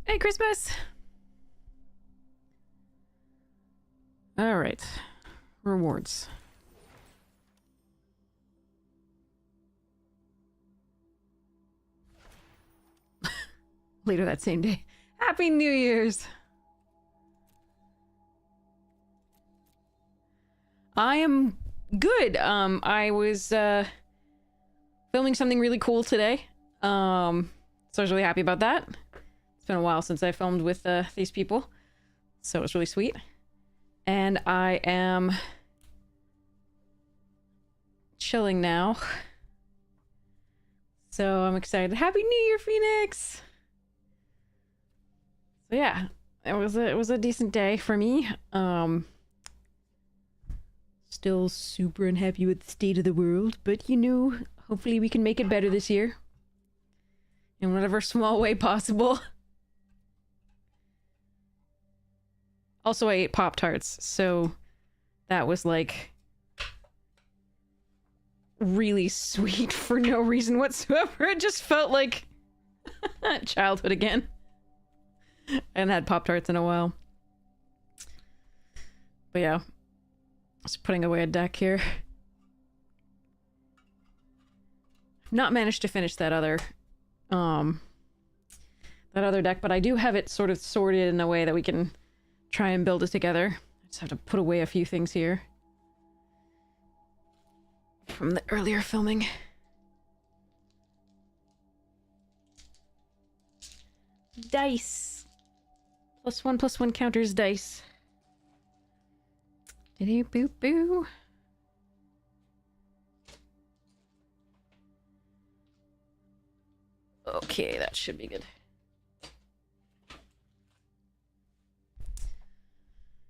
Hey, Christmas! Alright. Rewards. Later that same day. Happy New Year's! I am good. I was, filming something really cool today. So I was really happy about that. It's been a while since I filmed with, these people. So it was really sweet. And I am chilling now. So I'm excited. Happy New Year, Phoenix! So yeah, it was a decent day for me. Still super unhappy with the state of the world, but you know, hopefully we can make it better this year. In whatever small way possible. Also, I ate Pop-Tarts, so that was like really sweet for no reason whatsoever. It just felt like childhood again. I hadn't had Pop-Tarts in a while. But yeah. Just putting away a deck here. Not managed to finish that other deck, but I do have it sort of sorted in a way that we can try and build it together. I just have to put away a few things here from the earlier filming. Dice. +1/+1 counters dice. Diddy boo boo. Okay, that should be good.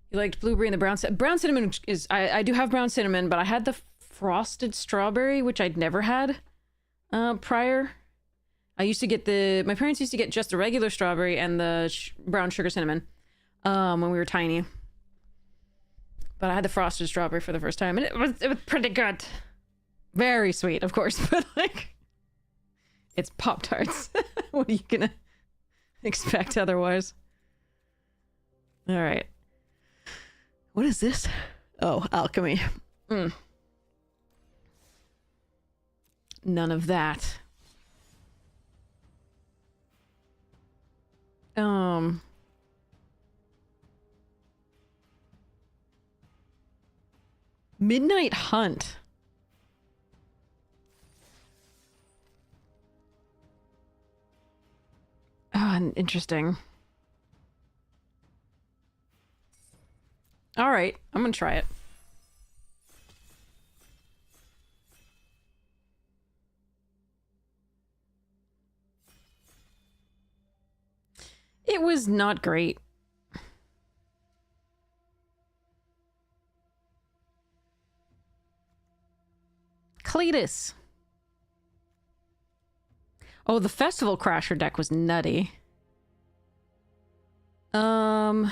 You liked blueberry and the brown cinnamon is I do have brown cinnamon, but I had the frosted strawberry, which I'd never had prior. I used to get my parents used to get just the regular strawberry and the brown sugar cinnamon when we were tiny. But I had the frosted strawberry for the first time, and it was pretty good. Very sweet, of course, but like, it's Pop-Tarts. What are you gonna expect otherwise? All right. What is this? Oh, alchemy. None of that. Midnight Hunt. Interesting. All right, I'm gonna try it. It was not great. Cletus. Oh, the Festival Crasher deck was nutty. The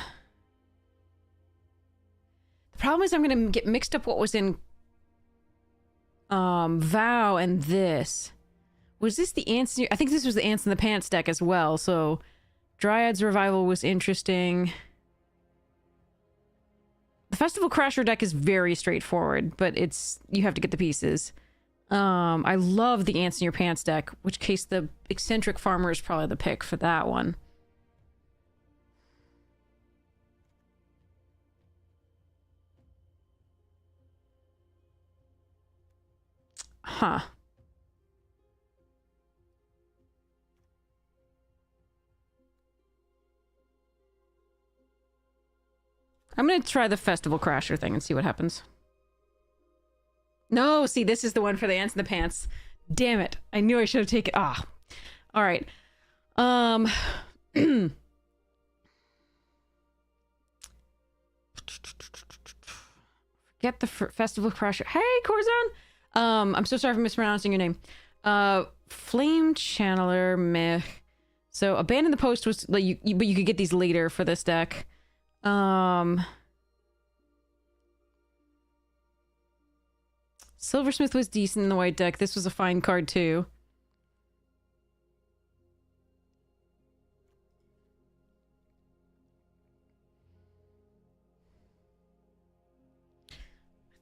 problem is I'm gonna get mixed up what was in Vow and this. Was this the Ants? I think this was the Ants in the Pants deck as well, so Dryad's Revival was interesting. The Festival Crasher deck is very straightforward, but you have to get the pieces. I love the Ants in Your Pants deck, which case the Eccentric Farmer is probably the pick for that one. Huh. I'm gonna try the Festival Crasher thing and see what happens. No, see, this is the one for the Ants in the Pants. Damn it. I knew I should have taken... Ah. All right. Get the Festival Crasher. Hey, Corzon! I'm so sorry for mispronouncing your name. Flame Channeler, meh. So, Abandon the Post was... like but you could get these later for this deck. Silversmith was decent in the white deck. This was a fine card, too.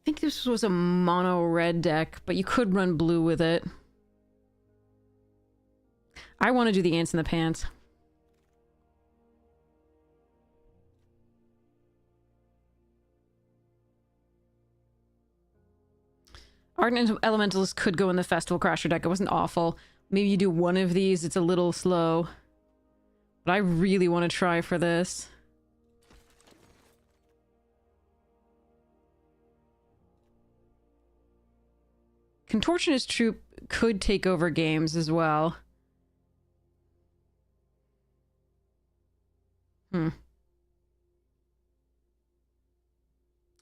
think this was a mono red deck, but you could run blue with it. I want to do the ants in the pants. Ardent Elementalist could go in the Festival Crasher deck. It wasn't awful. Maybe you do one of these. It's a little slow. But I really want to try for this. Contortionist Troop could take over games as well.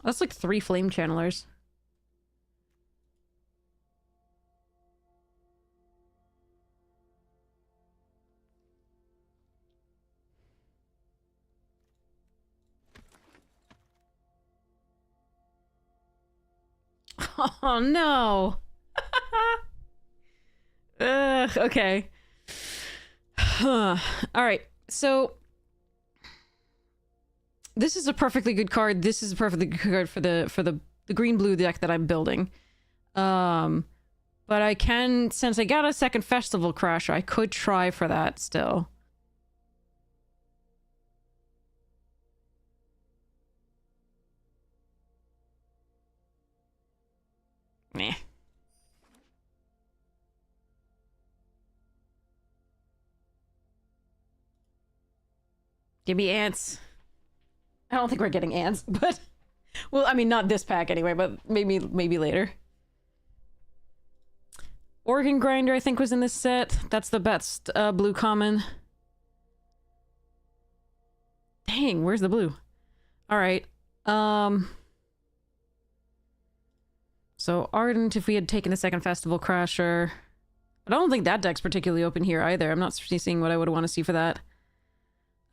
That's like 3 Flame Channelers. Oh no! Ugh, okay. Alright, so... This is a perfectly good card. This is a perfectly good card for the green-blue deck that I'm building. But I can... Since I got a second Festival Crasher, I could try for that still. Meh. Give me ants. I don't think we're getting ants, but... Well, I mean, not this pack anyway, but maybe later. Organ Grinder, I think, was in this set. That's the best blue common. Dang, where's the blue? Alright. So, Ardent, if we had taken the second Festival Crasher... I don't think that deck's particularly open here either. I'm not seeing what I would want to see for that.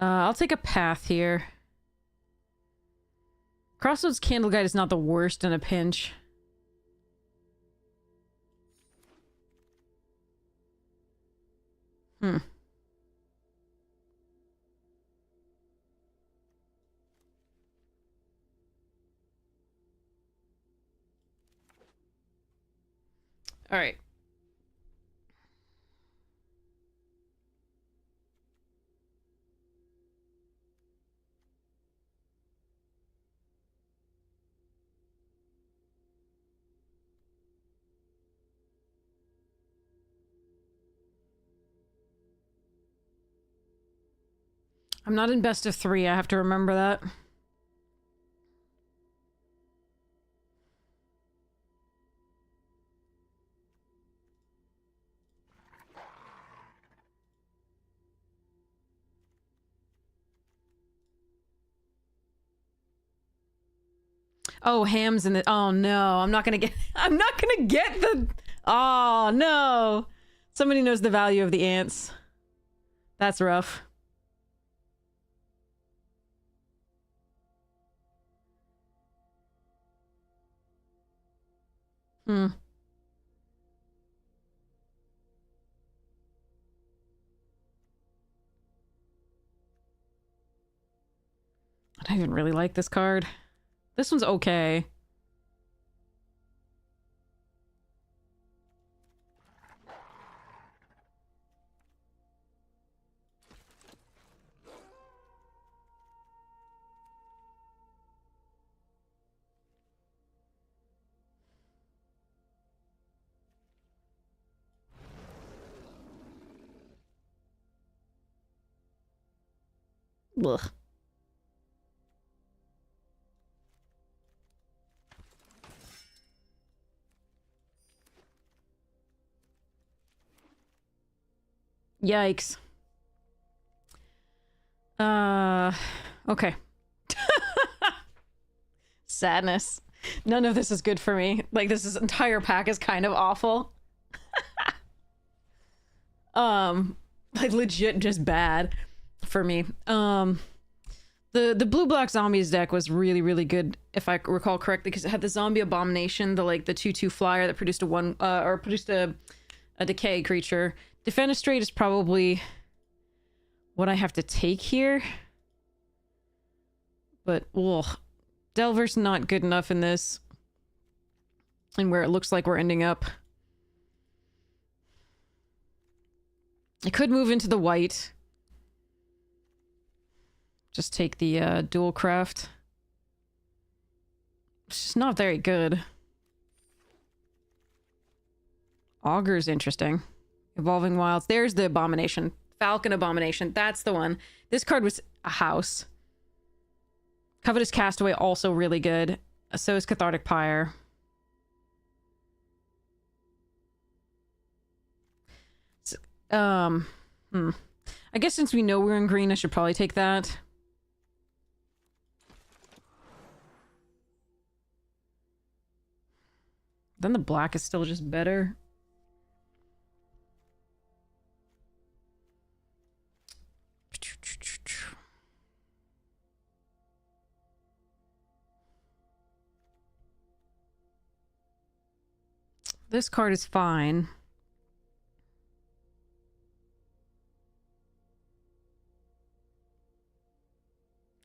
I'll take a Path here. Crossroads Candleguide is not the worst in a pinch. I Alright. I'm not in best of 3, I have to remember that. Oh, Ham's in the... Oh, no. I'm not gonna get... I'm not gonna get the... Oh, no. Somebody knows the value of the ants. That's rough. I don't even really like this card. This one's okay. Ugh. Yikes. Okay. Sadness. None of this is good for me. Like, this entire pack is kind of awful. Like, legit just bad for me. The blue-black zombies deck was really, really good, if I recall correctly, because it had the zombie abomination, the 2/2 flyer that produced a decay creature. Defenestrate is probably what I have to take here. But, ugh. Delver's not good enough in this. and where it looks like we're ending up. I could move into the white. Just take the dual craft. It's just not very good. Augur's interesting. Evolving Wilds. There's the Abomination. Falcon Abomination. That's the one. This card was a house. Covetous Castaway, also really good. So is Cathartic Pyre. I guess since we know we're in green, I should probably take that. Then the black is still just better. This card is fine.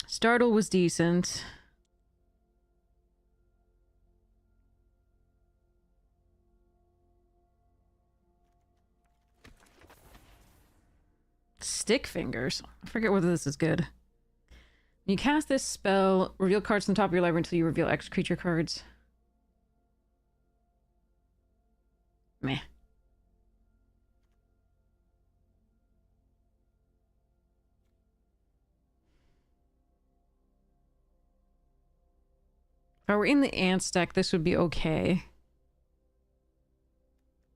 Startle was decent. Stick Fingers. I forget whether this is good. When you cast this spell, reveal cards from the top of your library until you reveal X creature cards. Meh. If I were in the Ants deck, this would be okay.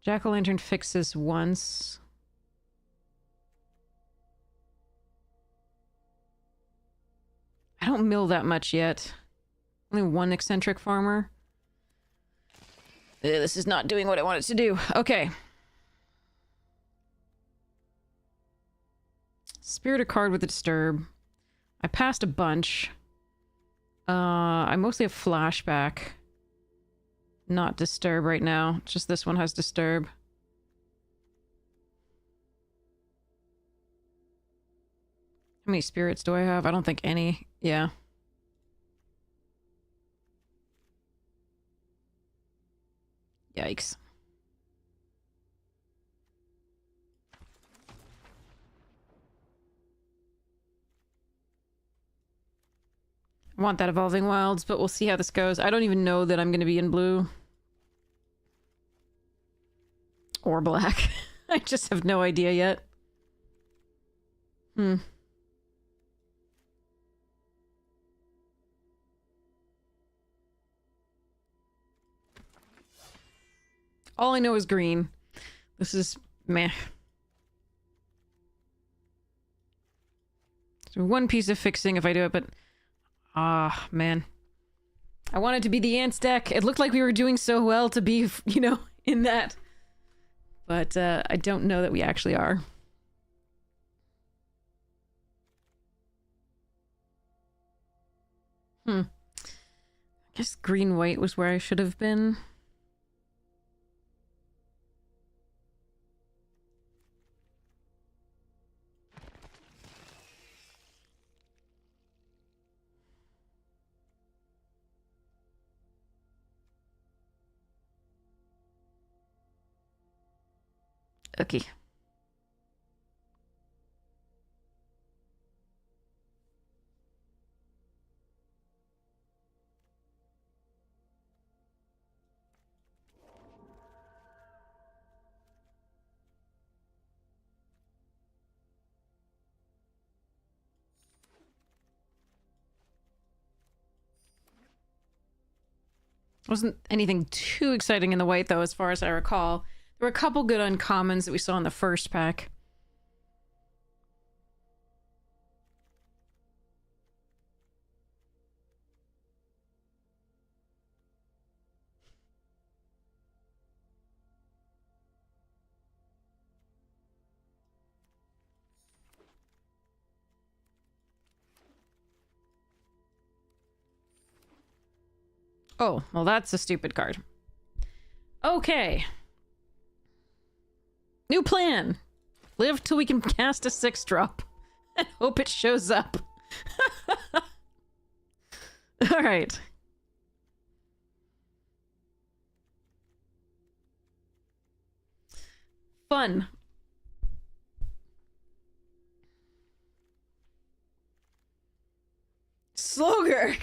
Jack-o'-lantern fixes once. I don't mill that much yet. Only one eccentric farmer. This is not doing what I want it to do. Okay. Spirit a card with a disturb. I passed a bunch. I mostly have flashback. Not disturb right now. Just this one has disturb. How many spirits do I have? I don't think any. Yeah. Yikes. I want that Evolving Wilds, but we'll see how this goes. I don't even know that I'm going to be in blue. Or black. I just have no idea yet. All I know is green. This is meh. So one piece of fixing if I do it, but... Ah, man. I wanted to be the Ants deck. It looked like we were doing so well to be, you know, in that. But I don't know that we actually are. I guess green-white was where I should have been. Okay. Wasn't anything too exciting in the white, though, as far as I recall. There were a couple good uncommons that we saw in the first pack. Oh, well, that's a stupid card. Okay. New plan. Live till we can cast a 6-drop. And hope it shows up. Alright. fun. Slogurk.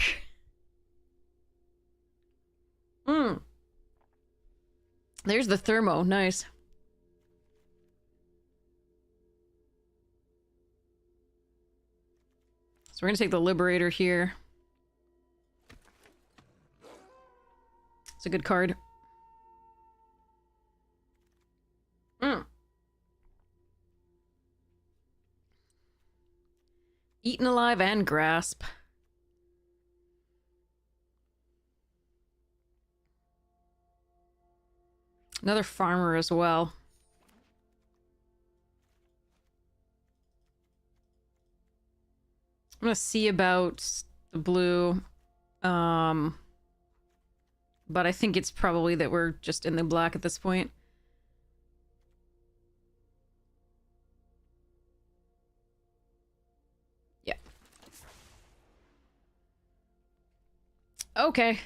There's the thermo. Nice. So we're gonna take the Liberator here. It's a good card. Eaten Alive and Grasp. Another farmer as well. I'm gonna see about the blue. But I think it's probably that we're just in the black at this point. Yeah. Okay.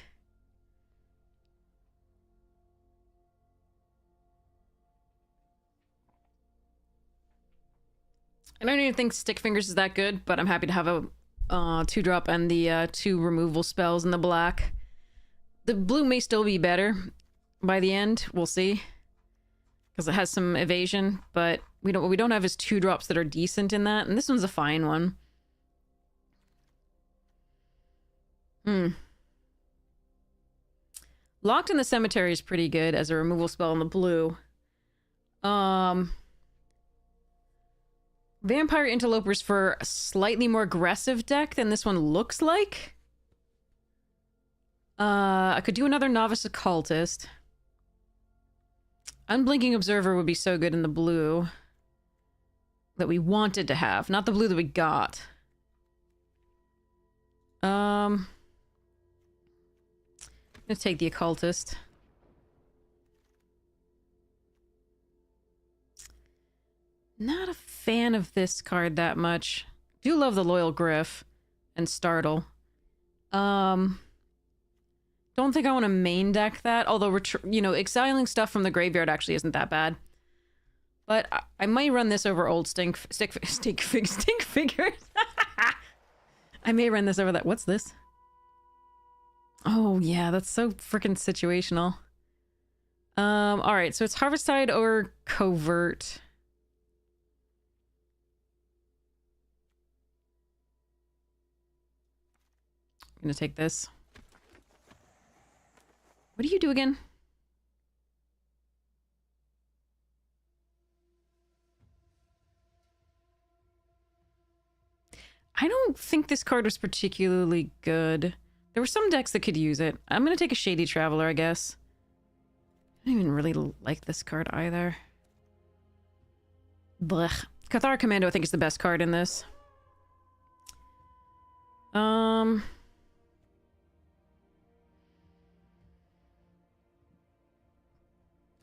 I don't even think Stick Fingers is that good, but I'm happy to have a 2-drop and the 2 removal spells in the black. The blue may still be better by the end. We'll see, because it has some evasion, but we don't have his 2-drops that are decent in that, and this one's a fine one. Locked in the Cemetery is pretty good as a removal spell in the blue. Vampire Interlopers for a slightly more aggressive deck than this one looks like. I could do another Novice Occultist. Unblinking Observer would be so good in the blue that we wanted to have, not the blue that we got. I'm gonna take the Occultist. Not a fan of this card that much. Do love the Loyal Griff and Startle. Don't think I want to main deck that, although exiling stuff from the graveyard actually isn't that bad. But I might run this over old Stink Figures. I may run this over that. What's this? Oh yeah, that's so freaking situational. All right, so it's Harvesttide or Covert. I'm gonna take this. What do you do again? I don't think this card was particularly good. There were some decks that could use it. I'm gonna take a Shady Traveler, I guess. I don't even really like this card either. Blech. Cathar Commando I think is the best card in this.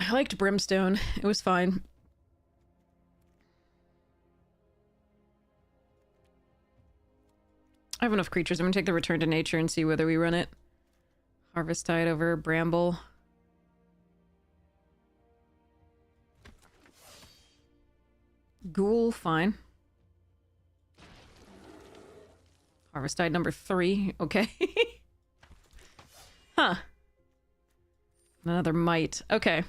I liked Brimstone. It was fine. I have enough creatures. I'm gonna take the Return to Nature and see whether we run it. Harvesttide over Bramble. Ghoul, fine. Harvesttide number 3, okay. Huh. Another Might, okay.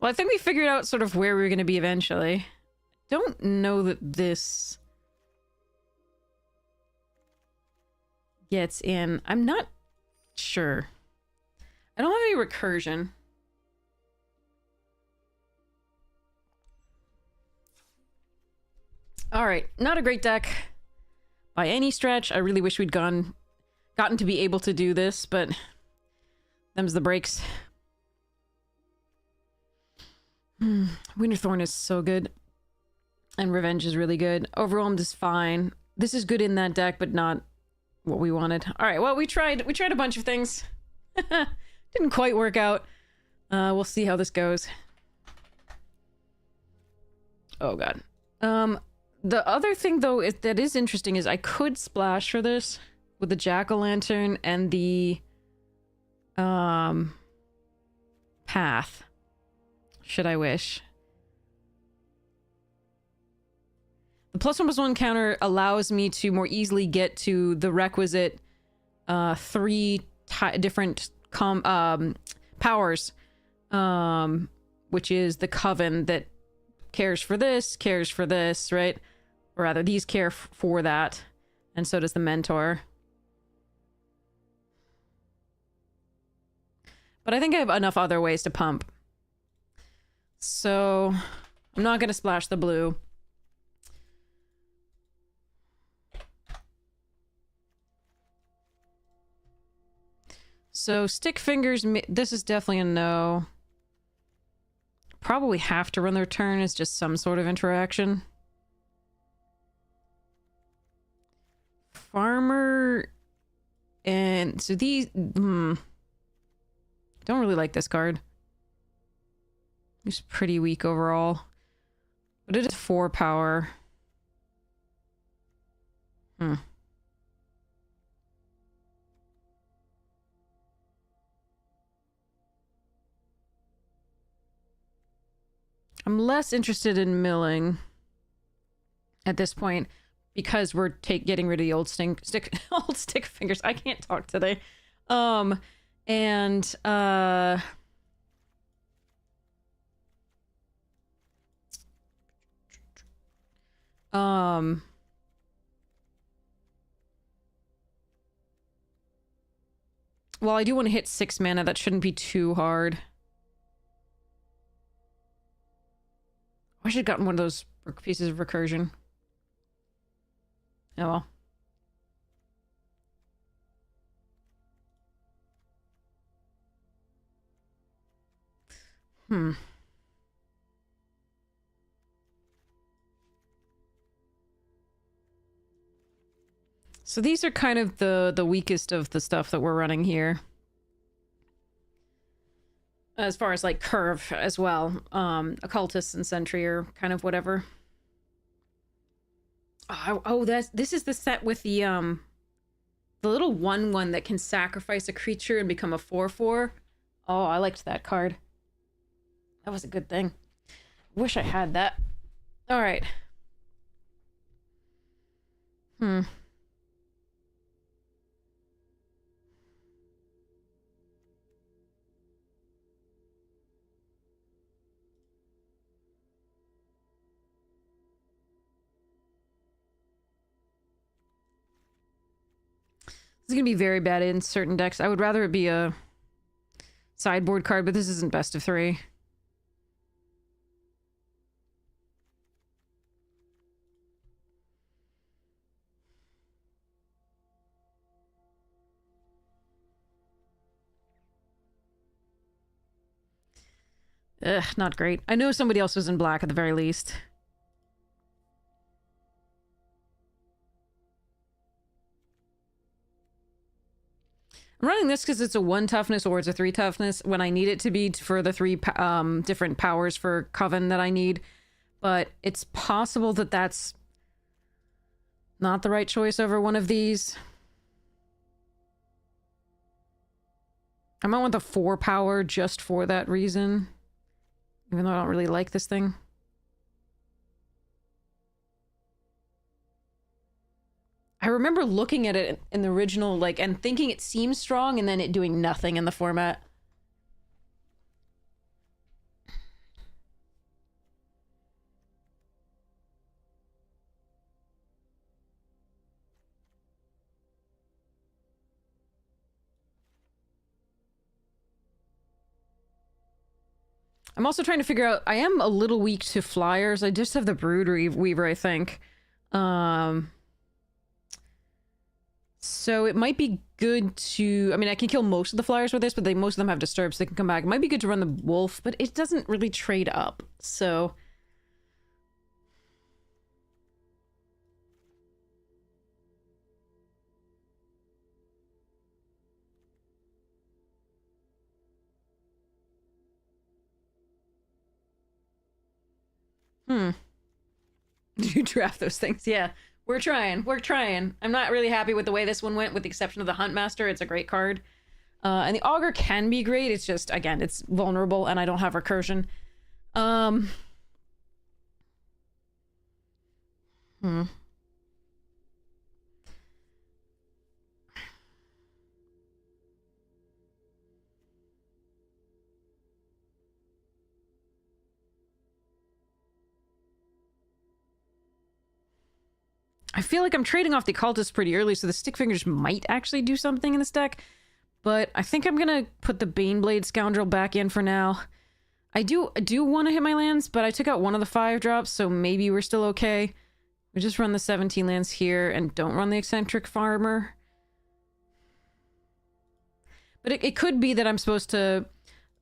Well, I think we figured out sort of where we were going to be eventually. Don't know that this gets in. I'm not sure. I don't have any recursion. All right, not a great deck by any stretch. I really wish we'd gotten to be able to do this, but them's the breaks. Winterthorn is so good. And Revenge is really good. Overwhelmed is fine. This is good in that deck, but not what we wanted. Alright, well, we tried a bunch of things. Didn't quite work out. We'll see how this goes. Oh god. The other thing, though, that is interesting is I could splash for this with the Jack-o'-lantern and the Path. should I wish. The +1/+1 counter allows me to more easily get to the requisite 3 different powers, which is the Coven that cares for this, right? Or rather, these care for that, and so does the Mentor. But I think I have enough other ways to pump. So I'm not going to splash the blue. So stick fingers, this is definitely a no. Probably have to run their turn as just some sort of interaction. Farmer and so these don't really like this card. It's pretty weak overall. But it is 4 power. I'm less interested in milling at this point because we're getting rid of the old stick fingers. I can't talk today. Well, I do want to hit 6 mana. That shouldn't be too hard. I should have gotten one of those pieces of recursion. Oh well. So these are kind of the weakest of the stuff that we're running here. As far as like curve as well. Occultist and Sentry are kind of whatever. Oh, this is the set with the little 1/1 that can sacrifice a creature and become a 4/4. Oh, I liked that card. That was a good thing. Wish I had that. All right. This is going to be very bad in certain decks. I would rather it be a sideboard card, but this isn't best of 3. Ugh, not great. I know somebody else was in black at the very least. I'm running this because it's a 1 toughness or it's a 3 toughness when I need it to be for the 3 different powers for Coven that I need. But it's possible that that's not the right choice over one of these. I might want the 4 power just for that reason. Even though I don't really like this thing. I remember looking at it in the original, like, and thinking it seemed strong, and then it doing nothing in the format. I'm also trying to figure out, I am a little weak to flyers. I just have the Brood Weaver, I think. So it might be good to... I mean, I can kill most of the flyers with this, but most of them have Disturb, so they can come back. It might be good to run the Wolf, but it doesn't really trade up, so... Did you draft those things? Yeah. We're trying. We're trying. I'm not really happy with the way this one went, with the exception of the Huntmaster. It's a great card. And the Augur can be great. It's just, again, it's vulnerable, and I don't have recursion. Um. Hmm. I feel like I'm trading off the occultist pretty early, so the stick fingers might actually do something in this deck. But I think I'm gonna put the Baneblade Scoundrel back in for now. I do want to hit my lands, but I took out one of the 5 drops, so maybe we're still okay. We just run the 17 lands here and don't run the Eccentric Farmer. But it could be that I'm supposed to...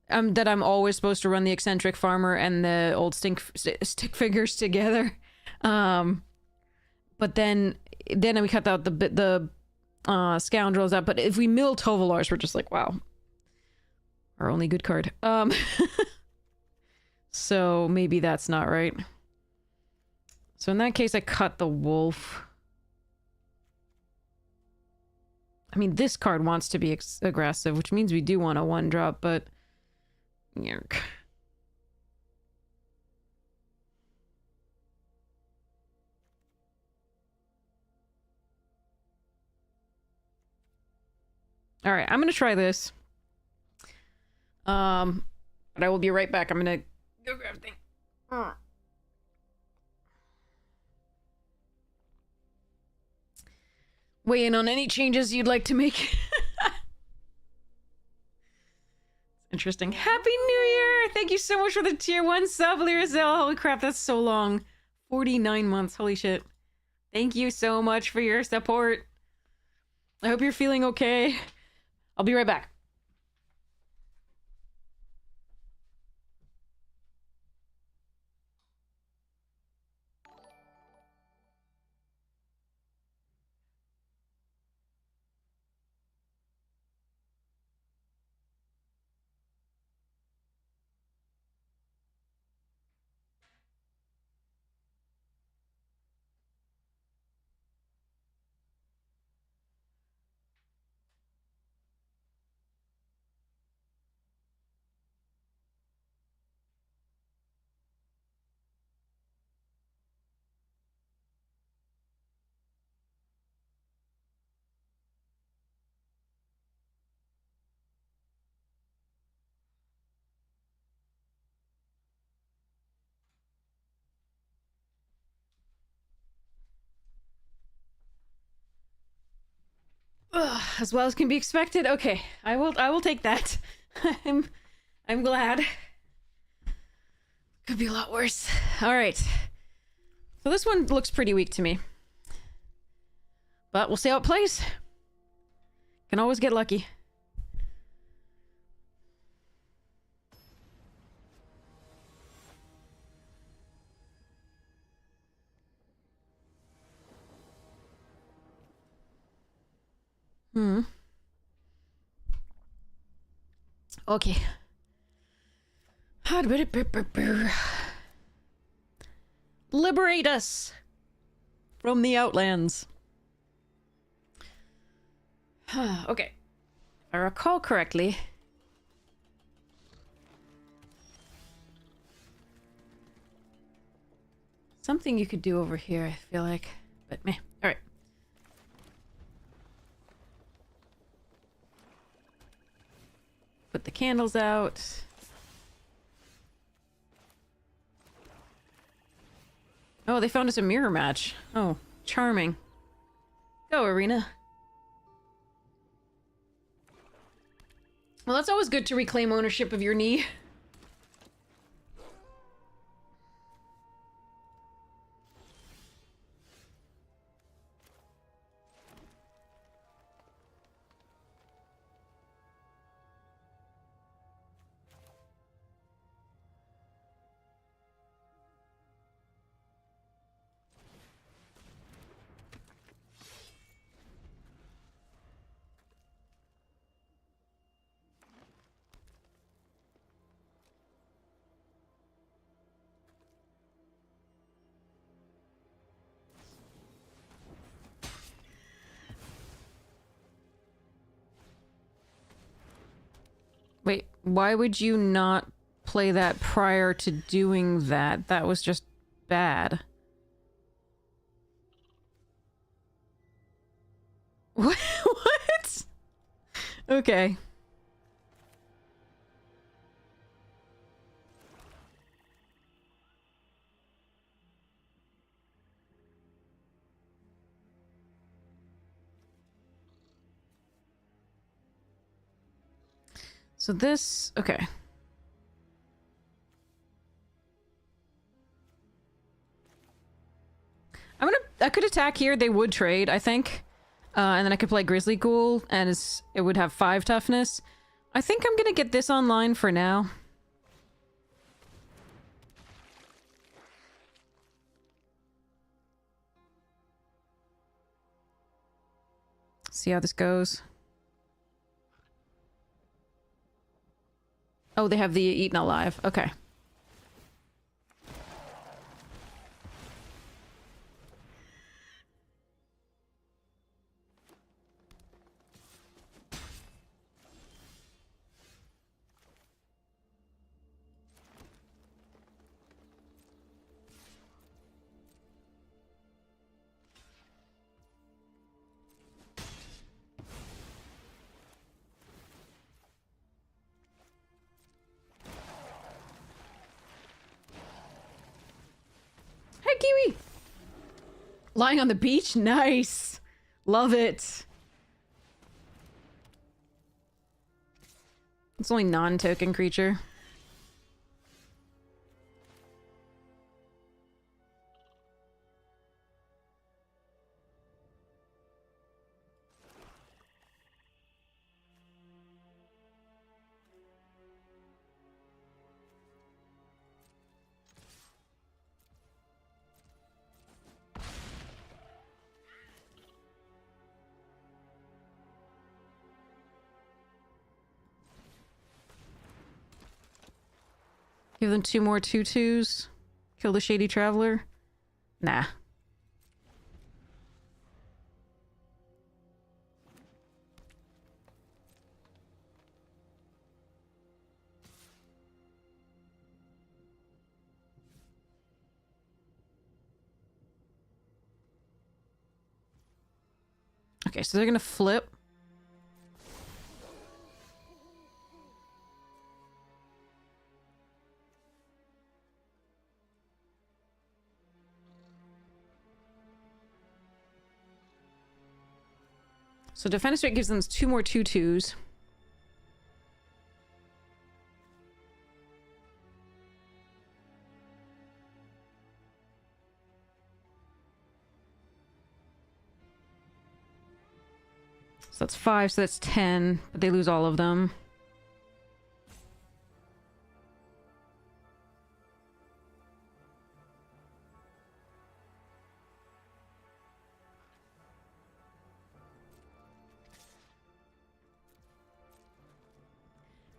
that I'm always supposed to run the Eccentric Farmer and the old stick figures together. But then we cut out the Scoundrels out. But if we mill Tovolars, we're just like, wow. Our only good card. So maybe that's not right. So in that case, I cut the Wolf. I mean, this card wants to be aggressive, which means we do want a 1-drop, but... Yerk. Alright, I'm gonna try this. But I will be right back. I'm gonna go grab a thing. Weigh in on any changes you'd like to make. Interesting. Happy New Year! Thank you so much for the tier 1 sub, Lyrazel. Holy crap, that's so long. 49 months. Holy shit. Thank you so much for your support. I hope you're feeling okay. I'll be right back. Ugh, as well as can be expected. Okay, I will take that. I'm glad. Could be a lot worse. All right. So this one looks pretty weak to me. But we'll see how it plays. Can always get lucky. Okay. Liberate us from the Outlands. Okay. If I recall correctly, something you could do over here, I feel like. But meh. Alright. Put the candles out. Oh, they found us a mirror match. Oh, charming. Go, Arena. Well, that's always good to reclaim ownership of your knee. Wait, why would you not play that prior to doing that. That was just bad. What? What? Okay. So this... Okay. I could attack here. They would trade, I think. And then I could play Grizzly Ghoul, and it would have 5 toughness. I think I'm gonna get this online for now. See how this goes. Oh, they have the Eaten Alive. Okay. Hey, Kiwi! Lying on the beach? Nice! Love it! It's only non-token creature. Give them 2 more 2/2s. Kill the Shady Traveler. Nah. Okay, so they're gonna flip. So Defenestrate gives them 2 more 2/2s. So that's 5, so that's 10, but they lose all of them.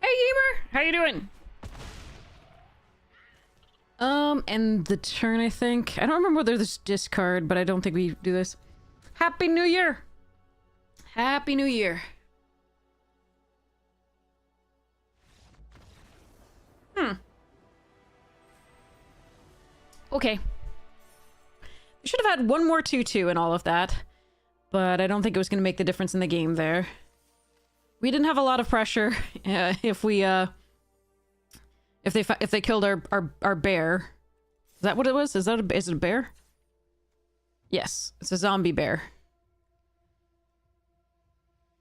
Hey, Gamer! How you doing? And the turn, I think. I don't remember whether this discard, but I don't think we do this. Happy New Year! Happy New Year. Okay. We should have had 1 more 2/2 and all of that. But I don't think it was going to make the difference in the game there. We didn't have a lot of pressure if they killed our bear. Is that what it was? Is it a bear? Yes, it's a zombie bear.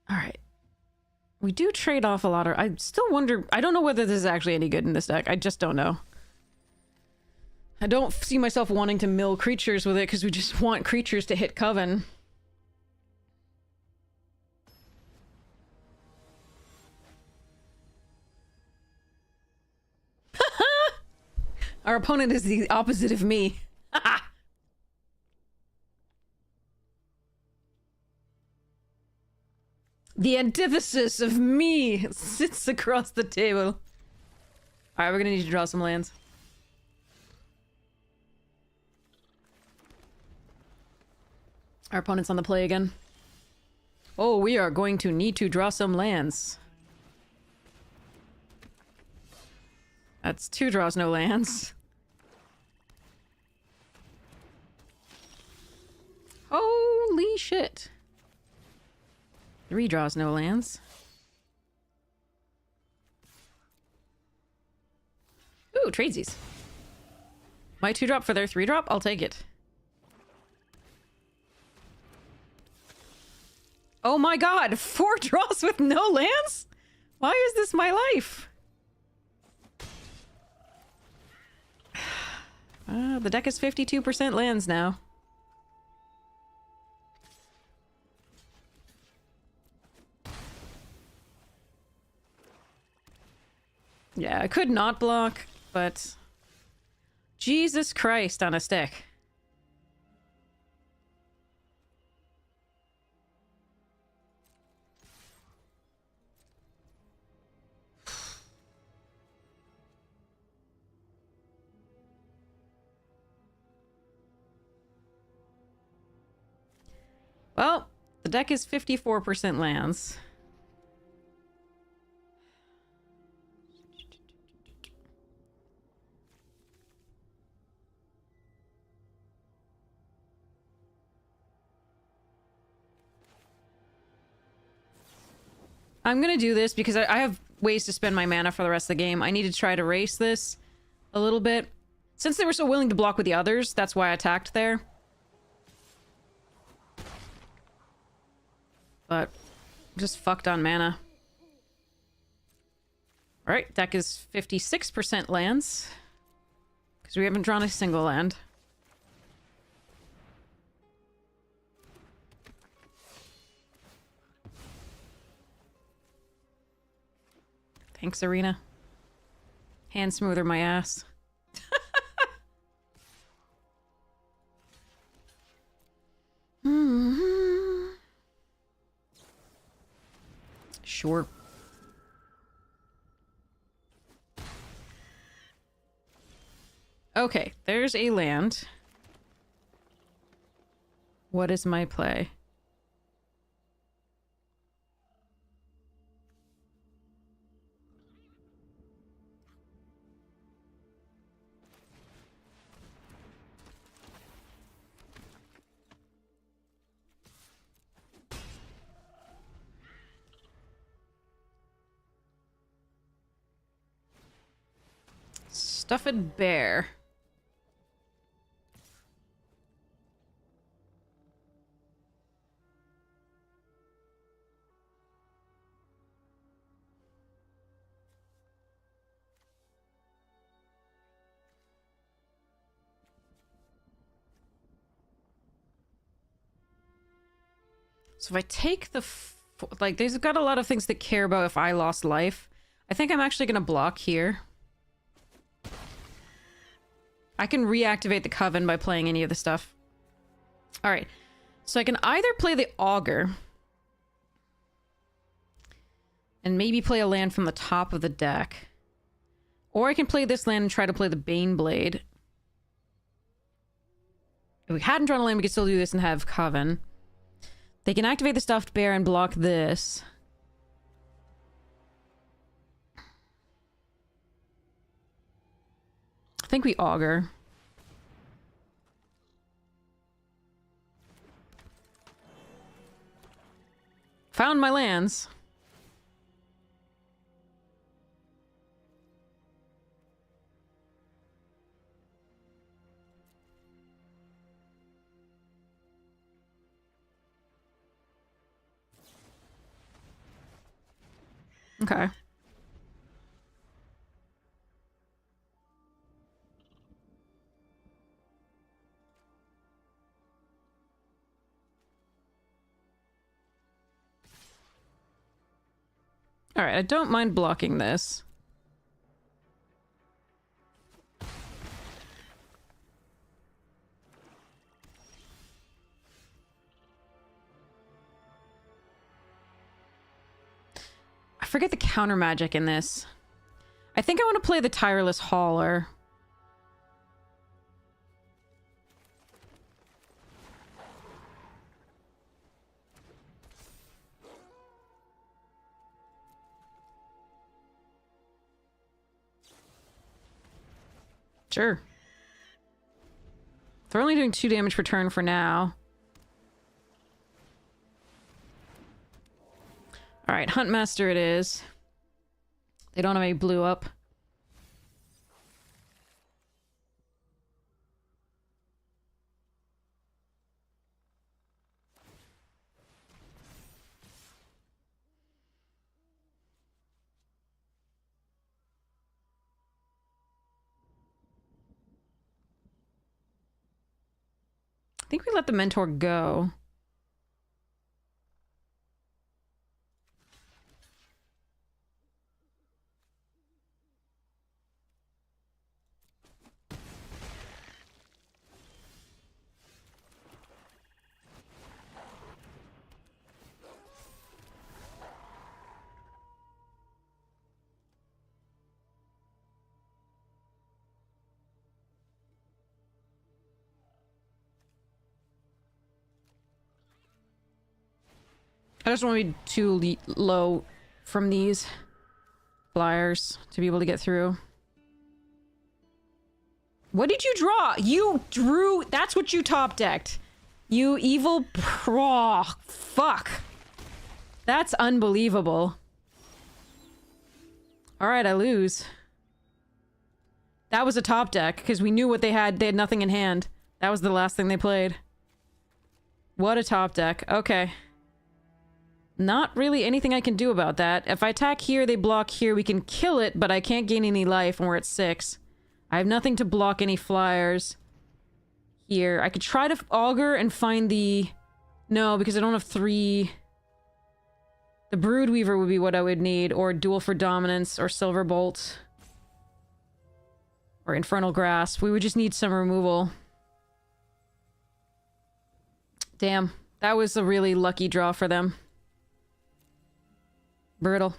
All right. We do trade off a lot of... I still wonder... I don't know whether this is actually any good in this deck. I just don't know. I don't see myself wanting to mill creatures with it because we just want creatures to hit Coven. Our opponent is the opposite of me. The antithesis of me sits across the table. Alright, we're gonna need to draw some lands. Our opponent's on the play again. Oh, we are going to need to draw some lands. That's 2 draws, no lands. Holy shit. 3 draws, no lands. Ooh, tradesies. My 2-drop for their 3-drop? I'll take it. Oh my god! 4 draws with no lands? Why is this my life? The deck is 52% lands now. Yeah, I could not block, but... Jesus Christ on a stick. Well, the deck is 54% lands. I'm gonna do this because I have ways to spend my mana for the rest of the game. I need to try to race this a little bit. Since they were so willing to block with the others, that's why I attacked there. But just fucked on mana. Alright, deck is 56% lands. Because we haven't drawn a single land. Thanks, Arena. Hand smoother my ass. Sure. Okay, there's a land. What is my play? Stuffed bear. So if I take the... like, they've got a lot of things that care about if I lost life. I think I'm actually going to block here. I can reactivate the Coven by playing any of the stuff. Alright. So I can either play the Augur. And maybe play a land from the top of the deck. Or I can play this land and try to play the Baneblade. If we hadn't drawn a land, we could still do this and have Coven. They can activate the Stuffed Bear and block this. I think we Augur. Found my lands. Okay. Alright, I don't mind blocking this. I forget the counter magic in this. I think I want to play the Tireless Hauler. Sure. They're only doing 2 damage per turn for now. Alright, Huntmaster it is. They don't have any blue up. I think we let the Mentor go. I just want to be too low from these flyers to be able to get through. What did you draw? You drew... That's what you top-decked. You evil... Oh, fuck. That's unbelievable. Alright, I lose. That was a top deck, because we knew what they had. They had nothing in hand. That was the last thing they played. What a top deck. Okay. Not really anything I can do about that. If I attack here, they block here. We can kill it, but I can't gain any life, and we're at 6. I have nothing to block any flyers here. I could try to augur and find the... No, because I don't have 3... The Broodweaver would be what I would need, or Duel for Dominance, or Silverbolt. Or Infernal Grasp. We would just need some removal. Damn. That was a really lucky draw for them. Brutal.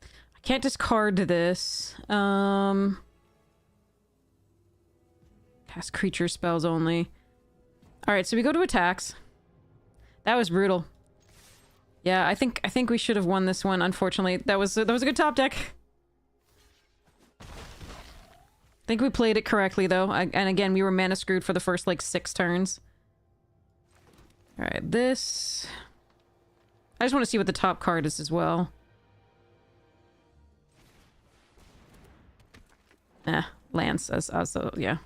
I can't discard this. Cast creature spells only. Alright, so we go to attacks. That was brutal. Yeah, I think we should have won this one, unfortunately. That was a good top deck. I think we played it correctly, though. And again, we were mana screwed for the first, like, 6 turns. Alright, this... I just want to see what the top card is as well. Lance, also, yeah.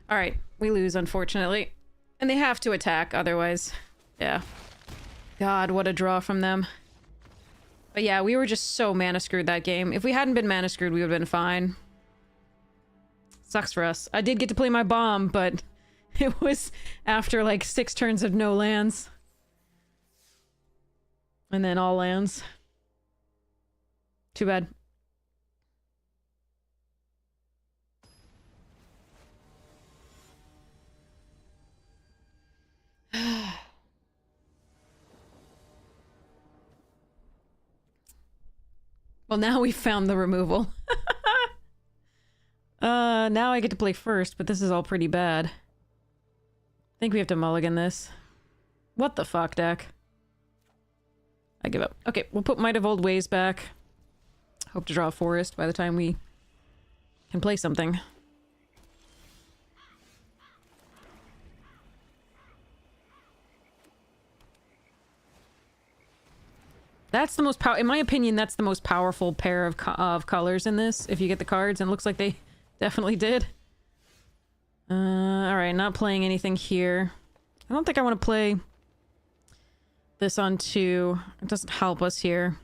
Alright, we lose, unfortunately. And they have to attack, otherwise... Yeah. God, what a draw from them. But yeah, we were just so mana screwed that game. If we hadn't been mana screwed, we would have been fine. Sucks for us. I did get to play my bomb, but it was after like 6 turns of no lands. And then all lands. Too bad. Well, now we found the removal. Now I get to play first, but this is all pretty bad. I think we have to mulligan this. What the fuck, deck? I give up. Okay, we'll put Might of Old Ways back. Hope to draw a forest by the time we can play something. That's the most in my opinion, that's the most powerful pair of colors in this, if you get the cards, and it looks like they definitely did. Alright, not playing anything here. I don't think I want to play this on 2. It doesn't help us here.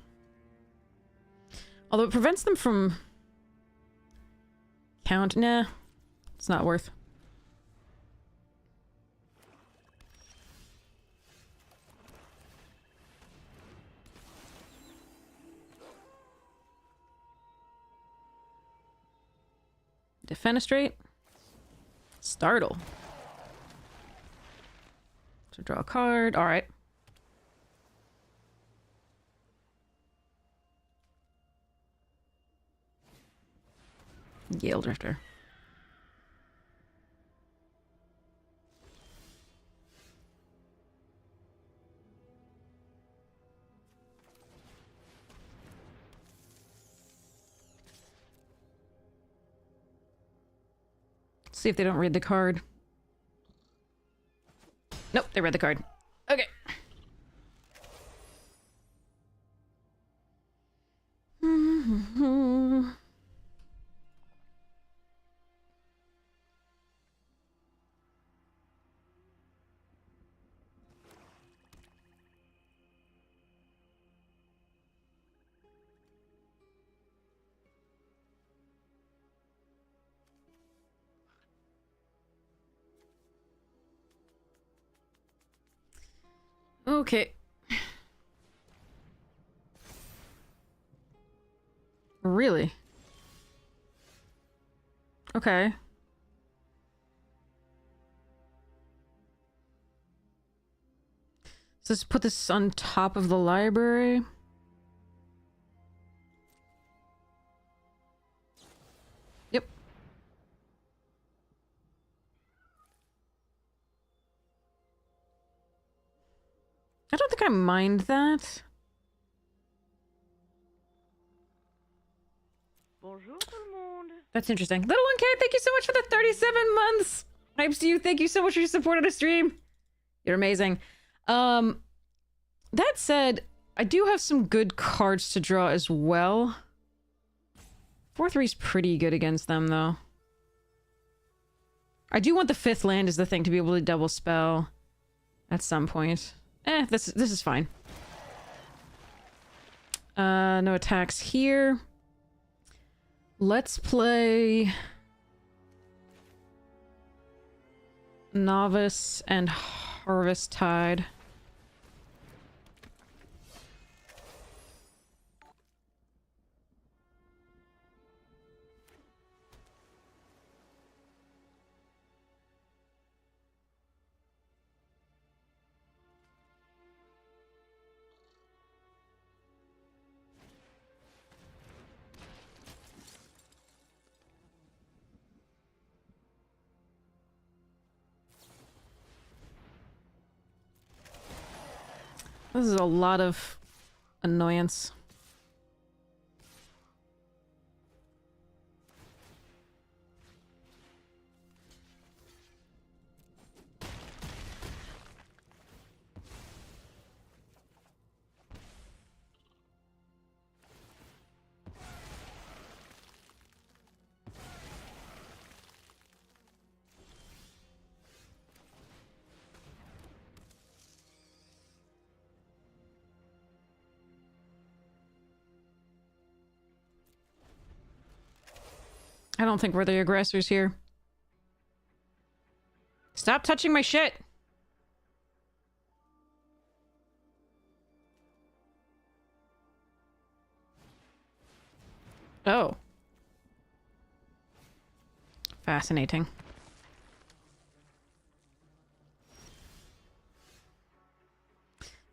Although it prevents them from... Count? Nah. It's not worth. Defenestrate. Startle. So draw a card. Alright. Gale Drifter. See if they don't read the card. Nope, they read the card. Okay. Okay. Really? Okay. So let's put this on top of the library. Yep. I don't think I mind that. Bonjour tout le monde. That's interesting. Little One K, thank you so much for the 37 months. Hypes to you. Thank you so much for your support on the stream. You're amazing. That said, I do have some good cards to draw as well. 4/3's pretty good against them, though. I do want the 5th land as the thing to be able to double spell at some point. This is fine. No attacks here. Let's play Novice and Harvesttide. This is a lot of annoyance. I don't think we're the aggressors here. Stop touching my shit! Oh. Fascinating.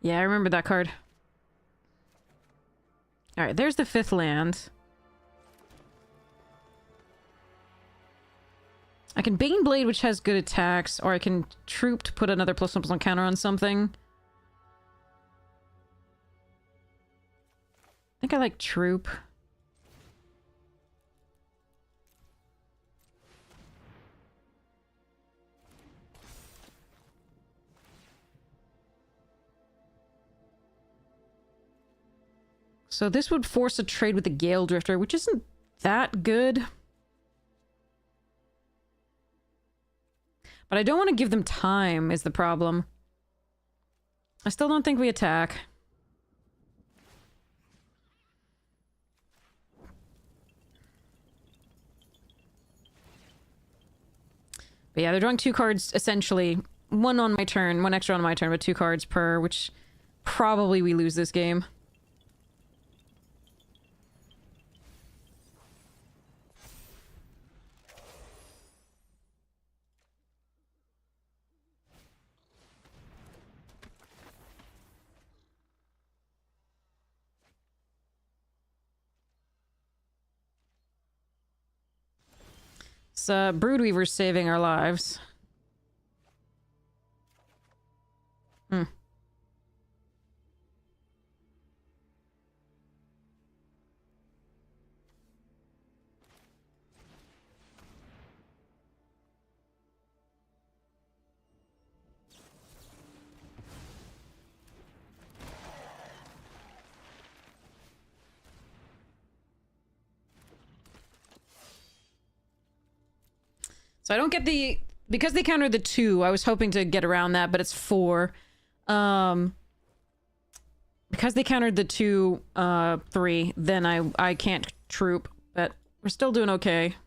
Yeah, I remember that card. Alright, there's the 5th land. I can Baneblade, which has good attacks, or I can Troop to put another +1/+1 counter on something. I think I like Troop. So this would force a trade with the Gale Drifter, which isn't that good. But I don't want to give them time, is the problem. I still don't think we attack. But yeah, they're drawing 2 cards, essentially. 1 on my turn, 1 extra on my turn, but 2 cards per, which probably we lose this game. So, Broodweaver's saving our lives. Hmm. So I don't get the... Because they countered the 2, I was hoping to get around that, but it's 4. Because they countered the 2, 3, then I can't troop, but we're still doing okay.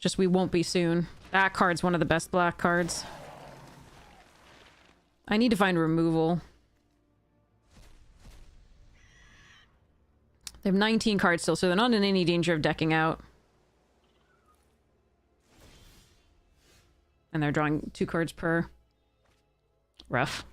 Just we won't be soon. That card's one of the best black cards. I need to find removal. They have 19 cards still, so they're not in any danger of decking out. And they're drawing 2 cards per. Rough.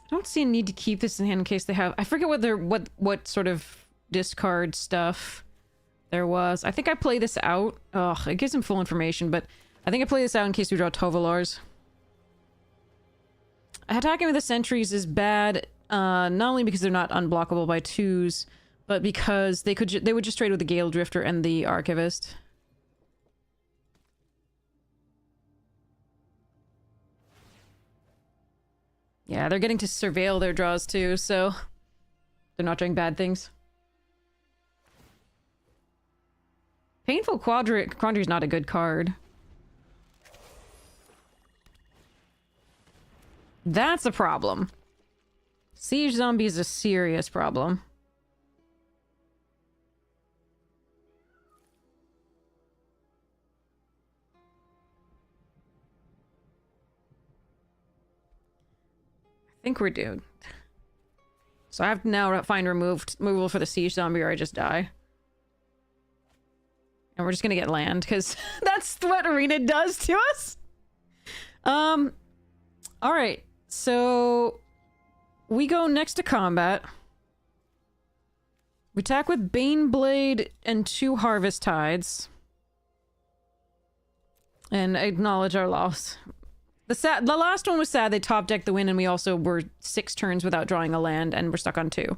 I don't see a need to keep this in hand in case they have... I forget what sort of discard stuff there was. I think I play this out. Ugh, it gives them full information, but I think I play this out in case we draw Tovalars. Attacking with the sentries is bad, not only because they're not unblockable by 2s, but because they would just trade with the Gale Drifter and the Archivist. Yeah, they're getting to surveil their draws too, so they're not doing bad things. Painful Quandary is not a good card. That's a problem. Siege Zombie is a serious problem. I think we're doomed. So I have to now find removal for the Siege Zombie or I just die. And we're just gonna get land, because that's what Arena does to us! Alright. So, we go next to combat. We attack with Baneblade and 2 Harvest Tides. And acknowledge our loss. The last one was sad. They top-decked the win, and we also were 6 turns without drawing a land, and we're stuck on 2.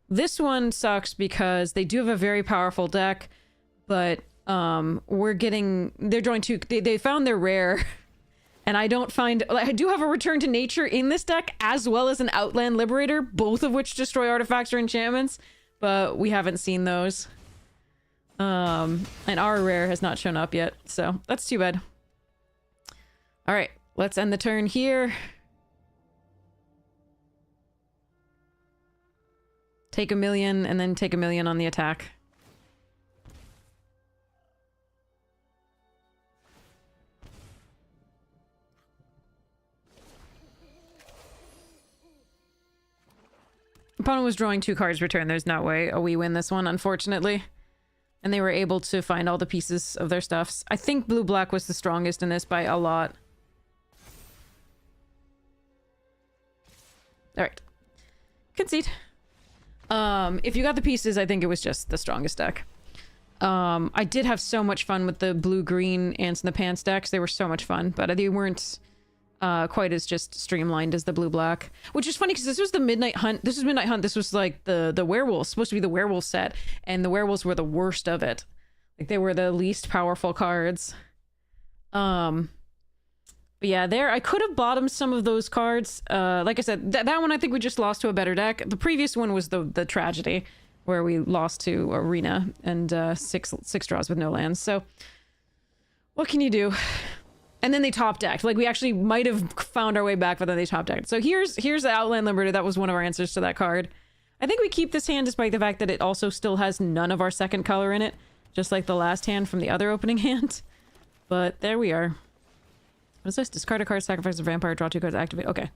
This one sucks because they do have a very powerful deck, but they're drawing 2... They found their rare... And I don't find... I do have a Return to Nature in this deck, as well as an Outland Liberator, both of which destroy artifacts or enchantments, but we haven't seen those. And our rare has not shown up yet, so that's too bad. Alright, let's end the turn here. Take 1,000,000, and then take 1,000,000 on the attack. Opponent was drawing 2 cards per turn. There's no way we win this one, unfortunately. And they were able to find all the pieces of their stuffs. I think blue-black was the strongest in this by a lot. Alright. Concede. If you got the pieces, I think it was just the strongest deck. I did have so much fun with the blue-green Ants in the Pants decks. They were so much fun, but they weren't quite as just streamlined as the blue-black. Which is funny, because this was the Midnight Hunt. This was Midnight Hunt. This was like the werewolves. Supposed to be the werewolf set, and the werewolves were the worst of it. Like, they were the least powerful cards. But yeah, I could have bottomed some of those cards. Like I said, that one I think we just lost to a better deck. The previous one was the tragedy, where we lost to Arena and six draws with no lands. So, what can you do? And then they top decked. Like, we actually might have found our way back, but then they top decked. So here's the Outland Liberator. That was one of our answers to that card. I think we keep this hand despite the fact that it also still has none of our second color in it, just like the last hand from the other opening hand. But there we are. What is this? Discard a card, sacrifice a vampire, draw 2 cards, activate. Okay.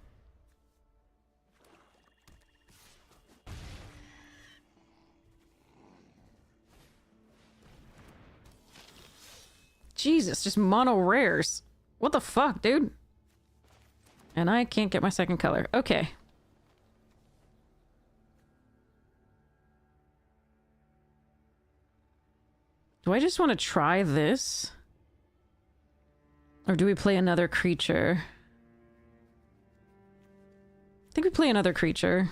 Jesus, just mono rares. What the fuck, dude? And I can't get my second color. Okay. Do I just want to try this? Or do we play another creature? I think we play another creature.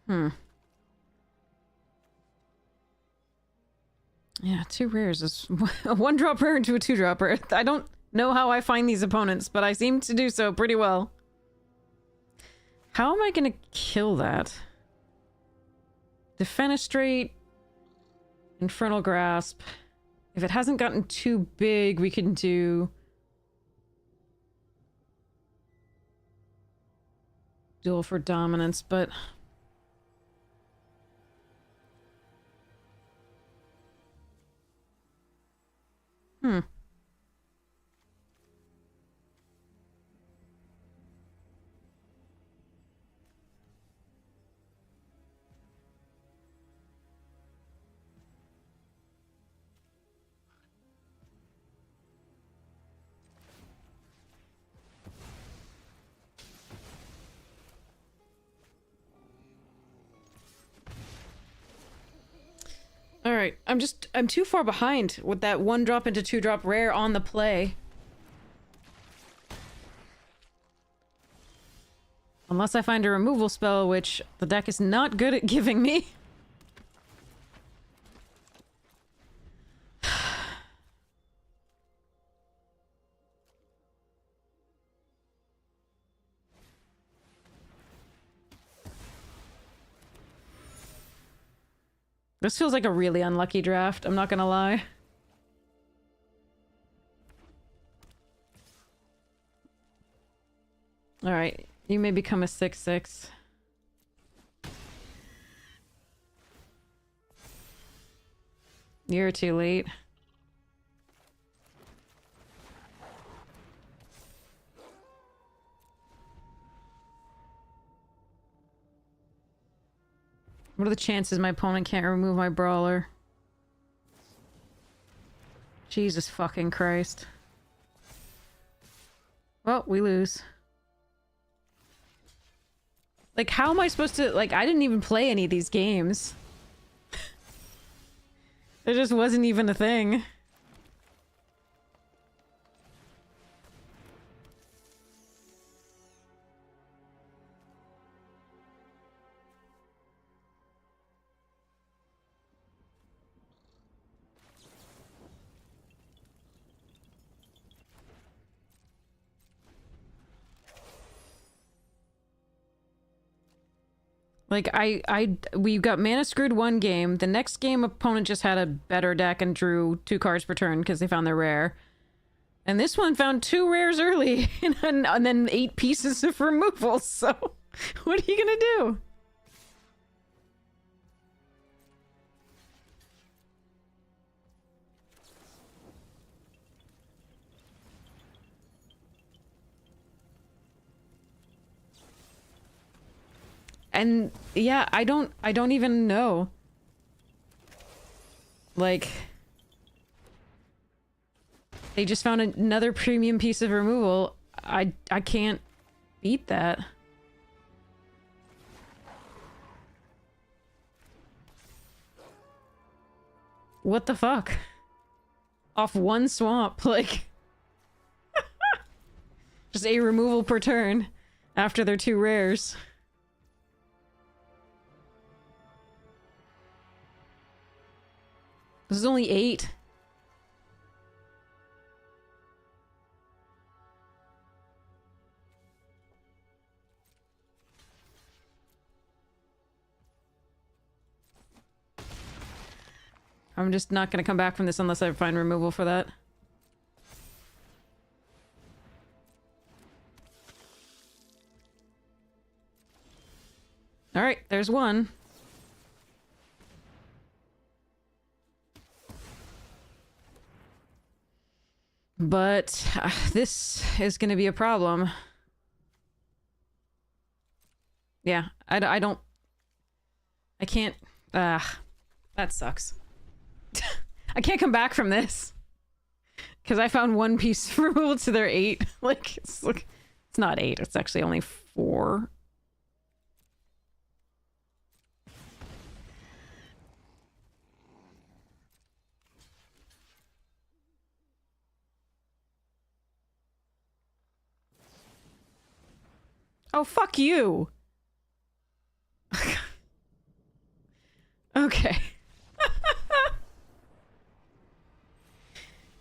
Hmm. Yeah, 2 rares is a 1-drop rare into a 2-drop rare. I don't know how I find these opponents, but I seem to do so pretty well. How am I gonna kill that? Defenestrate, Infernal Grasp. If it hasn't gotten too big, we can do Duel for Dominance, but hmm. Alright, I'm too far behind with that 1-drop into 2-drop rare on the play. Unless I find a removal spell, which the deck is not good at giving me. This feels like a really unlucky draft, I'm not gonna lie. Alright, you may become a 6/6. You're too late. What are the chances my opponent can't remove my brawler? Jesus fucking Christ. Well, we lose. Like, how am I supposed to... Like, I didn't even play any of these games. It just wasn't even a thing. Like, we got mana screwed one game. The next game, opponent just had a better deck and drew 2 cards per turn because they found their rare. And this one found 2 rares early and then 8 pieces of removal, so what are you gonna do? And yeah, I don't even know. Like, they just found another premium piece of removal. I can't beat that. What the fuck? Off 1 swamp, like just a removal per turn after their 2 rares. This is only 8. I'm just not gonna come back from this unless I find removal for that. Alright, there's 1. But this is gonna be a problem. Yeah, I don't... I can't... that sucks. I can't come back from this. Because I found 1 piece of removal to their 8. Like, it's not 8, it's actually only 4. Oh, fuck you!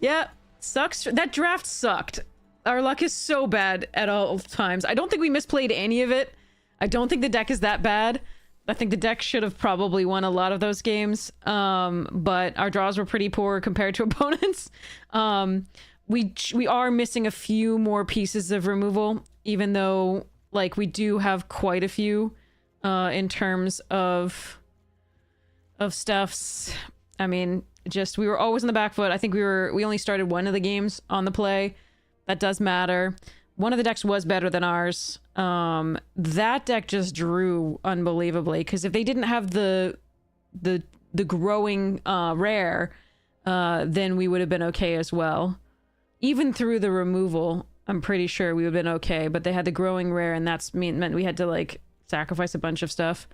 Yeah, sucks. That draft sucked. Our luck is so bad at all times. I don't think we misplayed any of it. I don't think the deck is that bad. I think the deck should have probably won a lot of those games. But our draws were pretty poor compared to opponents. We are missing a few more pieces of removal, even though like we do have quite a few in terms of stuffs. I mean, just we were always in the back foot. I think we only started one of the games on the play. That does matter. One of the decks was better than ours. That deck just drew unbelievably, because if they didn't have the growing rare, then we would have been okay as well. Even through the removal, I'm pretty sure we would have been okay, but they had the growing rare, and that's meant we had to like sacrifice a bunch of stuff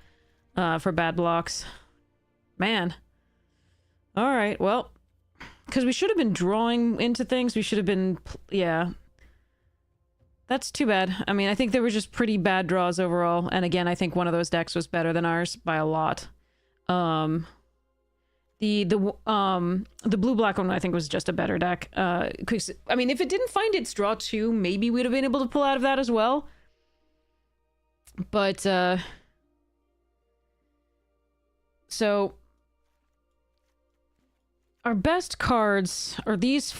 for bad blocks. Man. All right, well, because we should have been drawing into things. We should have been, yeah. That's too bad. I mean, I think there were just pretty bad draws overall. And again, I think one of those decks was better than ours by a lot. The blue-black one, I think, was just a better deck. 'Cause, I mean, if it didn't find its draw 2, maybe we'd have been able to pull out of that as well. But, so our best cards are these.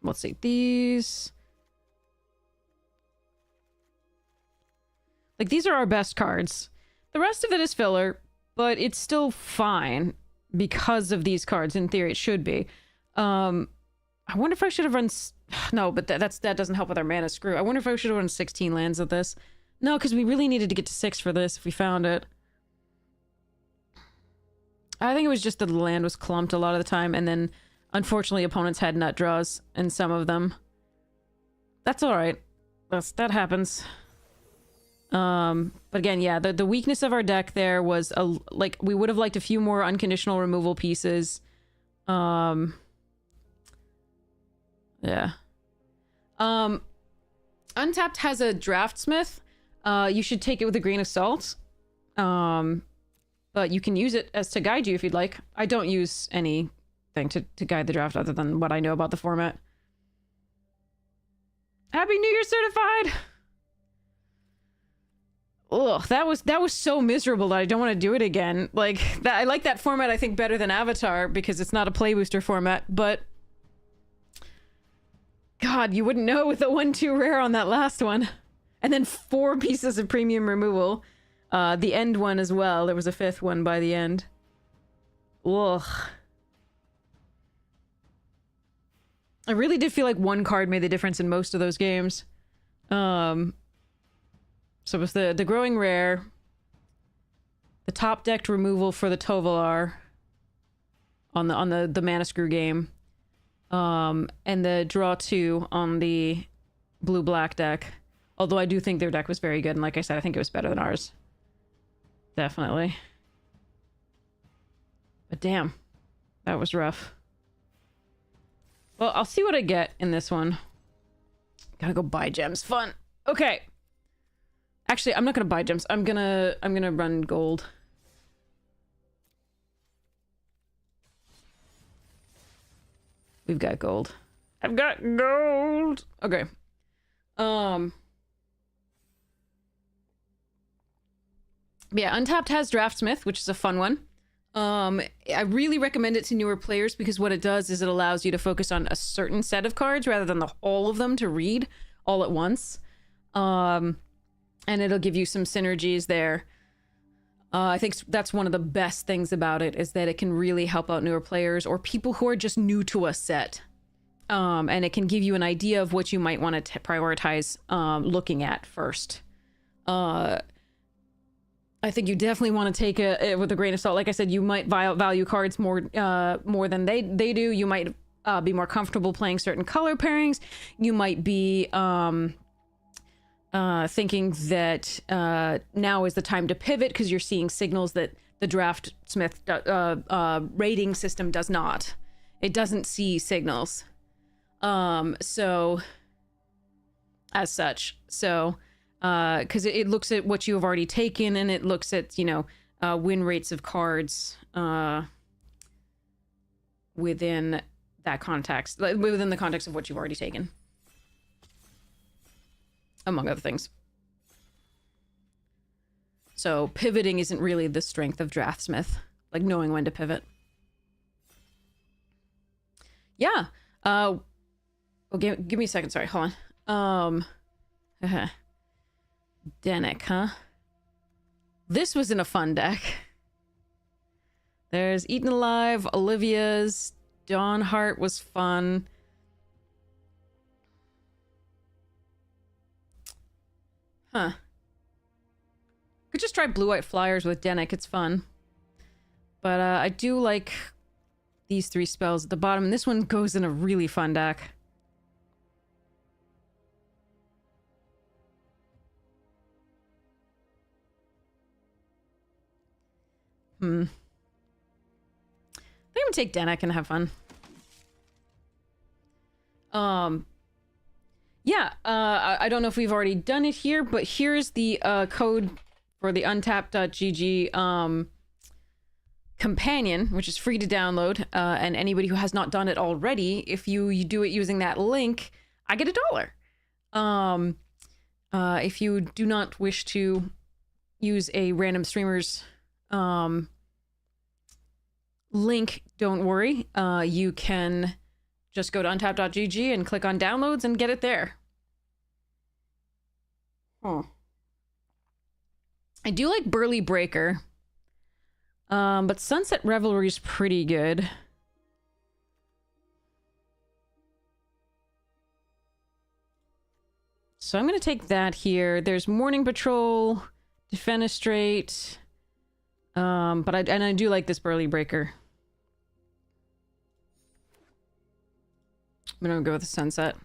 Let's see, these. Like, these are our best cards. The rest of it is filler, but it's still fine because of these cards. In theory, it should be. I wonder if I should have run... No, but that doesn't help with our mana screw. I wonder if I should have run 16 lands of this. No, because we really needed to get to 6 for this if we found it. I think it was just that the land was clumped a lot of the time, and then, unfortunately, opponents had nut draws in some of them. That's alright. That happens. But again, yeah, the weakness of our deck there was, like, we would have liked a few more unconditional removal pieces. Yeah. Untapped has a Draftsmith. You should take it with a grain of salt. But you can use it as to guide you if you'd like. I don't use anything to guide the draft other than what I know about the format. Happy New Year certified! Ugh, that was so miserable that I don't want to do it again. Like, I like that format, I think, better than Avatar because it's not a play booster format, but God, you wouldn't know with the 1/2 rare on that last one. And then 4 pieces of premium removal. The end one as well. There was a 5th one by the end. Ugh. I really did feel like one card made the difference in most of those games. So it was the growing rare, the top decked removal for the Tovolar on the Mana Screw game, and the draw 2 on the blue-black deck. Although I do think their deck was very good, and like I said, I think it was better than ours. Definitely. But damn, that was rough. Well, I'll see what I get in this one. Gotta go buy gems. Fun. Okay. Actually, I'm not gonna buy gems. I'm gonna run gold. We've got gold. I've got gold. Okay. Yeah, Untapped has Draftsmith, which is a fun one. I really recommend it to newer players because what it does is it allows you to focus on a certain set of cards rather than all of them to read all at once. And it'll give you some synergies there. I think that's one of the best things about it is that it can really help out newer players or people who are just new to a set. And it can give you an idea of what you might want to prioritize looking at first. I think you definitely want to take it with a grain of salt. Like I said, you might value cards more than they do. You might be more comfortable playing certain color pairings. You might be thinking that now is the time to pivot because you're seeing signals that the Draftsmith rating system does not. It doesn't see signals. So as such, so because it looks at what you have already taken and it looks at, you know, win rates of cards within that context, like, within the context of what you've already taken, among other things. So pivoting isn't really the strength of Draftsmith, like knowing when to pivot. Yeah. Oh, give me a second. Sorry, hold on. Denick, huh? This was in a fun deck. There's Eaten Alive, Olivia's, Dawnheart was fun. Huh. Could just try Blue-White Flyers with Denick, it's fun. But I do like these 3 spells at the bottom, and this one goes in a really fun deck. I think I'm gonna take Denick and have fun. Yeah, I don't know if we've already done it here, but here's the code for the untapped.gg companion, which is free to download, and anybody who has not done it already, if you do it using that link, I get $1. If you do not wish to use a random streamer's link, don't worry. You can just go to untapped.gg and click on downloads and get it there. I do like Burly Breaker. But Sunset Revelry is pretty good. So I'm going to take that here. There's Morning Patrol, Defenestrate. But I do like this Burly Breaker. I'm going to go with the Sunset.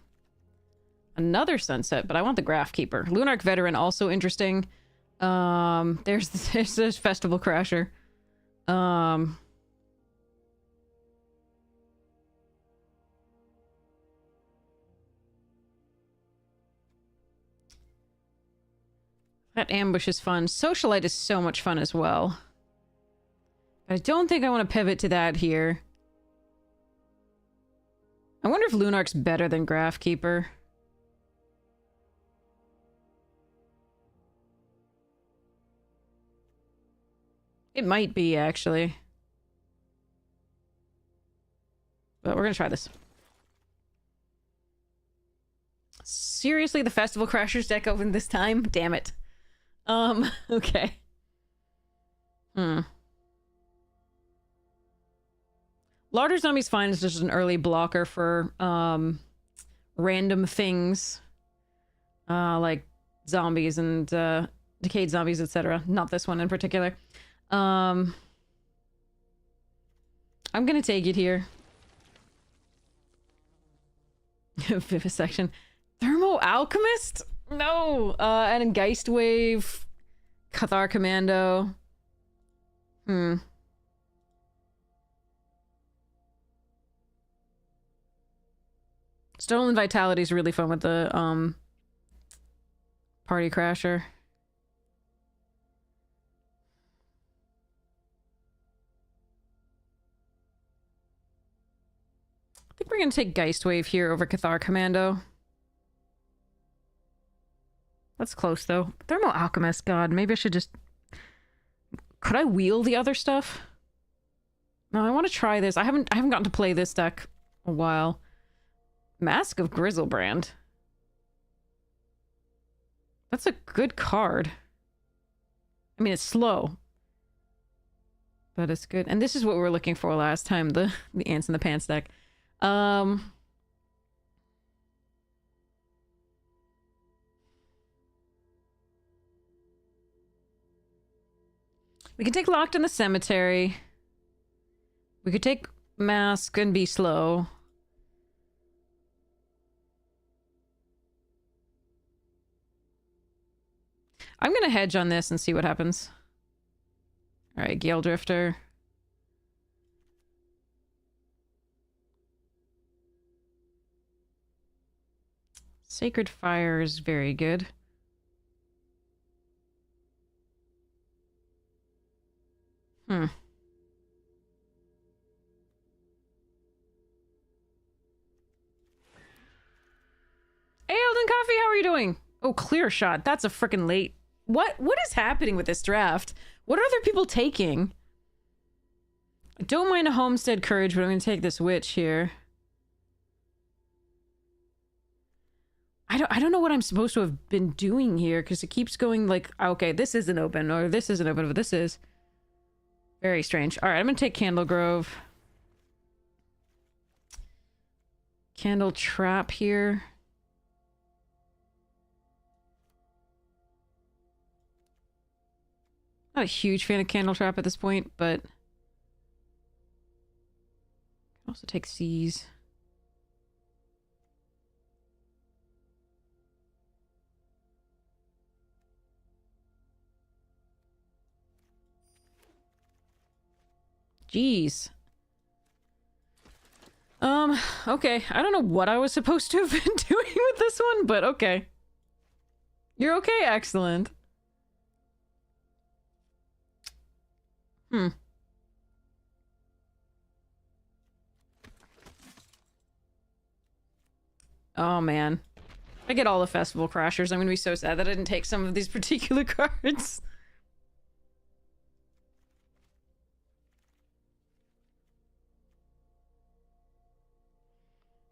Another Sunset, but I want the Graph Keeper. Lunarch Veteran, also interesting. There's this Festival Crasher. That Ambush is fun. Socialite is so much fun as well. But I don't think I want to pivot to that here. I wonder if Lunarch's better than Graph Keeper. It might be, actually. But we're gonna try this. Seriously, the Festival Crashers deck opened this time? Damn it. Okay. Larder Zombie's fine as just an early blocker for, random things. Like zombies and, decayed zombies, etc. Not this one in particular. I'm gonna take it here. Vivisection. Thermo Alchemist? No! And a Geistwave. Cathar Commando. Stolen Vitality is really fun with the, Party Crasher. I think we're gonna take Geistwave here over Cathar Commando. That's close, though. Thermo Alchemist, God, maybe I should just... Could I wheel the other stuff? No, I want to try this. I haven't gotten to play this deck a while. Mask of Grizzlebrand. That's a good card. I mean, it's slow. But it's good. And this is what we were looking for last time, the Ants in the Pants deck. We could take Locked in the Cemetery. We could take Mask and be slow. I'm gonna hedge on this and see what happens. Alright, Gale Drifter. Sacred Fire is very good. Hey, Elden Coffee, how are you doing? Oh, clear shot. That's a freaking late. What is happening with this draft? What are other people taking? I don't mind a Homestead Courage, but I'm gonna take this witch here. I don't know what I'm supposed to have been doing here, because it keeps going like, okay, this isn't open, or this isn't open, but this is. Very strange. Alright, I'm gonna take Candle Grove. Candle Trap here. Not a huge fan of Candle Trap at this point, but... also take Seize. Jeez. Okay. I don't know what I was supposed to have been doing with this one, but okay. You're okay, excellent. Oh, man. If I get all the Festival Crashers, I'm gonna be so sad that I didn't take some of these particular cards.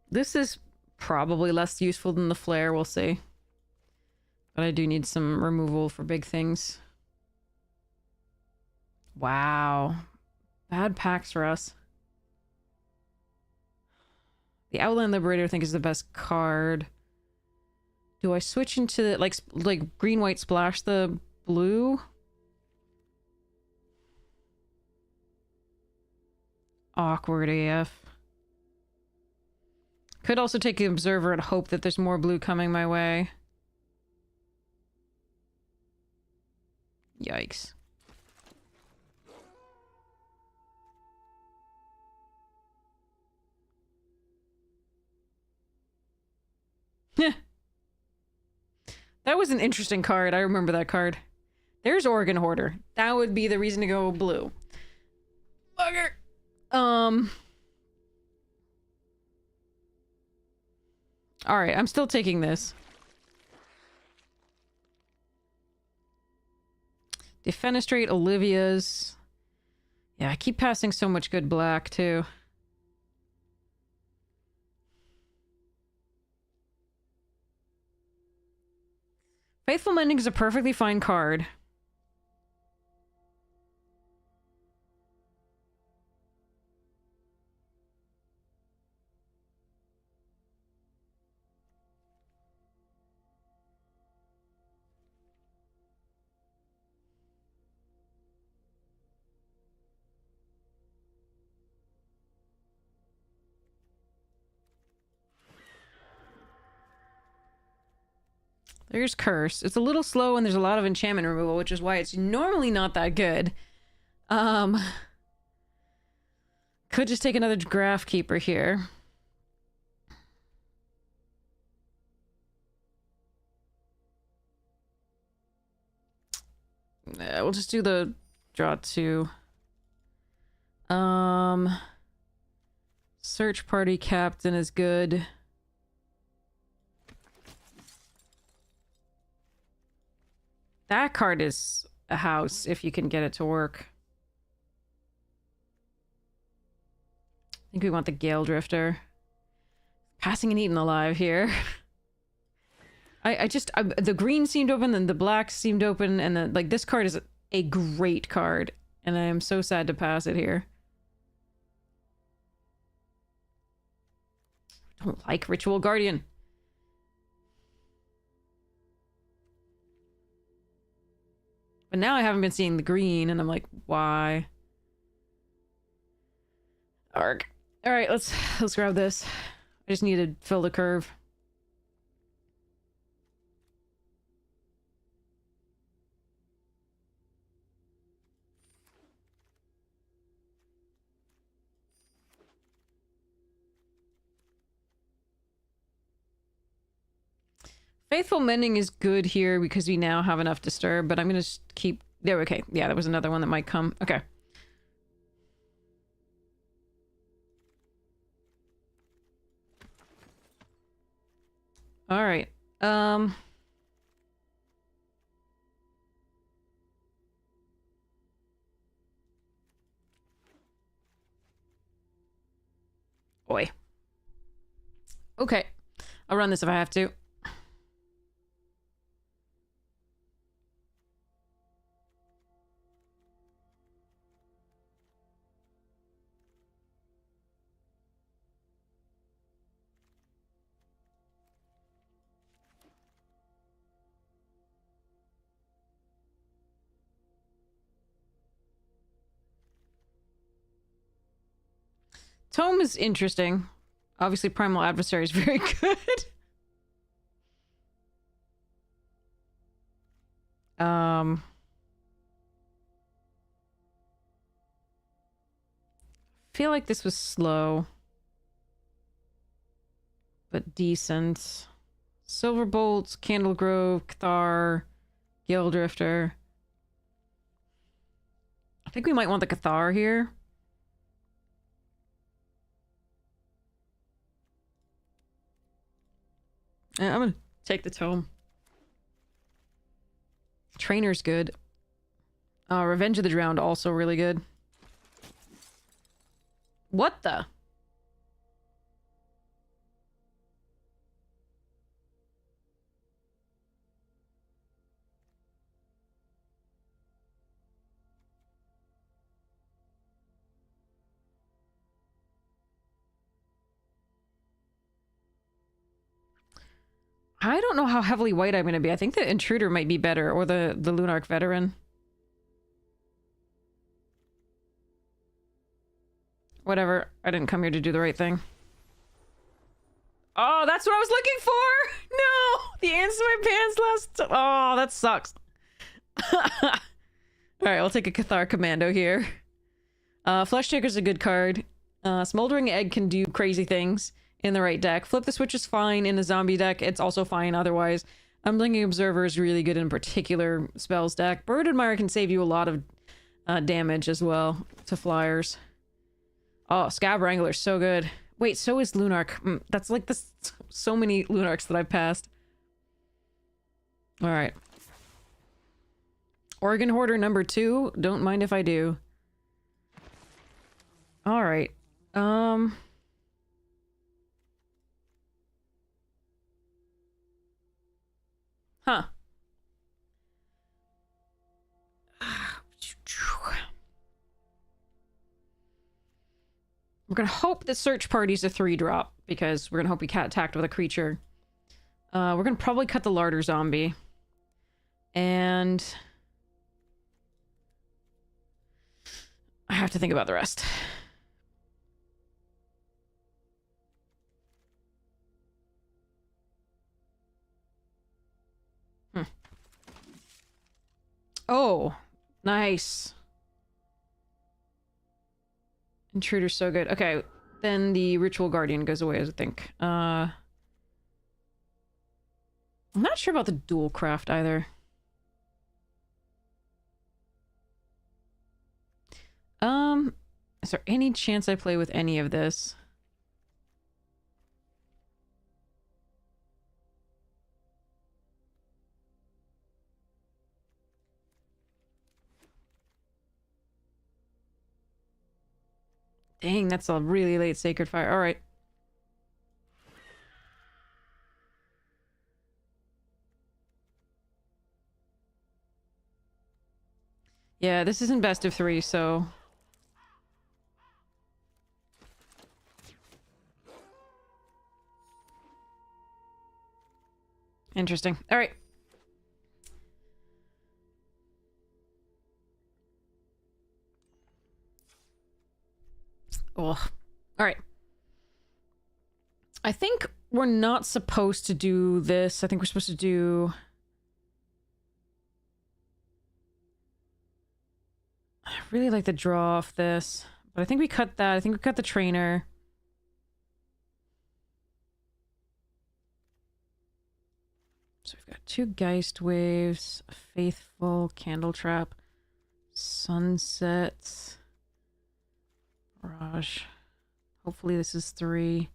This is probably less useful than the Flare, we'll see. But I do need some removal for big things. Wow. Bad packs for us. The Outland Liberator I think is the best card. Do I switch into the, like green, white, splash the blue? Awkward AF. Could also take the Observer and hope that there's more blue coming my way. Yikes. That was an interesting card. I remember that card. There's Oregon Hoarder. That would be the reason to go blue. Bugger. Alright, I'm still taking this. Defenestrate, Olivia's. Yeah, I keep passing so much good black, too. Faithful Mending is a perfectly fine card. There's Curse. It's a little slow and there's a lot of enchantment removal, which is why it's normally not that good. Could just take another Graph Keeper here. Yeah, we'll just do the draw 2. Search Party Captain is good. That card is a house, if you can get it to work. I think we want the Gale Drifter. Passing and Eaten Alive here. The green seemed open, then the black seemed open, and then, like, this card is a great card. And I am so sad to pass it here. I don't like Ritual Guardian. But now I haven't been seeing the green, and I'm like, why? Arg. Alright, let's grab this. I just need to fill the curve. Faithful Mending is good here because we now have enough Disturb, but I'm gonna just keep... There, okay. Yeah, there was another one that might come. Okay. All right. Boy. Okay. I'll run this if I have to. Tome is interesting. Obviously, Primal Adversary is very good. Feel like this was slow, but decent. Silverbolt, Candlegrove, Cathar, Gale Drifter. I think we might want the Cathar here. Yeah, I'm gonna take the Tome. Trainer's good. Revenge of the Drowned, also really good. What the? I don't know how heavily white I'm going to be. I think the Intruder might be better, or the Lunarch Veteran. Whatever. I didn't come here to do the right thing. Oh, that's what I was looking for! No! The ants in my pants last... Oh, that sucks. Alright, I'll take a Cathar Commando here. Fleshtaker's a good card. Smoldering Egg can do crazy things in the right deck. Flip the Switch is fine in a zombie deck. It's also fine otherwise. Unblinking Observer is really good in particular spells deck. Bird Admirer can save you a lot of damage as well to flyers. Oh, Scab Wrangler's so good. Wait, so is Lunarch. That's like this. So many Lunarchs that I've passed. Alright. Organ Hoarder number 2. Don't mind if I do. Alright. Huh. We're gonna hope that Search Party's a 3-drop, because we're gonna hope we get attacked with a creature. We're gonna probably cut the Larder Zombie. And... I have to think about the rest. Oh, nice. Intruder's so good. Okay, then the Ritual Guardian goes away, I think. I'm not sure about the dual craft either. Is there any chance I play with any of this? Dang, that's a really late Sacred Fire. All right. Yeah, this isn't best of 3, so... Interesting. All right. Oh. All right. I think we're not supposed to do this. I think we're supposed to do... I really like the draw off this. But I think we cut that. I think we cut the trainer. So we've got 2 Geist Waves, a Faithful, Candle Trap, Sunset, Mirage. Hopefully this is 3.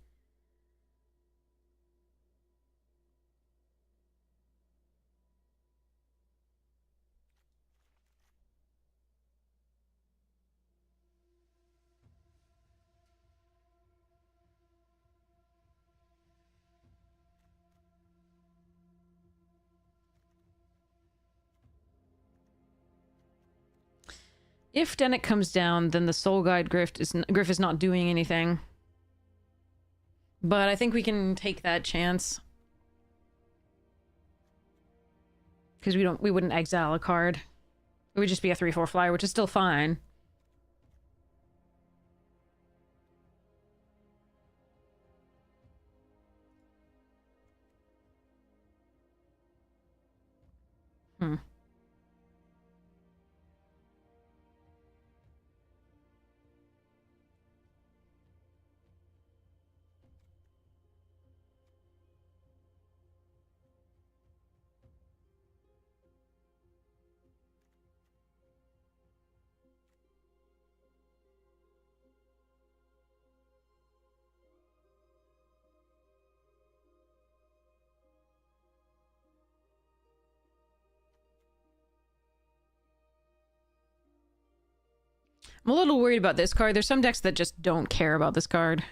If Dennet comes down, then the Soul Guide Griff is not doing anything. But I think we can take that chance. Because we wouldn't exile a card. It would just be a 3/4 flyer, which is still fine. Hmm. I'm a little worried about this card. There's some decks that just don't care about this card.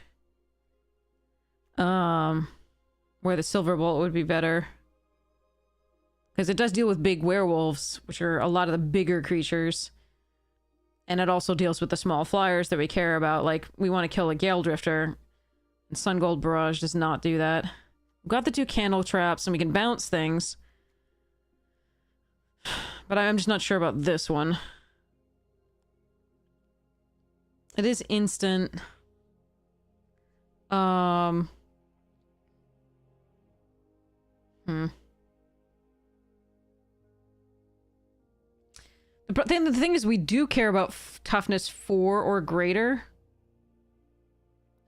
Where the Silver Bolt would be better. Because it does deal with big werewolves, which are a lot of the bigger creatures. And it also deals with the small flyers that we care about. Like, we want to kill a Gale Drifter. And Sun Gold Barrage does not do that. We've got the 2 candle traps, and we can bounce things. But I'm just not sure about this one. It is instant. Hmm. The thing is, we do care about toughness 4 or greater.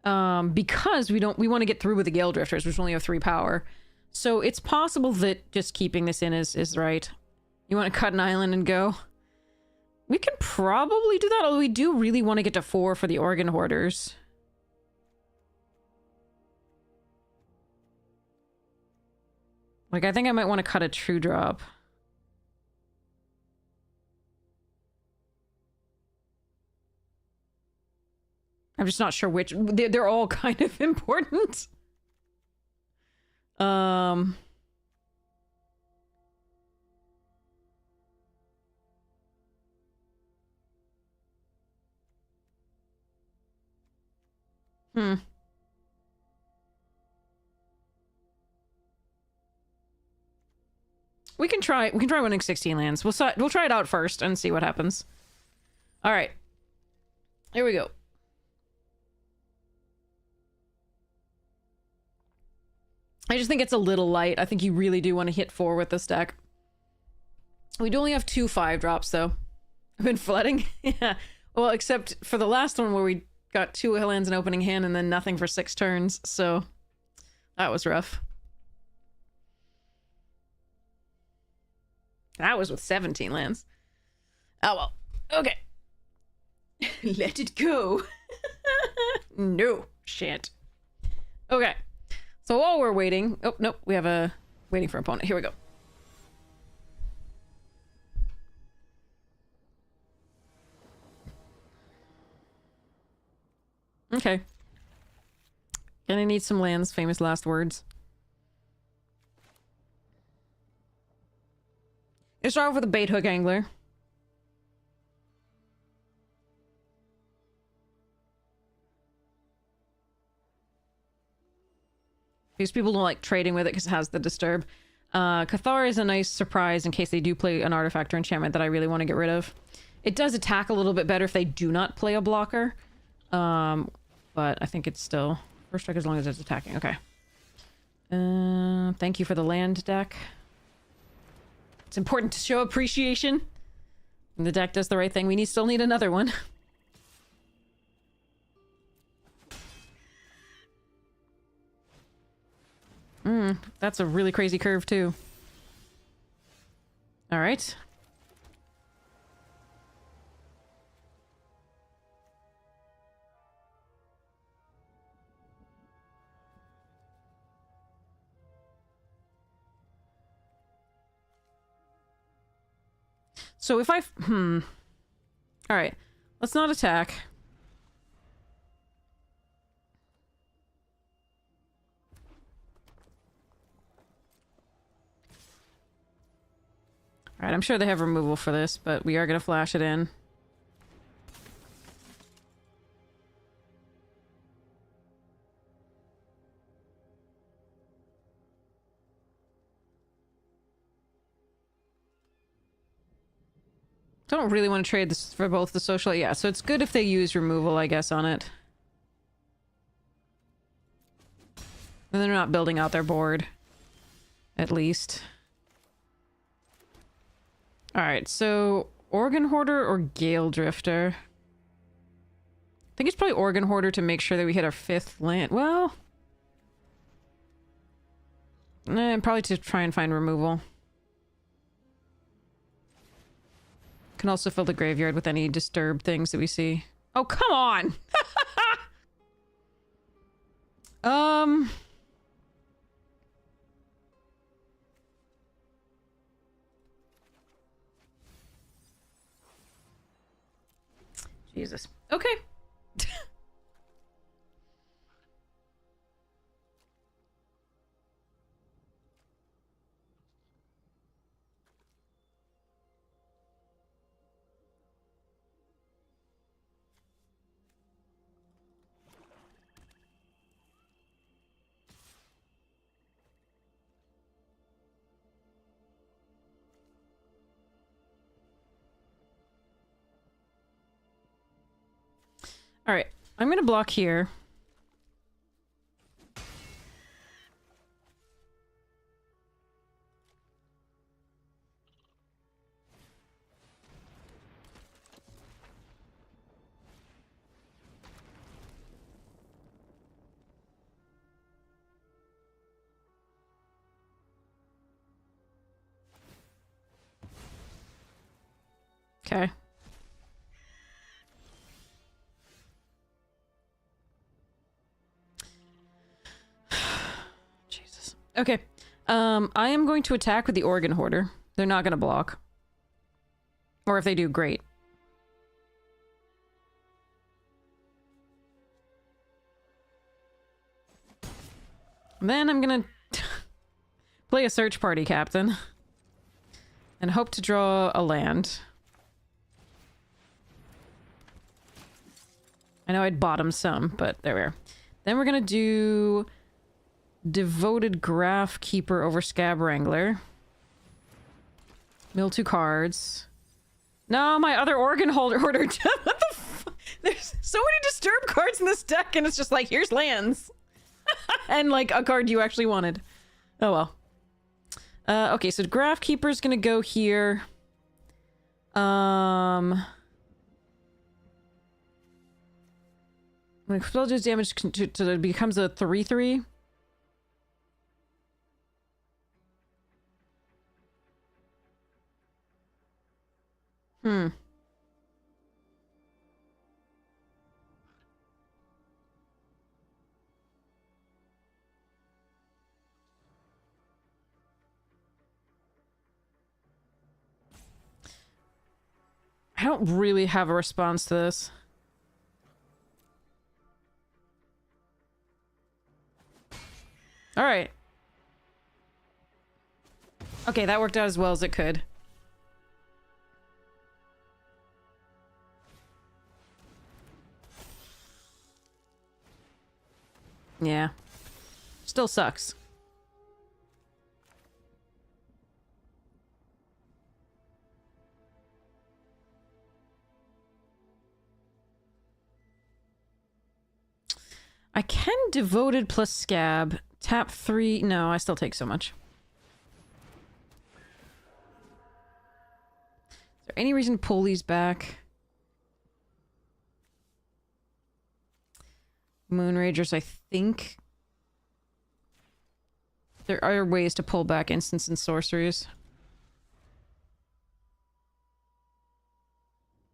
Because we want to get through with the Gale Drifters, which only have 3 power. So it's possible that just keeping this in is right. You want to cut an island and go? We can probably do that, although we do really want to get to 4 for the Organ Hoarders. Like, I think I might want to cut a True Drop. I'm just not sure which. They're all kind of important. We can try winning 16 lands. We'll try it out first and see what happens. All right. Here we go. I just think it's a little light. I think you really do want to hit 4 with this deck. We do only have 2 5-drops, though. I've been flooding. Yeah. Well, except for the last one where we got 2 lands in opening hand and then nothing for 6 turns. So that was rough. That was with 17 lands. Oh, well. Okay. Let it go. No. Shit. Okay. So while we're waiting... Oh, nope. We have a... Waiting for opponent. Here we go. Okay. Gonna need some lands. Famous last words. Let's start off with a Bait Hook Angler. Because people don't like trading with it because it has the Disturb. Cathar is a nice surprise in case they do play an artifact or enchantment that I really want to get rid of. It does attack a little bit better if they do not play a blocker. But I think it's still... First strike as long as it's attacking. Okay. Thank you for the land deck. It's important to show appreciation. And the deck does the right thing. We still need another one. That's a really crazy curve, too. Alright. So if I... Alright. Let's not attack. Alright, I'm sure they have removal for this, but we are going to flash it in. Don't really want to trade this for both the social... Yeah, so it's good if they use removal, I guess, on it. And they're not building out their board. At least. Alright, so... Organ Hoarder or Gale Drifter? I think it's probably Organ Hoarder to make sure that we hit our 5th land. Well... probably to try and find removal. Can also fill the graveyard with any disturbed things that we see. Oh, come on! Jesus. Okay. Alright, I'm gonna block here. Okay. Jesus. Okay. I am going to attack with the Organ Hoarder. They're not gonna block. Or if they do, great. And then I'm gonna play a Search Party Captain. And hope to draw a land. I know I'd bottom some, but there we are. Then we're gonna do Devoted Graph Keeper over Scab Wrangler. Mill 2 cards. No, my other Organ Hoarder. What the f- There's so many disturbed cards in this deck, and it's just like, here's lands. And like a card you actually wanted. Oh well. Okay, so Graph Keeper's gonna go here. When spell does damage to it becomes a 3/3. Hmm. I don't really have a response to this. Alright. Okay, that worked out as well as it could. Yeah. Still sucks. I can Devoted plus Scab. Tap 3. No, I still take so much. Is there any reason to pull these back? Moonragers, I think. There are ways to pull back instants and sorceries.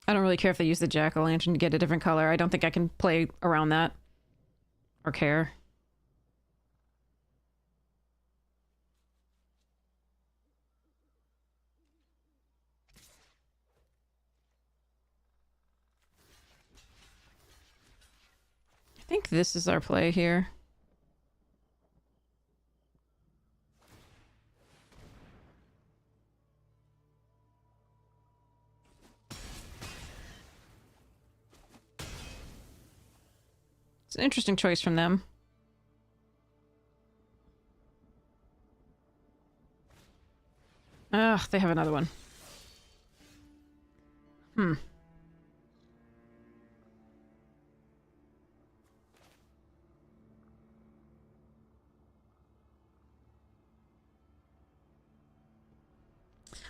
I don't really care if they use the Jack-o'-lantern to get a different color. I don't think I can play around that. Or care. I think this is our play here. It's an interesting choice from them. Ugh, they have another one. Hmm.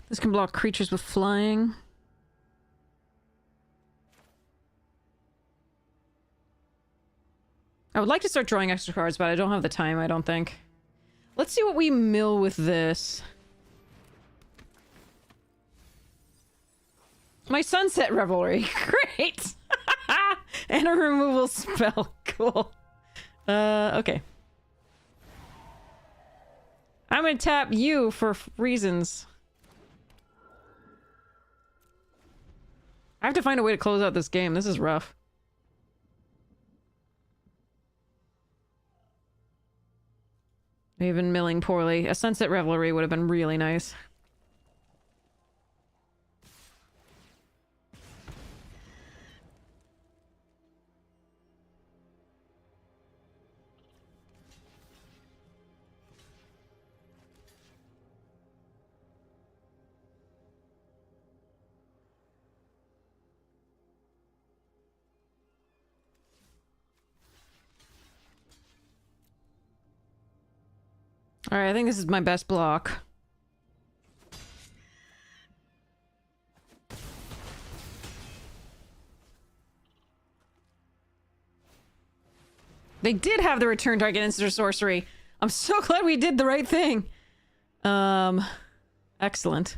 This can block creatures with flying. I would like to start drawing extra cards, but I don't have the time, I don't think. Let's see what we mill with this. My Sunset Revelry. Great! And a removal spell. Cool. Okay. I'm gonna tap you for reasons. I have to find a way to close out this game. This is rough. We've been milling poorly. A Sunset Revelry would have been really nice. Alright, I think this is my best block. They did have the return target instant or sorcery. I'm so glad we did the right thing. Excellent.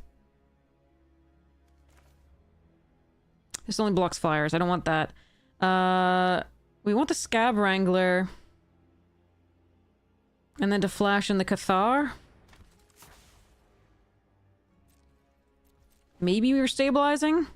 This only blocks flyers. I don't want that. We want the Scab Wrangler. And then to flash in the Cathar. Maybe we were stabilizing?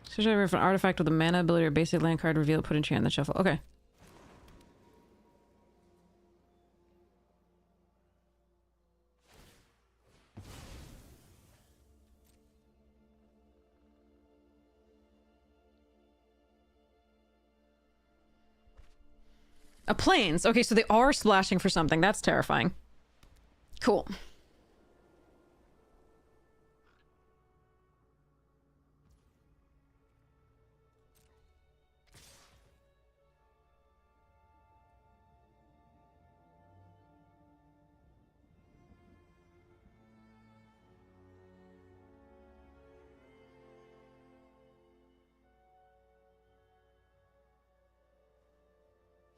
Especially if an artifact with a mana ability or basic land card reveal, put enchant in the shuffle. Okay. A plains. Okay, so they are splashing for something. That's terrifying. Cool.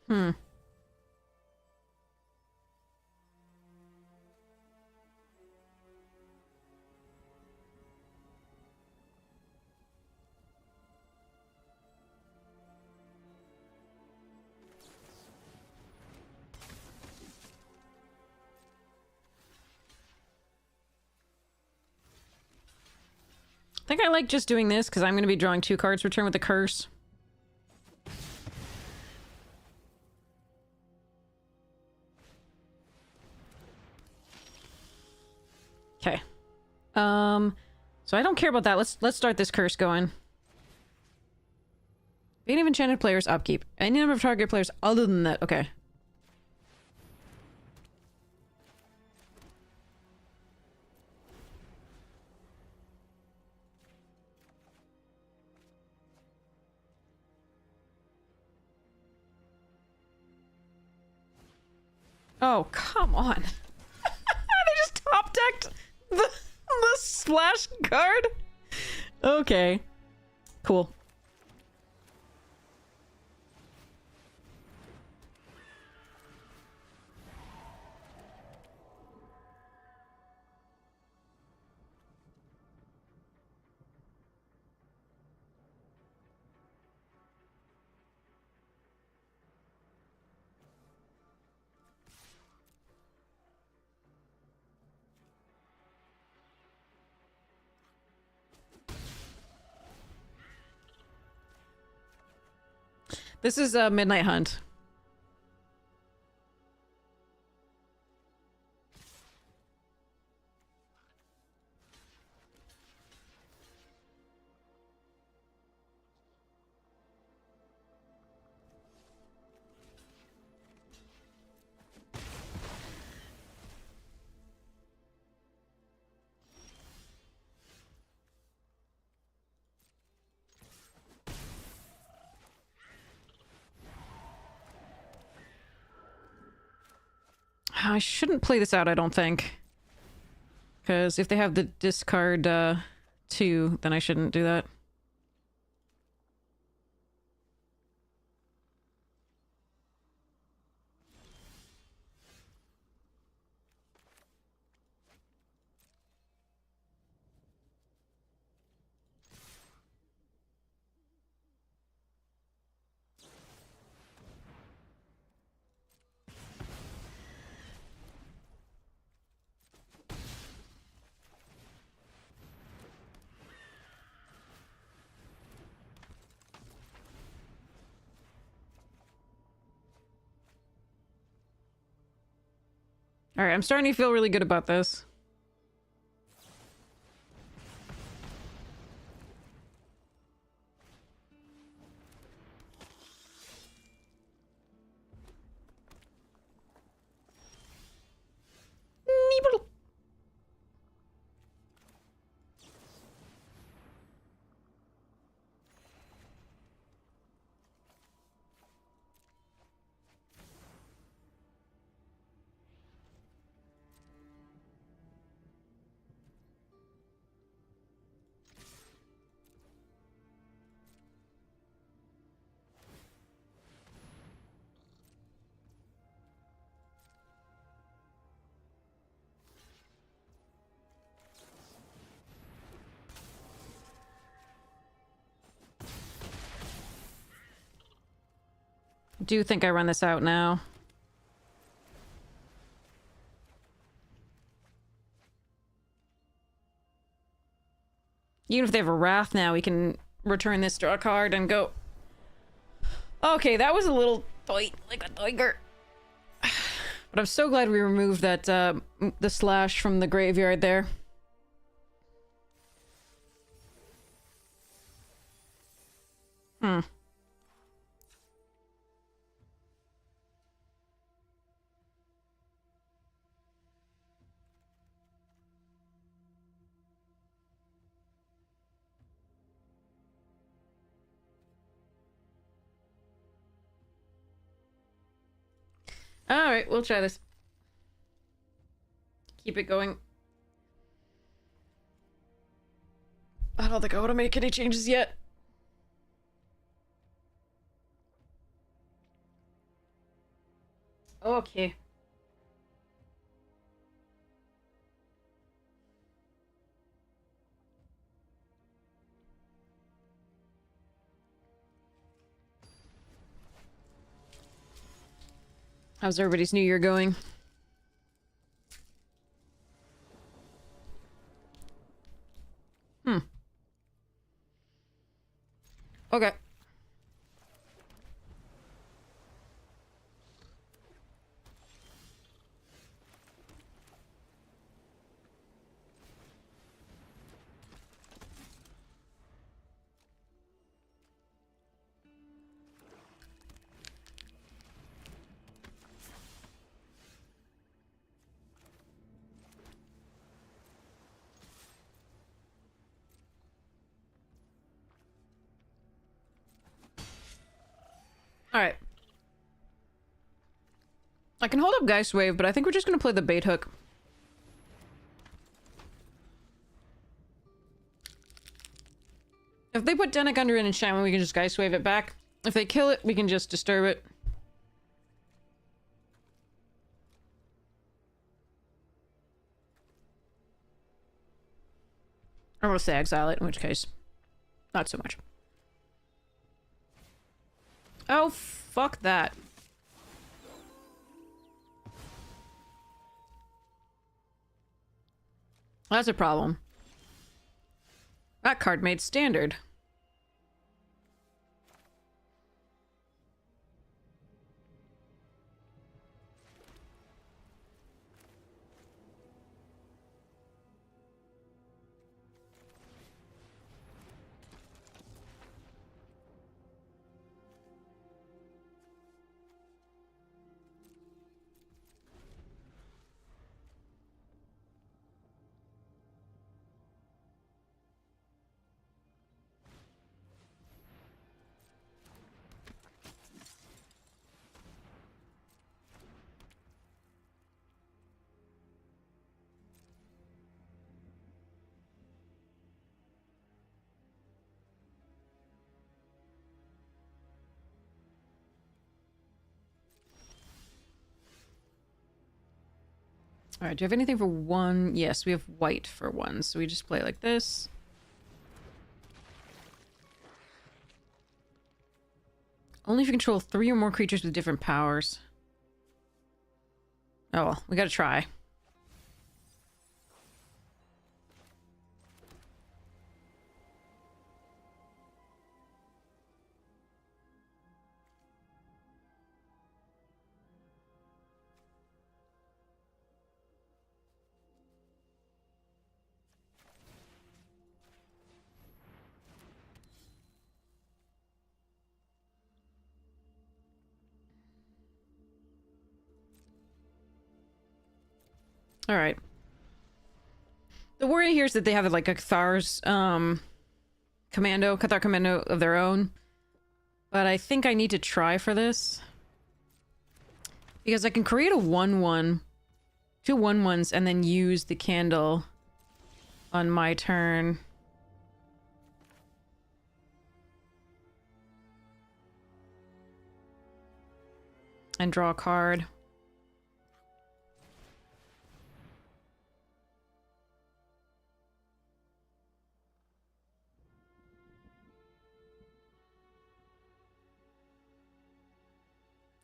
Hmm. I think I like just doing this because I'm going to be drawing 2 cards return with the curse. Okay. So I don't care about that. Let's start this curse going. Bane of Enchanted players upkeep. Any number of target players other than that. Okay. Oh, come on. They just top decked the splash card? Okay. Cool. This is a Midnight Hunt. I shouldn't play this out, I don't think. Because if they have the discard 2, then I shouldn't do that. Alright, I'm starting to feel really good about this. Neeble. I do think I run this out now. Even if they have a Wrath now, we can return this draw card and go. Okay, that was a little tight, like a tiger. But I'm so glad we removed that, the slash from the graveyard there. Hmm. Alright, we'll try this. Keep it going. I don't think I want to make any changes yet. Okay. How's everybody's new year going? Okay. Alright. I can hold up Geist Wave, but I think we're just gonna play the bait hook. If they put Dennick under an enchantment, we can just Geist Wave it back. If they kill it, we can just disturb it. Or we'll say exile it, in which case, not so much. Oh, fuck that. That's a problem. That card made standard. All right, do you have anything for one? Yes, we have white for one, so we just play like this. Only if you control 3 or more creatures with different powers. Oh well, we gotta try. All right. The worry here is that they have like a Cathar's Cathar commando of their own. But I think I need to try for this. Because I can create a 1/1, 2 1/1s, and then use the candle on my turn. And draw a card.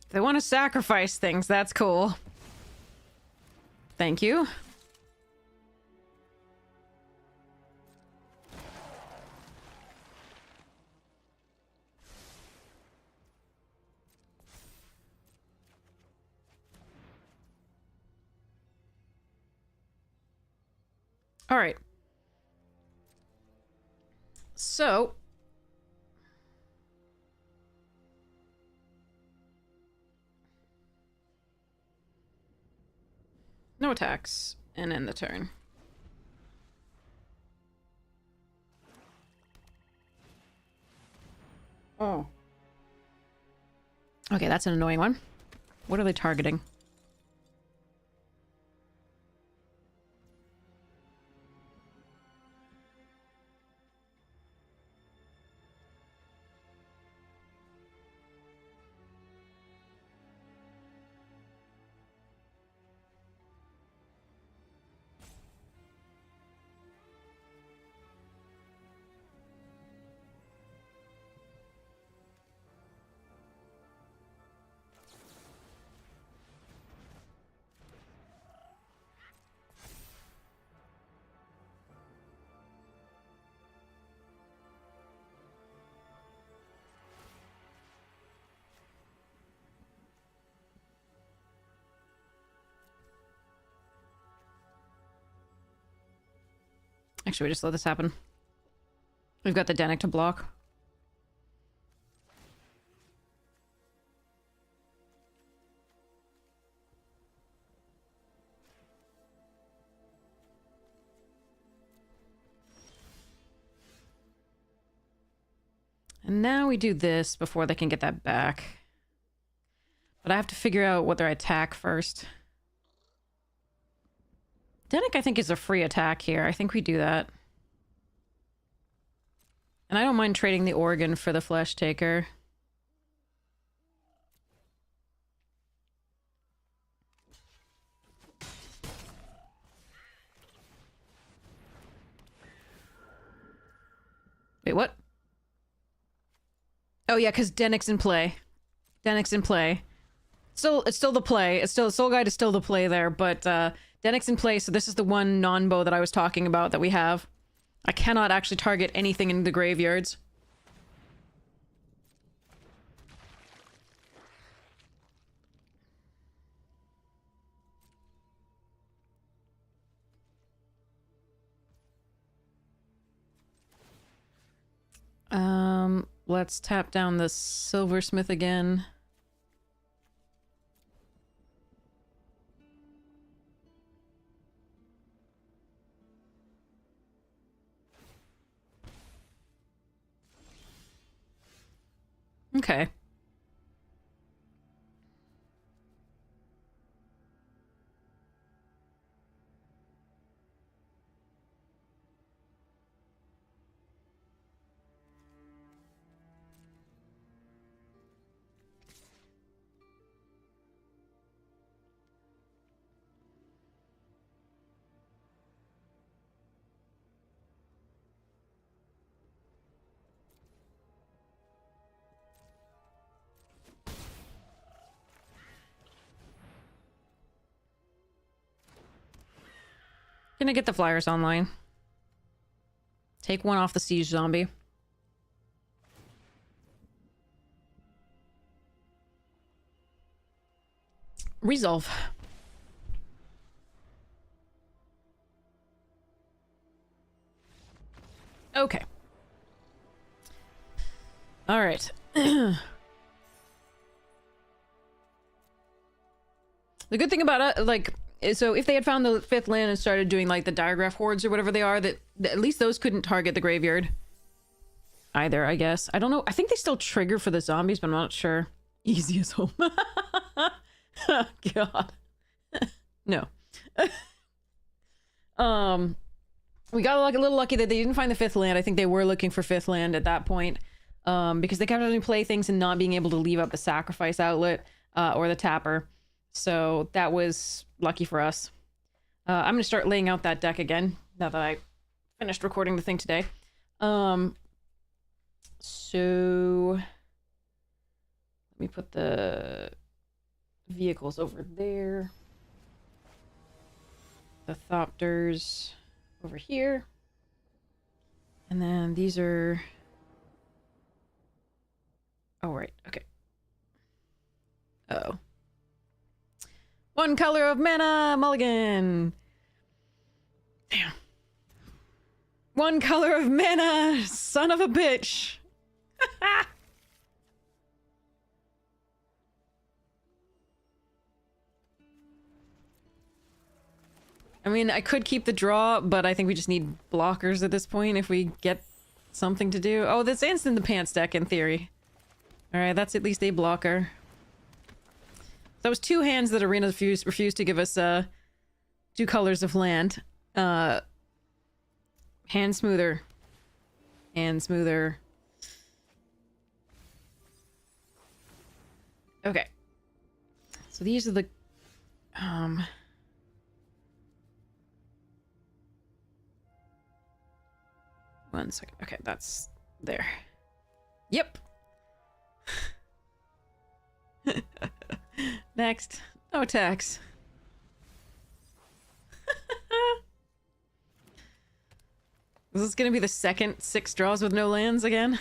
If they want to sacrifice things, that's cool. Thank you. All right. So... no attacks, and end the turn. Oh. Okay, that's an annoying one. What are they targeting? Actually, we just let this happen. We've got the Danik to block. And now we do this before they can get that back. But I have to figure out what their attack first. Danik, I think, is a free attack here. I think we do that. And I don't mind trading the organ for the Flesh Taker. Wait, what? Oh yeah, because Danik's in play. Danik's in play. It's still the play. It's still Soul Guide is still the play there, but Danik's in play, so this is the one non-bow that I was talking about that we have. I cannot actually target anything in the graveyards. Let's tap down the Silversmith again. Okay. gonna get the flyers online. Take one off the siege zombie. Resolve. Okay. All right. The good thing about it, like, so if they had found the fifth land and started doing like the digraph hordes or whatever they are, that at least those couldn't target the graveyard either, I guess. I don't know. I think they still trigger for the zombies, but I'm not sure. Easy as home. Oh, God. No. We got like a little lucky that they didn't find the fifth land. I think they were looking for fifth land at that point, because they kept having to play things and not being able to leave out the sacrifice outlet or the tapper. So that was lucky for us. I'm gonna start laying out that deck again now that I finished recording the thing today. So let me put the vehicles over there. The Thopters over here. And then these are... Oh, right. Okay. Uh-oh. One color of mana, mulligan. Damn. One color of mana, son of a bitch. I mean, I could keep the draw, but I think we just need blockers at this point if we get something to do. Oh, this ends in the pants deck in theory. Alright, that's at least a blocker. That was two hands that Arena refused to give us 2 colors of land. Hand smoother. Hand smoother. Okay. So these are the... 1 second. Okay, that's there. Yep. Next. No tax. Is this gonna be the second 6 draws with no lands again?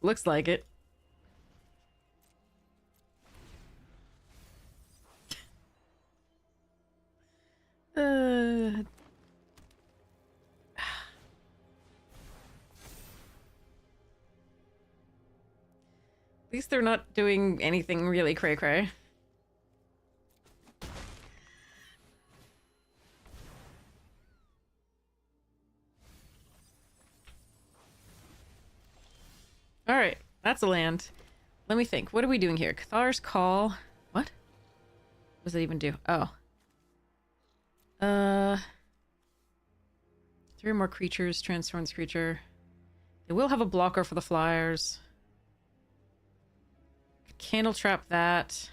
Looks like it. At least they're not doing anything really cray-cray. Alright, that's a land. Let me think. What are we doing here? Cathar's Call. What? What does that even do? Oh. 3 more creatures. Transform this creature. They will have a blocker for the flyers. Candle trap that.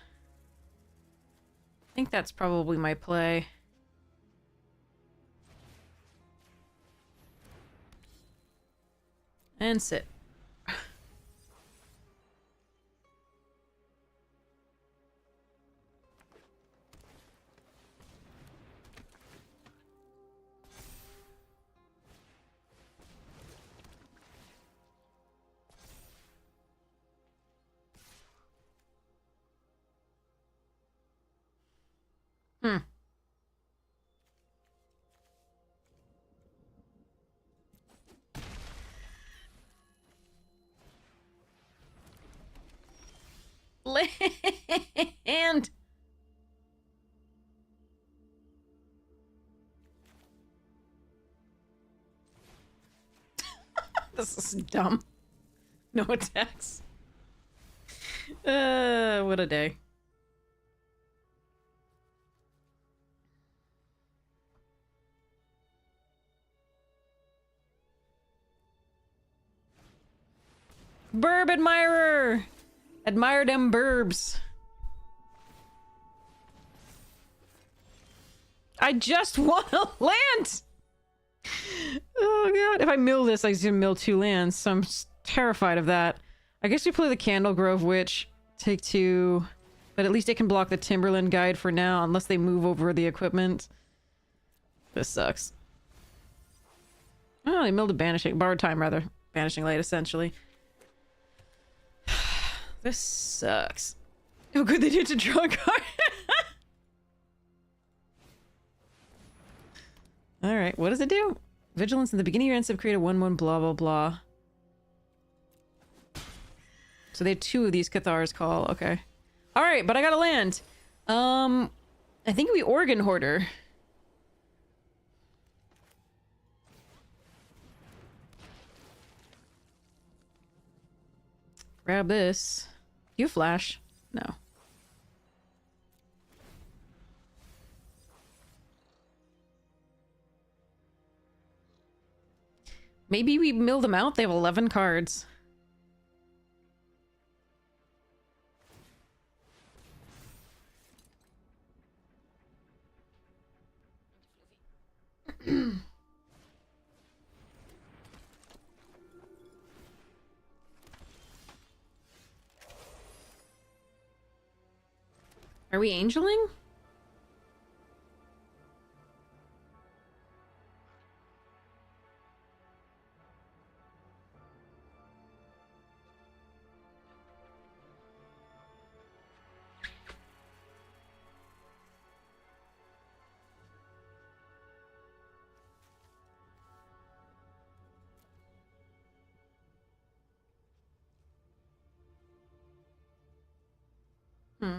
I think that's probably my play. And sit. Land. This is dumb. No attacks. What a day. Burb admirer. Admire them burbs. I just want a land! Oh god. If I mill this, I just mill 2 lands, so I'm terrified of that. I guess we play the Candle Grove Witch. Take 2. But at least it can block the Timberland guide for now, unless they move over the equipment. This sucks. Oh, they milled a banishing... Borrowed time, rather. Banishing light, essentially. This sucks. Oh, good, they did to draw a card. Alright, what does it do? Vigilance in the beginning of your end step, create a 1/1 blah blah blah. So they have 2 of these Cathar's Call, okay. Alright, but I gotta land. I think we Organ Hoarder. Grab this. You flash? No. Maybe we mill them out? They have 11 cards. Are we angeling? Hmm.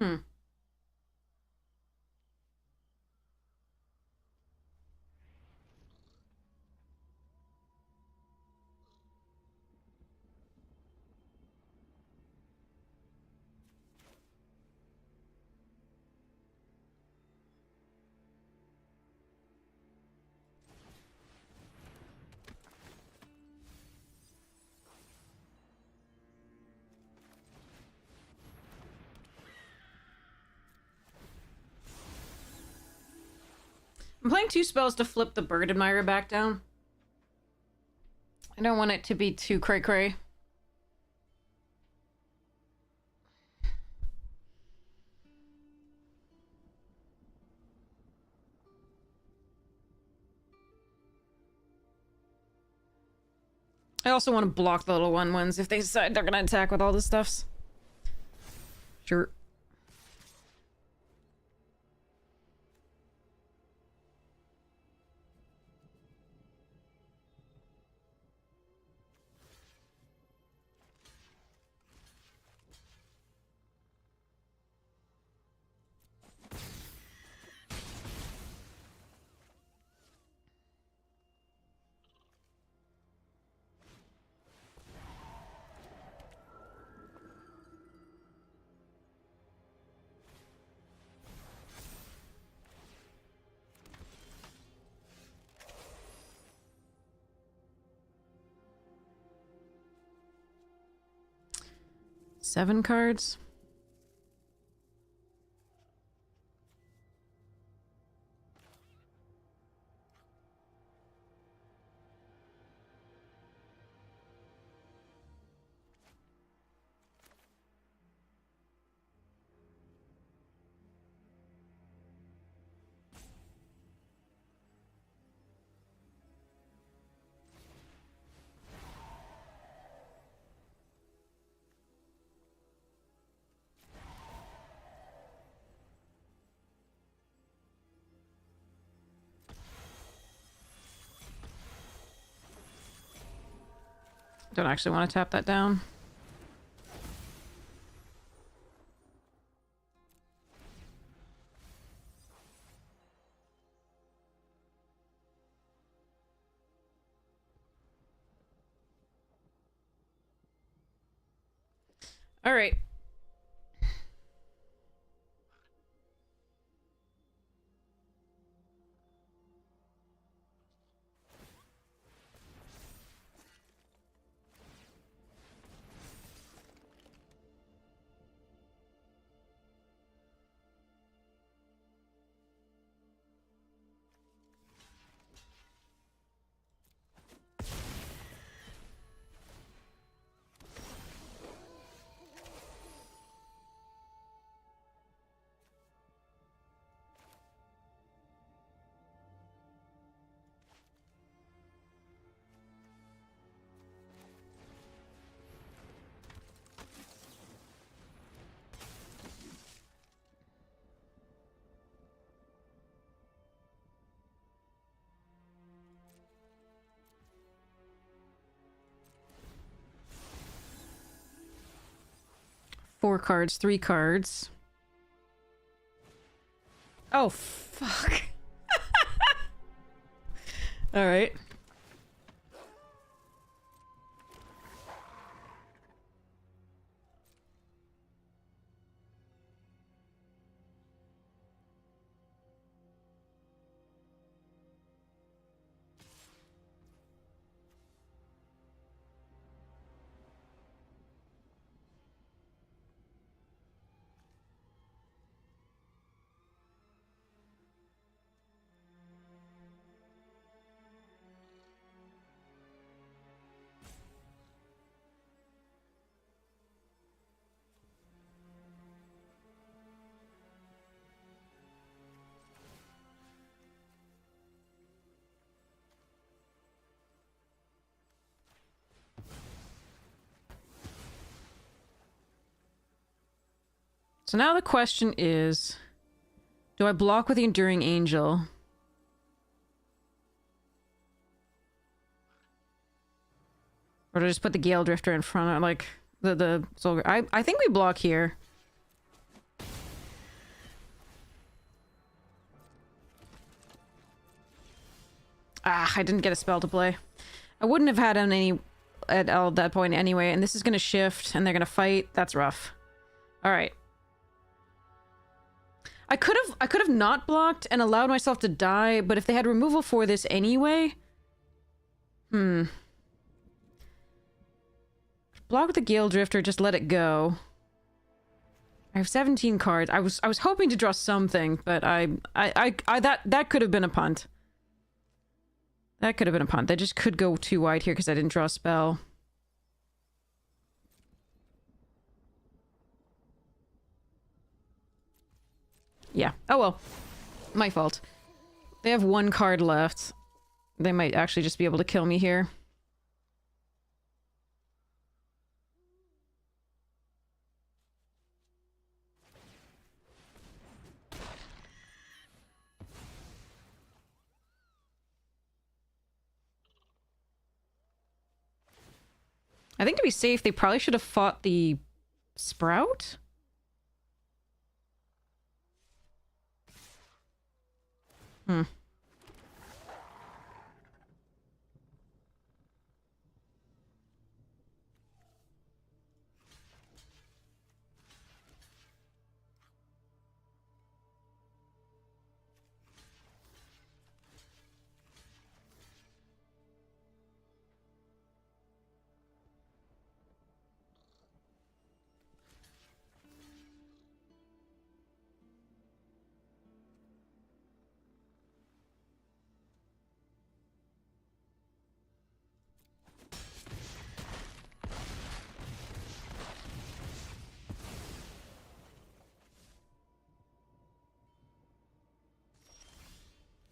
Hmm. I'm playing 2 spells to flip the Bird Admirer back down. I don't want it to be too cray-cray. I also want to block the little 1/1s if they decide they're gonna attack with all the stuffs. Sure. Seven cards. Don't actually want to tap that down. All right. Four cards, 3 cards. Oh, fuck. All right. So now the question is, do I block with the Enduring Angel? Or do I just put the Gale Drifter in front of, like, the Soul... I think we block here. Ah, I didn't get a spell to play. I wouldn't have had any at that point anyway, and this is gonna shift, and they're gonna fight. That's rough. Alright. I could have not blocked and allowed myself to die, but if they had removal for this anyway... Block with the Gale Drifter, just let it go. I have 17 cards. I was hoping to draw something, but that could have been a punt. That could have been a punt. That just could go too wide here because I didn't draw a spell. Yeah. Oh well. My fault. They have 1 card left. They might actually just be able to kill me here. I think to be safe, they probably should have fought the Sprout?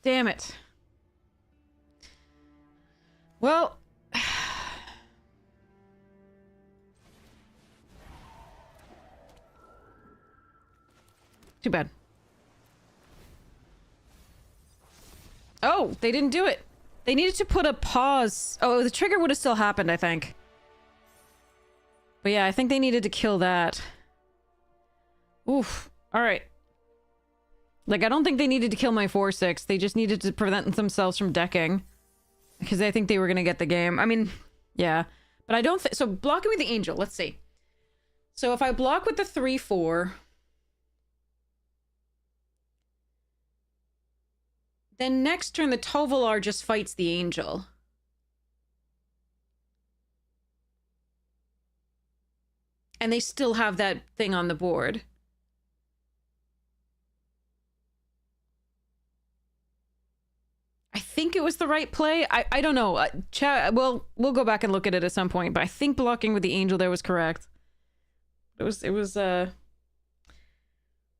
Damn it. Well... Too bad. Oh, they didn't do it. They needed to put a pause. Oh, the trigger would have still happened, I think. But yeah, I think they needed to kill that. Oof. Alright. Like, I don't think they needed to kill my 4-6. They just needed to prevent themselves from decking. Because I think they were going to get the game. I mean, yeah. But I don't think... So, blocking with the Angel. Let's see. So, if I block with the 3-4... Then next turn, the Tovolar just fights the Angel. And they still have that thing on the board. I think it was the right play. I don't know. Well, we'll go back and look at it at some point. But I think blocking with the Angel there was correct. It was an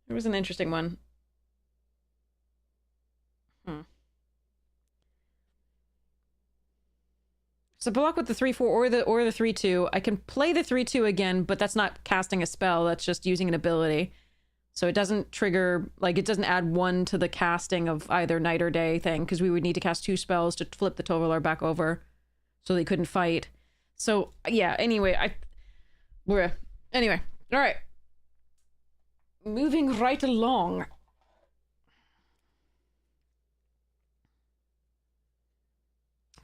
interesting one. So block with the 3-4 or the 3-2. I can play the 3-2 again, but that's not casting a spell. That's just using an ability. So it doesn't trigger, like, it doesn't add 1 to the casting of either night or day thing, because we would need to cast 2 spells to flip the Tovolar back over, so they couldn't fight. So yeah. Anyway, anyway. All right. Moving right along.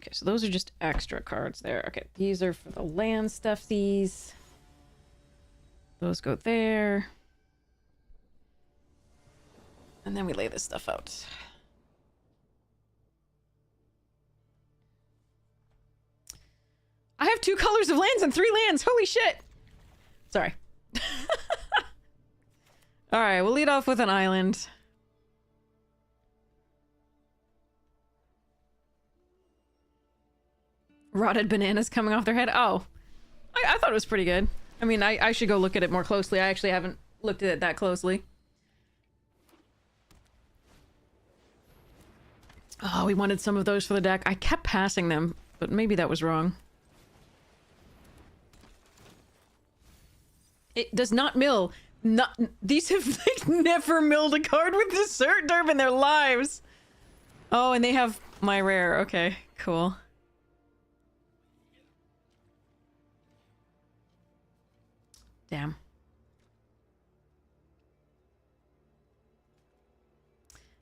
Okay, so those are just extra cards there. Okay, these are for the land stuff, these. Those go there. And then we lay this stuff out. I have 2 colors of lands and 3 lands! Holy shit! Sorry. Alright, we'll lead off with an island. Rotted bananas coming off their head. Oh, I thought it was pretty good. I mean, I should go look at it more closely. I actually haven't looked at it that closely. Oh, we wanted some of those for the deck. I kept passing them, but maybe that was wrong. It does not mill. These have like never milled a card with Desert Derb in their lives. Oh, and they have my rare. Okay, cool. Damn.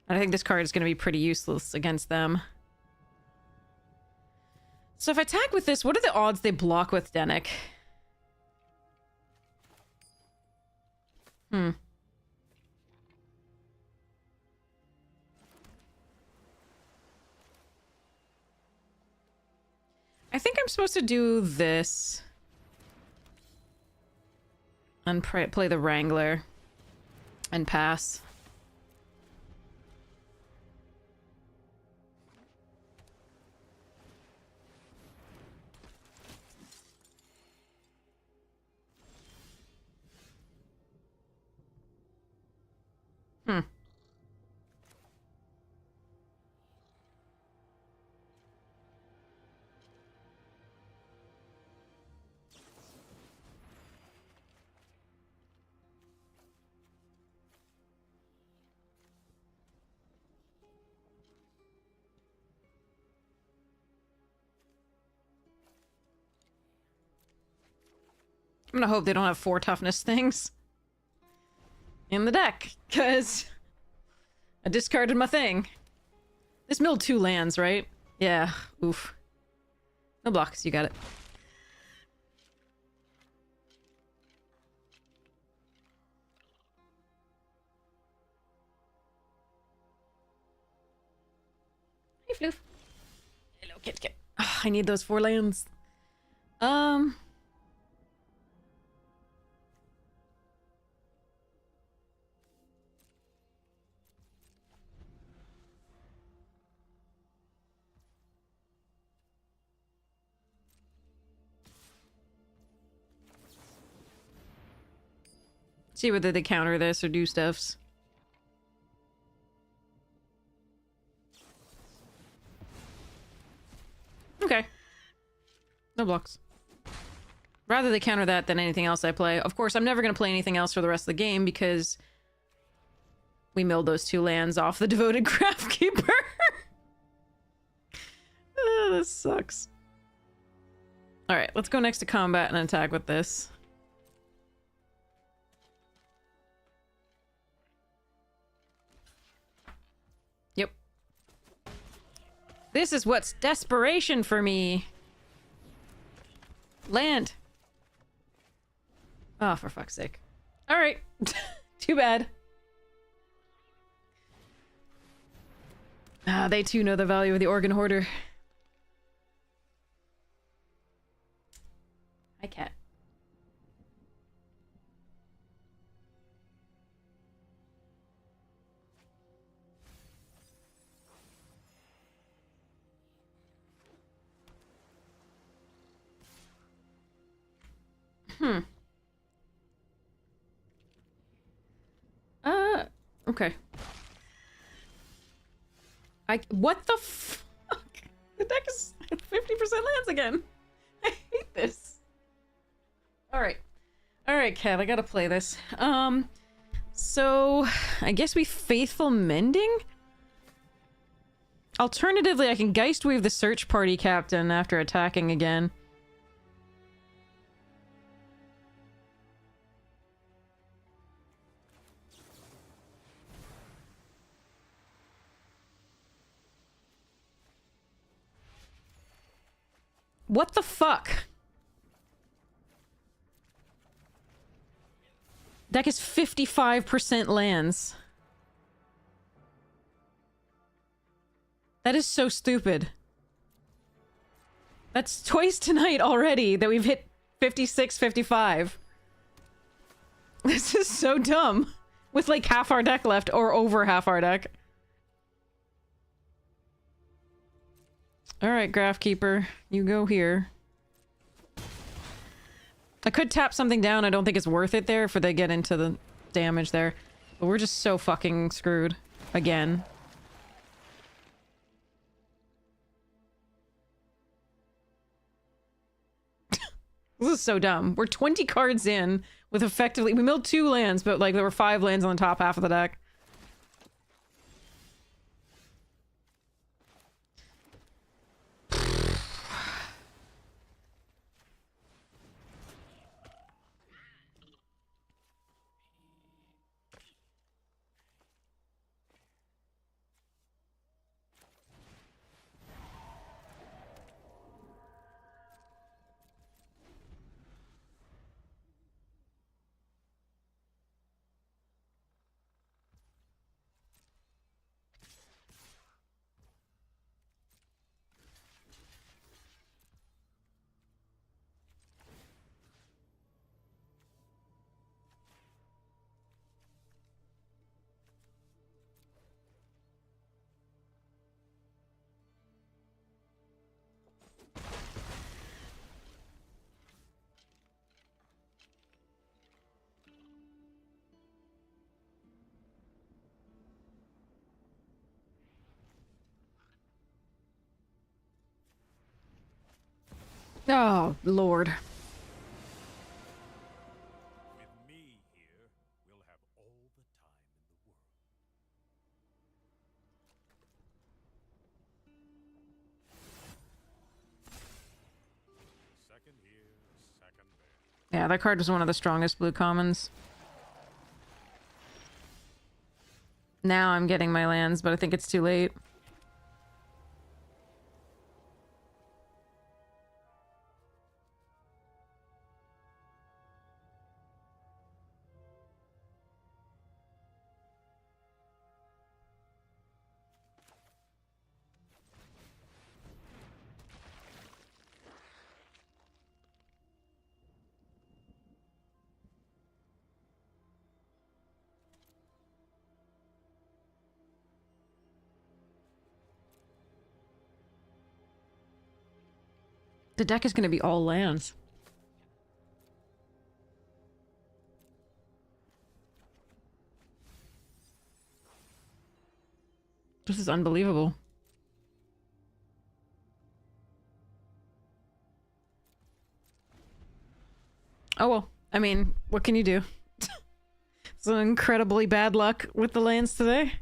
I think this card is going to be pretty useless against them. So if I attack with this, what are the odds they block with Dennick? I think I'm supposed to do this. And play the Wrangler. And pass. I'm gonna hope they don't have 4 toughness things in the deck, because I discarded my thing. This milled 2 lands, right? Yeah. Oof. No blocks, you got it. Hey, Floof. Hello, Kit. Oh, I need those 4 lands. See whether they counter this or do stuffs. Okay. No blocks. Rather they counter that than anything else I play. Of course, I'm never going to play anything else for the rest of the game because we milled those 2 lands off the Devoted Craftkeeper. Oh, this sucks. Alright, let's go next to combat and attack with this. This is what's desperation for me. Land. Oh, for fuck's sake. Alright. Too bad. Ah, they too know the value of the organ hoarder. Hi, cat. Okay. What the fuck? The deck is 50% lands again. I hate this. Alright. Alright, Cat, I gotta play this. So I guess we Faithful Mending? Alternatively, I can Geistweave the search party captain after attacking again. What the fuck? Deck is 55% lands. That is so stupid. That's twice tonight already that we've hit 56, 55. This is so dumb. With like half our deck left, or over half our deck. Alright, Graphkeeper. You go here. I could tap something down. I don't think it's worth it there if they get into the damage there. But we're just so fucking screwed. Again. This is so dumb. We're 20 cards in with effectively... We milled 2 lands, but like there were 5 lands on the top half of the deck. Oh, Lord. With me here, we'll have all the time in the world. Second here, second there. Yeah, that card was one of the strongest blue commons. Now I'm getting my lands, but I think it's too late. The deck is going to be all lands. This is unbelievable. Oh well, I mean, what can you do? It's an incredibly bad luck with the lands today.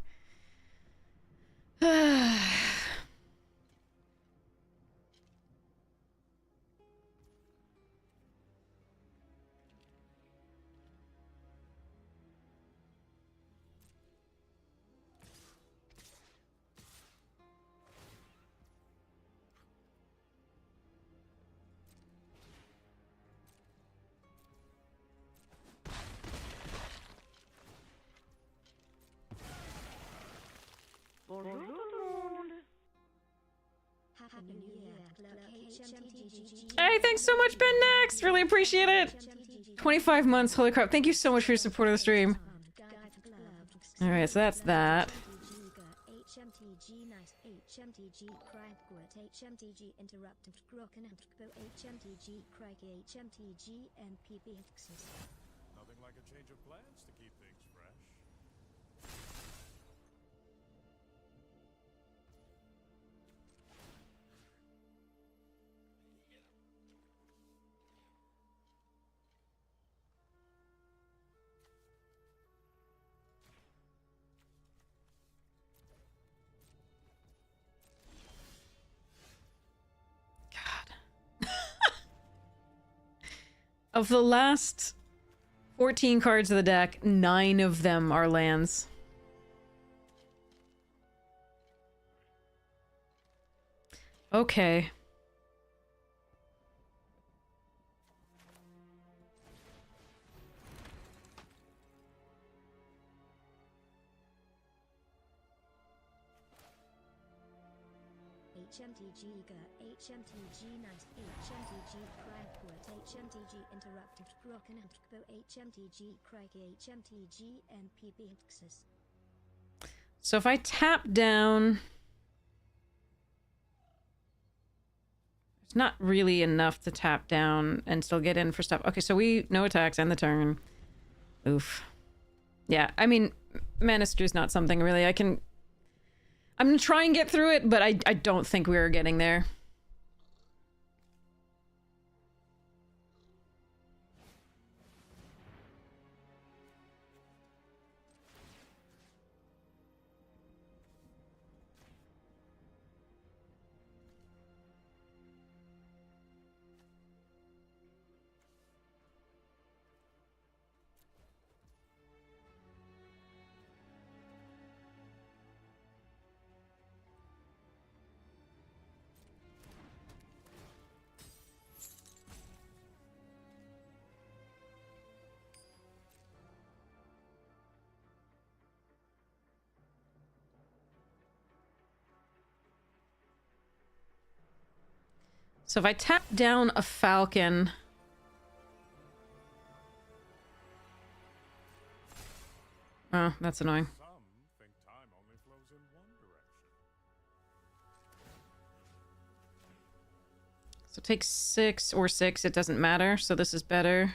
Hey, thanks so much, Ben Next. Really appreciate it. 25 months. Holy crap. Thank you so much for your support of the stream. Alright, so that's that. Nothing like a change of plans to keep things fresh. God. Of the last 14 cards of the deck, 9 of them are lands. Okay. HMTG HMTG nice HMTG Crackwood HMTG interrupted Broken and HMTG Craggy HMTG MPB Xs. So if I tap down... It's not really enough to tap down and still get in for stuff. Okay, so we... No attacks, end the turn. Oof. Yeah, I mean, Manister's not something really I can... I'm gonna try and get through it, but I don't think we're getting there. So if I tap down a Falcon... Oh, that's annoying. Some think time only flows in one direction. So take 6 or 6, it doesn't matter. So this is better.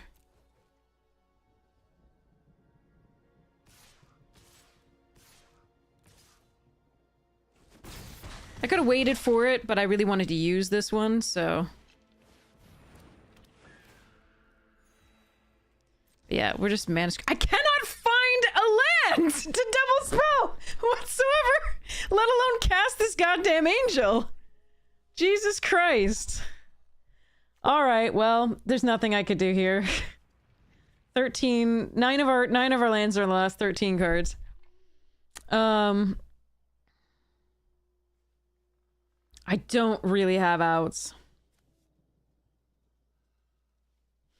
I could have waited for it, but I really wanted to use this one, so... Yeah, we're just managed... I cannot find a land to double spell whatsoever! Let alone cast this goddamn angel! Jesus Christ. Alright, well, there's nothing I could do here. 13... 9 of our lands are in the last 13 cards. I don't really have outs.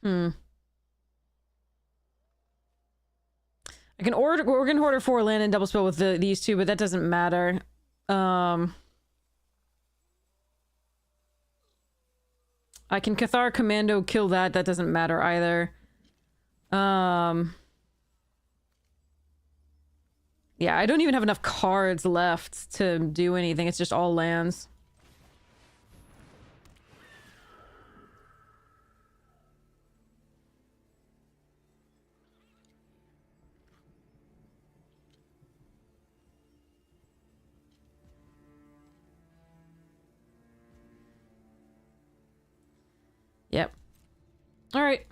I can order... We're gonna order 4 land and double spell with these two, but that doesn't matter. I can Cathar Commando kill that. That doesn't matter either. Yeah, I don't even have enough cards left to do anything. It's just all lands. Yep. All right.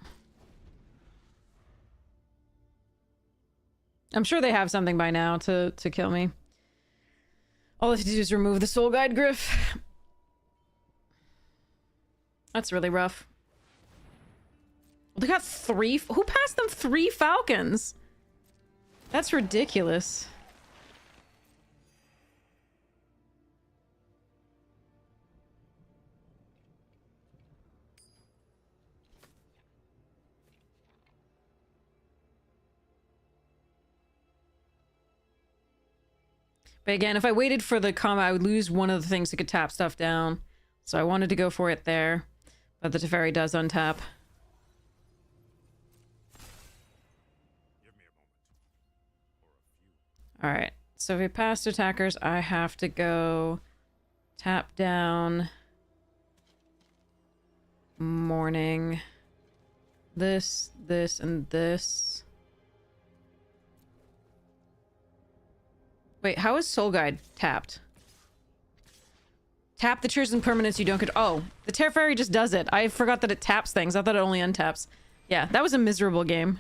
I'm sure they have something by now to kill me. All I have to do is remove the Soul Guide Gryph. That's really rough. They got 3... Who passed them 3 Falcons? That's ridiculous. But again, if I waited for the combat, I would lose one of the things that could tap stuff down. So I wanted to go for it there. But the Teferi does untap. Give me a moment. Or a few. Alright. So if we passed attackers, I have to go tap down morning. This, and this. Wait, how is Soul Guide tapped? Tap the Chosen Permanents you don't get. Oh, the Teferi just does it. I forgot that it taps things. I thought it only untaps. Yeah, that was a miserable game.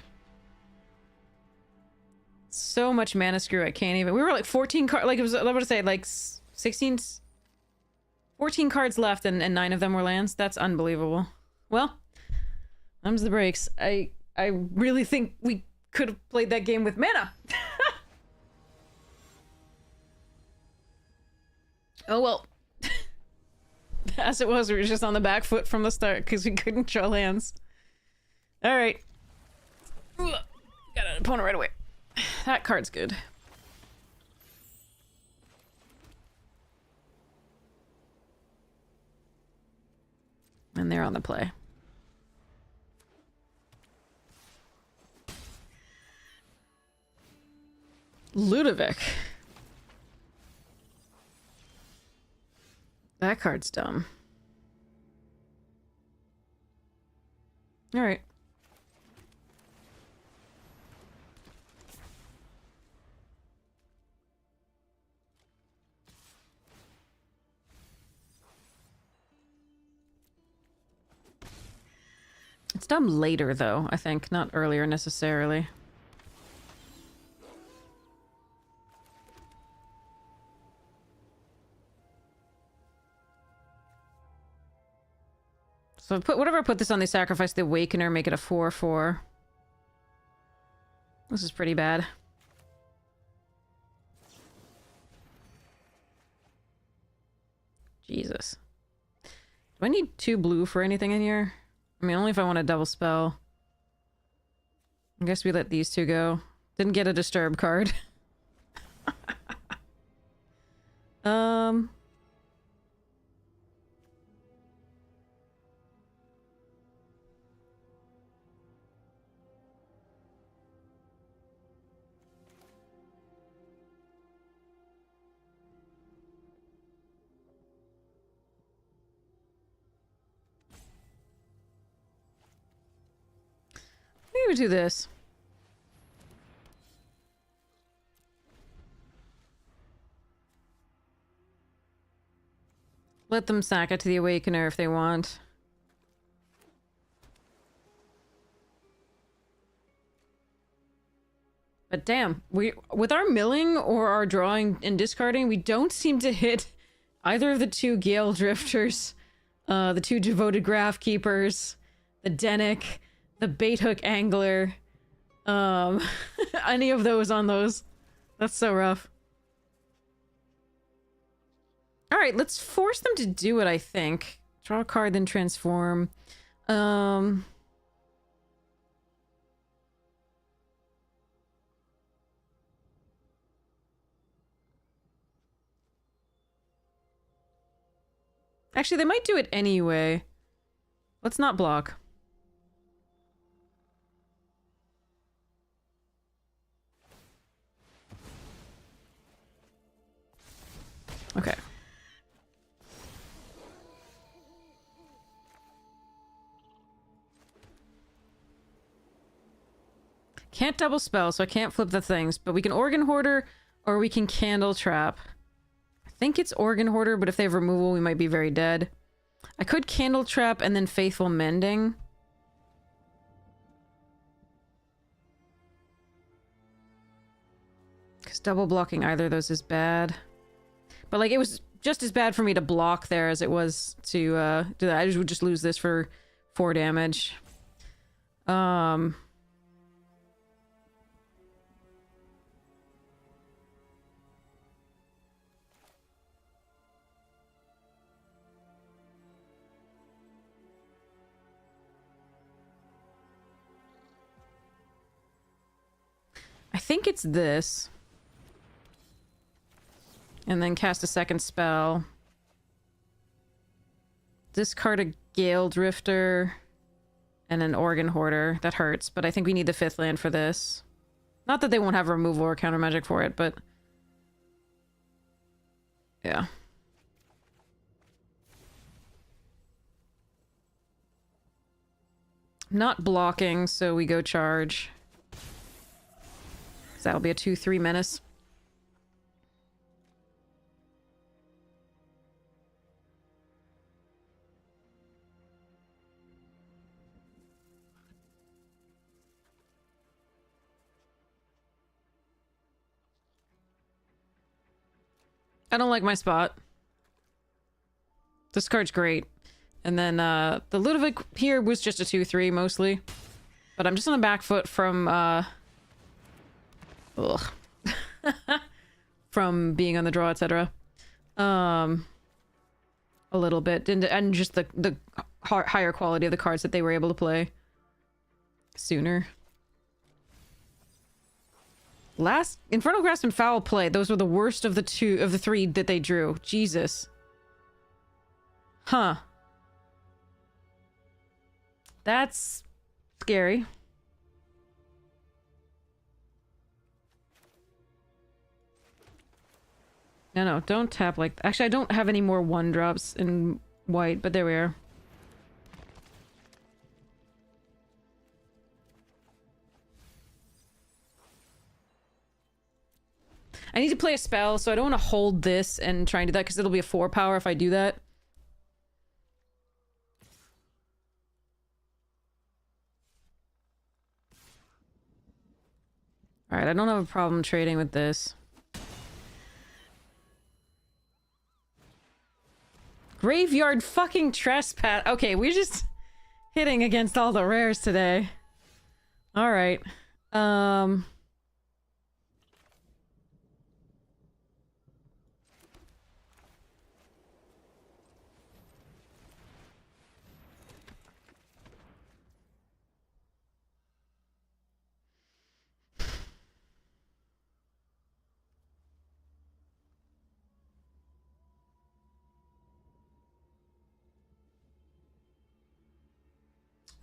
So much mana screw, I can't even. We were like 14 cards. Like, it was, I would say, like 16. 14 cards left, and 9 of them were lands. That's unbelievable. Well, thumbs the brakes. I really think we could have played that game with mana. Oh well. As it was, we were just on the back foot from the start because we couldn't draw lands. Alright. Got an opponent right away. That card's good. And they're on the play. Ludovic. That card's dumb. Alright. It's dumb later, though, I think. Not earlier, necessarily. So whatever I put this on, they sacrifice the Awakener, make it a 4/4. This is pretty bad. Jesus. Do I need 2 blue for anything in here? I mean, only if I want a double spell. I guess we let these 2 go. Didn't get a disturb card. Maybe we do this. Let them sack it to the Awakener if they want. But damn, with our milling or our drawing and discarding, we don't seem to hit either of the 2 Gale Drifters, the 2 Devoted Graph Keepers, the Denic, the Bait Hook Angler, any of those on those. That's so rough. Alright, let's force them to do it, I think. Draw a card, then transform. Actually, they might do it anyway. Let's not block. Okay. Can't double spell, so I can't flip the things, but we can Organ Hoarder or we can Candle Trap. I think it's Organ Hoarder, but if they have removal, we might be very dead. I could Candle Trap and then Faithful Mending. Because double blocking either of those is bad. But, like, it was just as bad for me to block there as it was to do that. I would just lose this for 4 damage. I think it's this. And then cast a second spell. discard a Gale Drifter and an Organ Hoarder. That hurts, but I think we need the 5th land for this. Not that they won't have removal or counter magic for it, but... yeah. Not blocking, so we go charge. So that'll be a 2/3 menace. I don't like my spot. This card's great. And then the Ludovic here was just a 2/3 mostly. But I'm just on the back foot from from being on the draw, etc. A little bit. And just the higher quality of the cards that they were able to play sooner. Last Infernal Grasp and Foul Play, those were the worst of the 3 that they drew. Jesus. Huh. That's scary. No, don't tap like... Actually, I don't have any more 1-drops in white, but there we are. I need to play a spell, so I don't want to hold this and try and do that, because it'll be a 4 power if I do that. Alright, I don't have a problem trading with this. Graveyard fucking Trespass. Okay, we're just hitting against all the rares today. Alright.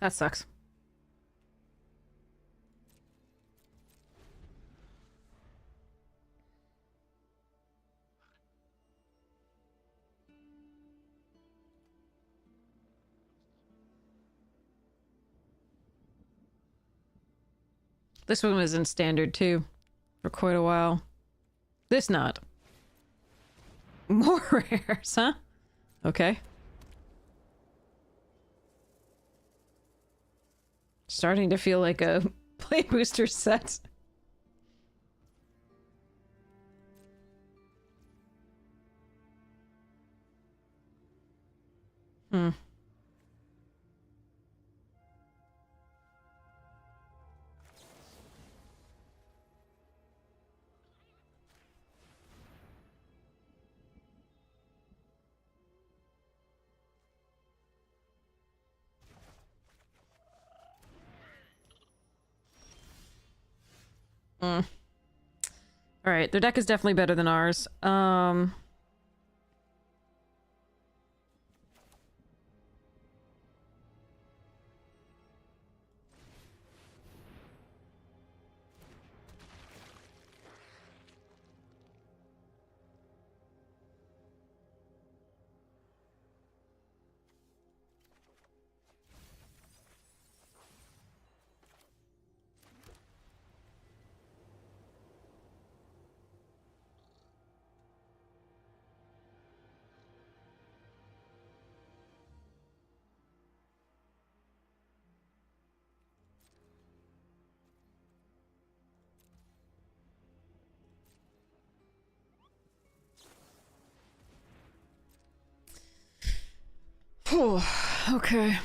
That sucks. This one was in standard too, for quite a while. This not. More rares, huh? Okay. Starting to feel like a play booster set. Hmm. Mm. Alright, their deck is definitely better than ours. Whew, okay.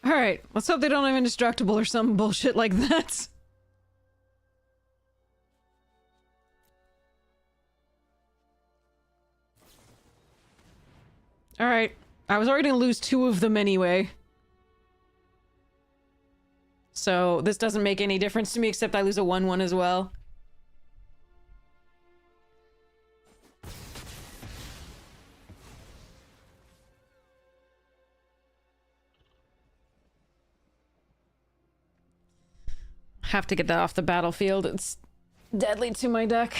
Alright, let's hope they don't have indestructible or some bullshit like that. Alright. I was already gonna lose 2 of them anyway. So, this doesn't make any difference to me except I lose a 1-1 as well. Have to get that off the battlefield. It's deadly to my deck.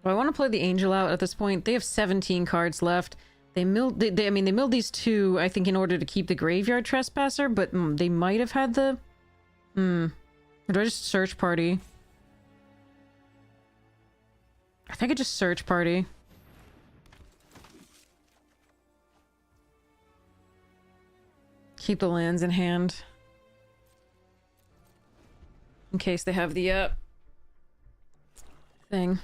Do I want to play the Angel out at this point? They have 17 cards left. They milled, I mean, they milled these 2, I think, in order to keep the Graveyard Trespasser, but they might have had the... Or do I just search party? I think I just search party. Keep the lands in hand. In case they have the, thing.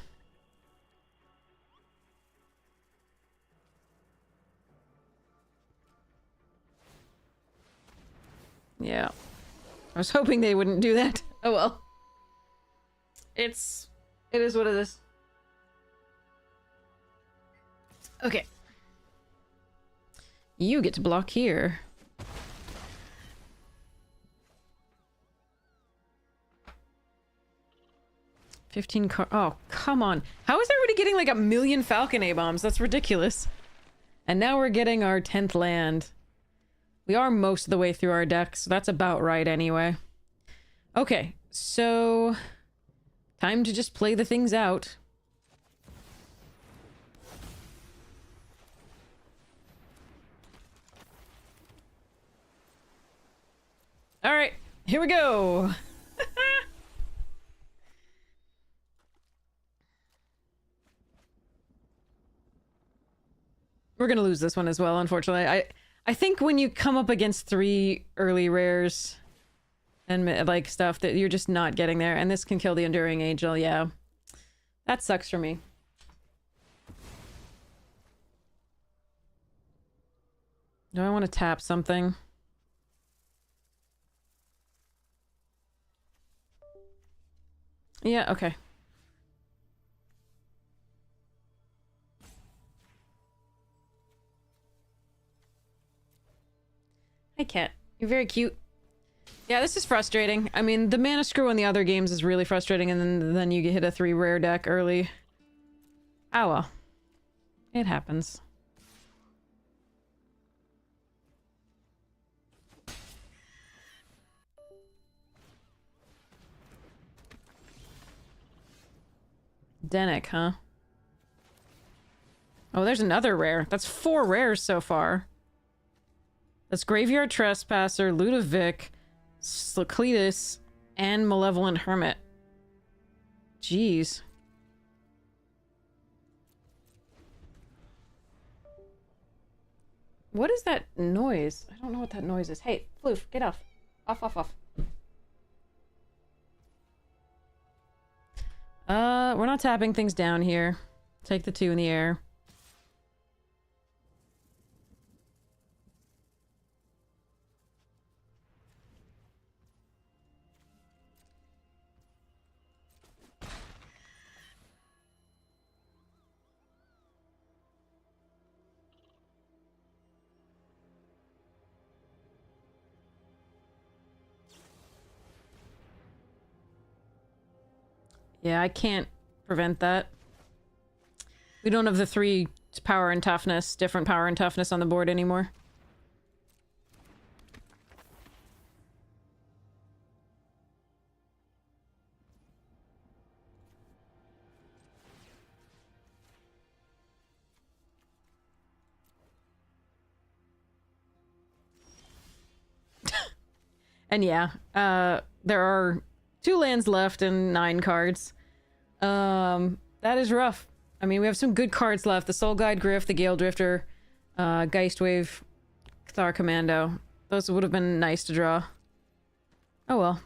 Yeah. I was hoping they wouldn't do that. Oh well. It is what it is. Okay. You get to block here. Oh, come on. How is everybody getting like 1,000,000 Falcon A-bombs? That's ridiculous. And now we're getting our 10th land. We are most of the way through our deck, so that's about right anyway. Okay, so... time to just play the things out. Alright, here we go! We're gonna lose this one as well, unfortunately. I think when you come up against 3 early rares and like stuff that you're just not getting there, and this can kill the Enduring Angel, yeah. That sucks for me. Do I want to tap something? Yeah, okay. Hi, cat. You're very cute. Yeah, this is frustrating. I mean, the mana screw in the other games is really frustrating, and then you hit a 3 rare deck early. Ah well. It happens. Denick, huh? Oh, there's another rare. That's 4 rares so far. That's Graveyard Trespasser, Ludovic, Cletus, and Malevolent Hermit. Jeez. What is that noise? I don't know what that noise is. Hey, Floof, get off. Off, off, off. We're not tapping things down here. Take the 2 in the air. Yeah, I can't prevent that. We don't have the 3 power and toughness, different power and toughness on the board anymore. And yeah, there are 2 lands left and 9 cards. That is rough. I mean, we have some good cards left. The Soul Guide Griff, the Gale Drifter, Geistwave, Cathar Commando. Those would have been nice to draw. Oh well.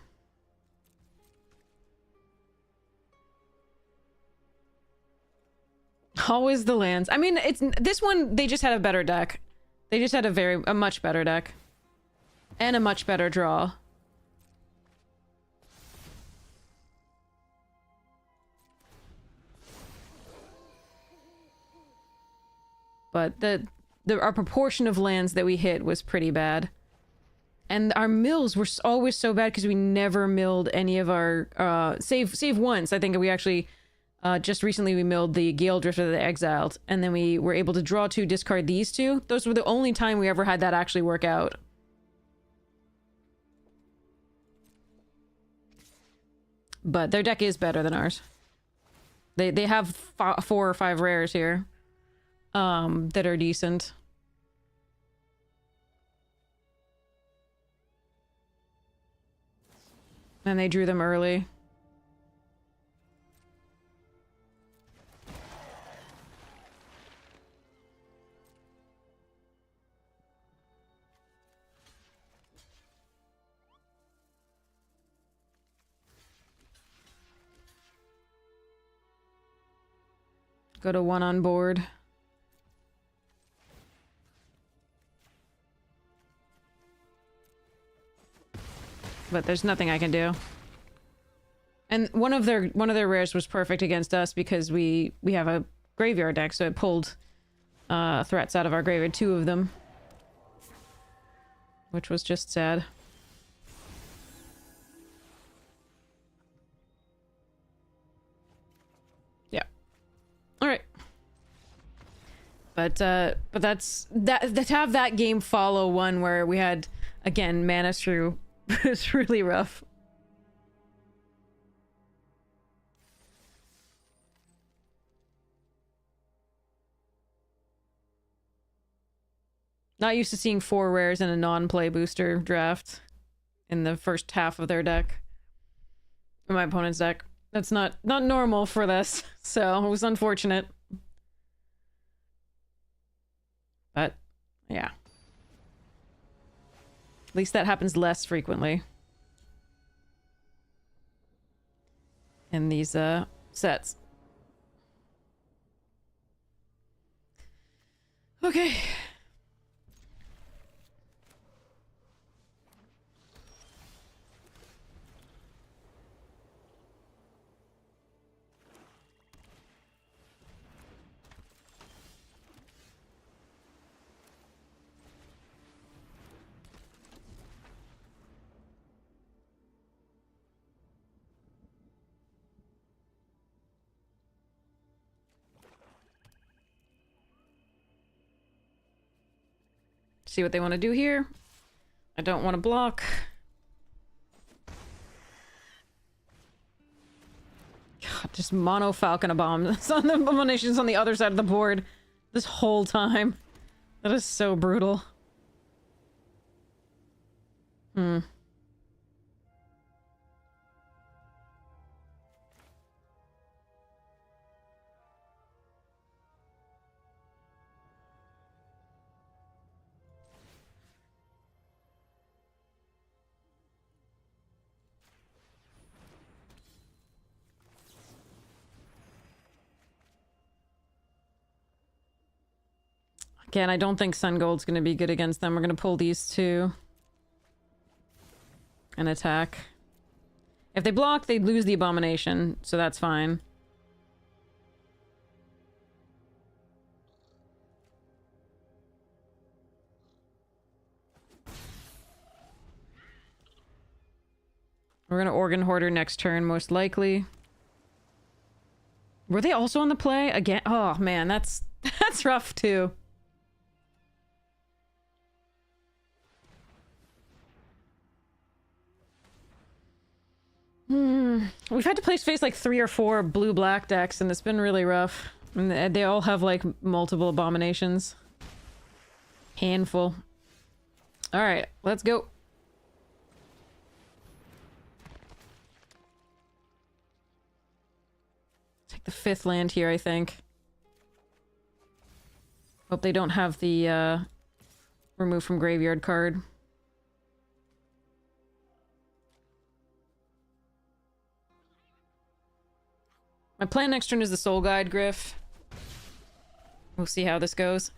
Always the lands. I mean, it's this one, they just had a better deck. They just had a much better deck. And a much better draw. But our proportion of lands that we hit was pretty bad. And our mills were always so bad because we never milled any of our save once. I think we actually just recently we milled the Gale Drifter that they exiled, and then we were able to draw 2, discard these 2. Those were the only time we ever had that actually work out. But their deck is better than ours. They have 4 or 5 rares here that are decent. And they drew them early. Go to 1 on board. But there's nothing I can do. And one of their rares was perfect against us because we have a graveyard deck, so it pulled threats out of our graveyard, 2 of them. Which was just sad. Yeah. Alright. But that's to have that game follow one where we had, again, Mana Shrew. It's really rough. Not used to seeing 4 rares in a non-play booster draft in the first half of their deck. In my opponent's deck. That's not normal for this, so it was unfortunate. But, yeah. At least that happens less frequently in these sets. Okay. See what they want to do here. I don't want to block. God, just mono Falcon bombs on the abominations on the other side of the board this whole time. That is so brutal. Again, I don't think Sun Gold's going to be good against them. We're going to pull these 2 and attack. If they block, they lose the Abomination, so that's fine. We're going to Organ Hoarder next turn, most likely. Were they also on the play? Again? Oh, man, that's rough, too. We've had to face like 3 or 4 blue-black decks, and it's been really rough. And they all have like multiple abominations. Handful. Alright, let's go. the 5th land here, I think. Hope they don't have the remove from graveyard card. My plan next turn is the Soul Guide, Griff. We'll see how this goes.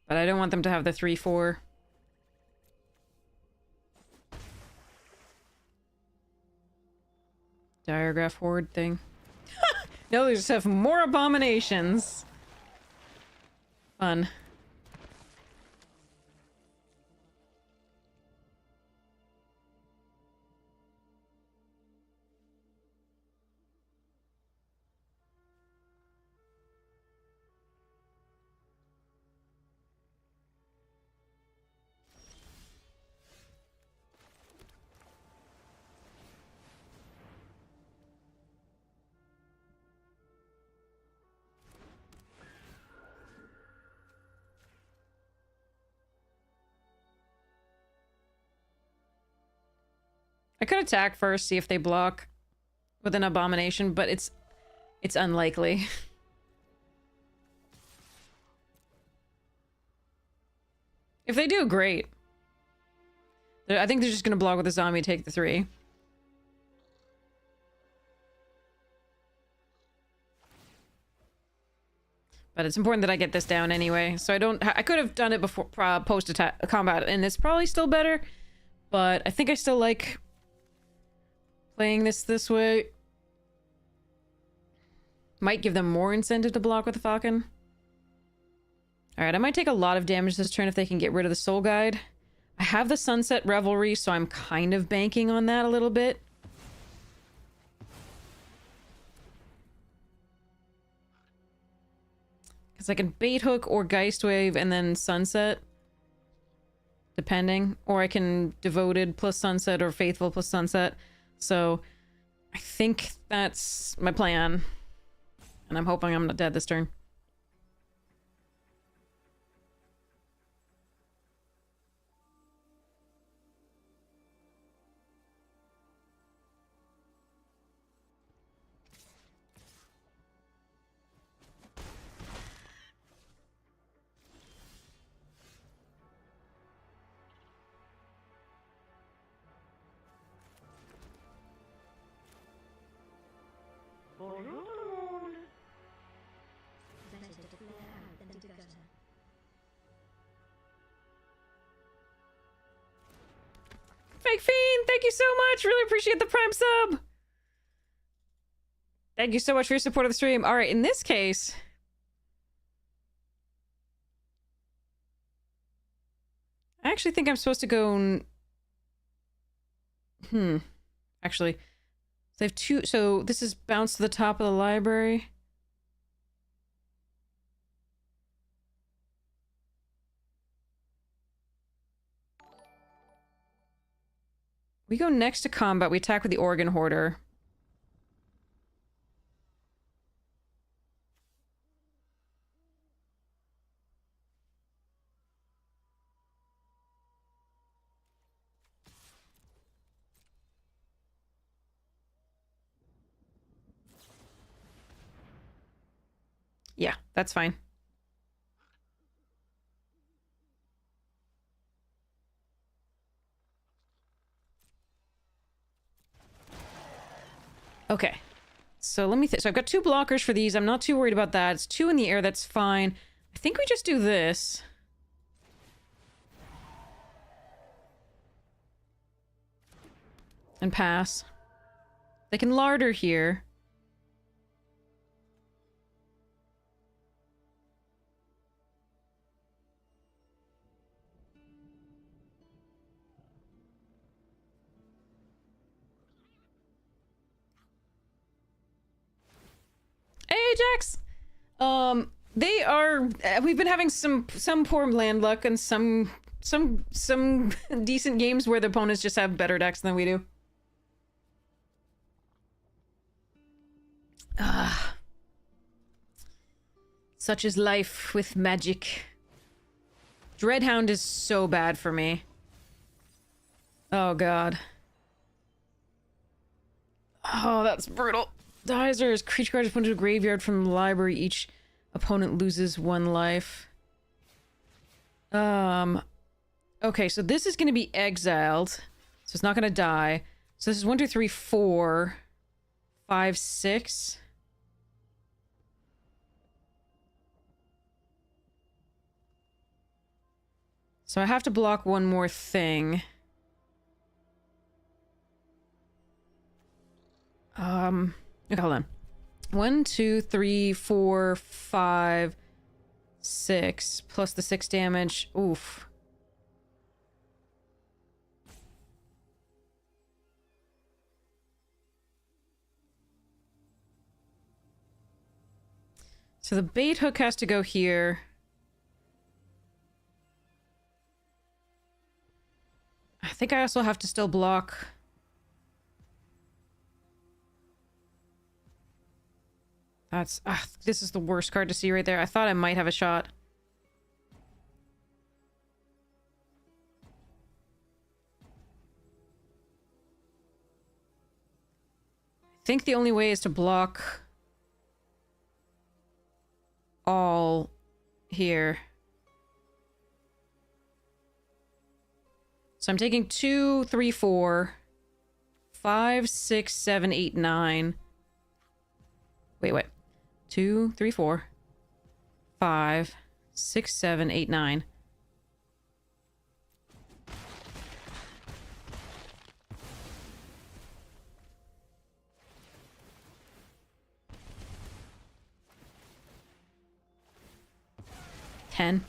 But I don't want them to have the 3/4. Diregraph Horde thing. No, they just have more abominations. Fun. I could attack first, see if they block with an abomination, but it's unlikely. If they do, great. I think they're just gonna block with a zombie, take the 3. But it's important that I get this down anyway, so I could have done it before post-attack combat, and it's probably still better, but I think I still like playing this way. Might give them more incentive to block with the Falcon. Alright, I might take a lot of damage this turn if they can get rid of the Soul Guide. I have the Sunset Revelry, so I'm kind of banking on that a little bit. Because I can Bait Hook or Geist Wave and then Sunset. Depending. Or I can Devoted plus Sunset or Faithful plus Sunset. So, I think that's my plan. And I'm hoping I'm not dead this turn. Bonjour tout le monde. Better to flare out than to gutter. Fake Fiend, thank you so much! Really appreciate the Prime sub! Thank you so much for your support of the stream. Alright, in this case... I actually think I'm supposed to go... Actually... So I have 2... So this is bounce to the top of the library. We go next to combat. We attack with the Organ Hoarder. Yeah, that's fine. Okay. So let me so I've got 2 blockers for these. I'm not too worried about that. It's 2 in the air, that's fine. I think we just do this. And pass. They can larder here. Ajax! They are... we've been having some poor land luck and some decent games where the opponents just have better decks than we do. Ah. Such is life with Magic. Dreadhound is so bad for me. Oh god. Oh, that's brutal. Dies or as creature cards put into a graveyard from the library. Each opponent loses 1 life. Okay, so this is going to be exiled. So it's not going to die. So this is 1, 2, 3, 4, 5, 6. So I have to block one more thing. Okay, hold on. 1, 2, 3, 4, 5, 6, plus the 6 damage. Oof. So the bait hook has to go here. I think I also have to still block. That's... this is the worst card to see right there. I thought I might have a shot. I think the only way is to block all here. So I'm taking 2, 3, 4, 5, 6, 7, 8, 9. Wait. 2, 3, 4, 5, 6, 7, 8, 9. $10.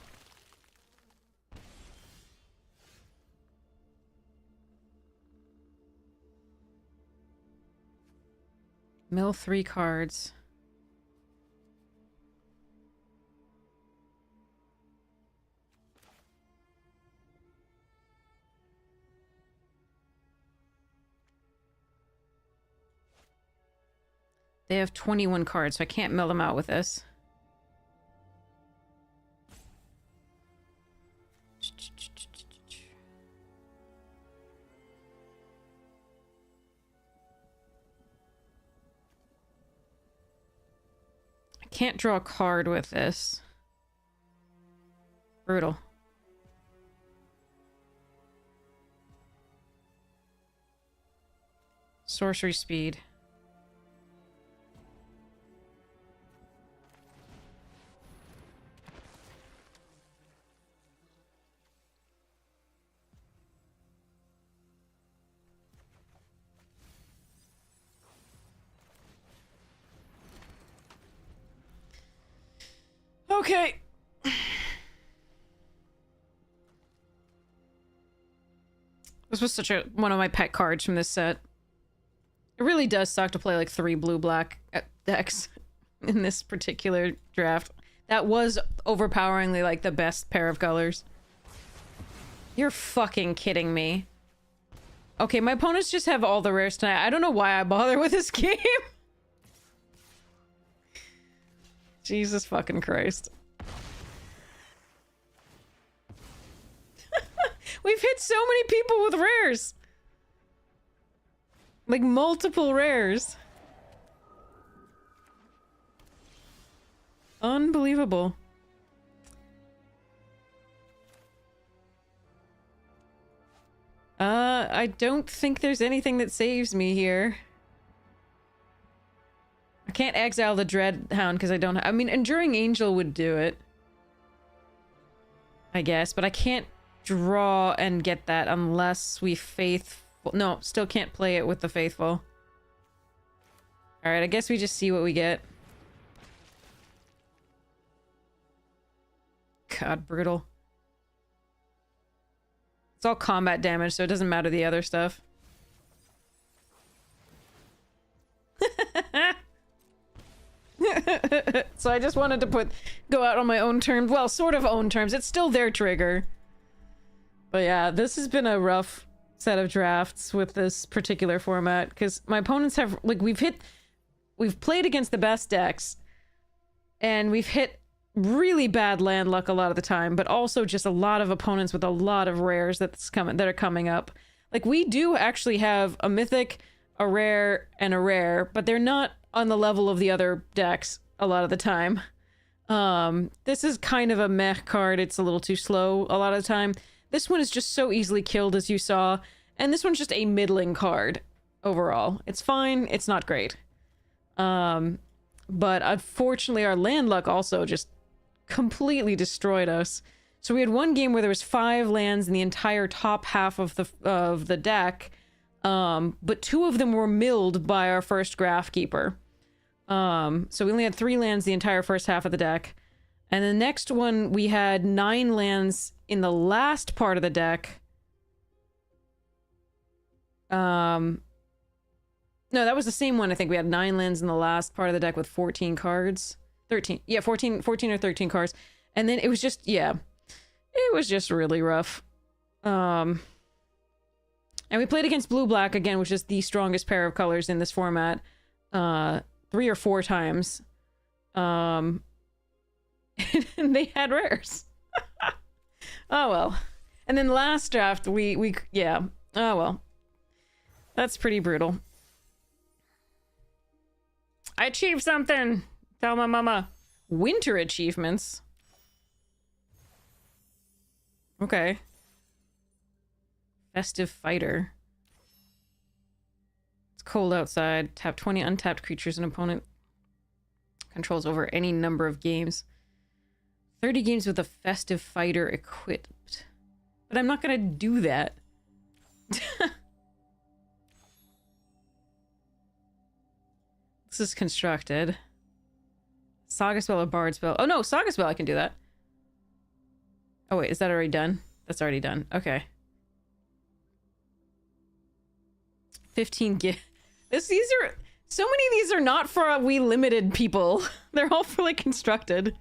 Mill 3 cards. They have 21 cards, so I can't mill them out with this. I can't draw a card with this. Brutal. Sorcery speed. Okay. This was such one of my pet cards from this set. It really does suck to play like 3 blue-black decks in this particular draft. That was overpoweringly like the best pair of colors. You're fucking kidding me. Okay, my opponents just have all the rares tonight. I don't know why I bother with this game. Jesus fucking Christ. We've hit so many people with rares. Like multiple rares. Unbelievable. I don't think there's anything that saves me here. I can't exile the Dreadhound because I don't... I mean, Enduring Angel would do it. I guess, but I can't draw and get that unless we Faithful... No, still can't play it with the Faithful. Alright, I guess we just see what we get. God, brutal. It's all combat damage, so it doesn't matter the other stuff. So I just wanted to go out on my own terms. Well, sort of own terms. It's still their trigger. But yeah, this has been a rough set of drafts with this particular format, because my opponents have, like, we've played against the best decks, and we've hit really bad land luck a lot of the time, but also just a lot of opponents with a lot of rares that are coming up. Like, we do actually have a mythic, a rare, and a rare, but they're not on the level of the other decks a lot of the time. This is kind of a meh card. It's a little too slow a lot of the time. This one is just so easily killed, as you saw, and this one's just a middling card overall. It's fine. It's not great. But unfortunately, our land luck also just completely destroyed us. So we had one game where there was 5 lands in the entire top half of the deck, but 2 of them were milled by our first Graph Keeper. So we only had 3 lands the entire first half of the deck. And the next one, we had 9 lands in the last part of the deck. No, that was the same one. I think we had 9 lands in the last part of the deck with 14 cards. 13. Yeah, 14 or 13 cards. And then it was just, yeah. It was just really rough. And we played against blue-black again, which is the strongest pair of colors in this format. 3 or 4 times. And they had rares. Oh, well. And then last draft, we yeah. Oh, well. That's pretty brutal. I achieved something! Tell my mama. Winter achievements? Okay. Festive Fighter. It's cold outside. Tap 20 untapped creatures an opponent controls over any number of games. 30 games with a Festive Fighter equipped. But I'm not gonna do that. This is constructed. Saga Spell or Bard Spell. Oh no, Saga Spell, I can do that. Oh wait, is that already done? That's already done. Okay. 15 gig. These are... So many of these are not for we limited people. They're all for like constructed.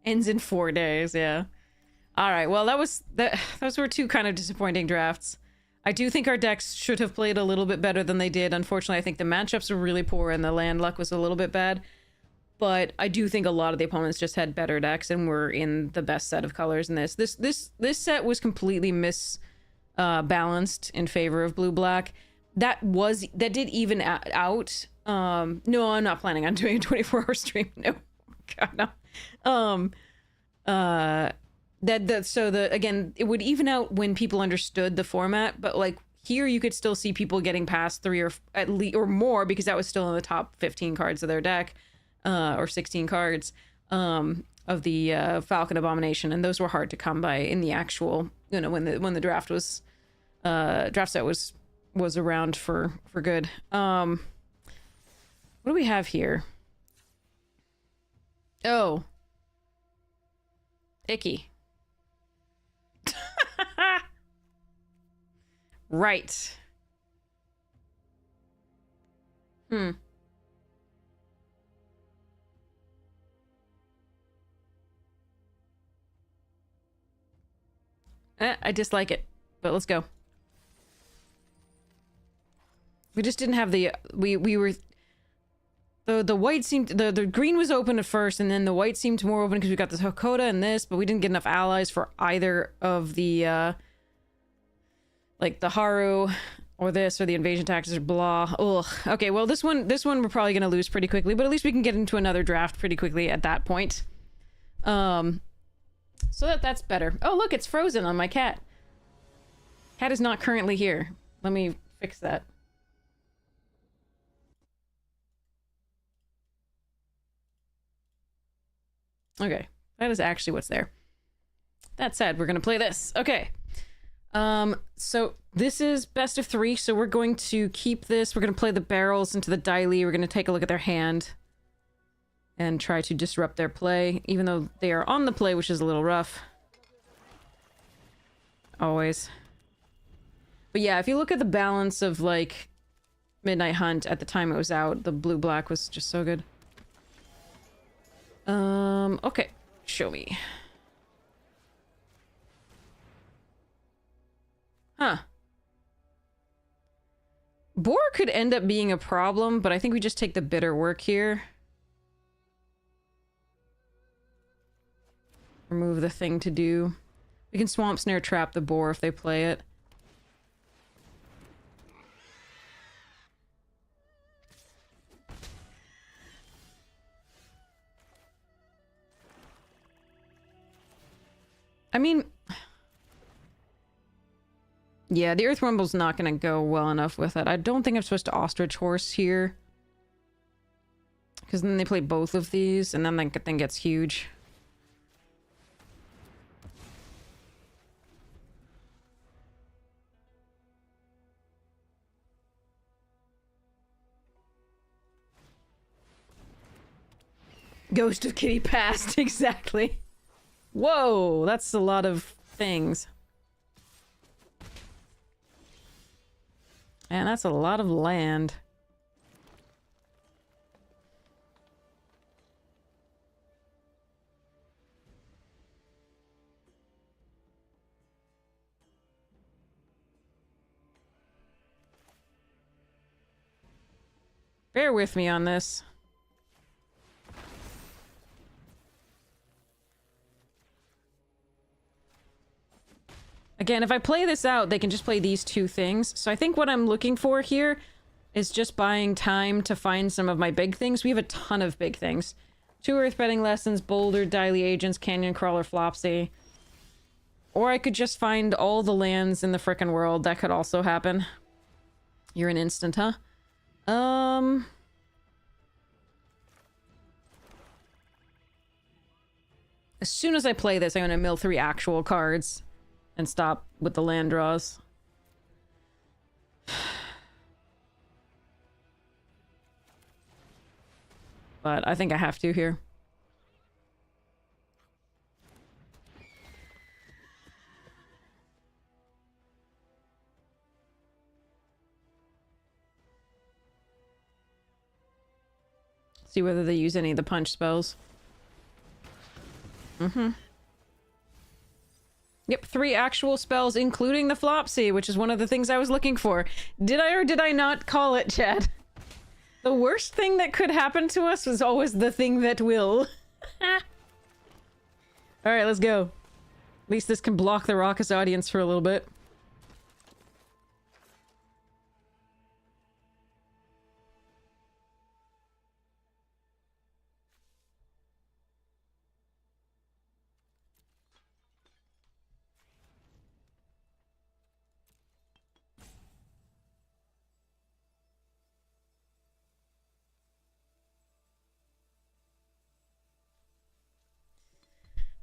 Ends in 4 days, yeah. Alright, well those were 2 kind of disappointing drafts. I do think our decks should have played a little bit better than they did. Unfortunately, I think the matchups were really poor and the land luck was a little bit bad. But I do think a lot of the opponents just had better decks and were in the best set of colors in this. This set was completely balanced in favor of blue-black. That did even out. No, I'm not planning on doing a 24-hour stream. No. God, no. Again, it would even out when people understood the format, but like here you could still see people getting past 3 or at least or more because that was still in the top 15 cards of their deck, or 16 cards of the Falcon Abomination, and those were hard to come by in the actual, you know, when the draft was draft set was around for good. What do we have here? Oh. Icky. Right. I dislike it, but let's go. We just didn't have the we were the white seemed the green was open at first, and then the white seemed more open because we got this Hakoda and this, but we didn't get enough allies for either of the like the Haru or this or the invasion tactics or blah. Ugh. Okay, well this one we're probably gonna lose pretty quickly, but at least we can get into another draft pretty quickly at that point. So that's better. Oh look, it's frozen on my cat. Cat is not currently here. Let me fix that. Okay, that is actually what's there. That said, we're gonna play this. Okay. So this is best of 3, so we're going to keep this. We're gonna play the barrels into the Daily. We're gonna take a look at their hand and try to disrupt their play, even though they are on the play, which is a little rough. Always. But yeah, if you look at the balance of, like, Midnight Hunt at the time it was out, the blue-black was just so good. Okay. Show me. Huh. Boar could end up being a problem, but I think we just take the bitter work here. remove the thing to do. We can swamp snare trap the boar if they play it. I mean, yeah, the Earth Rumble's not gonna go well enough with it. I don't think I'm supposed to Ostrich Horse here. Because then they play both of these, and then that thing gets huge. Ghost of Kitty Past, exactly. Whoa, that's a lot of things. And that's a lot of land. Bear with me on this. Again, if I play this out, they can just play these two things. So I think what I'm looking for here is just buying time to find some of my big things. We have a ton of big things. 2 Earthbending Lessons, Boulder, Diley Agents, Canyon Crawler, Flopsy. Or I could just find all the lands in the frickin' world. That could also happen. You're an instant, huh? As soon as I play this, I'm gonna mill 3 actual cards. And stop with the land draws. But I think I have to here. See whether they use any of the punch spells. Mm-hmm. Yep, 3 actual spells, including the Flopsy, which is one of the things I was looking for. Did I or did I not call it, Chad? The worst thing that could happen to us is always the thing that will. Alright, let's go. At least this can block the raucous audience for a little bit.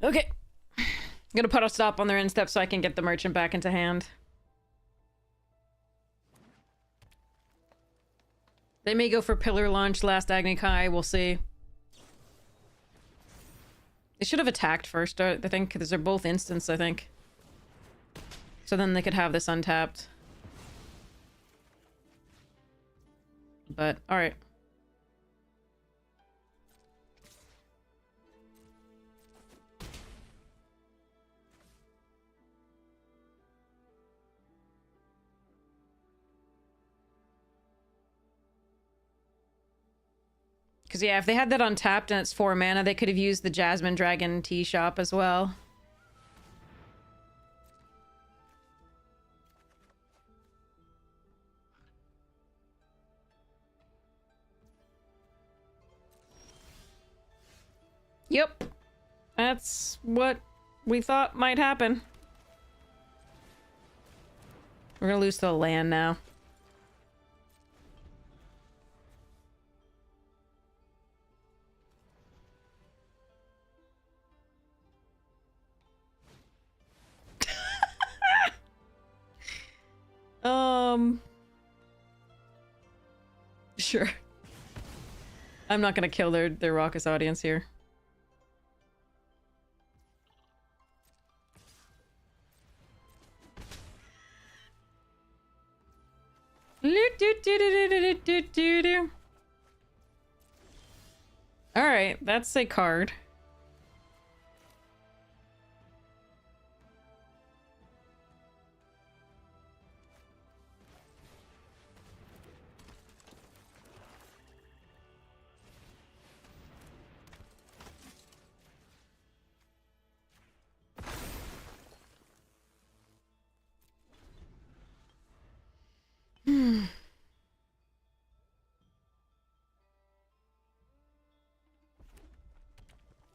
Okay. I'm gonna put a stop on their end step so I can get the merchant back into hand. They may go for Pillar Launch, Last Agni Kai, we'll see. They should have attacked first, I think, because they're both instants, I think. So then they could have this untapped. But, alright. Because, yeah, if they had that untapped and it's 4 mana, they could have used the Jasmine Dragon Tea Shop as well. Yep. That's what we thought might happen. We're gonna lose to the land now. Sure. I'm not gonna kill their raucous audience here. Alright, that's a card.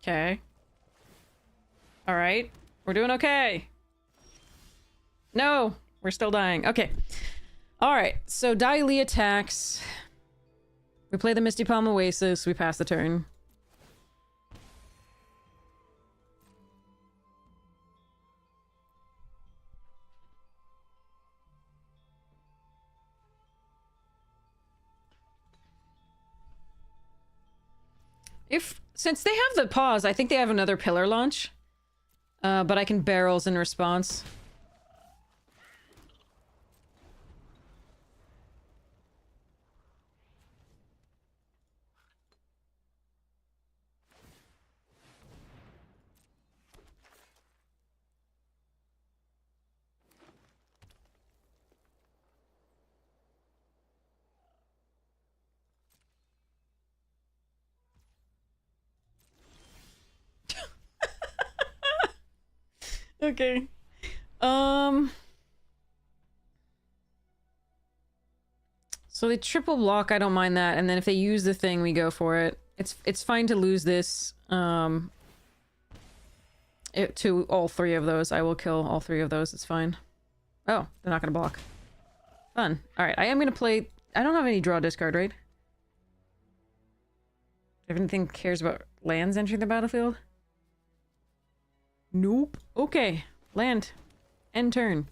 Okay. All right. We're doing okay. No, we're still dying. Okay. All right. So Dai Li attacks. We play the Misty Palm Oasis. We pass the turn. Since they have the pause, I think they have another pillar launch. But I can barrels in response. Okay. So they triple block, I don't mind that, and then if they use the thing, we go for it. It's fine to lose this, to all three of those. I will kill all three of those, it's fine. Oh, they're not gonna block. Fun. Alright, I am gonna play... I don't have any draw discard, right? If anything cares about lands entering the battlefield? Nope. Okay. Land. End turn.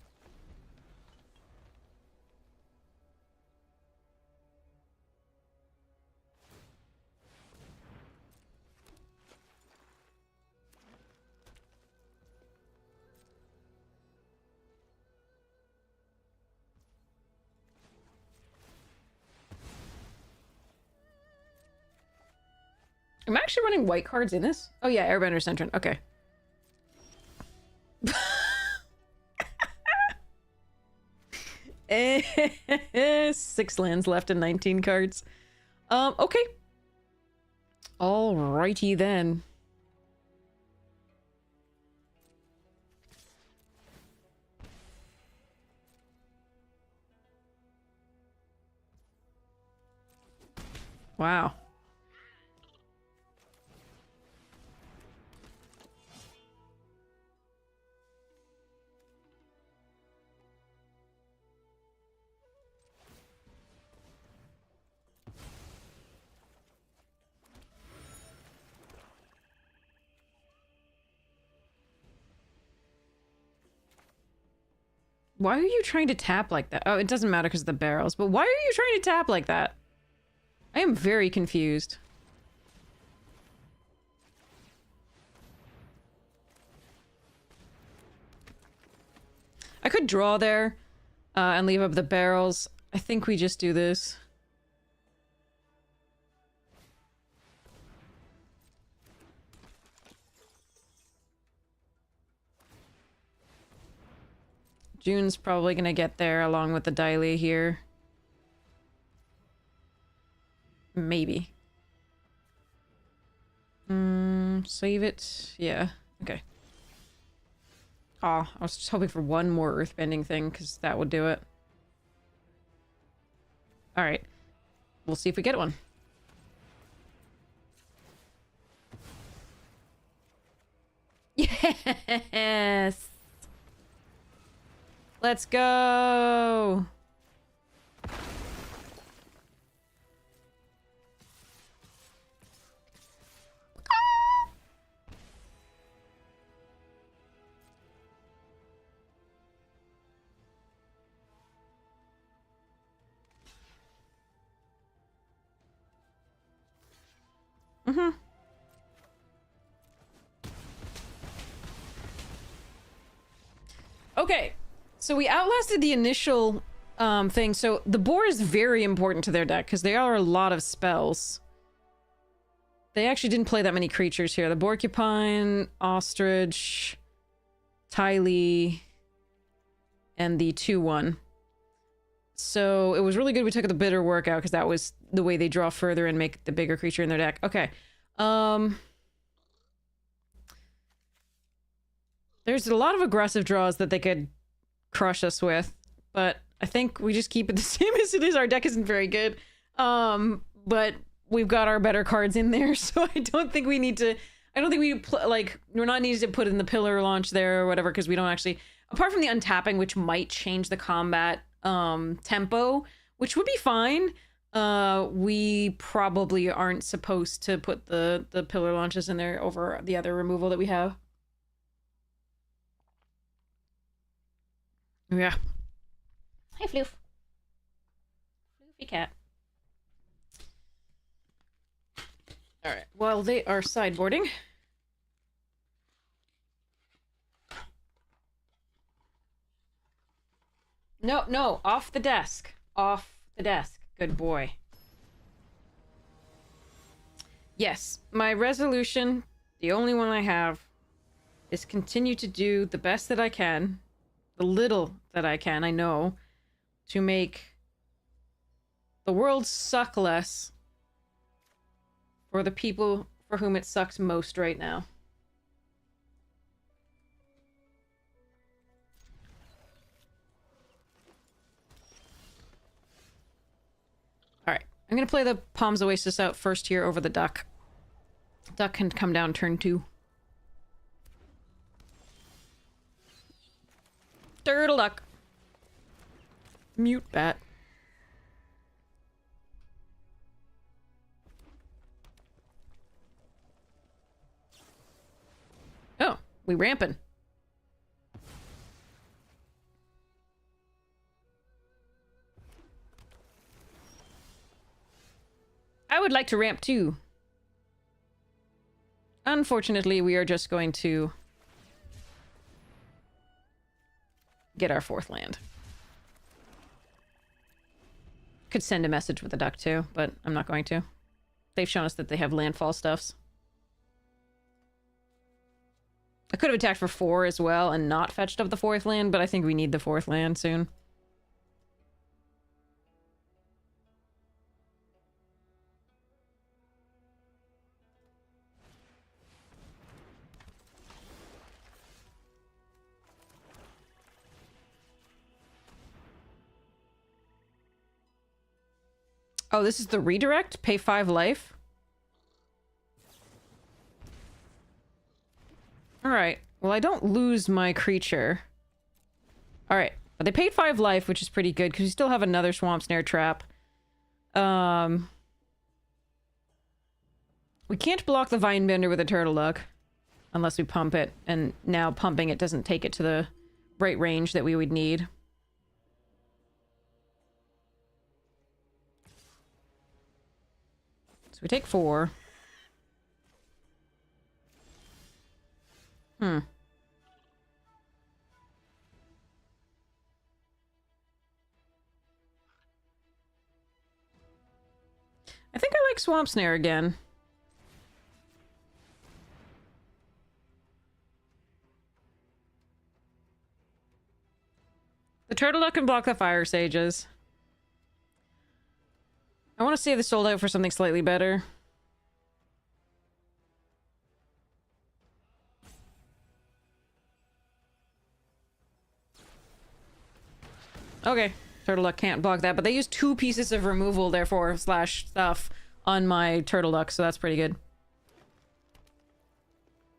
I'm actually running white cards in this? Oh yeah, Airbender Centron. Okay. 6 lands left and 19 cards. Okay. Alrighty then. Wow. Why are you trying to tap like that? Oh, it doesn't matter because of the barrels, but why are you trying to tap like that? I am very confused. I could draw there and leave up the barrels. I think we just do this. June's probably gonna get there along with the Dai Li here. Maybe. Save it. Yeah. Okay. Aw, I was just hoping for one more earthbending thing, because that would do it. Alright. We'll see if we get one. Yes! Let's go! Mm-hmm. Okay, so we outlasted the initial thing. So the boar is very important to their deck because there are a lot of spells. They actually didn't play that many creatures here. The Borcupine, Ostrich, Dai Li, and the 2/1. So it was really good we took the Bitter Workout because that was the way they draw further and make the bigger creature in their deck. Okay. There's a lot of aggressive draws that they could crush us with, but I think we just keep it the same as it is. Our deck isn't very good. But we've got our better cards in there, so I don't think we need to... I don't think we're not needed to put in the pillar launch there or whatever, because we don't actually, apart from the untapping, which might change the combat tempo, which would be fine. We probably aren't supposed to put the pillar launches in there over the other removal that we have. Yeah. Hi, Floof. Floofy cat. All right. While they are sideboarding. No, no, off the desk. Off the desk. Good boy. Yes, my resolution, the only one I have, is continue to do the best that I can, the little that I can, I know, to make the world suck less for the people for whom it sucks most right now. Alright, I'm gonna play the Palms Oasis out first here over the duck. Duck can come down turn 2. Turtle duck. Mute bat. Oh, we ramping. I would like to ramp too. Unfortunately, we are just going to get our 4th land. Could send a message with the duck too, but I'm not going to. They've shown us that they have landfall stuffs. I could have attacked for 4 as well and not fetched up the 4th land, but I think we need the 4th land soon. Oh, this is the redirect? Pay 5 life? Alright. Well, I don't lose my creature. Alright. But they paid 5 life, which is pretty good, because we still have another Swamp Snare trap. We can't block the Vinebender with a Turtle Duck. Unless we pump it, and now pumping it doesn't take it to the right range that we would need. So we take 4. I think I like Swamp Snare again. The Turtle Duck can block the Fire Sages. I want to save the sold out for something slightly better. Okay, Turtle Duck can't block that, but they use 2 pieces of removal, therefore, slash stuff on my Turtle Duck, so that's pretty good.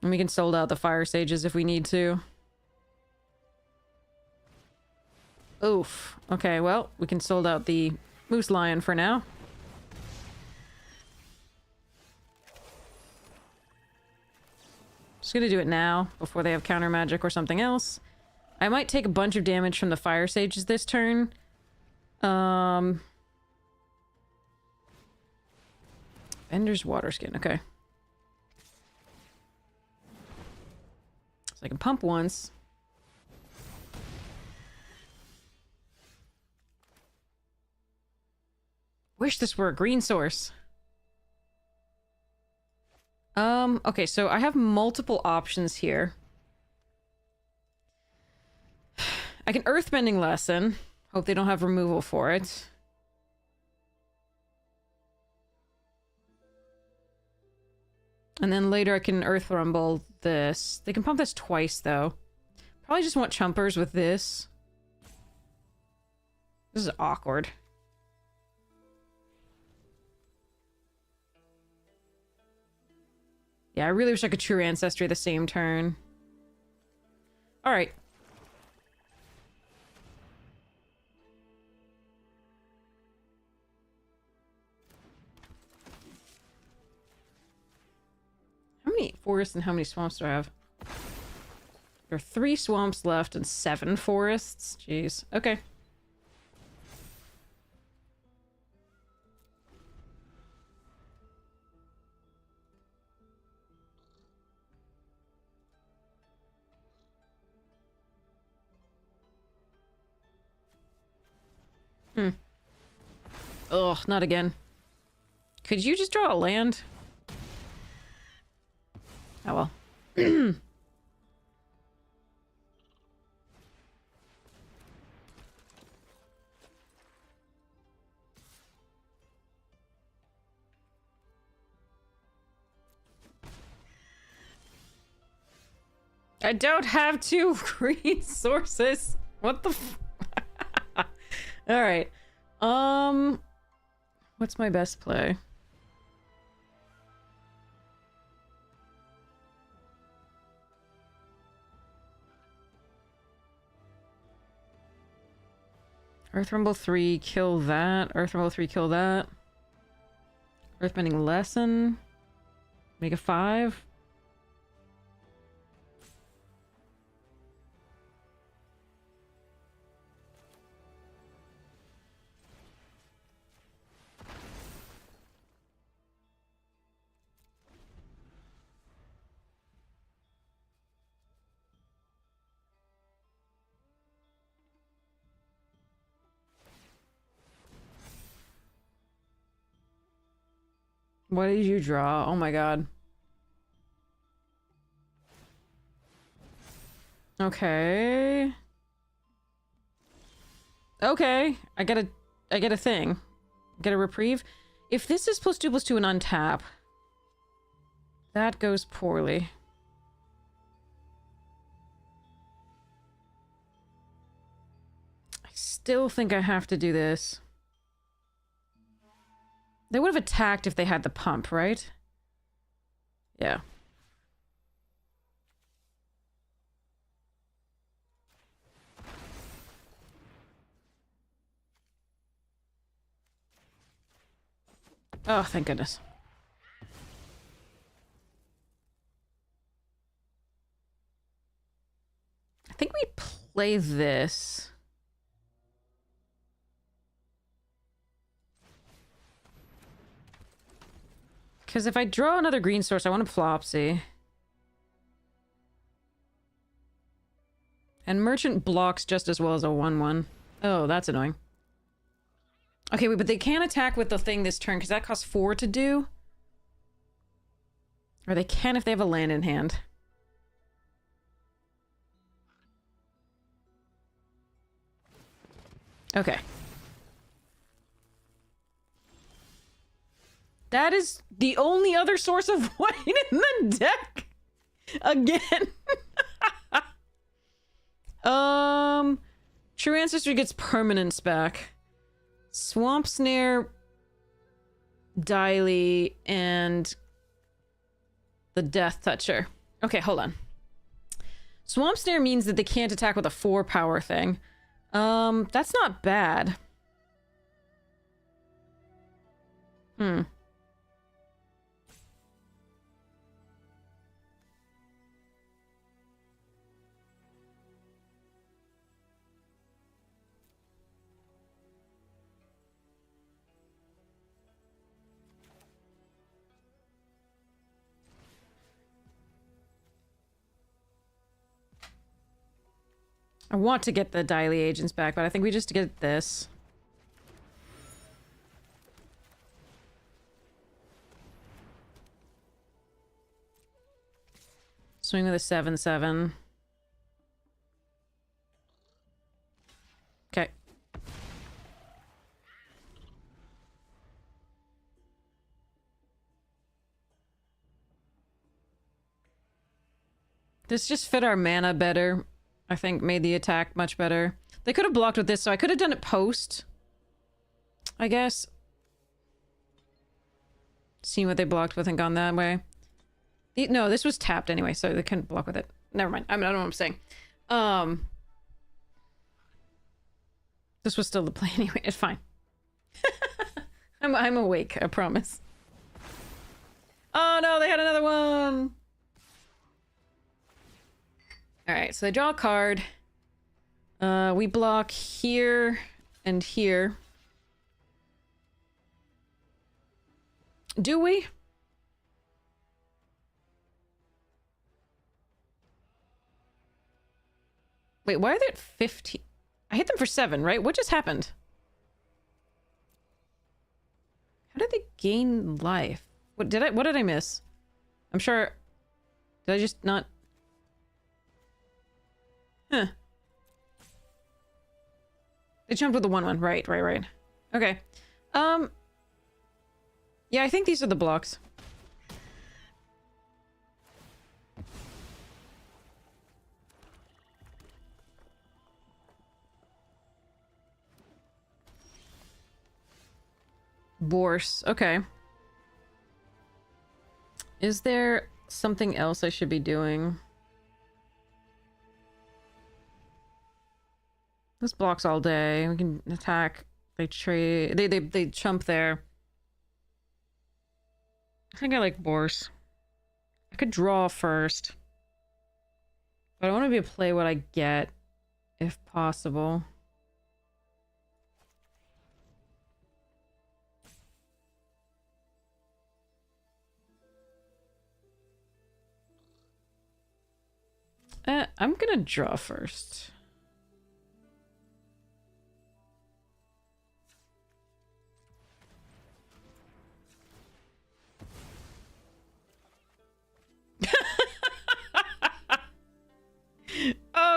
And we can sold out the Fire Sages if we need to. Oof. Okay, well, we can sold out the Moose Lion for now. Just gonna do it now, before they have counter magic or something else. I might take a bunch of damage from the Fire Sages this turn. Bender's Waterskin, okay. So I can pump once. Wish this were a green source. Okay, so I have multiple options here. I can Earthbending Lesson. Hope they don't have removal for it. And then later I can Earth Rumble this. They can pump this twice, though. Probably just want Chumpers with this. This is awkward. Yeah, I really wish I could True Ancestry the same turn. Alright. How many forests and how many swamps do I have? There are 3 swamps left and 7 forests. Jeez. Okay. Ugh, not again. Could you just draw a land? Oh well. I don't have 2 resources. What the f- Alright. What's my best play? Earthrumble 3, kill that. Earthrumble 3, kill that. Earthbending Lesson. Make a 5. What did you draw? Oh my god. Okay. Okay. I get a thing. Get a reprieve. If this is +2/+2 and untap, that goes poorly. I still think I have to do this. They would have attacked if they had the pump, right? Yeah. Oh, thank goodness. I think we play this. Because if I draw another green source, I want a Flopsy. And Merchant blocks just as well as a 1/1. Oh, that's annoying. Okay, wait, but they can't attack with the thing this turn, because that costs 4 to do. Or they can if they have a land in hand. Okay. That is the only other source of white in the deck. Again. True Ancestry gets permanence back. Swamp Snare, Diley, and the Death Toucher. Okay, hold on. Swamp Snare means that they can't attack with a 4 power thing. That's not bad. I want to get the Diley agents back, but I think we just get this. Swing with a 7/7. Okay. This just fit our mana better. I think made the attack much better. They could have blocked with this, so I could have done it post. I guess. Seen what they blocked with and gone that way. No, this was tapped anyway, so they couldn't block with it. Never mind. I don't know what I'm saying. This was still the play anyway. It's fine. I'm awake, I promise. Oh no, they had another one! Alright, so they draw a card. We block here and here. Do we? Wait, why are they at 15? I hit them for 7, right? What just happened? How did they gain life? What did I miss? I'm sure... Did I just not... Huh. They jumped with the 1/1. Right. Okay. Yeah, I think these are the blocks. Bourse. Okay. Is there something else I should be doing? This blocks all day. We can attack. They trade. They chump there. I think I like Bourse. I could draw first. But I want to be able to play what I get, if possible. I'm gonna draw first.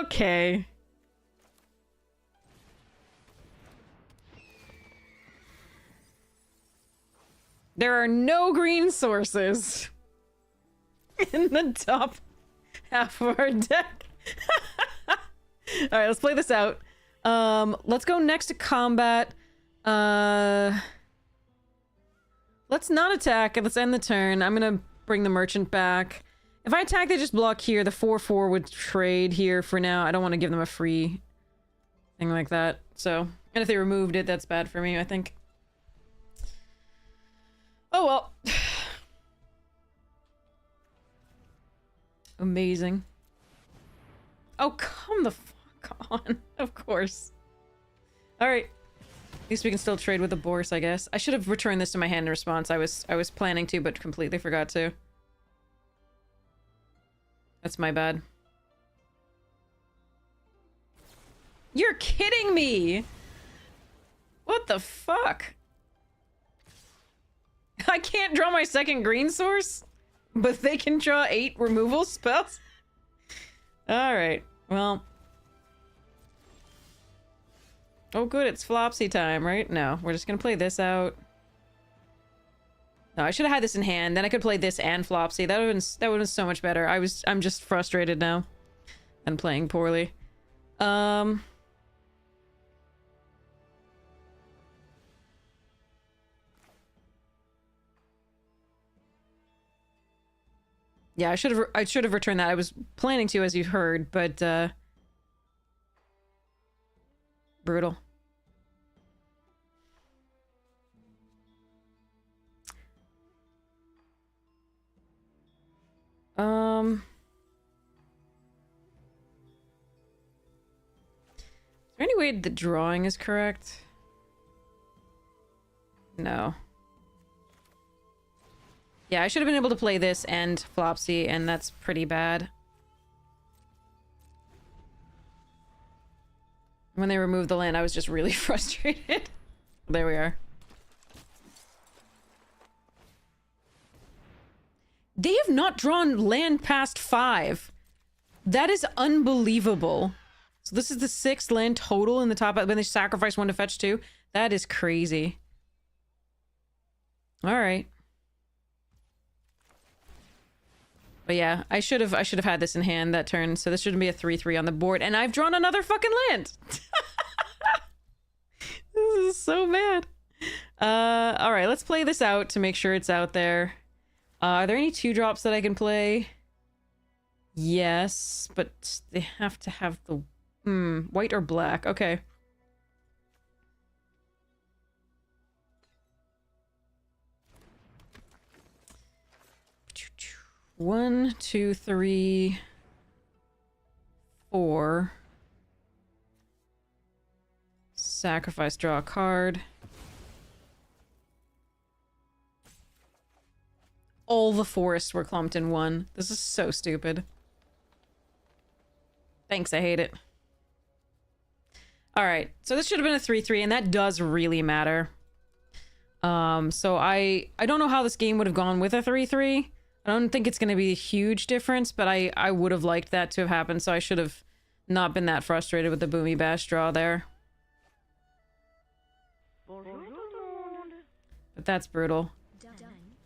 Okay. There are no green sources in the top half of our deck. Alright, let's play this out. Let's go next to combat. Let's not attack. Let's end the turn. I'm gonna bring the merchant back. If I attack, they just block here. The 4/4 would trade here for now. I don't want to give them a free thing like that. So, and if they removed it, that's bad for me, I think. Oh well. Amazing. Oh, come the fuck on. Of course. Alright. At least we can still trade with the Bourse, I guess. I should have returned this to my hand in response. I was planning to, but completely forgot to. That's my bad. You're kidding me! What the fuck? I can't draw my second green source? But they can draw 8 removal spells? Alright, well. Oh good, it's Flopsy time, right? No, we're just gonna play this out. No, I should have had this in hand. Then I could play this and Flopsy. That would have been so much better. I'm just frustrated now. And playing poorly. Yeah, I should have returned that. I was planning to, as you've heard, but brutal. Is there any way the drawing is correct? No. Yeah, I should have been able to play this and Flopsy, and that's pretty bad. When they removed the land, I was just really frustrated. There we are. They have not drawn land past 5. That is unbelievable. So this is the 6th land total in the top when they sacrifice 1 to fetch 2. That is crazy. All right. But yeah, I should have had this in hand that turn, so this shouldn't be a 3/3 on the board, and I've drawn another fucking land. This is so bad. All right, let's play this out to make sure it's out there. Are there any 2-drops that I can play? Yes, but they have to have the... white or black. Okay. One, two, three, four. Sacrifice, draw a card. All the forests were clumped in one. This is so stupid. Thanks, I hate it. Alright, so this should have been a 3-3, and that does really matter. So I don't know how this game would have gone with a 3-3. I don't think it's going to be a huge difference, but I would have liked that to have happened, so I should have not been that frustrated with the Boomy Bash draw there. Bonjour tout le monde. But that's brutal.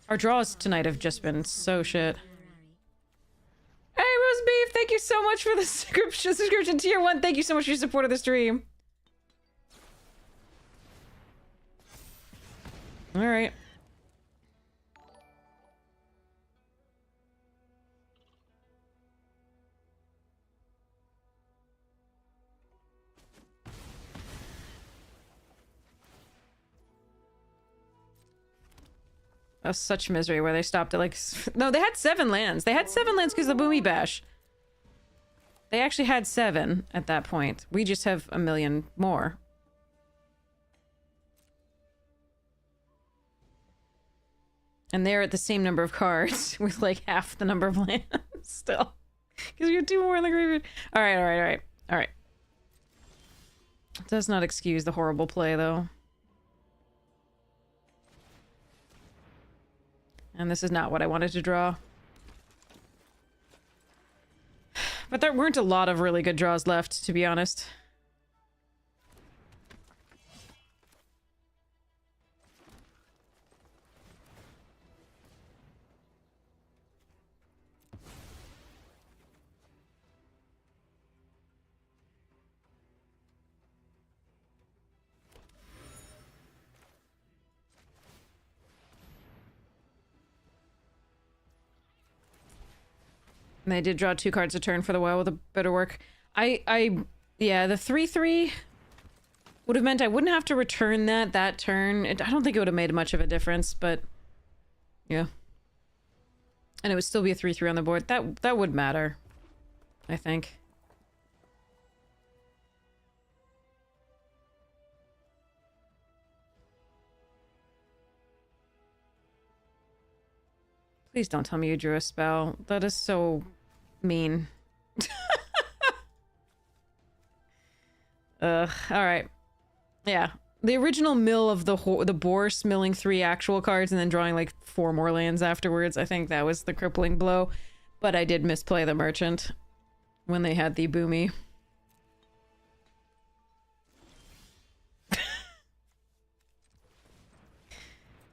Our draws tonight have just been so shit. Hey, Roast Beef, thank you so much for the subscription tier 1. Thank you so much for your support of the stream. Alright. That was such misery where they stopped at like... No, they had 7 lands. They had 7 lands because of the Boomy Bash. They actually had 7 at that point. We just have a million more. And they're at the same number of cards with like half the number of lands still. Because we have 2 more in the graveyard. Alright, alright, alright. Alright. Does not excuse the horrible play though. And this is not what I wanted to draw. But there weren't a lot of really good draws left, to be honest. And they did draw 2 cards a turn for the while with a bit of work. Yeah, the 3-3 would have meant I wouldn't have to return that turn. I don't think it would have made much of a difference, but yeah. And it would still be a 3-3 on the board. That would matter, I think. Please don't tell me you drew a spell. That is so mean. Alright. Yeah. The original mill of the Bourse milling 3 actual cards and then drawing like 4 more lands afterwards. I think that was the crippling blow. But I did misplay the Merchant when they had the Boomy.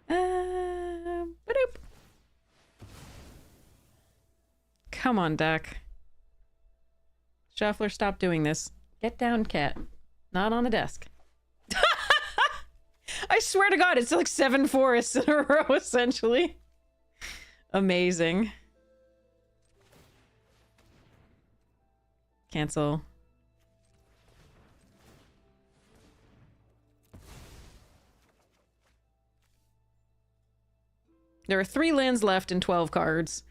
Ba-doop. Come on, deck. Shuffler, stop doing this. Get down, cat. Not on the desk. I swear to God, it's like 7 forests in a row, essentially. Amazing. Cancel. There are 3 lands left and 12 cards.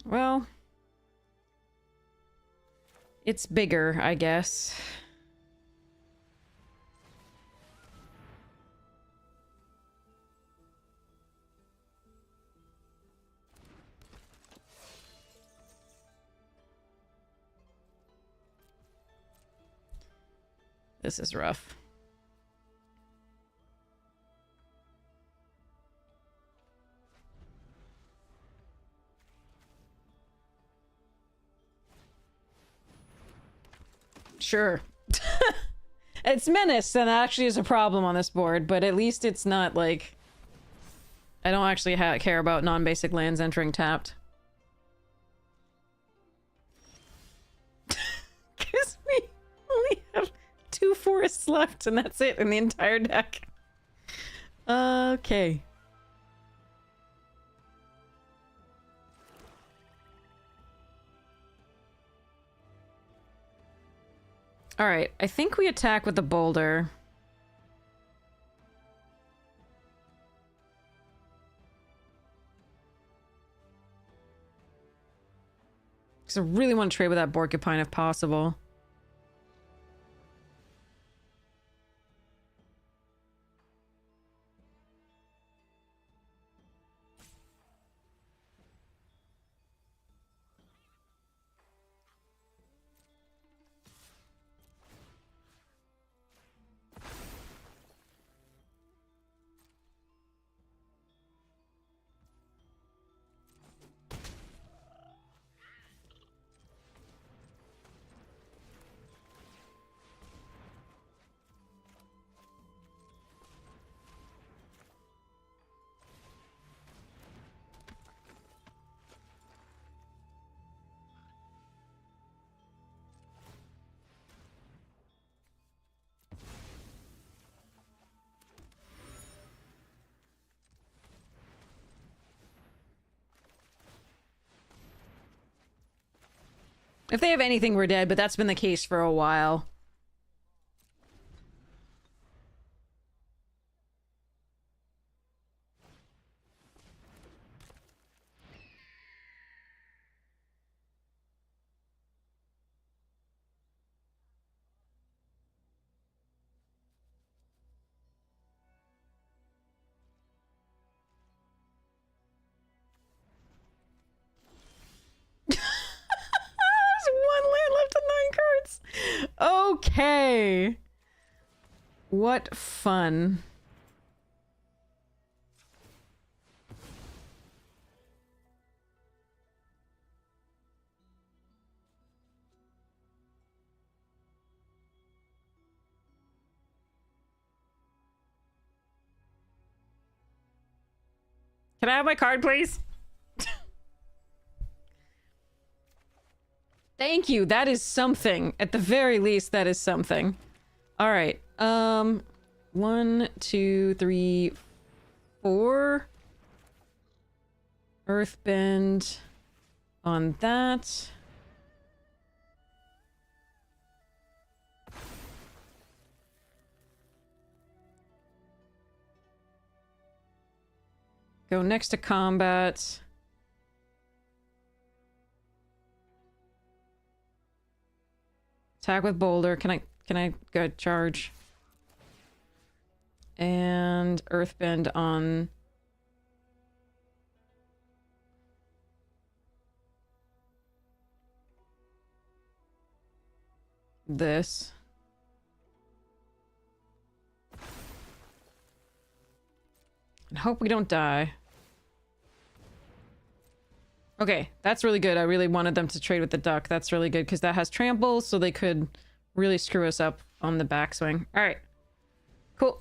Well, it's bigger, I guess. This is rough. Sure. It's Menace, and that actually is a problem on this board, but at least it's not like... I don't actually care about non-basic lands entering tapped. Because we only have 2 forests left, and that's it in the entire deck. Okay. Alright, I think we attack with the boulder. Because I really want to trade with that Porcupine if possible. If they have anything, we're dead, but that's been the case for a while. Okay. What fun. Can I have my card, please? Thank you. That is something. At the very least, that is something. All right. 1, 2, 3, 4. Earthbend on that. Go next to combat. Attack with boulder. Can I go charge? And earthbend on this. And hope we don't die. Okay, that's really good. I really wanted them to trade with the duck. That's really good because that has trample, so they could really screw us up on the backswing. All right. Cool.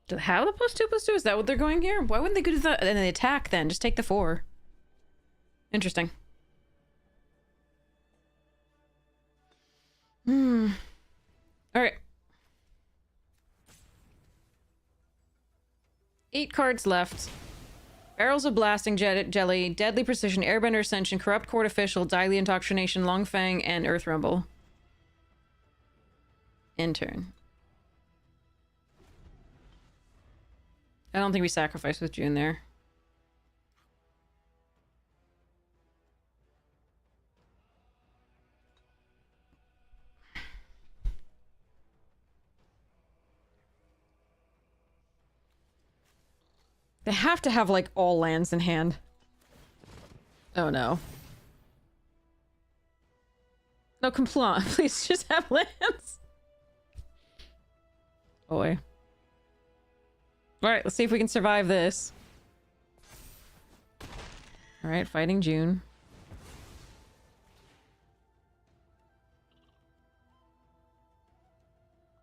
Do they have the +2/+2? Is that what they're going here? Why wouldn't they go to the and they attack then? Just take the 4. Interesting. Alright. 8 cards left. Barrels of Blasting Jelly, Deadly Precision, Airbender Ascension, Corrupt Court Official, Daily Indoctrination, Longfang, and Earth Rumble. End turn. I don't think we sacrifice with June there. They have to have, like, all lands in hand. Oh, no. No, Complot. Please just have lands. Boy. Alright, let's see if we can survive this. Alright, fighting June.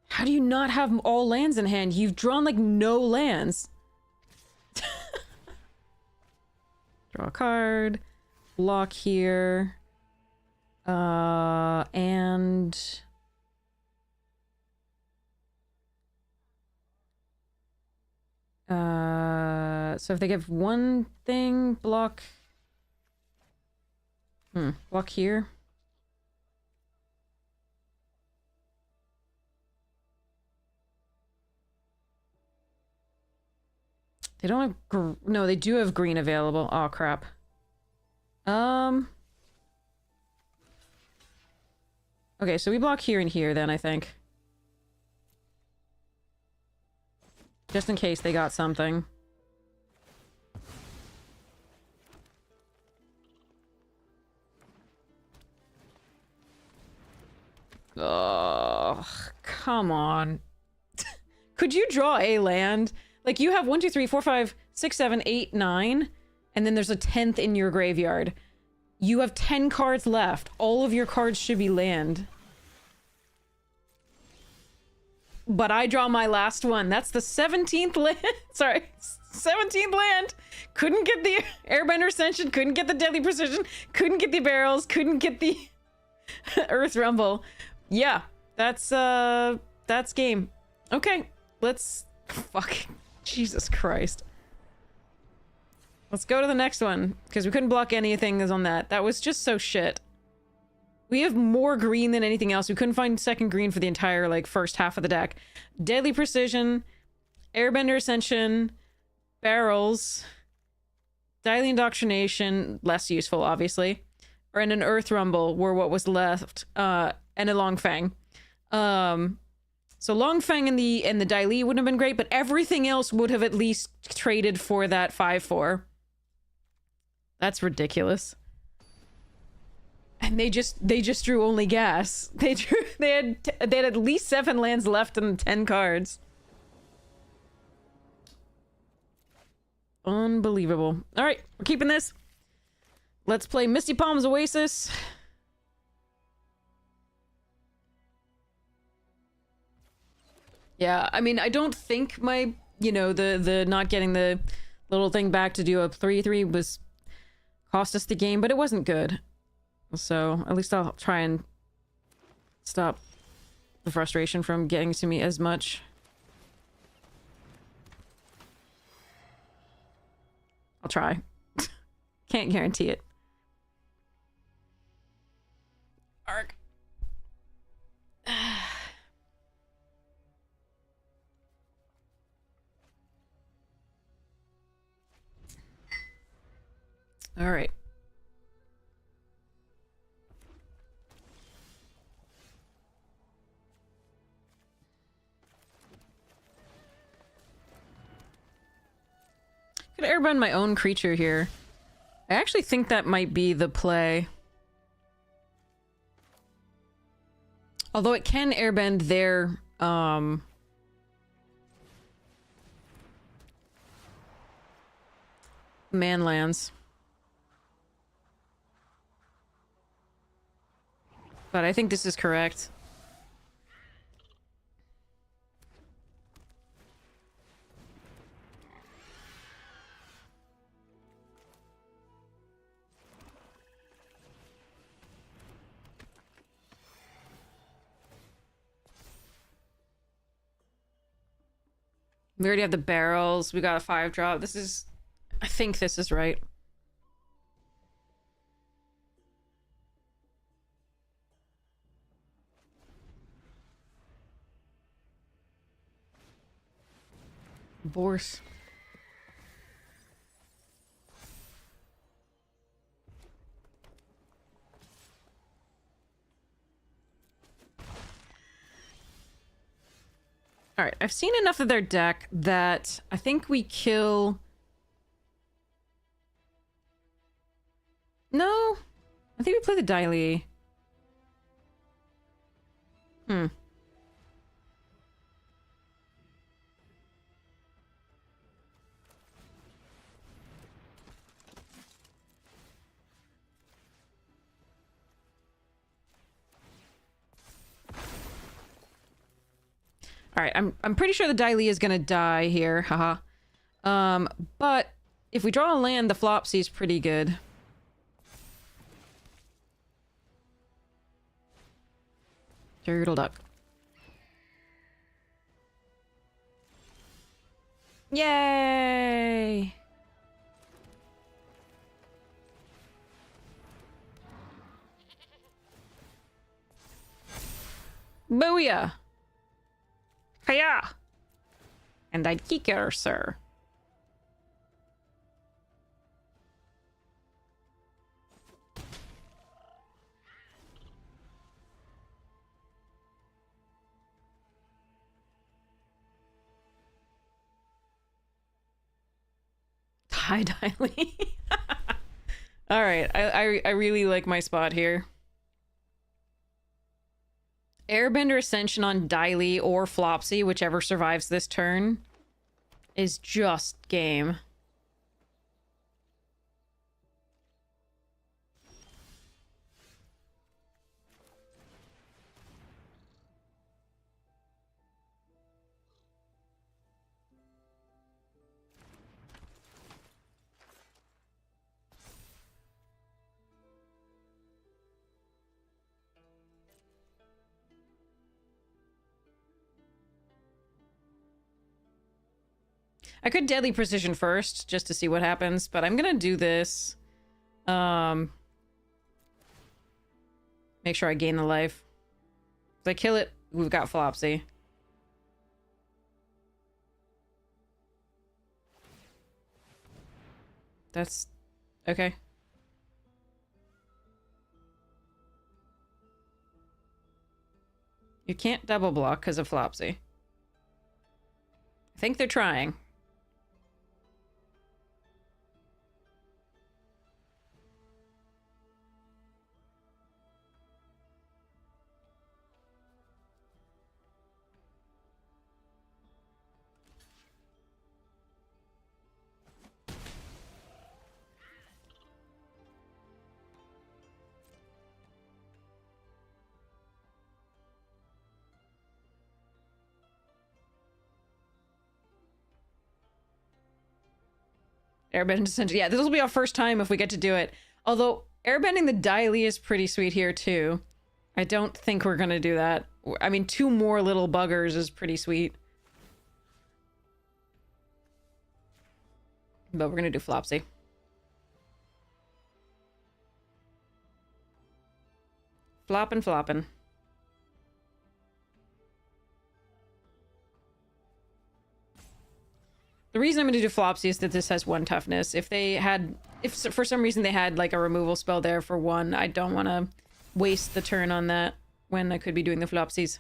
How do you not have all lands in hand? You've drawn, like, no lands. Draw a card. Block here. And... so if they give one thing, block... block here. They don't have no, they do have green available. Oh, crap. Okay, so we block here and here then, I think. Just in case they got something. Oh, come on. Could you draw a land? Like, you have 1, 2, 3, 4, 5, 6, 7, 8, 9, and then there's a 10th in your graveyard. You have 10 cards left. All of your cards should be land. But I draw my last one. That's the 17th land. Sorry, 17th land. Couldn't get the Airbender Ascension, couldn't get the Deadly Precision, couldn't get the barrels, couldn't get the Earth Rumble. Yeah, that's game. Okay, let's... Fuck. Jesus Christ. Let's go to the next one, because we couldn't block anything on that. That was just so shit. We have more green than anything else. We couldn't find second green for the entire, like, first half of the deck. Deadly Precision, Airbender Ascension, Barrels, Daily Indoctrination, less useful, obviously, and an Earth Rumble were what was left, and a Long Fang. So Long Fang and the Dai Li wouldn't have been great, but everything else would have at least traded for that 5/4. That's ridiculous. And they just drew only gas. They had at least 7 lands left and 10 cards. Unbelievable. All right, we're keeping this. Let's play Misty Palms Oasis. Yeah, I mean, I don't think my, you know, the not getting the little thing back to do a 3/3 was cost us the game, but it wasn't good. So at least I'll try and stop the frustration from getting to me as much. I'll try. Can't guarantee it. Arg. All right. Could airbend my own creature here. I actually think that might be the play. Although it can airbend their manlands. But I think this is correct. We already have the barrels. We got a 5-drop. This is... I think this is right. Vorse. Alright, I've seen enough of their deck that I think we kill... No? I think we play the Dai Li. All right, I'm pretty sure the Dai is gonna die here, haha. But if we draw a land, the Flopsy is pretty good. Turtle duck. Yay! Booyah! Hiya! And I'd kick her, sir. Hi, Diley. All right, I really like my spot here. Airbender Ascension on Diley or Flopsy, whichever survives this turn, is just game. I could Deadly Precision first, just to see what happens, but I'm gonna do this. Make sure I gain the life. If I kill it, we've got Flopsy. That's... okay. You can't double block because of Flopsy. I think they're trying. Airbending Ascension. Yeah, this will be our first time if we get to do it. Although, airbending the Dai is pretty sweet here, too. I don't think we're gonna do that. I mean, 2 more little buggers is pretty sweet. But we're gonna do Flopsy. Floppin', floppin'. The reason I'm going to do Flopsy is that this has 1 toughness. If for some reason they had like a removal spell there for 1, I don't want to waste the turn on that when I could be doing the Flopsies.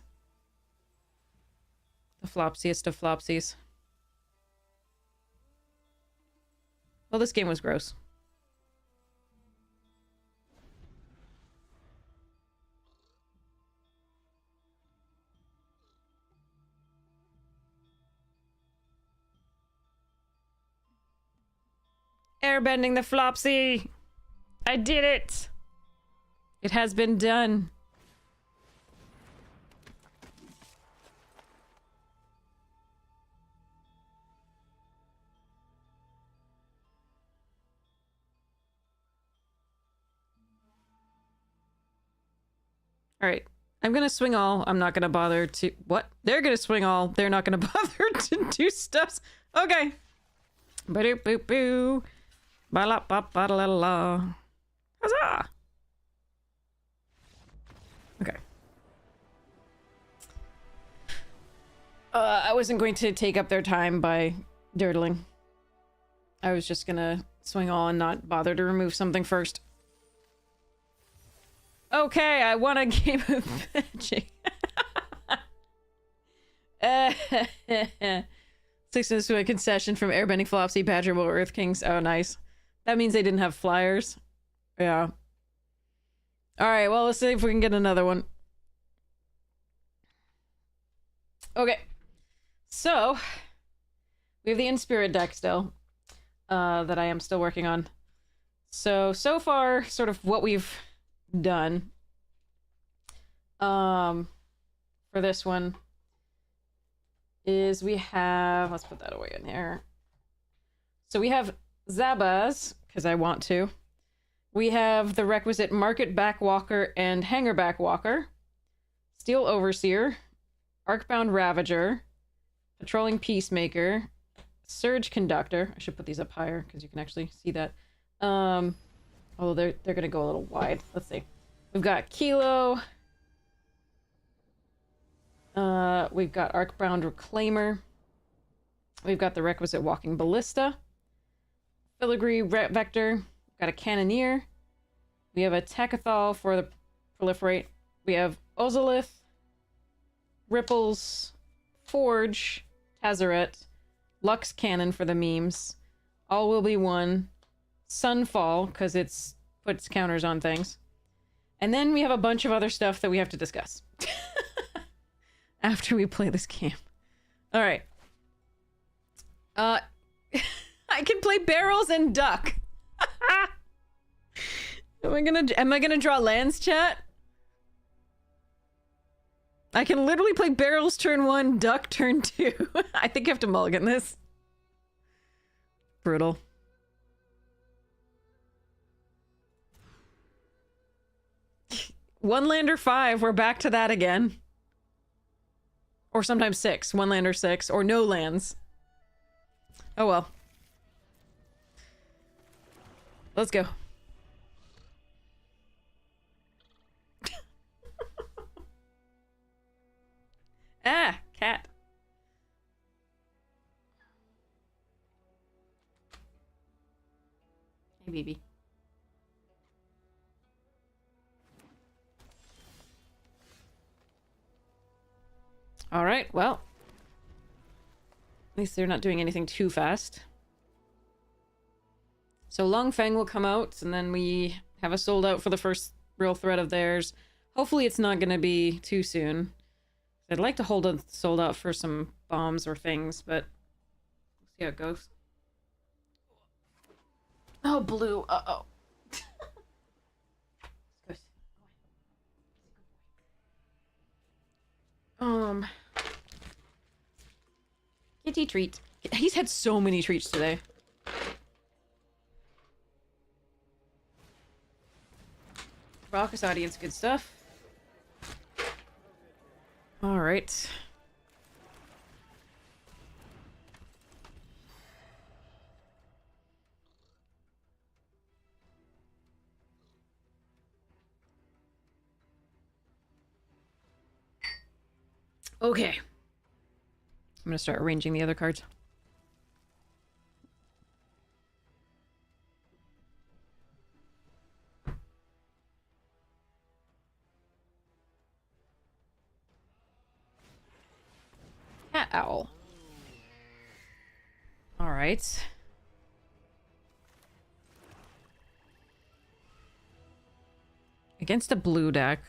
The Flopsiest of Flopsies. Well, this game was gross. Airbending the Flopsy! I did it! It has been done. Alright. I'm gonna swing all. I'm not gonna bother to... What? They're gonna swing all. They're not gonna bother to do stuffs. Okay. Ba-doop-boop-boo. Ba-la-ba-ba-da-la-la. Huzzah! Okay. I wasn't going to take up their time by dirtling. I was just gonna swing all and not bother to remove something first. Okay, I won a game of Magic. 6 minutes to a concession from Airbending Flopsy, Badger Will Earth Kings. Oh, nice. That means they didn't have flyers. Yeah. Alright, well, let's see if we can get another one. Okay. So, we have the In-Spirit deck still. That I am still working on. So far, sort of what we've done. For this one. is we have, let's put that away in here. So we have Zabaz, because I want to. We have the requisite Market Backwalker and Hangar Backwalker, Steel Overseer, Arcbound Ravager, Patrolling Peacemaker, Surge Conductor. I should put these up higher because you can actually see that. Although they're gonna go a little wide. Let's see. We've got Kilo. We've got Arcbound Reclaimer. We've got the requisite Walking Ballista. Filigree Vector. We've got a Cannoneer. We have a Tacathol for the Proliferate. We have Ozolith, Ripples, Forge, Tazaret, Lux Cannon for the memes. All will be one. Sunfall, because it's puts counters on things. And then we have a bunch of other stuff that we have to discuss. After we play this game. Alright. I can play barrels and duck. Am I gonna draw lands, chat? I can literally play barrels turn 1, duck turn 2. I think I have to mulligan this. Brutal. One lander 5, we're back to that again. Or sometimes 6. One lander 6. Or no lands. Oh well. Let's go. Ah, cat. Hey, baby. All right, well. At least they're not doing anything too fast. So Longfeng will come out, and then we have a sold out for the first real threat of theirs. Hopefully it's not going to be too soon. I'd like to hold a sold out for some bombs or things, but we'll see how it goes. Oh, blue. Uh-oh. Kitty treat. He's had so many treats today. Raucous audience, good stuff. All right. Okay. I'm gonna start arranging the other cards. Cat owl. All right. Against a blue deck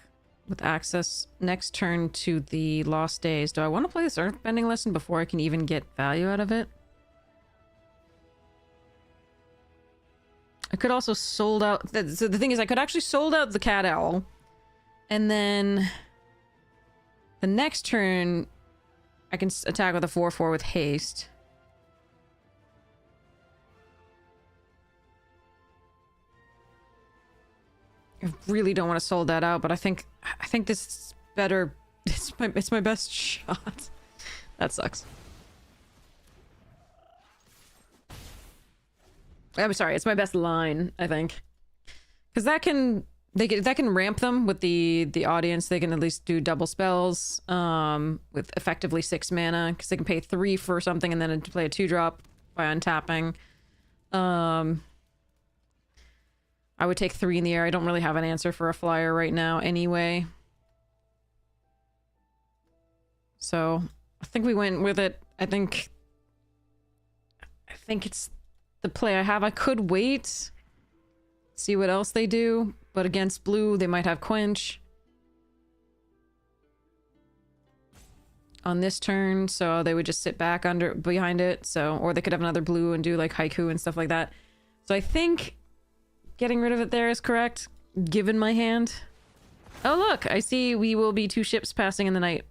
with access next turn to the Lost Days. Do I want to play this Earthbending Lesson before I can even get value out of it? I could also sold out... So the thing is, I could actually sold out the Cat Owl. And then... the next turn, I can attack with a 4/4 with haste. I really don't want to sold that out, but I think this is better. It's my best shot. That sucks. I'm sorry, it's my best line, I think. Because that can ramp them with the audience. They can at least do double spells with effectively 6 mana, because they can pay 3 for something and then play a 2-drop by untapping. I would take 3 in the air. I don't really have an answer for a flyer right now anyway. So I think we went with it. I think it's the play I have. I could wait, see what else they do, but against blue they might have Quench on this turn, so they would just sit back behind it. So, or they could have another blue and do like Haiku and stuff like that. So I think getting rid of it there is correct, given my hand. Oh look, I see we will be 2 ships passing in the night.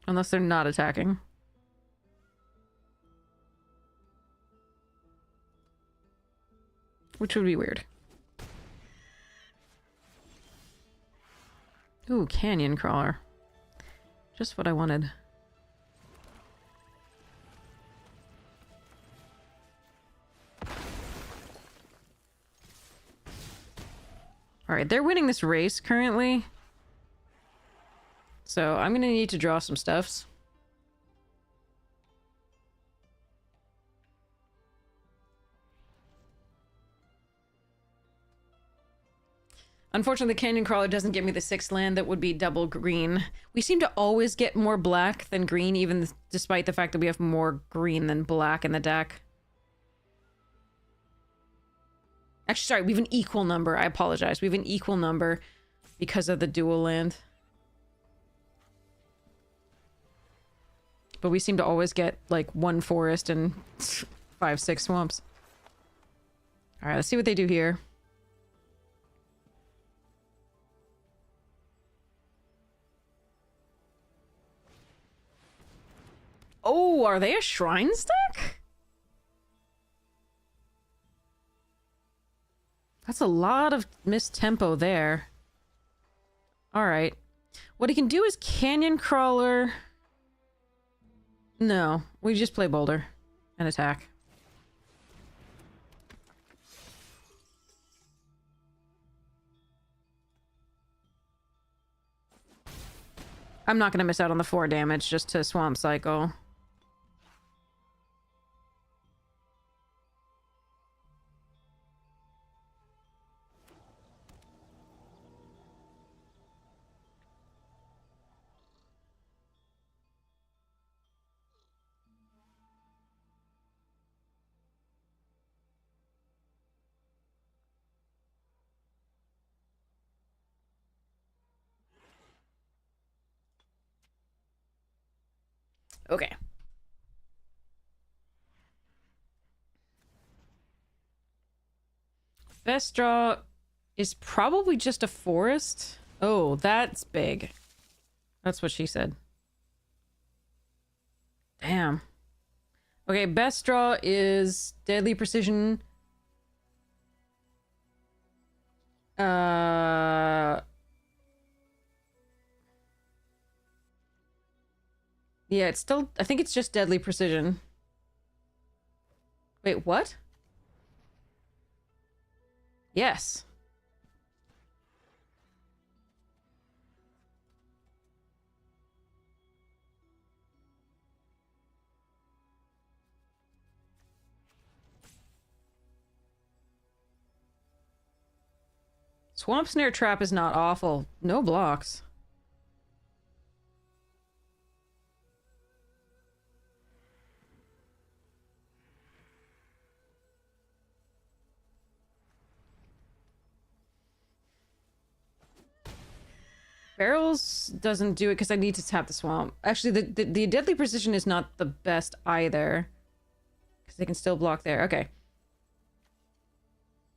Unless they're not attacking. Which would be weird. Ooh, canyon crawler. Just what I wanted. Alright, they're winning this race currently. So I'm gonna need to draw some stuffs. Unfortunately, the Canyon Crawler doesn't give me the 6th land that would be double green. We seem to always get more black than green, even despite the fact that we have more green than black in the deck. Actually, sorry, we have an equal number. I apologize. We have an equal number because of the dual land. But we seem to always get, like, 1 forest and 5, 6 swamps. Alright, let's see what they do here. Oh, are they a shrine stack? That's a lot of missed tempo there. Alright. What he can do is Canyon Crawler. No, we just play Boulder and attack. I'm not going to miss out on the 4 damage just to Swamp Cycle. Okay. Best draw is probably just a forest. Oh, that's big. That's what she said. Damn. Okay, best draw is Deadly Precision. Yeah, it's still... I think it's just Deadly Precision. Wait, what? Yes. Swamp Snare Trap is not awful. No blocks. Barrels doesn't do it because I need to tap the swamp. Actually, the Deadly Precision is not the best either. Because they can still block there. Okay.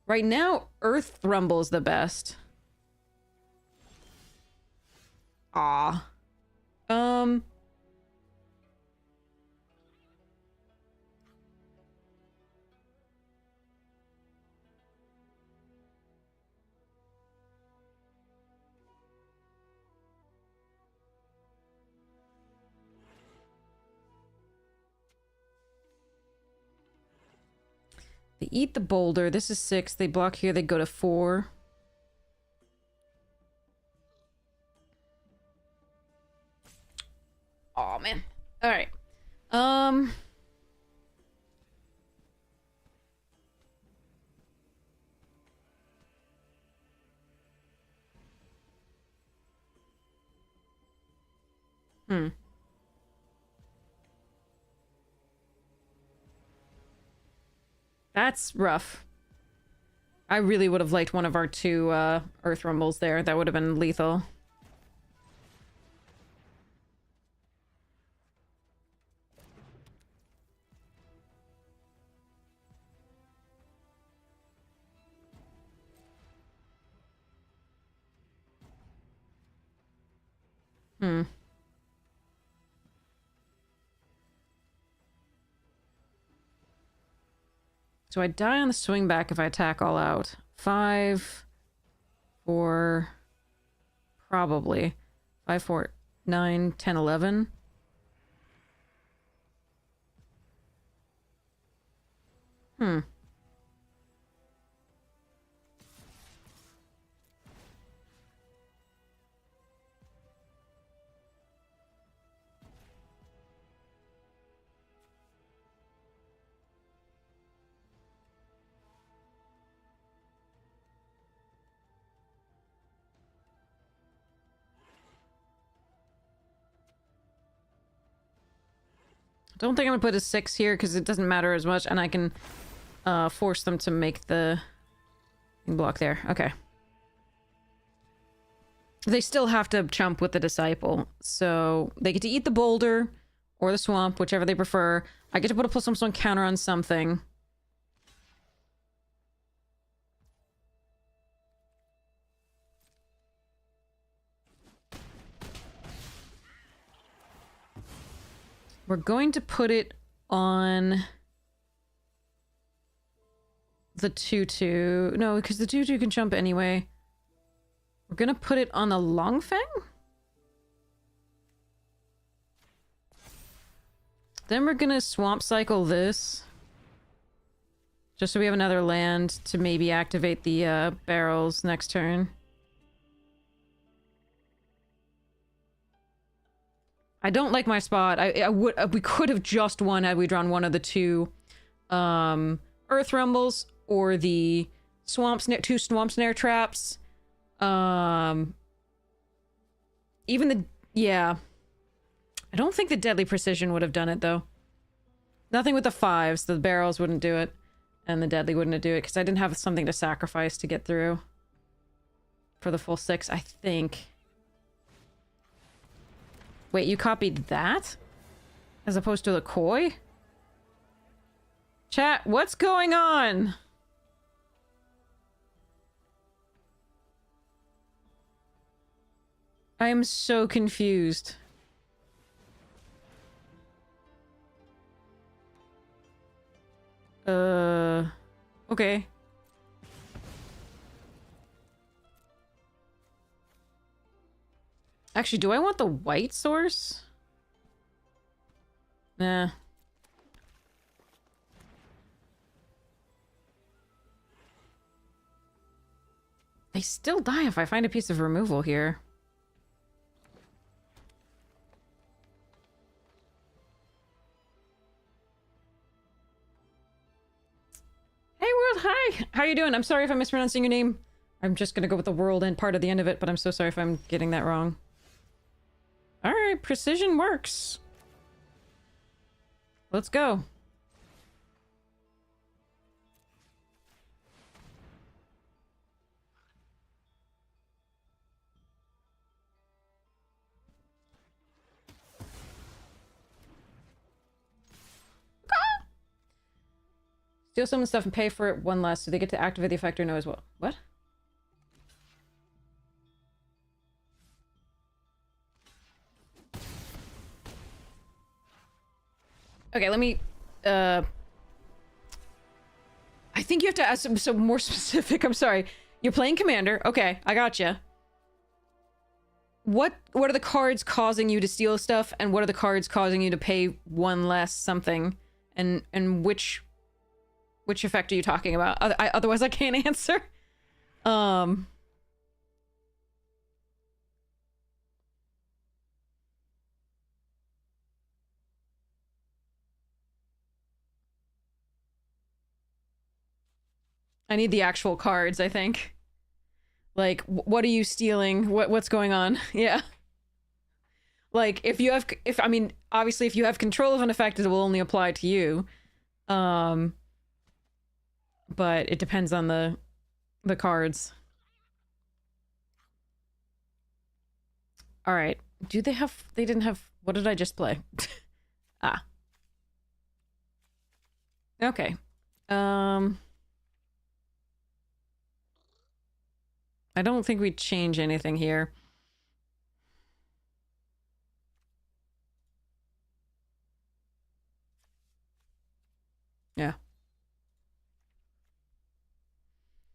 Right now, Earth Rumble's the best. Ah. They eat the boulder. This is 6. They block here. They go to 4. Oh man. All right. That's rough. I really would have liked one of our 2 Earth Rumbles there. That would have been lethal. So I die on the swing back if I attack all out. 5, 4, probably. 5, 4, 9, 10, 11. Hmm. Don't think I'm gonna put a 6 here because it doesn't matter as much, and I can force them to make the block there. Okay. They still have to chump with the disciple, so they get to eat the boulder or the swamp, whichever they prefer. I get to put a +1/+1 counter on something. We're going to put it on the 2/2. No, because the 2/2 can jump anyway. We're gonna put it on the Longfeng? Then we're gonna swamp cycle this. Just so we have another land to maybe activate the barrels next turn. I don't like my spot. We could have just won had we drawn one of the two Earth Rumbles or the two Swamp Snare Traps. Even the... Yeah. I don't think the Deadly Precision would have done it, though. Nothing with the 5s. The barrels wouldn't do it. And the Deadly wouldn't do it, because I didn't have something to sacrifice to get through. For the full 6, I think. Wait, you copied that? As opposed to the koi? Chat, what's going on? I am so confused. Okay. Actually, do I want the white source? Nah. They still die if I find a piece of removal here. Hey world, hi! How are you doing? I'm sorry if I'm mispronouncing your name. I'm just gonna go with the world and part of the end of it, but I'm so sorry if I'm getting that wrong. Alright, precision works. Let's go. Steal someone's stuff and pay for it one less, so they get to activate the effect or no as well. What? Okay, let me, I think you have to ask some more specific. I'm sorry. You're playing Commander. Okay, I gotcha. What are the cards causing you to steal stuff, and what are the cards causing you to pay one less something? And which effect are you talking about? Otherwise I can't answer. I need the actual cards, I think. Like, what are you stealing? What's going on? Yeah. Like, I mean, obviously if you have control of an effect, it will only apply to you. But it depends on the cards. Alright. They didn't have... What did I just play? Ah. Okay. I don't think we'd change anything here. Yeah.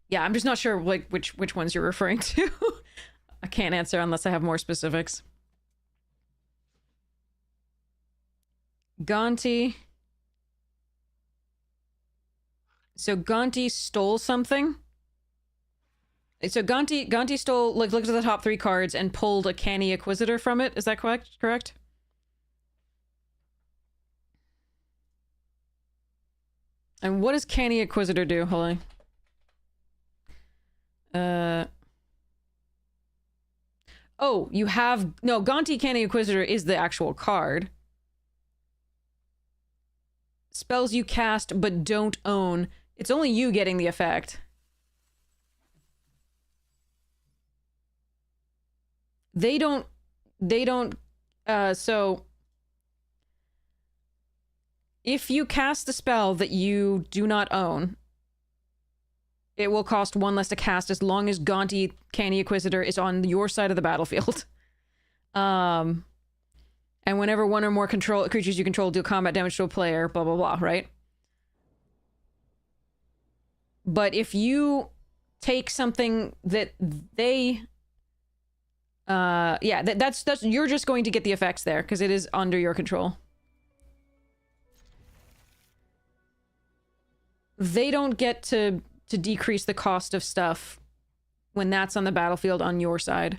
Yeah, I'm just not sure like which ones you're referring to. I can't answer unless I have more specifics. Gonti. So Gonti stole something. So Gonti stole, like, looked at the top 3 cards and pulled a Canny Inquisitor from it. Is that correct? And what does Canny Inquisitor do? Hold on. Oh, you have... No, Gonti Canny Inquisitor is the actual card. Spells you cast but don't own. It's only you getting the effect. They don't, so if you cast a spell that you do not own, it will cost 1 less to cast as long as Gonti Canny Inquisitor is on your side of the battlefield. And whenever 1 or more creatures you control deal combat damage to a player, blah, blah, blah, right? But if you take something that they... yeah, that's you're just going to get the effects there because it is under your control. They don't get to decrease the cost of stuff when that's on the battlefield on your side.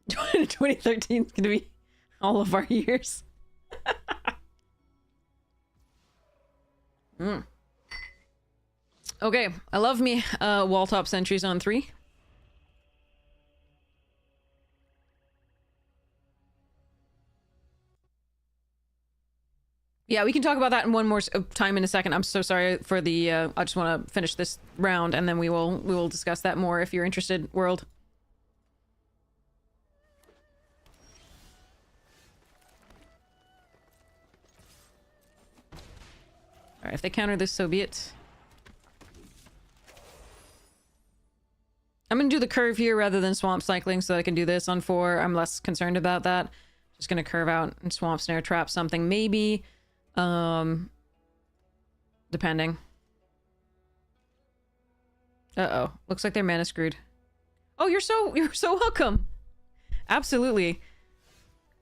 2013 is gonna be all of our years. Okay, I love me wall top sentries on 3. Yeah, we can talk about that in one more time in a second. I'm so sorry for the I just want to finish this round and then we will discuss that more if you're interested, world. All right, if they counter this, so be it. I'm gonna do the curve here rather than swamp cycling so that I can do this on 4. I'm less concerned about that. Just gonna curve out and swamp snare trap something, maybe. Depending. Uh-oh. Looks like they're mana screwed. Oh, you're so welcome. Absolutely.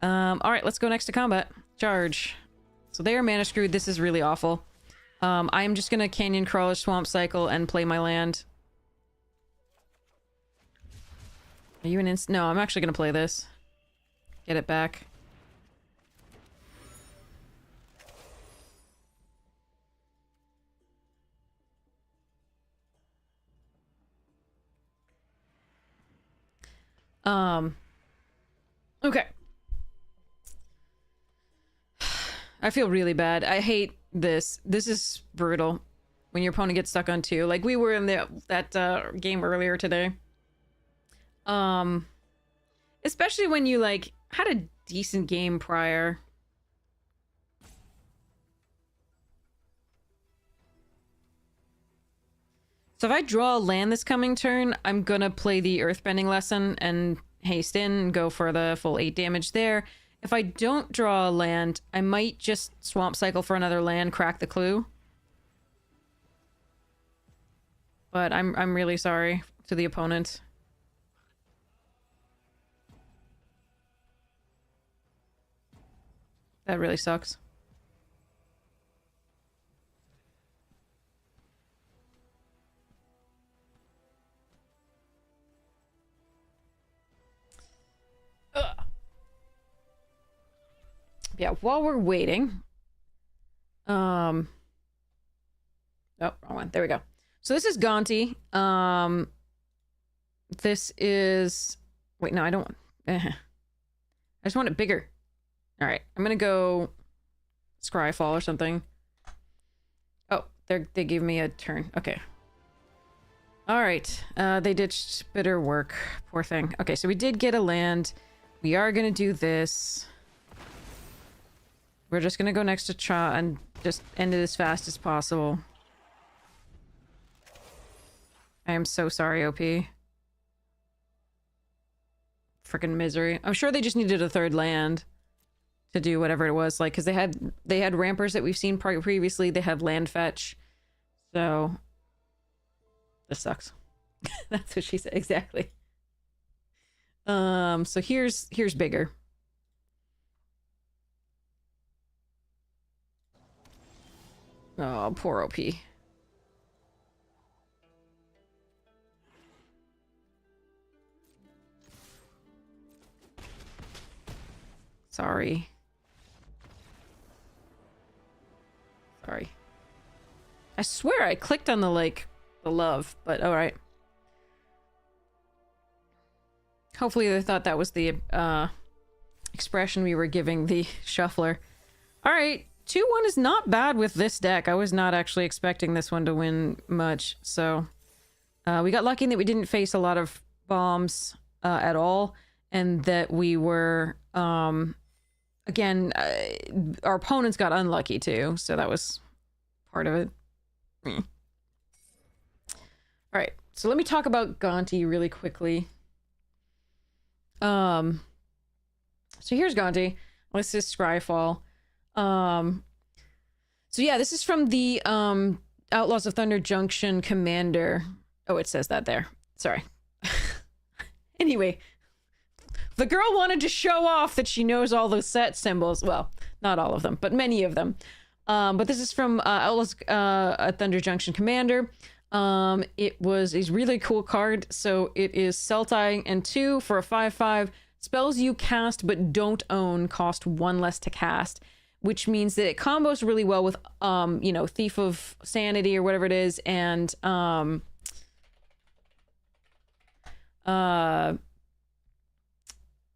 Alright, let's go next to combat. Charge. So they are mana screwed. This is really awful. I'm just gonna Canyon Crawler Swamp Cycle and play my land. Are you an inst? No, I'm actually gonna play this. Get it back. Okay. I feel really bad. I hate this. This is brutal. When your opponent gets stuck on 2. Like we were in that game earlier today. Especially when you, like, had a decent game prior. So if I draw a land this coming turn, I'm gonna play the Earthbending Lesson and haste in and go for the full 8 damage there. If I don't draw a land, I might just Swamp Cycle for another land, crack the clue. But I'm really sorry to the opponent. That really sucks. Ugh. Yeah, while we're waiting... Oh, wrong one. There we go. So this is Gonti. This is... Wait, no, I don't want... I just want it bigger. Alright, I'm gonna go... Scryfall or something. Oh, they gave me a turn. Okay. Alright, they ditched bitter work. Poor thing. Okay, so we did get a land. We are gonna do this. We're just gonna go next to Cha and just end it as fast as possible. I am so sorry, OP. Frickin' misery. I'm sure they just needed a 3rd land. to do whatever it was, like, because they had rampers that we've seen previously. They have land fetch, so this sucks. That's what she said exactly. So here's bigger. Oh, poor OP. Sorry. Sorry. I swear I clicked on the, like, the love, but alright. Hopefully they thought that was the, expression we were giving the shuffler. Alright, 2-1 is not bad with this deck. I was not actually expecting this one to win much, so... we got lucky that we didn't face a lot of bombs, at all, and that we were, again, our opponents got unlucky too, so that was part of it. Alright, so let me talk about Gonti really quickly. So here's Gonti. This is Scryfall. So yeah, this is from the Outlaws of Thunder Junction Commander. Oh, it says that there. Sorry. Anyway, the girl wanted to show off that she knows all the set symbols. Well, not all of them, but many of them. But this is from Outlaws Thunder Junction Commander. It was a really cool card. So it is Sultai and 2 for a 5/5. Spells you cast but don't own cost 1 less to cast, which means that it combos really well with, you know, Thief of Sanity or whatever it is, and,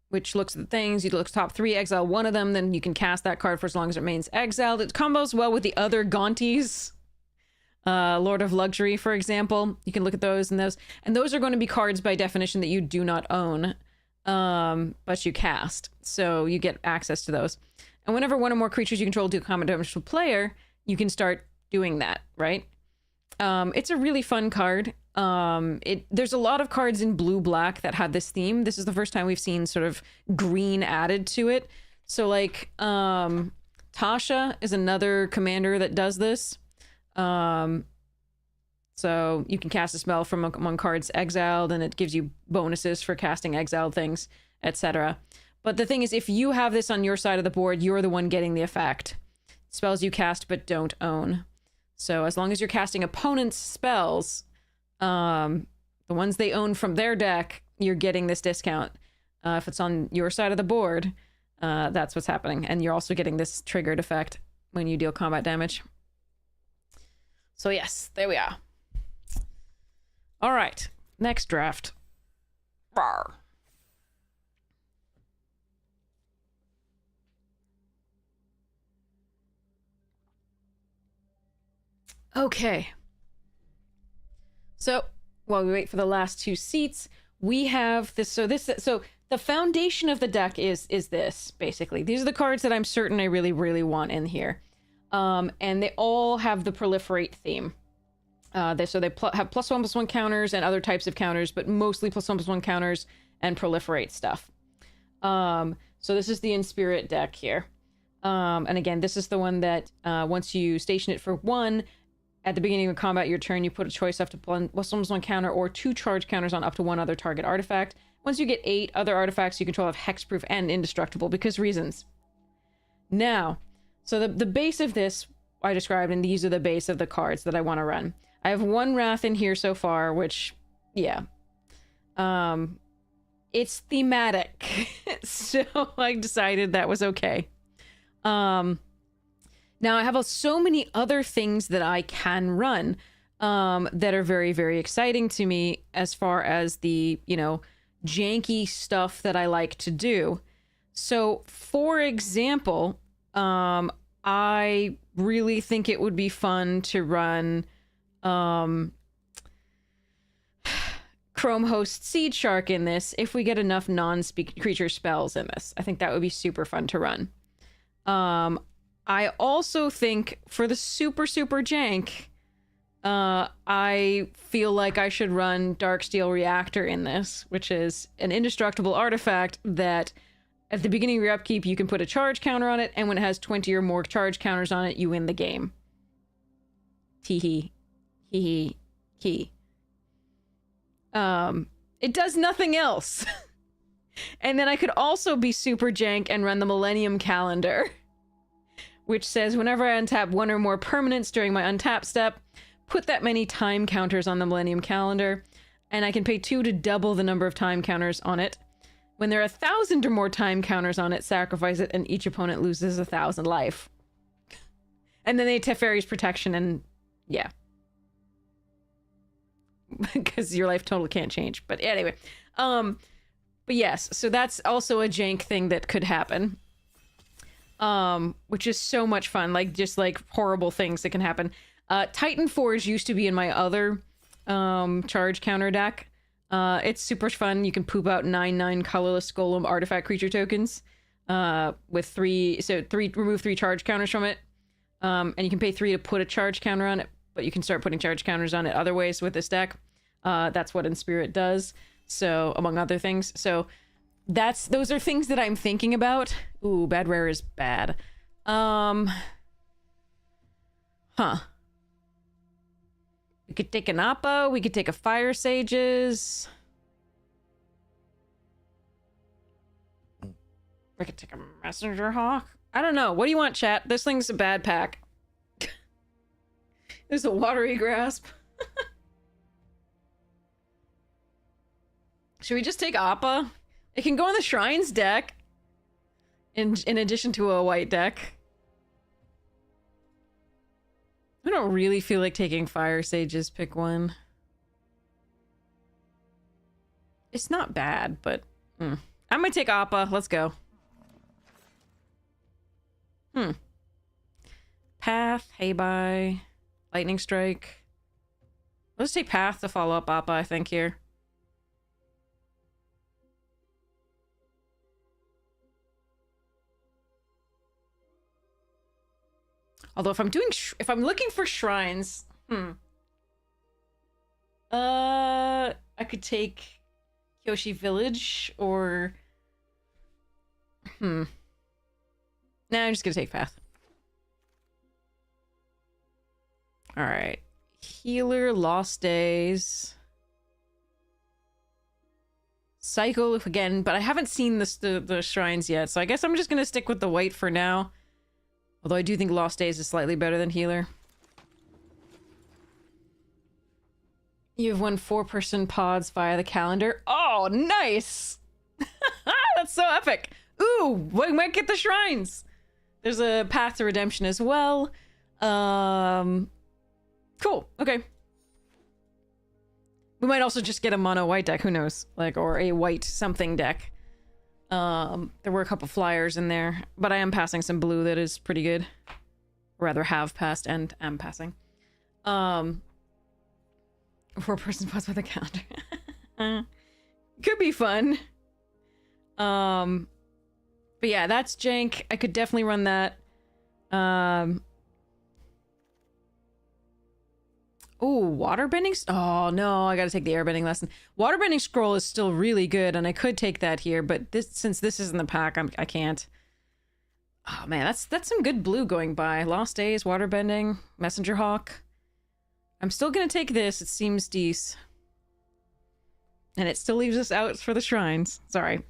which looks at the things, you look top 3, exile 1 of them, then you can cast that card for as long as it remains exiled. It combos well with the other Gontis. Lord of Luxury, for example. You can look at those, and those are going to be cards by definition that you do not own, but you cast. So you get access to those. And whenever one or more creatures you control do combat damage to a player, you can start doing that, right? It's a really fun card. There's a lot of cards in blue-black that have this theme. This is the first time we've seen sort of green added to it. So, like, Tasha is another commander that does this. So you can cast a spell from among cards exiled, and it gives you bonuses for casting exiled things, etc. But the thing is, if you have this on your side of the board, you're the one getting the effect. Spells you cast but don't own. So as long as you're casting opponents' spells, the ones they own from their deck, you're getting this discount. If it's on your side of the board, that's what's happening. And you're also getting this triggered effect when you deal combat damage. So yes, there we are. All right, next draft. Rawr. Okay. So while we wait for the last 2 seats, we have this. So the foundation of the deck is this, basically. These are the cards that I'm certain I really, really want in here. And they all have the proliferate theme. They have +1/+1 counters and other types of counters, but mostly +1/+1 counters and proliferate stuff. So this is the Inspirit deck here. And again, this is the one that once you station it for 1, at the beginning of combat, your turn, you put a choice up to +1/+1 counter or 2 charge counters on up to 1 other target artifact. Once you get 8 other artifacts you control have hexproof and indestructible, because reasons. Now, so the base of this I described, and these are the base of the cards that I want to run. I have 1 Wrath in here so far, which, yeah. It's thematic. So I decided that was okay. Now I have so many other things that I can run that are very, very exciting to me as far as the, you know, janky stuff that I like to do. So, for example, I really think it would be fun to run Chrome Host Seed Shark in this if we get enough non-creature spells in this. I think that would be super fun to run. I also think for the super, super jank, I feel like I should run Darksteel Reactor in this, which is an indestructible artifact that At the beginning of your upkeep, you can put a charge counter on it, and when it has 20 or more charge counters on it, you win the game. Tee-hee. Hee-hee. Hee. It does nothing else. And then I could also be super jank and run the Millennium Calendar, which says whenever I untap one or more permanents during my untap step, put that many time counters on the Millennium Calendar, and I can pay 2 to double the number of time counters on it. When there are 1,000 or more time counters on it, sacrifice it, and each opponent loses 1,000 life. And then they have Teferi's Protection, and yeah. Because your life total can't change. But anyway. But yes, so that's also a jank thing that could happen. Which is so much fun. Like, just like horrible things that can happen. Titan Forge used to be in my other charge counter deck. It's super fun. You can poop out 9/9 colorless golem artifact creature tokens. With remove 3 charge counters from it. And you can pay 3 to put a charge counter on it, but you can start putting charge counters on it other ways with this deck. That's what In Spirit does. So, among other things. So, those are things that I'm thinking about. Ooh, bad rare is bad. We could take an Appa. We could take a Fire Sages. We could take a Messenger Hawk. I don't know. What do you want, chat? This thing's a bad pack. There's a Watery Grasp. Should we just take Appa? It can go on the Shrines deck. In addition to a white deck. I don't really feel like taking Fire Sages. Pick one. It's not bad, but... I'm gonna take Appa. Let's go. Path, Hey-Bye, Lightning Strike. Let's take Path to follow up Appa, I think, here. Although if I'm doing, if I'm looking for shrines, I could take Kyoshi Village or, Nah, I'm just gonna take Path. All right, Healer, Lost Days, Cycle again, but I haven't seen the shrines yet, so I guess I'm just gonna stick with the white for now. Although I do think Lost Days is slightly better than Healer. You have won 4-person pods via the calendar. Oh, nice! That's so epic. Ooh, we might get the shrines. There's a Path to Redemption as well. Cool. Okay. We might also just get a mono white deck. Who knows? Like, or a white something deck. There were a couple flyers in there, but I am passing some blue that is pretty good. Or rather, have passed and am passing. 4-person pods by the calendar. Could be fun. But yeah, that's jank. I could definitely run that. Oh, waterbending. Oh no, I gotta take the airbending lesson. Waterbending scroll is still really good, and I could take that here, but since this is in the pack, I can't. Oh man, that's some good blue going by. Lost Days, waterbending, Messenger Hawk. I'm still gonna take this. It seems decent, and it still leaves us out for the shrines. Sorry,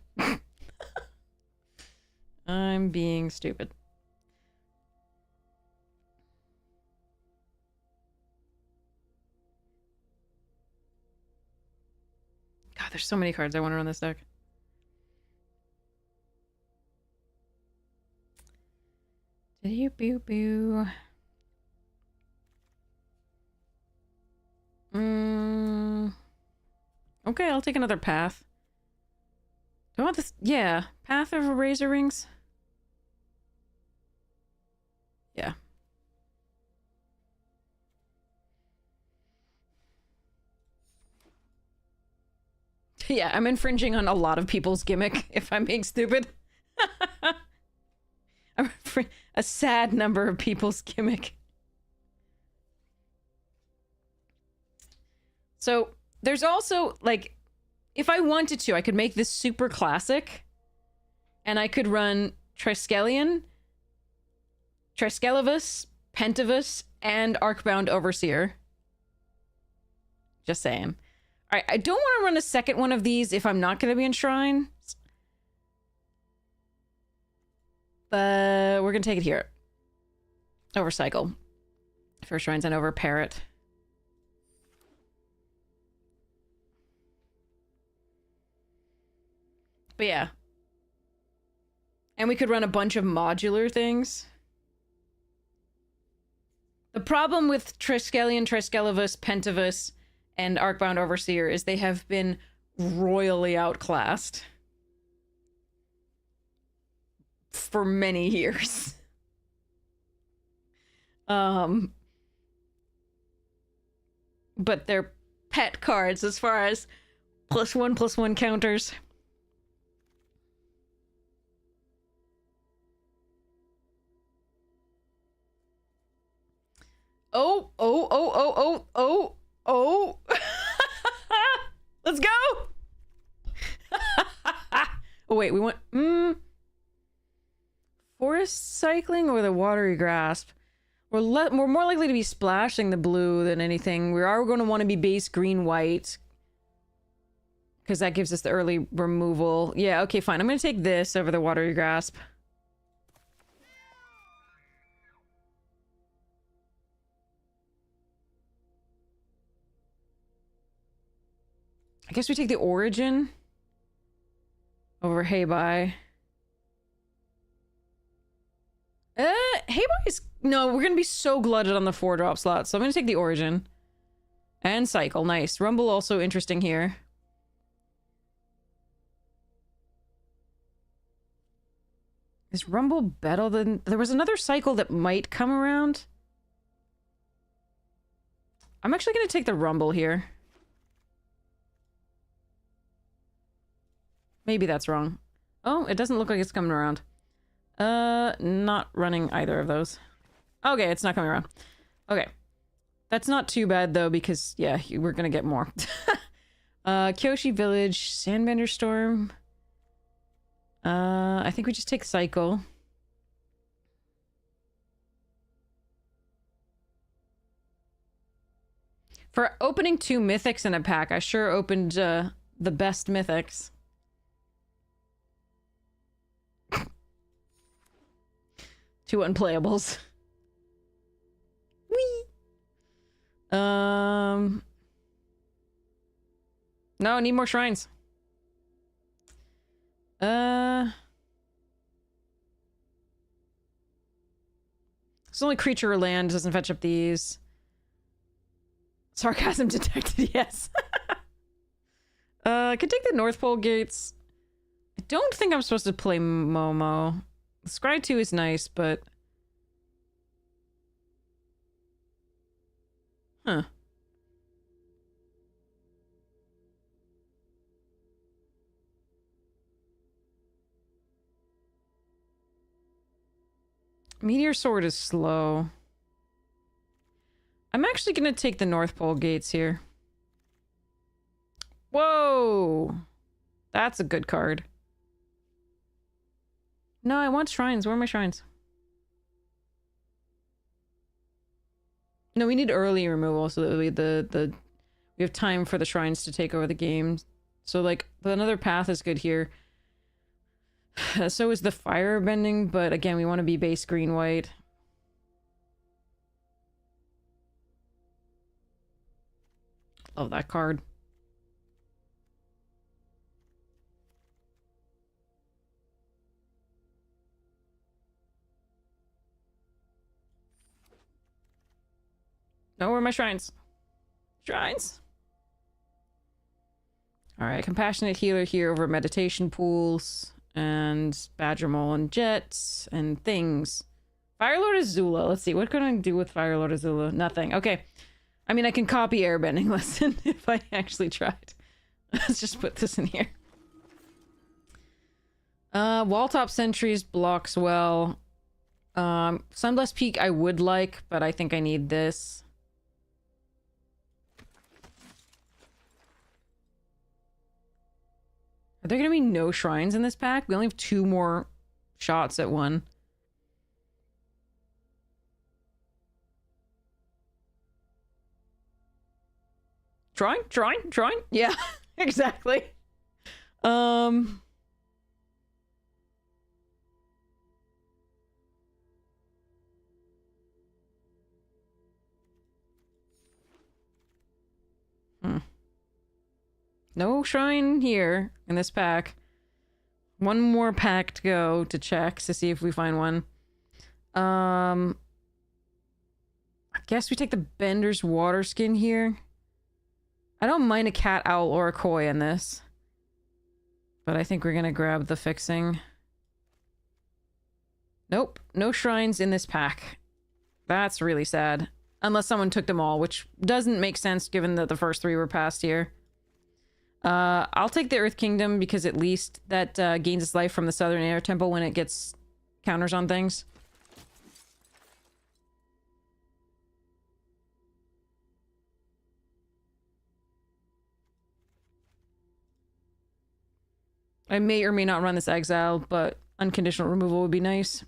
I'm being stupid. God, there's so many cards I want to run this deck. Boo. Okay, I'll take another Path. Do I want this? Yeah, Path of Razor Rings. Yeah. Yeah, I'm infringing on a lot of people's gimmick if I'm being stupid. A sad number of people's gimmick. So there's also, like, if I wanted to, I could make this super classic And I could run Triskelion, Triskelivus, Pentavus, and Arcbound Overseer. Just saying. Alright, I don't want to run a second one of these if I'm not going to be in Shrine. But we're going to take it here. Over Cycle. For Shrines and over Parrot. But yeah. And we could run a bunch of modular things. The problem with Triskelion, Triskelivus, Pentavus, and Arcbound Overseer is they have been royally outclassed. For many years. But they're pet cards as far as +1/+1 counters. Oh. Let's go. Oh, wait, we want forest cycling or the watery grasp. We're more likely to be splashing the blue than anything. We are going to want to be base green-white. Because that gives us the early removal. Yeah, okay, fine. I'm going to take this over the watery grasp. I guess we take the Origin over Heibai. Heibai's... No, we're going to be so glutted on the 4-drop slot, so I'm going to take the Origin. And Cycle, nice. Rumble also interesting here. Is Rumble better than... There was another Cycle that might come around. I'm actually going to take the Rumble here. Maybe that's wrong. Oh, it doesn't look like it's coming around. Not running either of those. Okay, it's not coming around. Okay. That's not too bad, though, because, yeah, we're gonna get more. Kyoshi Village, Sandbender Storm. I think we just take Cycle. For opening 2 mythics in a pack, I sure opened, the best mythics. 2 unplayables. Whee! No, I need more shrines. It's only creature or land, doesn't fetch up these. Sarcasm detected, yes. I could take the North Pole gates. I don't think I'm supposed to play Momo. Scry 2 is nice, but... Huh. Meteor Sword is slow. I'm actually gonna take the North Pole gates here. Whoa! That's a good card. No, I want shrines. Where are my shrines? No, we need early removal so that we have time for the shrines to take over the game. So, like, another path is good here. So is the firebending, but again, we want to be base green-white. Love that card. No, where are my shrines? Shrines? Alright, Compassionate Healer here over Meditation Pools, and Badger Mole and Jets, and things. Firelord Azula. Let's see, what can I do with Firelord Azula? Nothing. Okay. I mean, I can copy Airbending Lesson if I actually tried. Let's just put this in here. Walltop Sentries blocks well. Sunblessed Peak I would like, but I think I need this. Are there gonna be no shrines in this pack? We only have 2 more shots at one. Shrine? Yeah, exactly. No shrine here in this pack. One more pack to go to check to see if we find one. I guess we take the Bender's water skin here. I don't mind a cat, owl, or a koi in this. But I think we're gonna grab the fixing. Nope, no shrines in this pack. That's really sad. Unless someone took them all, which doesn't make sense given that the first 3 were passed here. I'll take the Earth Kingdom because at least that gains its life from the Southern Air Temple when it gets counters on things. I may or may not run this exile, but unconditional removal would be nice.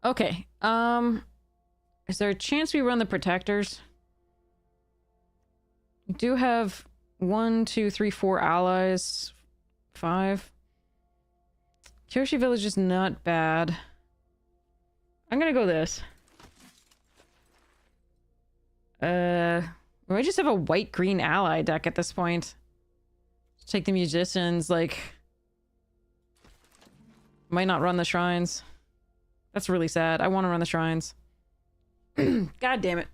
Okay, is there a chance we run the protectors? We do have 1, 2, 3, 4 allies. 5. Kyoshi Village is not bad. I'm gonna go this. We might just have a white-green ally deck at this point. Take the musicians, like... Might not run the shrines. That's really sad. I want to run the shrines. God damn it.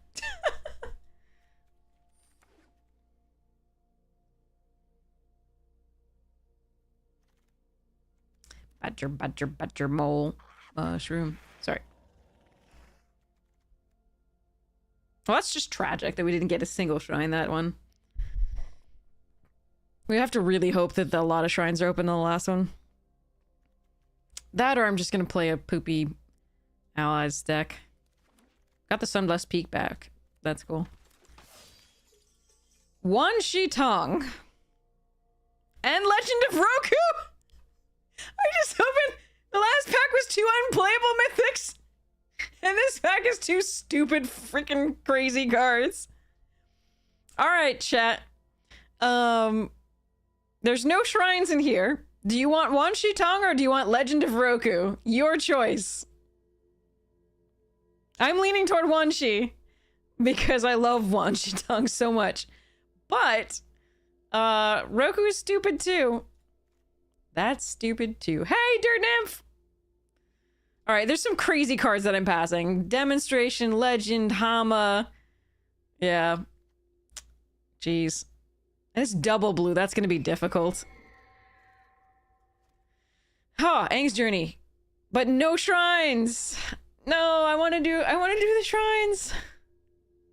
Badger, mole. Shroom. Sorry. Well, that's just tragic that we didn't get a single shrine that one. We have to really hope that a lot of shrines are open in the last one. That or I'm just gonna play a poopy allies deck. Got the Sunblessed Peak back. That's cool. Wan Shi Tong. And Legend of Roku! I just opened... The last pack was 2 unplayable mythics! And this pack is 2 stupid freaking crazy cards. Alright, chat. There's no shrines in here. Do you want Wan Shi Tong or do you want Legend of Roku? Your choice. I'm leaning toward Wan Shi because I love Wan Shi Tong so much. But Roku is stupid too. That's stupid too. Hey, Dirt Nymph! Alright, there's some crazy cards that I'm passing. Demonstration, Legend, Hama. Yeah. Jeez. And it's double blue. That's gonna be difficult. Huh, Aang's Journey. But no shrines! No, I wanna do the shrines.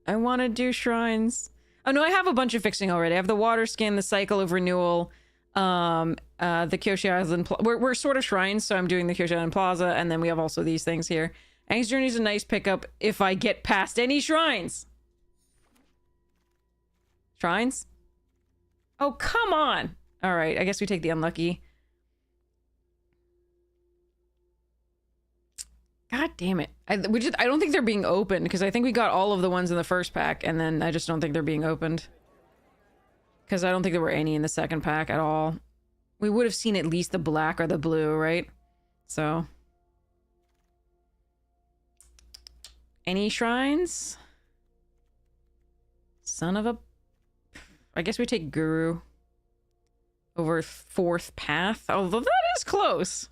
I wanna do shrines. Oh no, I have a bunch of fixing already. I have the water skin, the cycle of renewal, the Kyoshi Island we're sort of shrines, so I'm doing the Kyoshi Island Plaza, and then we have also these things here. Aang's Journey is a nice pickup if I get past any shrines. Shrines? Oh, come on! Alright, I guess we take the unlucky. God damn it. I don't think they're being opened, because I think we got all of the ones in the first pack, and then I just don't think they're being opened. Because I don't think there were any in the second pack at all. We would have seen at least the black or the blue, right? So. Any shrines? Son of a... I guess we take Guru over 4th Path, although that is close.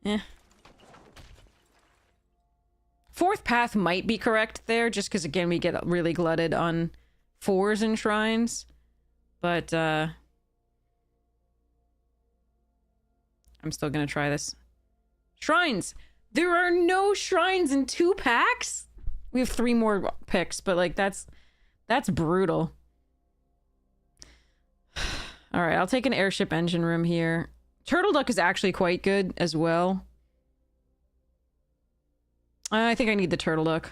Eh. 4th Path might be correct there, just because, again, we get really glutted on 4s and shrines. But, I'm still gonna try this. Shrines! There are no shrines in 2 packs? We have 3 more picks, but, like, that's brutal. Alright, I'll take an airship engine room here. Turtle Duck is actually quite good as well. I think I need the Turtle Duck.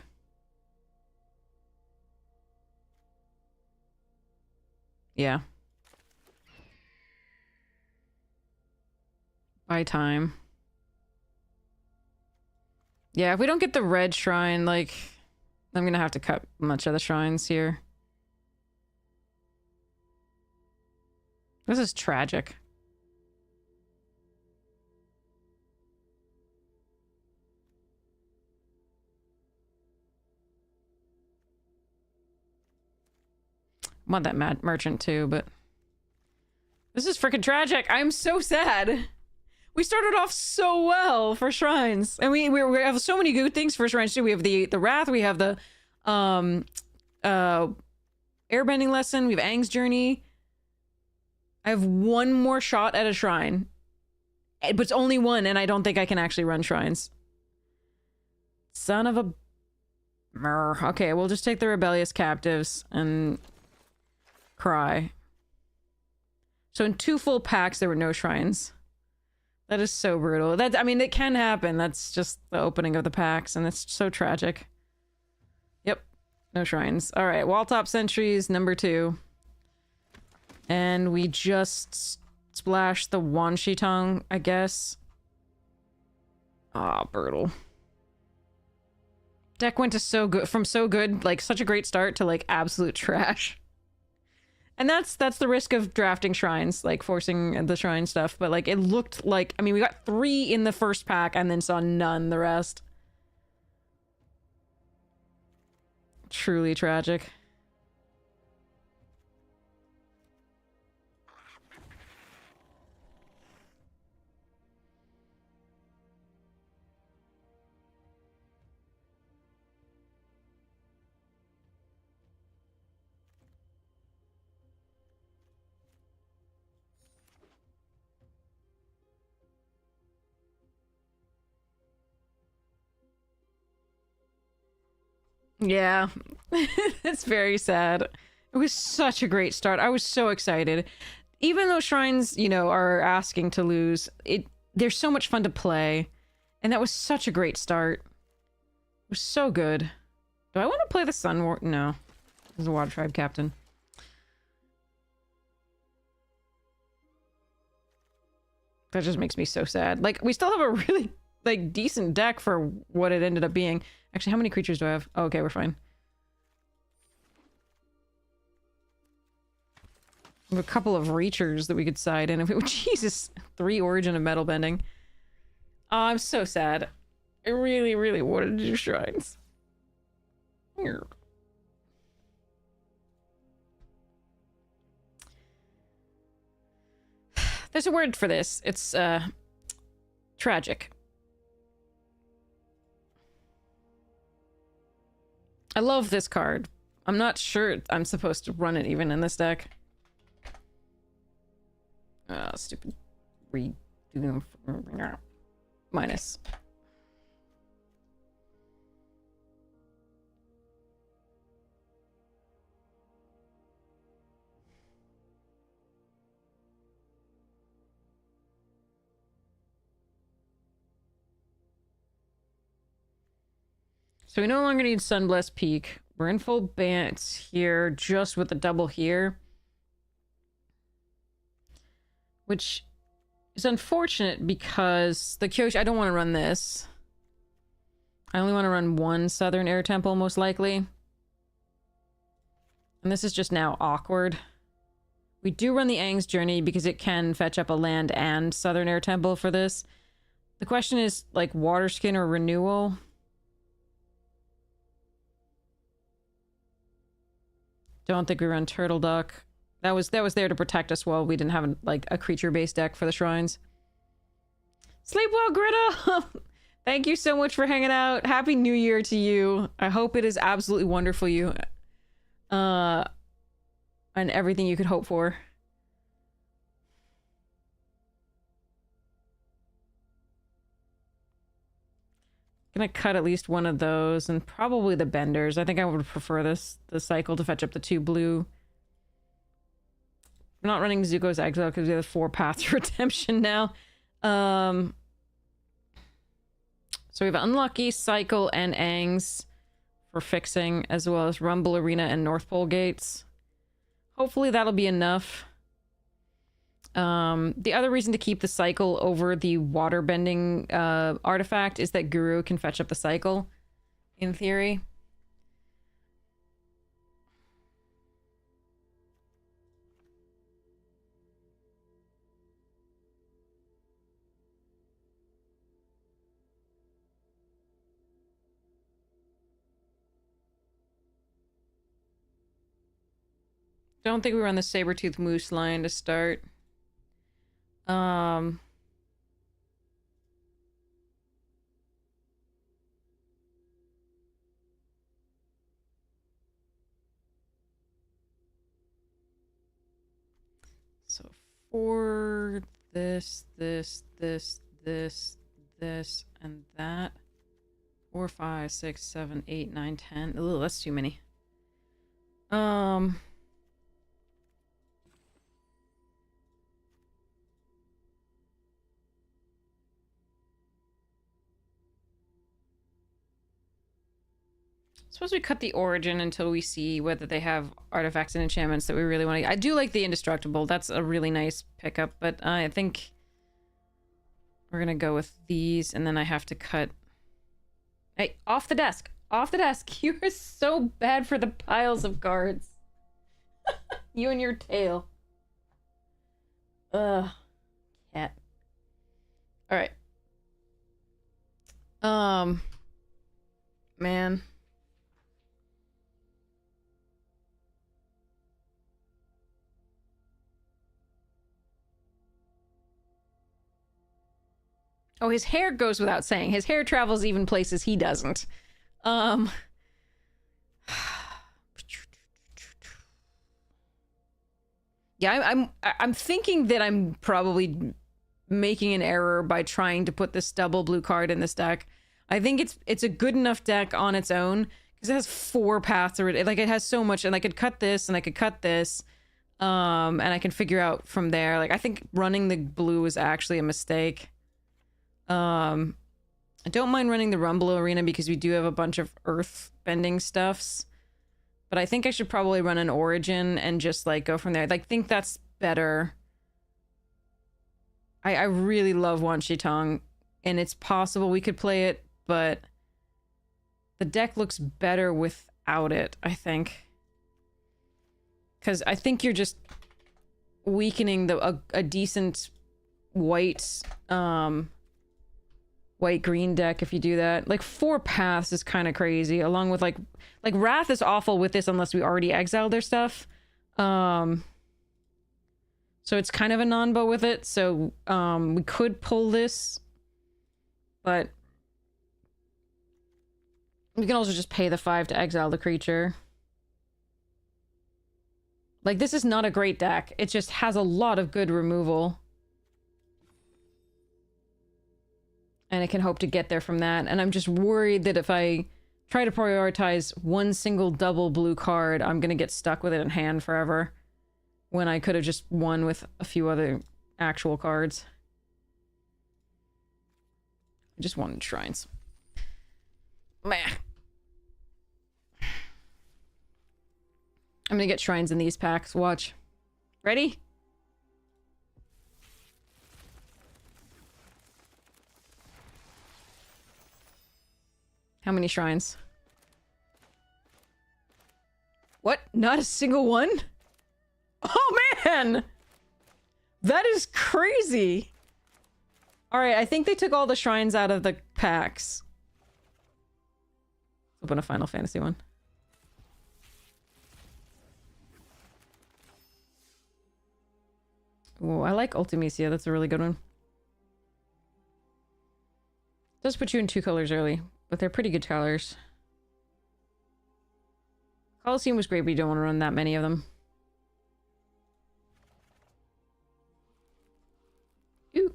Yeah. By time. Yeah, if we don't get the red shrine, like, I'm gonna have to cut much of the shrines here. This is tragic. I want that mad merchant too, but this is freaking tragic. I'm so sad. We started off so well for shrines, and we have so many good things for shrines too. We have the wrath, we have the airbending lesson, we have Aang's journey. I have one more shot at a shrine, but it's only one, and I don't think I can actually run shrines. Son of a... Okay, we'll just take the rebellious captives and cry. So in 2 full packs, there were no shrines. That is so brutal. I mean, it can happen. That's just the opening of the packs, and it's so tragic. Yep, no shrines. All right, Walltop Sentries, number 2. And we just splashed the Wan Shi Tong, I guess. Ah, brutal. Deck went to so good, from so good, like such a great start to like absolute trash. And that's the risk of drafting shrines, like forcing the shrine stuff. But like it looked like, I mean, we got 3 in the first pack and then saw none the rest. Truly tragic. Yeah, it's very sad. It was such a great start. I was so excited. Even though shrines, you know, are asking to lose, they're so much fun to play. And that was such a great start. It was so good. Do I want to play the Sun War? No. This is a Water Tribe captain. That just makes me so sad. Like, we still have a really, like, decent deck for what it ended up being. Actually, how many creatures do I have? Oh, okay, we're fine. We have a couple of Reachers that we could side in. If it, Jesus, 3 Origin of Metal Bending. Oh, I'm so sad. I really, really wanted to do shrines. Here. There's a word for this. It's, tragic. I love this card. I'm not sure I'm supposed to run it even in this deck. Stupid redo minus. So we no longer need Sunblessed Peak. We're in full bans here, just with the double here. Which is unfortunate because the Kyoshi... I don't want to run this. I only want to run 1 Southern Air Temple, most likely. And this is just now awkward. We do run the Aang's Journey because it can fetch up a land and Southern Air Temple for this. The question is, like, Waterskin or Renewal? Don't think we run Turtle Duck. That was there to protect us while we didn't have a creature-based deck for the shrines. Sleep well, Gritta! Thank you so much for hanging out. Happy New Year to you. I hope it is absolutely wonderful you. And everything you could hope for. Gonna cut at least one of those, and probably the Benders. I think I would prefer the cycle to fetch up the 2 blue. I'm not running Zuko's Exile because we have 4 Paths to Redemption now. So we have Unlucky, Cycle, and Aang's for fixing, as well as Rumble Arena and North Pole Gates. Hopefully that'll be enough. The other reason to keep the cycle over the water bending artifact is that Guru can fetch up the cycle, in theory. Don't think we run the Sabertooth Moose line to start. So for this, and that. 4, 5, 6, 7, 8, 9, 10. Ugh, that's too many. Suppose we cut the origin until we see whether they have artifacts and enchantments that we really want to... I do like the indestructible. That's a really nice pickup, but I think we're gonna go with these, and then I have to cut... Hey, off the desk! Off the desk! You are so bad for the piles of cards. You and your tail. Ugh. Cat. Alright. Man. Oh, his hair goes without saying. His hair travels even places he doesn't. Yeah, I'm thinking that I'm probably making an error by trying to put this double blue card in this deck. I think it's a good enough deck on its own because it has 4 paths, or like it has so much, and I could cut this and I could cut this, and I can figure out from there. Like I think running the blue is actually a mistake. I don't mind running the Rumble Arena because we do have a bunch of earth bending stuffs. But I think I should probably run an Origin and just like go from there. Like think that's better. I really love Wan Shi Tong, and it's possible we could play it, but the deck looks better without it, I think. Because I think you're just weakening a decent white white-green deck if you do that. Like 4 paths is kind of crazy, along with like Wrath is awful with this unless we already exiled their stuff. So it's kind of a non-bow with it, so we could pull this, but we can also just pay the 5 to exile the creature. Like this is not a great deck, it just has a lot of good removal. And I can hope to get there from that. And I'm just worried that if I try to prioritize one single double blue card, I'm going to get stuck with it in hand forever. When I could have just won with a few other actual cards. I just wanted shrines. Meh. I'm going to get shrines in these packs. Watch. Ready? How many shrines? What? Not a single one? Oh man! That is crazy! Alright, I think they took all the shrines out of the packs. Let's open a Final Fantasy one. Oh, I like Ultimecia. That's a really good one. Does put you in 2 colors early, but they're pretty good colors. Colosseum was great, but you don't want to run that many of them. Ooh.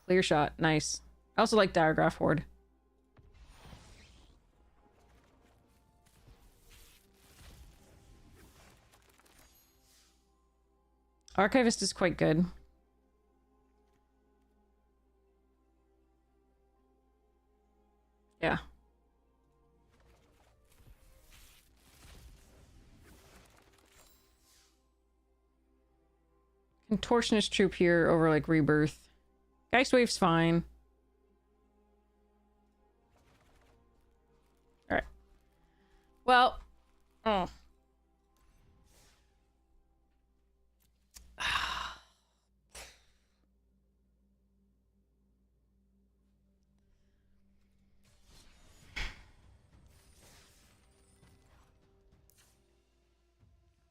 Clear shot. Nice. I also like Diagraph Horde. Archivist is quite good. Yeah. Contortionist troop here over like Rebirth. Geist Wave's fine. Alright. Well. Oh.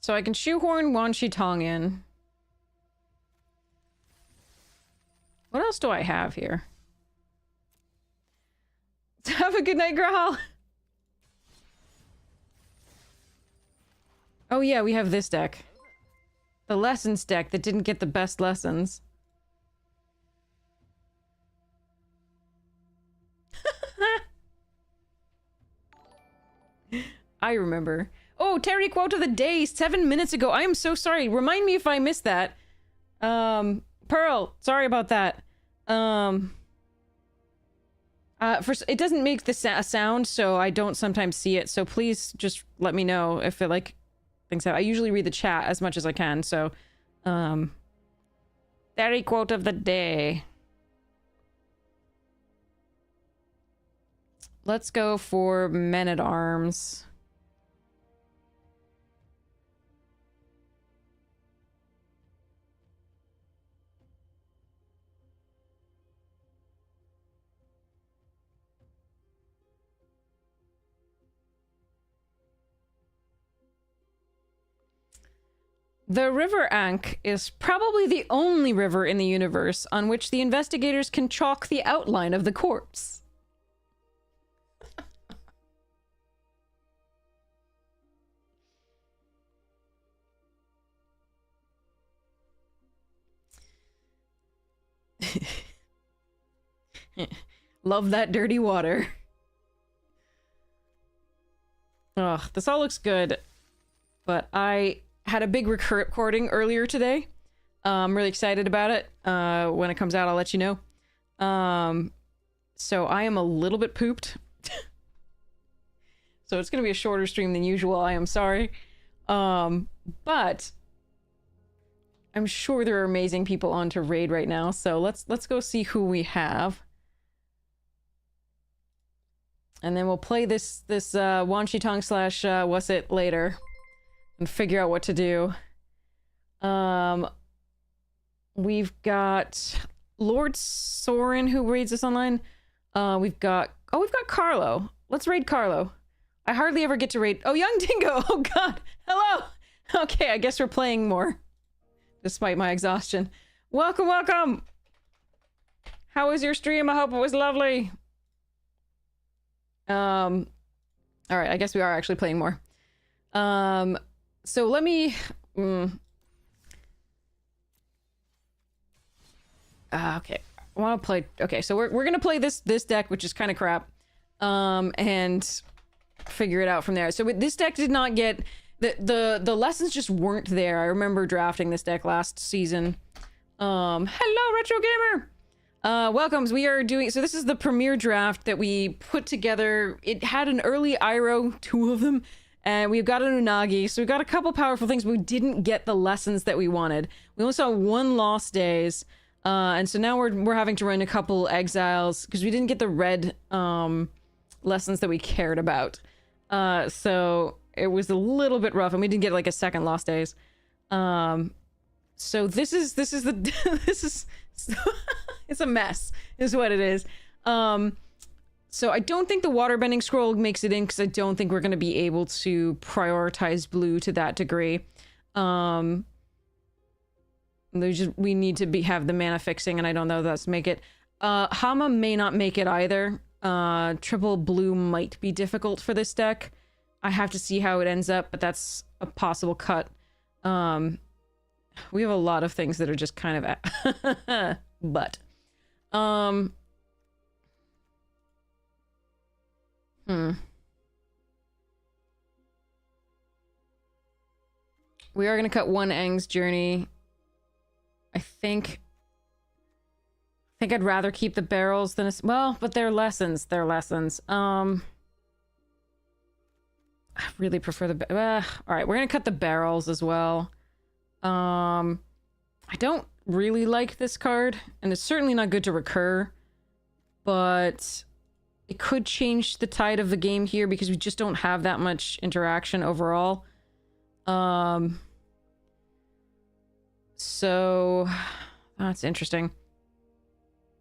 So I can shoehorn Wan Shi Tong in. What else do I have here? Have a good night, Growl. Oh yeah, we have this deck. The lessons deck that didn't get the best lessons. I remember. Oh, Terry quote of the day 7 minutes ago. I am so sorry. Remind me if I missed that. Pearl, sorry about that. First, it doesn't make the sound, so I don't sometimes see it. So please just let me know if it like things out. I usually read the chat as much as I can. So, Terry quote of the day. Let's go for Men at Arms. The River Ankh is probably the only river in the universe on which the investigators can chalk the outline of the corpse. Love that dirty water. Ugh, this all looks good, but I had a big recording earlier today. I'm really excited about it. When it comes out, I'll let you know. So I am a little bit pooped. So it's going to be a shorter stream than usual. I am sorry. But I'm sure there are amazing people on to raid right now. So let's go see who we have. And then we'll play this Wan Shi Tong slash what's it later. And figure out what to do. We've got Lord Soren who raids us online. We've got Carlo. Let's raid Carlo. I hardly ever get to raid. Oh, Young Dingo. Oh God. Hello. Okay, I guess we're playing more, despite my exhaustion. Welcome, welcome. How was your stream? I hope it was lovely. All right. I guess we are actually playing more. So let me... okay. I want to play... Okay, so we're going to play this deck, which is kind of crap. And figure it out from there. So this deck did not get... The lessons just weren't there. I remember drafting this deck last season. Hello, Retro Gamer! Welcomes. We are doing... So this is the premiere draft that we put together. It had an early Iroh, 2 of them. And we've got an Unagi, so we've got a couple powerful things, but we didn't get the lessons that we wanted. We only saw 1 Lost Days, and so now we're having to run a couple Exiles, because we didn't get the red lessons that we cared about. So it was a little bit rough, and we didn't get like a second Lost Days. So this is it's a mess, is what it is. So I don't think the waterbending scroll makes it in because I don't think we're going to be able to prioritize blue to that degree. We need to have the mana fixing, and I don't know if that's make it. Hama may not make it either. Triple blue might be difficult for this deck. I have to see how it ends up, but that's a possible cut. We have a lot of things that are just kind of but we are going to cut 1 Aang's journey. I think I'd rather keep the barrels than well, but they're lessons. They're lessons. I really prefer the all right, we're going to cut the barrels as well. How I don't really like this card, and it's certainly not good to recur, but it could change the tide of the game here because we just don't have that much interaction overall. So that's interesting.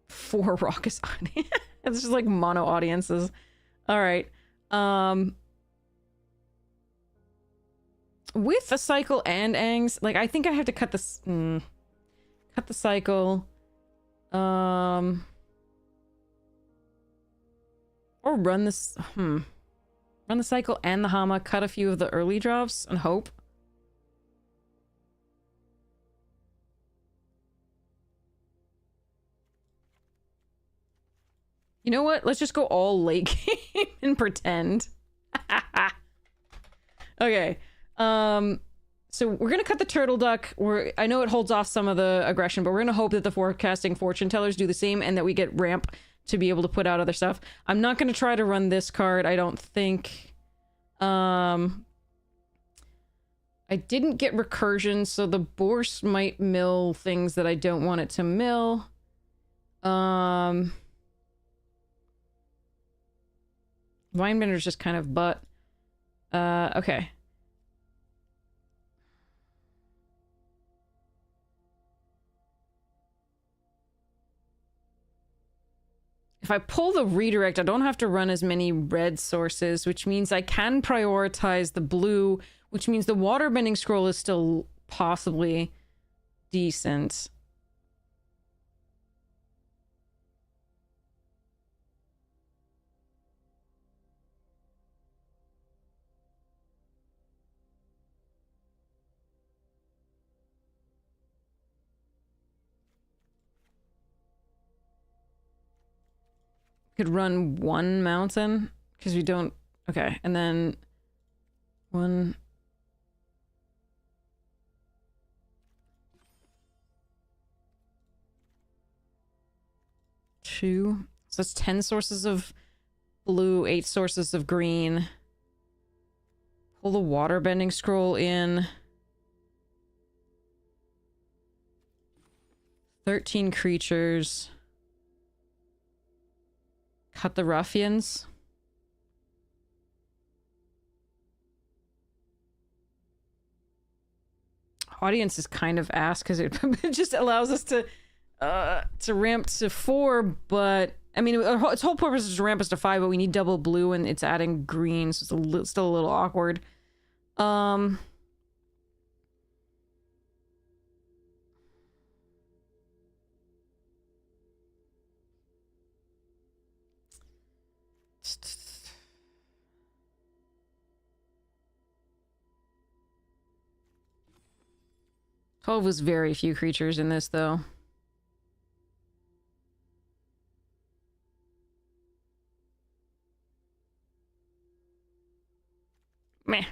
4 raucous audience. It's just like mono audiences. All right. With a cycle and Angs, like I think I have to cut this. Cut the cycle. Or run this. Run the cycle and the Hama. Cut a few of the early drops and hope. You know what? Let's just go all late game and pretend. Okay. So we're gonna cut the turtle duck. I know it holds off some of the aggression, but we're gonna hope that the forecasting fortune tellers do the same and that we get ramp to be able to put out other stuff. I'm not gonna try to run this card, I don't think. I didn't get recursion, so the Bourse might mill things that I don't want it to mill. Vinebender's just kind of butt. Okay. If I pull the redirect, I don't have to run as many red sources, which means I can prioritize the blue, which means the waterbending scroll is still possibly decent. Could run 1 mountain because we don't. Okay, and then 1. Two. So that's 10 sources of blue, 8 sources of green. Pull the waterbending scroll in. 13 creatures. Cut the ruffians. Audience is kind of ass because it just allows us to ramp to 4, but I mean its whole purpose is to ramp us to 5, but we need double blue and it's adding green, so it's still a little awkward. Twelve was very few creatures in this, though. Meh.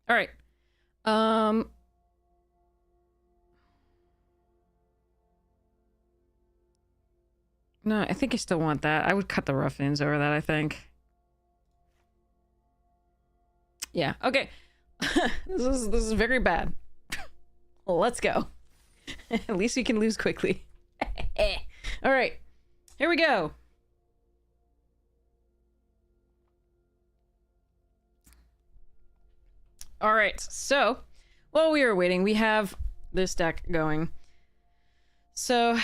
All right. No, I think I still want that. I would cut the ruffians over that, I think. Yeah, okay. This is very bad. Well, let's go. At least we can lose quickly. All right. Here we go. All right. So, while we are waiting, we have this deck going. So,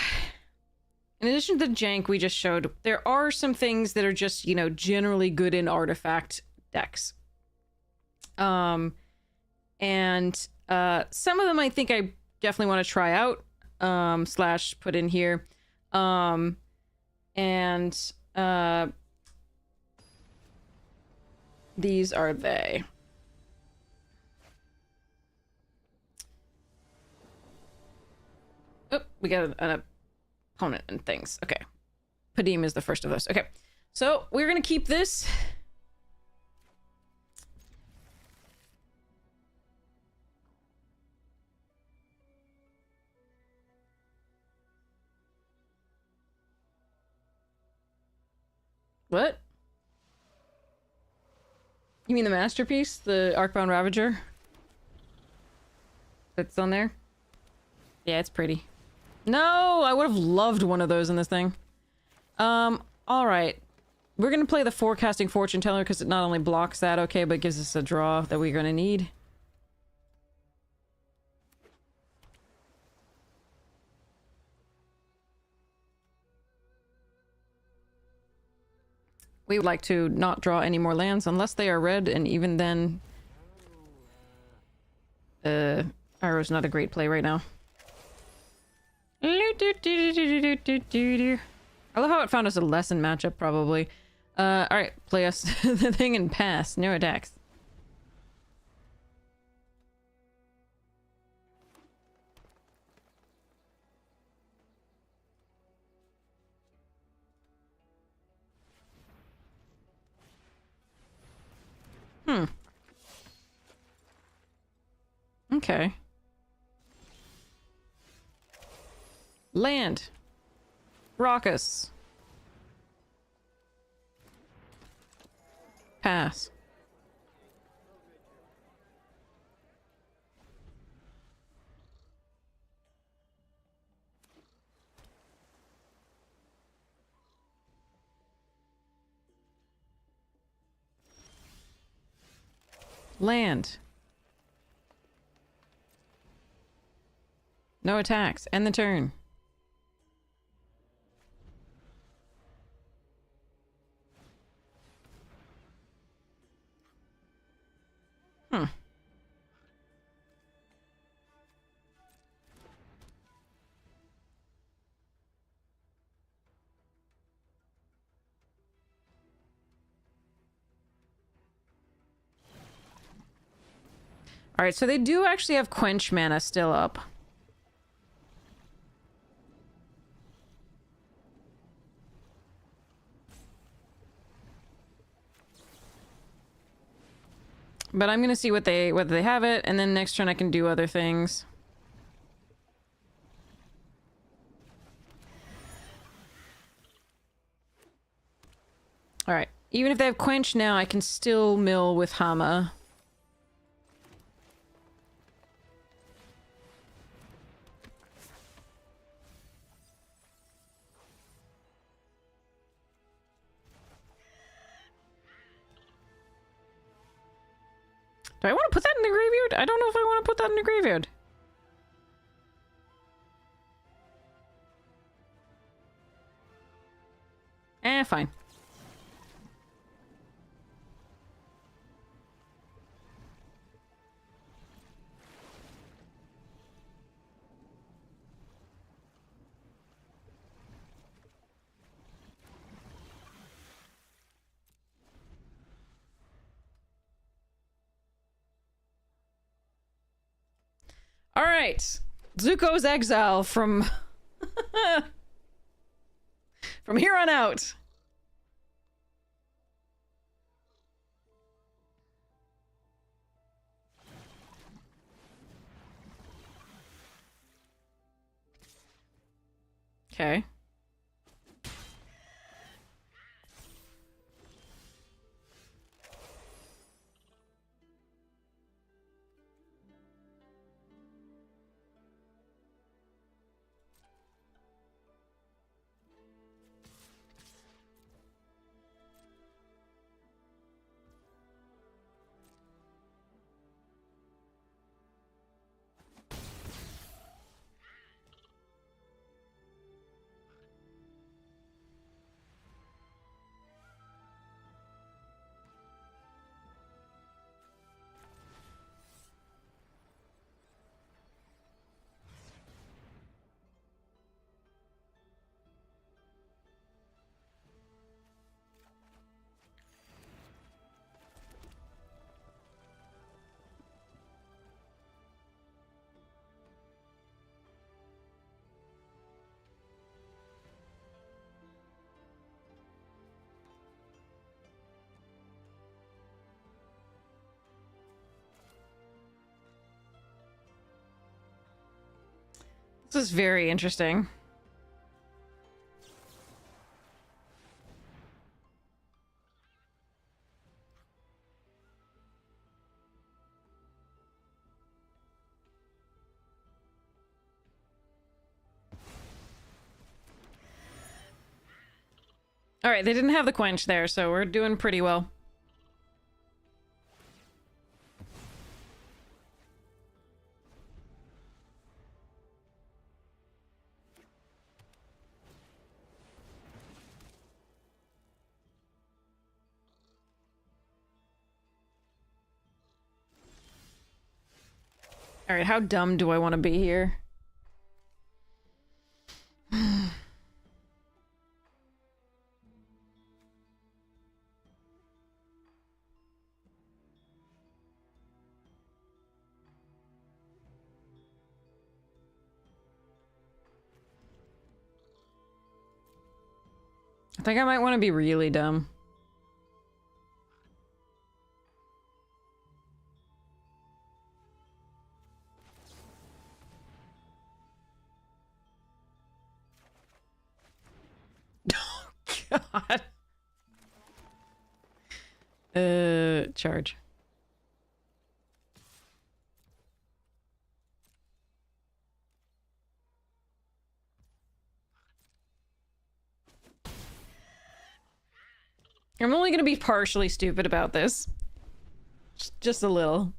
in addition to the jank we just showed, there are some things that are just, you know, generally good in artifact decks. And some of them I think I definitely want to try out, slash put in here. These are they. Oh, we got an opponent and things. Okay. Padim is the first of those. Okay. So we're going to keep this. What? You mean the masterpiece? The Arcbound Ravager? That's on there? Yeah, it's pretty. No, I would have loved one of those in this thing. All right. We're gonna play the Forecasting Fortune Teller because it not only blocks that, okay, but gives us a draw that we're gonna need. We would like to not draw any more lands unless they are red, and even then... Arrow's not a great play right now. I love how it found us a lesson matchup, probably. Alright, play us the thing and pass. No attacks. Okay. Land. Raucous. Pass. Land. No attacks. End the turn. Alright, so they do actually have Quench mana still up. But I'm gonna see whether they have it, and then next turn I can do other things. Alright. Even if they have Quench now, I can still mill with Hama. Do I want to put that in the graveyard? I don't know if I want to put that in the graveyard. Fine. All right, Zuko's exile from from here on out. Okay. This is very interesting. All right, they didn't have the quench there, so we're doing pretty well. All right, how dumb do I want to be here? I think I might want to be really dumb. God. Charge. I'm only gonna be partially stupid about this. Just a little.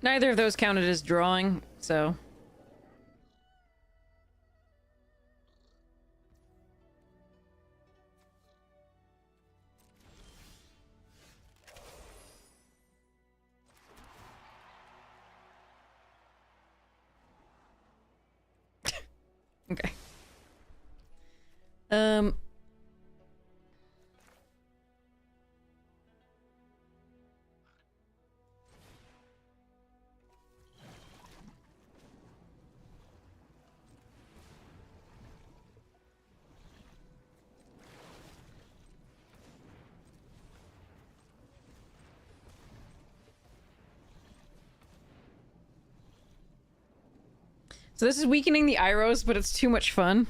Neither of those counted as drawing, so... Okay. So this is weakening the Iros, but it's too much fun.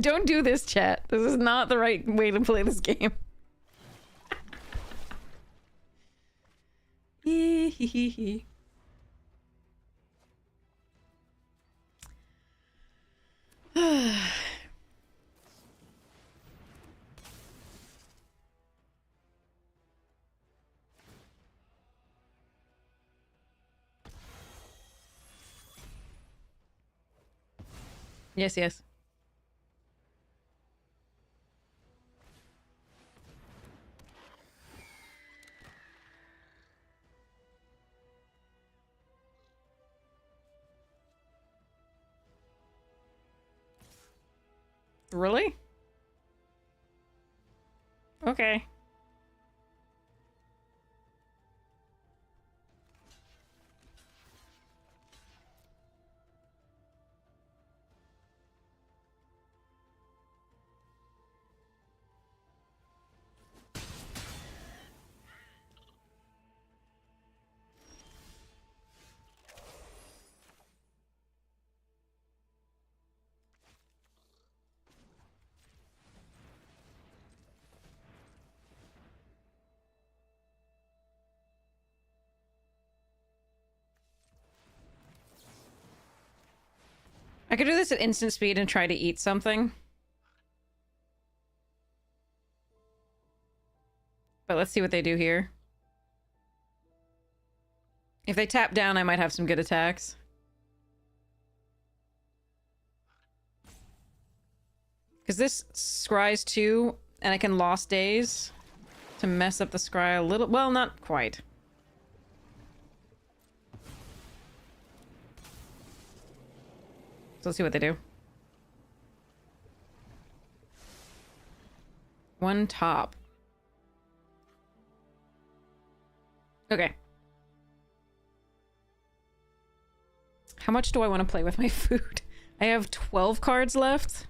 Don't do this, chat. This is not the right way to play this game. Yes, yes. Really? Okay. could do this at instant speed and try to eat something. But let's see what they do here. If they tap down, I might have some good attacks. Because this scries 2, and I can Lost Days to mess up the scry a little. Well, not quite. So let's see what they do. 1 top. Okay. How much do I want to play with my food? I have 12 cards left.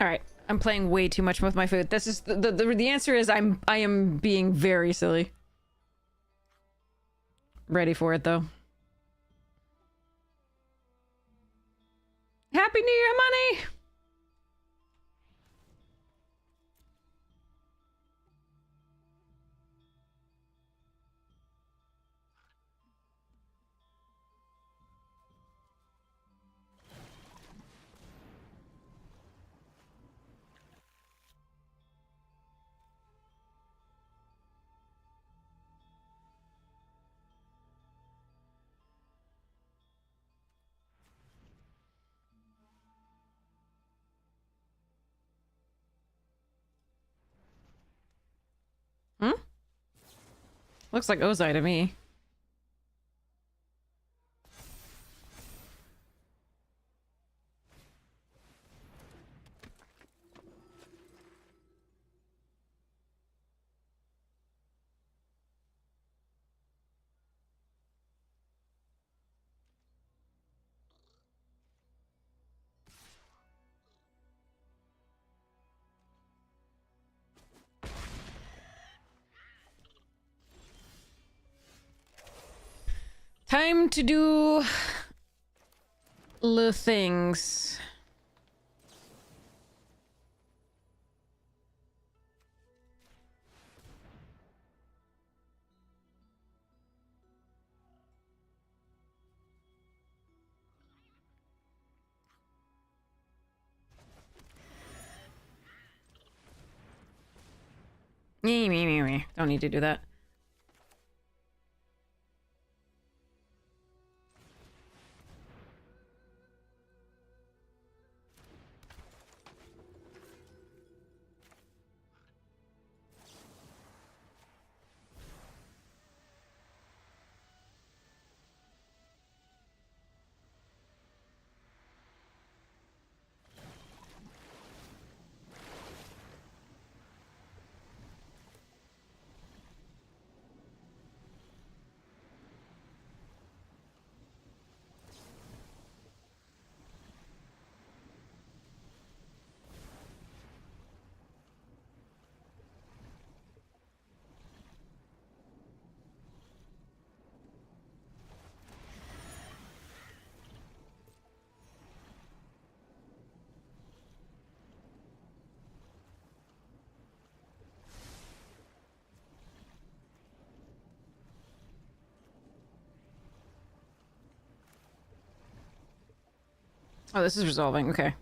All right, I'm playing way too much with my food. This is the answer is I am being very silly. Ready for it though. Happy New Year, money. Hmm? Looks like Ozai to me. Time to do the things. Don't need to do that. Oh, this is resolving. Okay.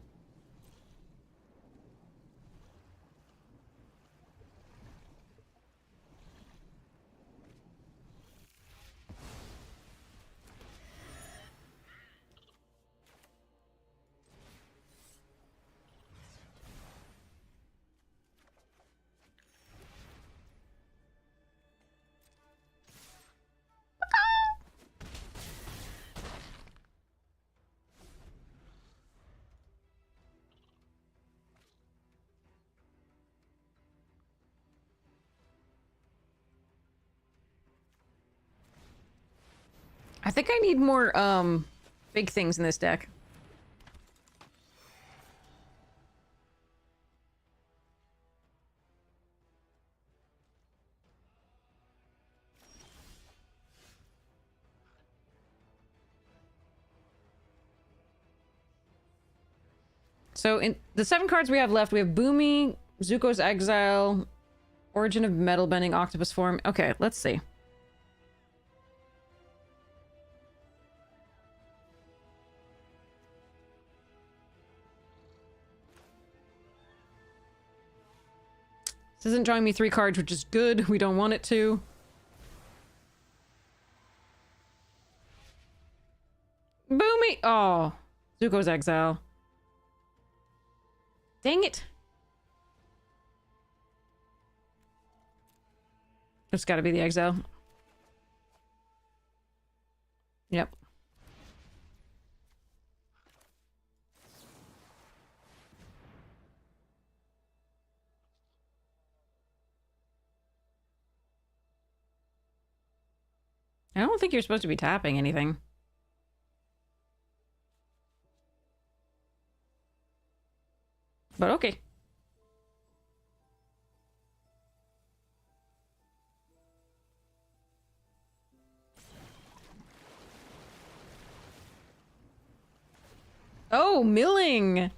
I think I need more big things in this deck. So in the 7 cards we have left, we have Boomy, Zuko's Exile, Origin of Metal Bending, Octopus Form. Okay, let's see. This isn't drawing me 3 cards, which is good. We don't want it to. Boomy! Oh, Zuko's Exile. Dang it. It's gotta be the Exile. Yep. I don't think you're supposed to be tapping anything. But okay. Oh, milling.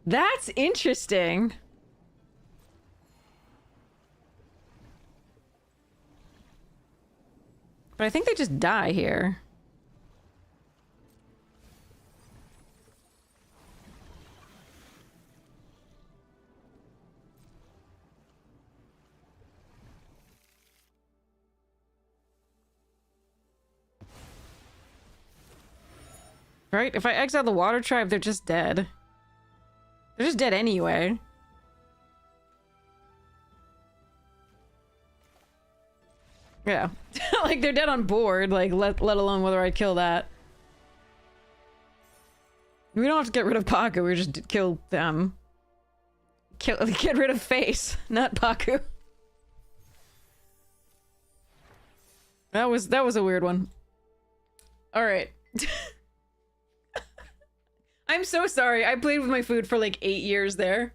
That's interesting. But I think they just die here. Right? If I exile the Water Tribe, they're just dead. They're just dead anyway. Yeah. Like, they're dead on board, like, let alone whether I kill that. We don't have to get rid of Paku, we just kill them. Get rid of Face, not Paku. That was a weird one. Alright. I'm so sorry. I played with my food for like 8 years there.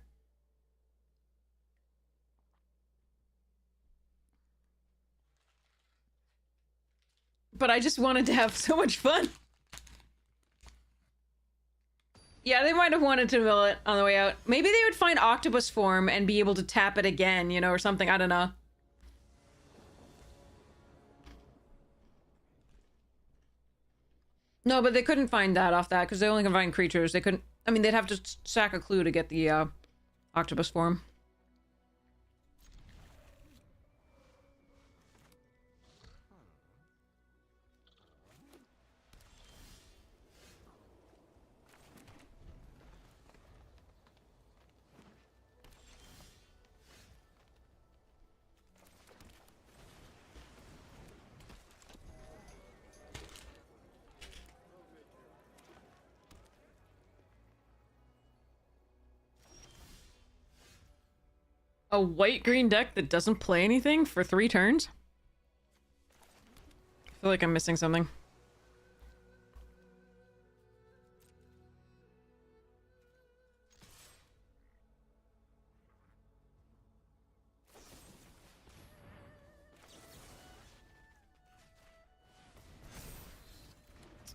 But I just wanted to have so much fun. Yeah, they might have wanted to mill it on the way out. Maybe they would find Octopus Form and be able to tap it again, you know, or something. I don't know. No, but they couldn't find that off that because they only can find creatures. They couldn't. I mean, they'd have to sack a clue to get the Octopus Form. A white-green deck that doesn't play anything for 3 turns? I feel like I'm missing something.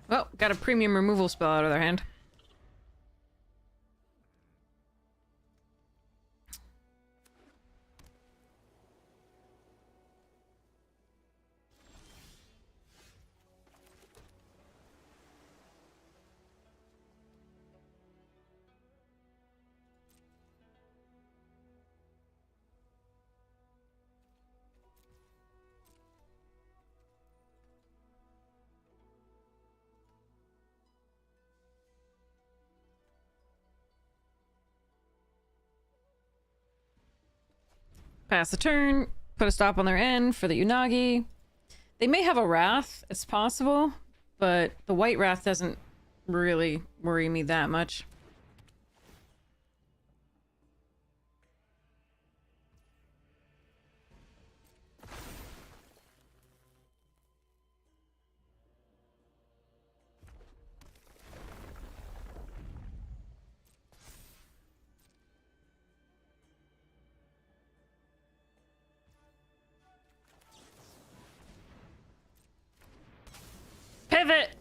Well, got a premium removal spell out of their hand. Pass the turn. Put a stop on their end for the Unagi. They may have a Wrath. It's possible. But the White Wrath doesn't really worry me that much. Pivot!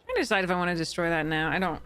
I can decide if I want to destroy that now. I don't.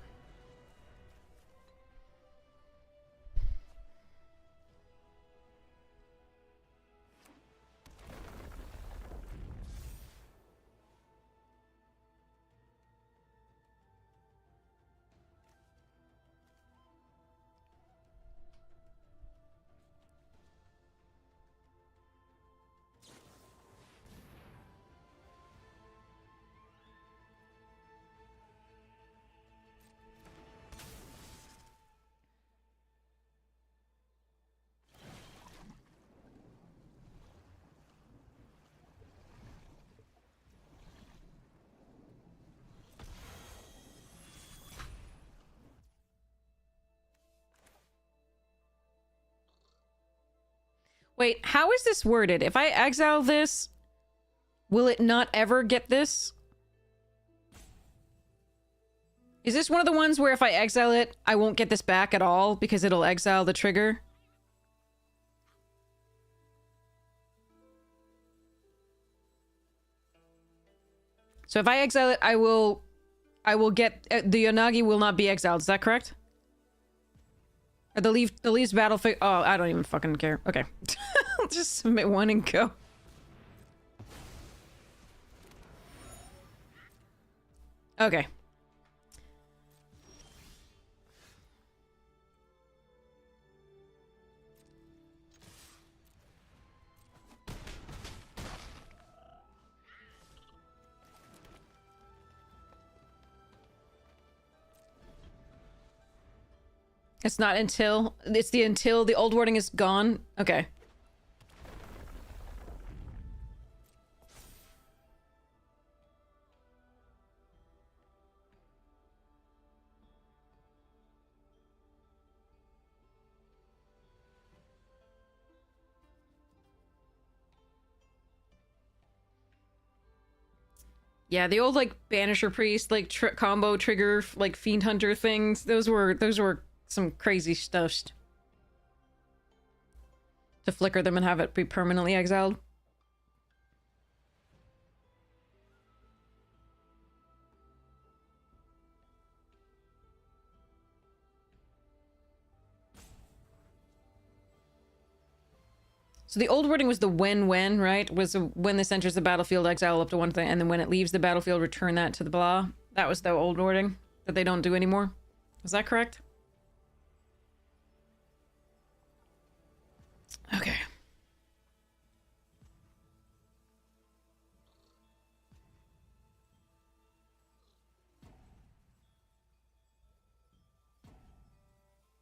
Wait, how is this worded? If I exile this, will it not ever get this? Is this one of the ones where if I exile it, I won't get this back at all because it'll exile the trigger? So if I exile it, I will get the Yonagi will not be exiled. Is that correct? Or the leaves battlefield. Oh, I don't even fucking care. Okay, just submit one and go. Okay. It's not until... It's the until the old wording is gone? Okay. Yeah, the old, like, Banisher Priest, like, combo trigger, like, Fiend Hunter things, those were some crazy stuff. To flicker them and have it be permanently exiled. So the old wording was the when, right? Was when this enters the battlefield, exile up to one thing, and then when it leaves the battlefield, return that to the blah. That was the old wording that they don't do anymore. Is that correct? Okay.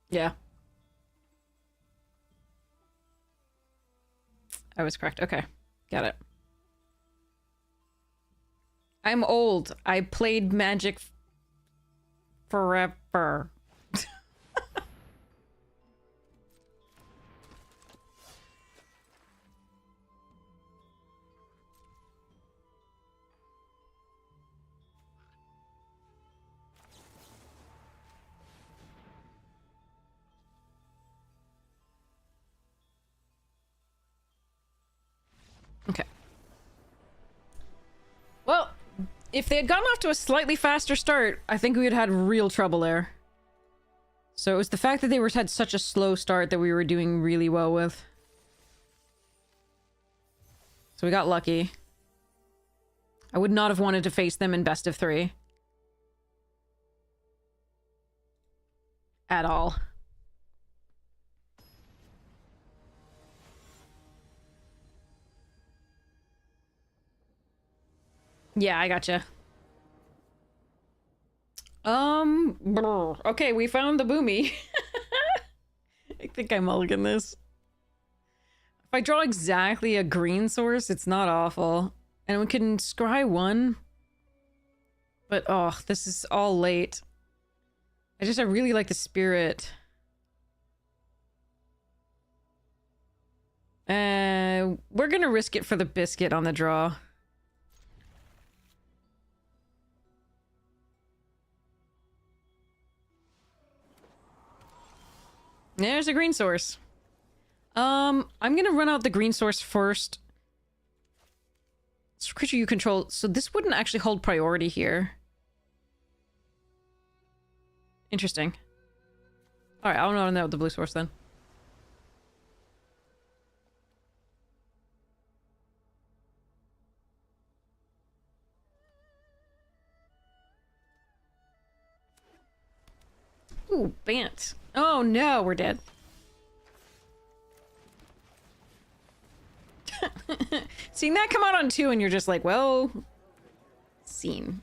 Yeah. I was correct. Okay. Got it. I'm old. I played Magic forever. Okay. Well, If they had gotten off to a slightly faster start, I think we would have had real trouble there. So it was the fact that they had such a slow start that we were doing really well with. So we got lucky. I would not have wanted to face them in best of 3. At all. Yeah, I gotcha. Okay, we found the boomy. I think I mulligan this. If I draw exactly a green source, it's not awful. And we can scry 1. But, oh, this is all late. I really like the spirit. We're gonna risk it for the biscuit on the draw. There's a green source. I'm gonna run out the green source first. It's a creature you control, so this wouldn't actually hold priority here. Interesting. Alright, I'll run out the blue source then. Ooh, Bant. Oh no, we're dead. Seeing that come out on 2 and you're just like, well, scene.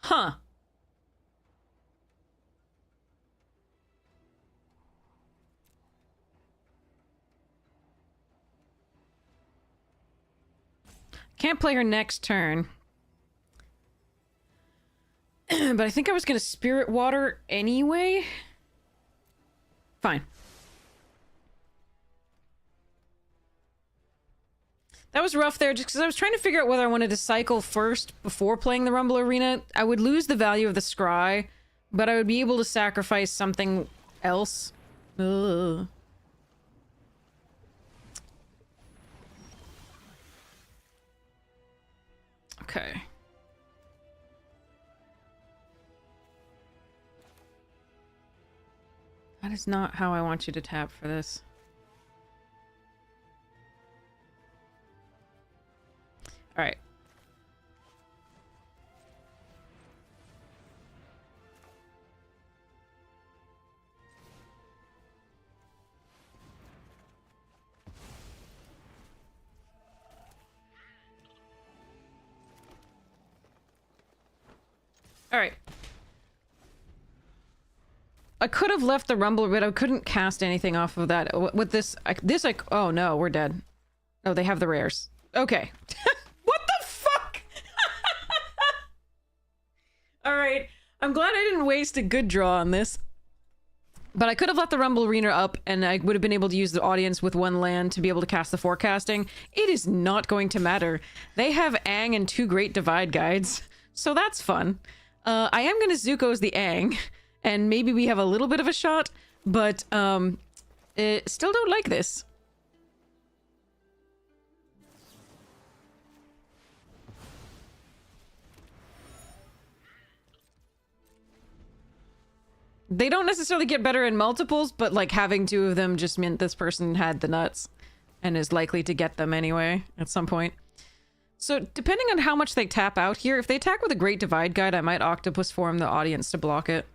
Huh. Can't play her next turn. But I think I was gonna Spirit Water anyway. Fine. That was rough there, just because I was trying to figure out whether I wanted to cycle first before playing the Rumble Arena. I would lose the value of the Scry, but I would be able to sacrifice something else. Ugh. Okay. That is not how I want you to tap for this. All right. All right. I could have left the Rumble, but I couldn't cast anything off of that. With this, oh no, we're dead. Oh, they have the rares. Okay. What the fuck? All right. I'm glad I didn't waste a good draw on this. But I could have left the Rumble Arena up, and I would have been able to use the audience with 1 land to be able to cast the forecasting. It is not going to matter. They have Aang and 2 Great Divide Guides, so that's fun. I am going to Zuko's the Aang, and maybe we have a little bit of a shot, but still don't like this. They don't necessarily get better in multiples, but like having 2 of them just meant this person had the nuts and is likely to get them anyway at some point. So, depending on how much they tap out here, if they attack with a Great Divide Guide, I might Octopus form the audience to block it.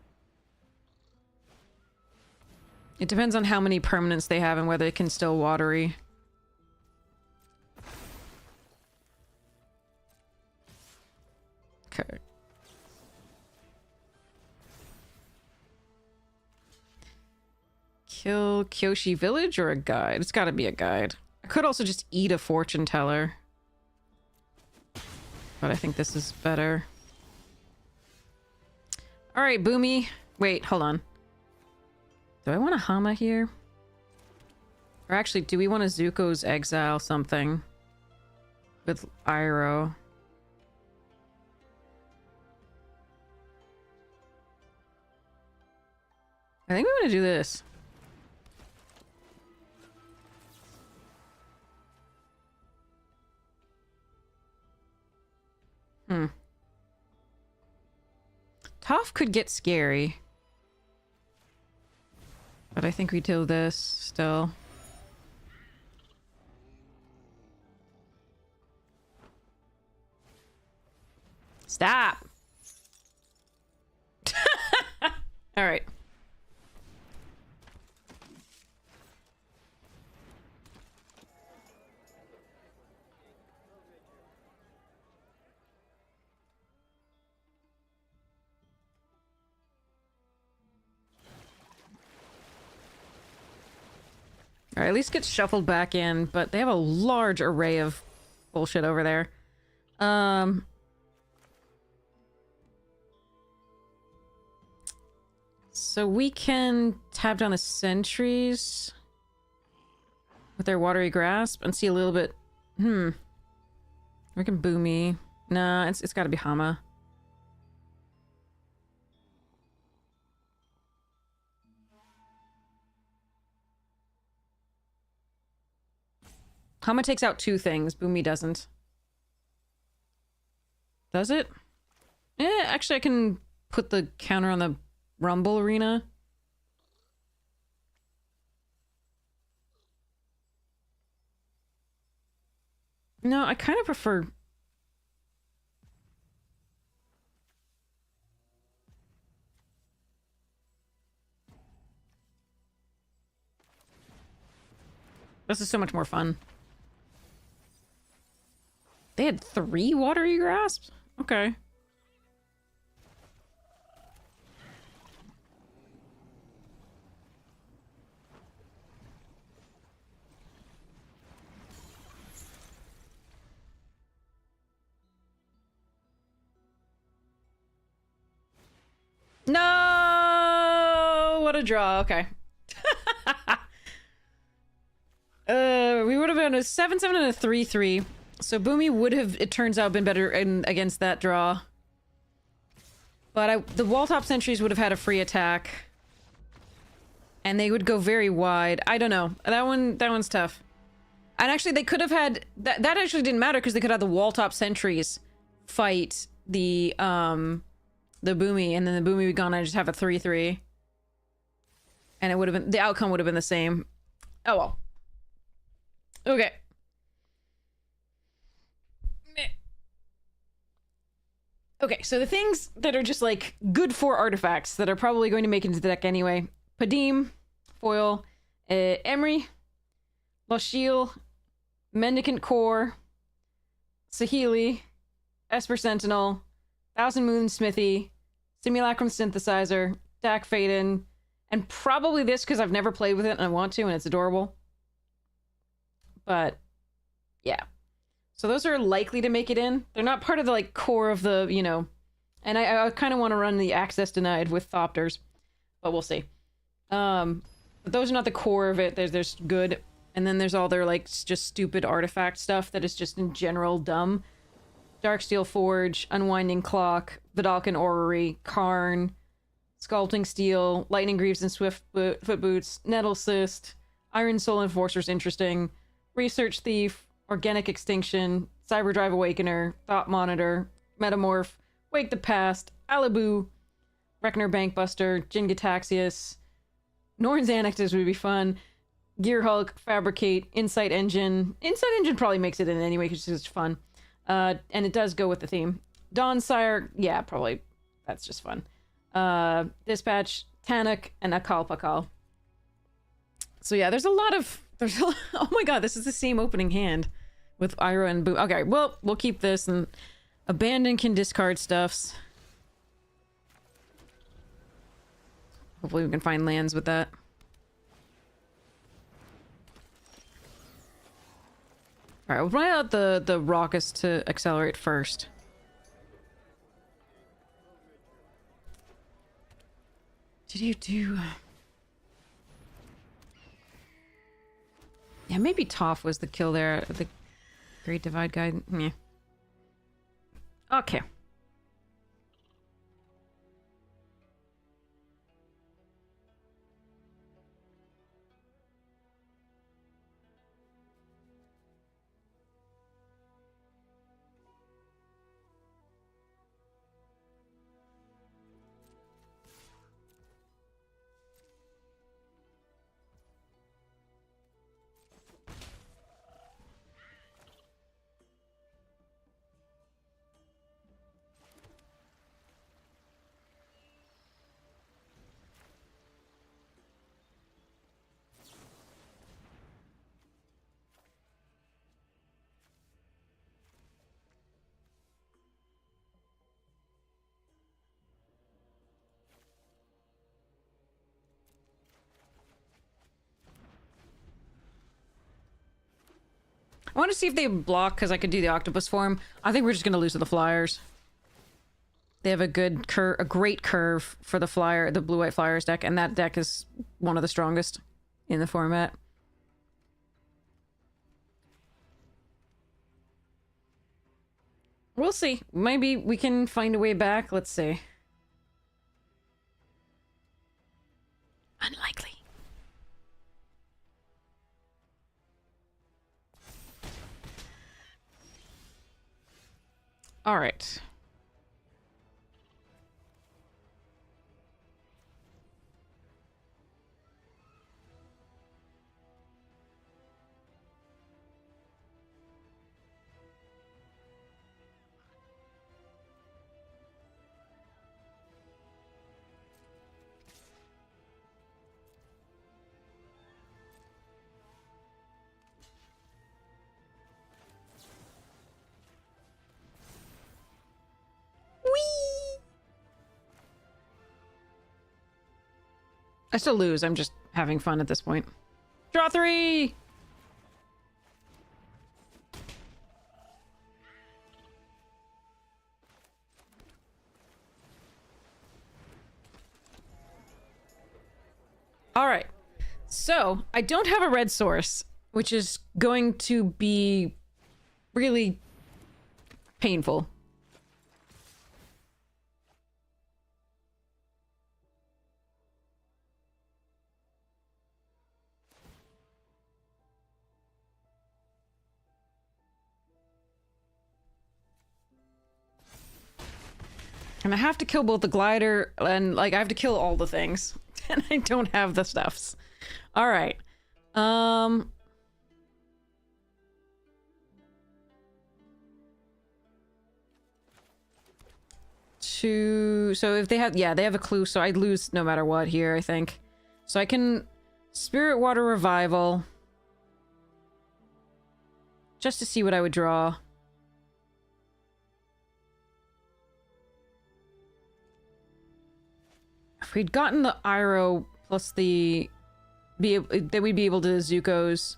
It depends on how many permanents they have and whether it can still watery. Okay. Kill Kyoshi Village or a guide? It's gotta be a guide. I could also just eat a fortune teller. But I think this is better. Alright, Boomy. Wait, hold on. Do I want a Hama here? Or actually, do we want a Zuko's Exile something? With Iroh. I think we want to do this. Toph could get scary. But I think we do this still. Stop! Alright. Alright, at least get shuffled back in, but they have a large array of bullshit over there. So we can tap down the sentries with their watery grasp and see a little bit. We can Boomy. Nah, it's gotta be Hama. Hama takes out two things. Boomy doesn't. Does it? Actually, I can put the counter on the Rumble Arena. No, I kind of prefer... This is so much more fun. They had 3 watery grasps? Okay. No! What a draw. Okay. We would have been a 7-7 and a 3-3. So Boomy would have, it turns out, been better against that draw. But the wall top sentries would have had a free attack. And they would go very wide. I don't know. That one's tough. And actually, they could have had... That actually didn't matter because they could have the wall top sentries fight the Boomy. And then the Boomy would be gone and just have a 3-3. And it would have been... The outcome would have been the same. Oh well. Okay. Okay, so the things that are just, like, good for artifacts that are probably going to make it into the deck anyway. Padim, foil, Emery, Lasheel, Mendicant Core, Saheeli, Esper Sentinel, Thousand Moon Smithy, Simulacrum Synthesizer, Dak Faden, and probably this because I've never played with it and I want to and it's adorable. But, yeah. So those are likely to make it in. They're not part of the, like, core of the, you know... And I kind of want to run the access denied with Thopters. But we'll see. But those are not the core of it. There's good. And then there's all their, like, just stupid artifact stuff that is just in general dumb. Darksteel Forge, Unwinding Clock, Vidalcan Orrery, Karn, Sculpting Steel, Lightning Greaves and Swift Foot Boots, Nettle Cyst, Iron Soul Enforcer's interesting, Research Thief, Organic Extinction, Cyberdrive Awakener, Thought Monitor, Metamorph, Wake the Past, Alibu, Reckner Bankbuster, Jin-Gitaxias, Norn's Anecdotes would be fun, Gear Hulk, Fabricate, Insight Engine. Insight Engine probably makes it in anyway because it's just fun. And it does go with the theme. Dawnsire, yeah, probably. That's just fun. Dispatch, Tannock, and Akalpakal. So yeah, there's a lot of... oh my god, this is the same opening hand with Iroh and Boom. Okay, well, we'll keep this, and Abandon can discard stuffs. Hopefully we can find lands with that. Alright, we'll try out the Raucous to accelerate first. Did you do... Yeah, maybe Toph was the kill there. The Great Divide Guide. Yeah. Okay. I want to see if they block, because I could do the octopus form. I think we're just going to lose to the flyers. They have a good curve, a great curve for the flyer, the blue-white flyers deck, and that deck is one of the strongest in the format. We'll see. Maybe we can find a way back. Let's see. Unlikely. All right. I still lose. I'm just having fun at this point. Draw 3! Alright. So, I don't have a red source, which is going to be really painful. And I have to kill both the glider and, like, I have to kill all the things. And I don't have the stuffs. Alright. So if they have... Yeah, they have a clue, so I'd lose no matter what here, I think. So I can... Spirit Water Revival. Just to see what I would draw. If we'd gotten the Iroh plus the... then we'd be able to Zuko's...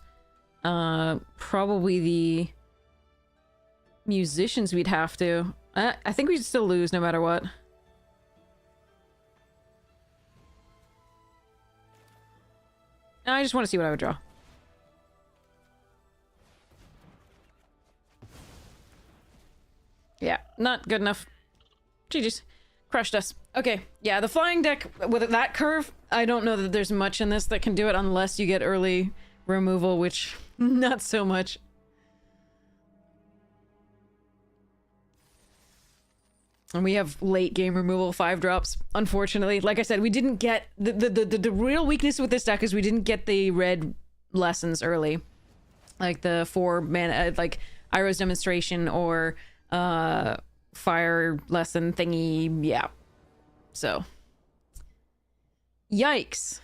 probably the... Musicians we'd have to. I think we'd still lose no matter what. I just want to see what I would draw. Yeah, not good enough. GG's. Crushed us. Okay, yeah, the flying deck with that curve, I don't know that there's much in this that can do it unless you get early removal, which not so much. And we have late game removal 5-drops, unfortunately. Like I said, we didn't get... The real weakness with this deck is we didn't get the red lessons early. Like the 4 mana... Like, Iroh's demonstration or fire lesson thingy. Yeah. So. Yikes.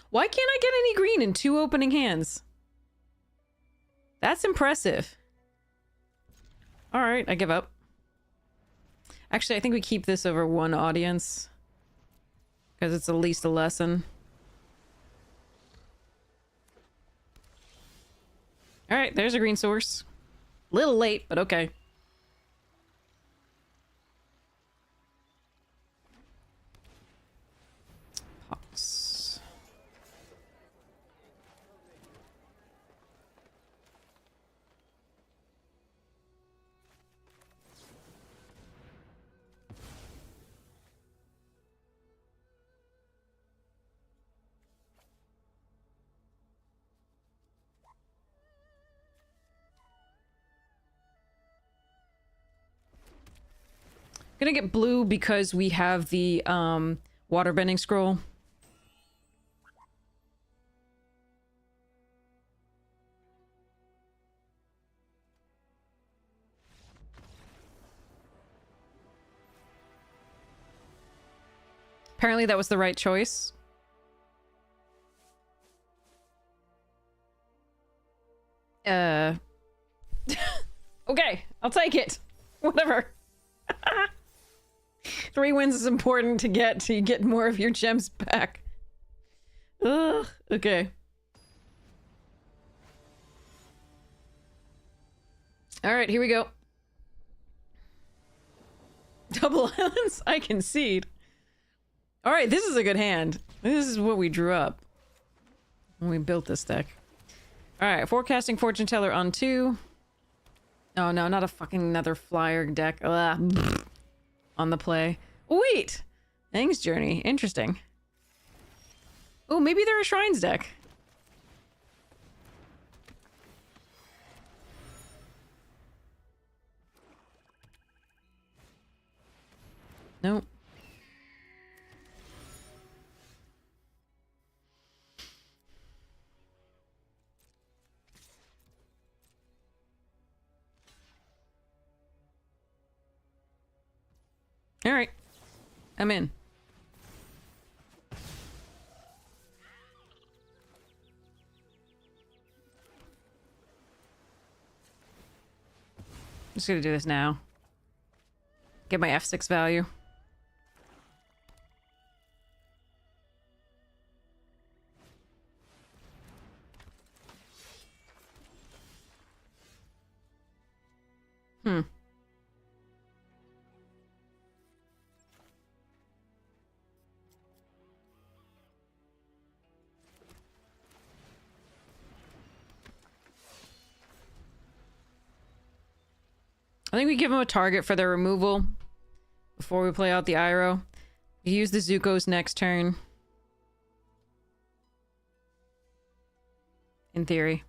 Why can't I get any green in 2 opening hands? That's impressive. Alright, I give up. Actually, I think we keep this over 1 audience. Because it's at least a lesson. Alright, there's a green source. Little late, but okay. Pox. Gonna get blue because we have the waterbending scroll. Apparently that was the right choice. Okay, I'll take it. Whatever. 3 wins is important to get so you get more of your gems back. Ugh, okay. Alright, here we go. Double islands? I concede. Alright, this is a good hand. This is what we drew up when we built this deck. Alright, forecasting fortune teller on 2. Oh no, not a fucking another flyer deck. Ugh. On the play. Oh, wait! Aang's Journey. Interesting. Oh, maybe they're a Shrines deck. Nope. All right. I'm in. I'm just gonna do this now. Get my F6 value. I think we give them a target for their removal before we play out the Iroh. We use the Zuko's next turn. In theory.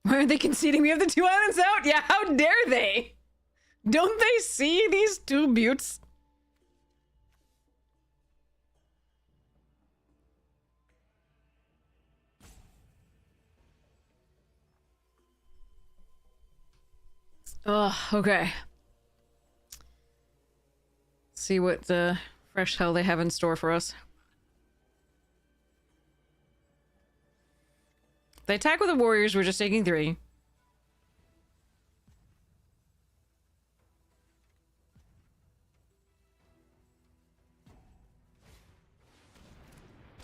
Why are they conceding we have the 2 islands out? Yeah, how dare they? Don't they see these 2 buttes? Oh, okay. See what the fresh hell they have in store for us. If they attack with the warriors, we're just taking 3.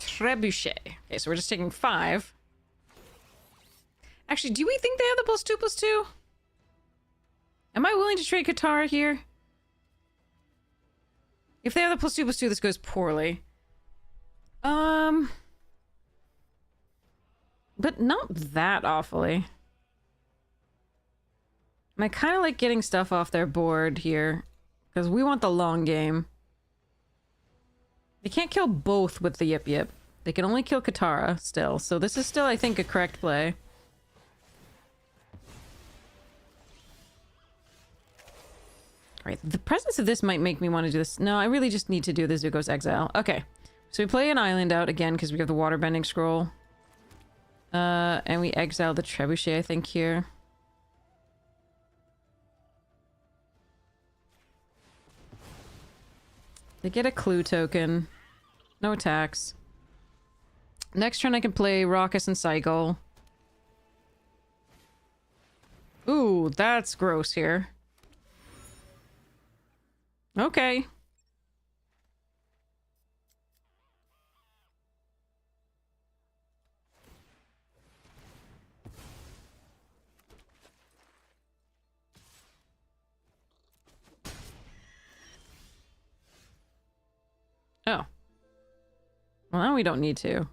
Trebuchet. Okay, so we're just taking 5. Actually, do we think they have the +2/+2? Am I willing to trade Katara here? If they have the +2/+2, this goes poorly. But not that awfully. I kind of like getting stuff off their board here. Because we want the long game. They can't kill both with the Yip Yip. They can only kill Katara still. So this is still, I think, a correct play. Right, the presence of this might make me want to do this. No, I really just need to do the Zuko's Exile. Okay, so we play an island out again because we have the waterbending scroll. And we exile the Trebuchet, I think, here. They get a clue token. No attacks. Next turn I can play Raucous and Cycle. Ooh, that's gross here. Okay. Oh. Well, now we don't need to.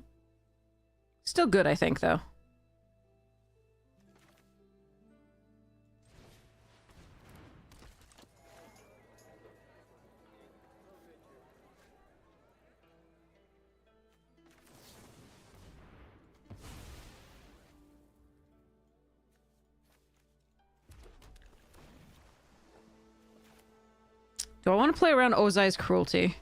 Still good, I think, though. Do I want to play around Ozai's cruelty?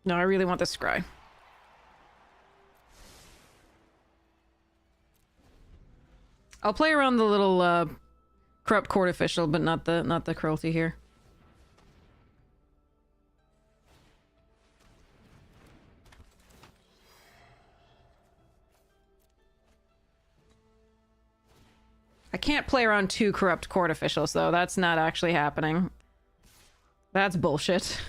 No, I really want the scry. I'll play around the little corrupt court official, but not the cruelty here. I can't play around 2 corrupt court officials, though. That's not actually happening. That's bullshit.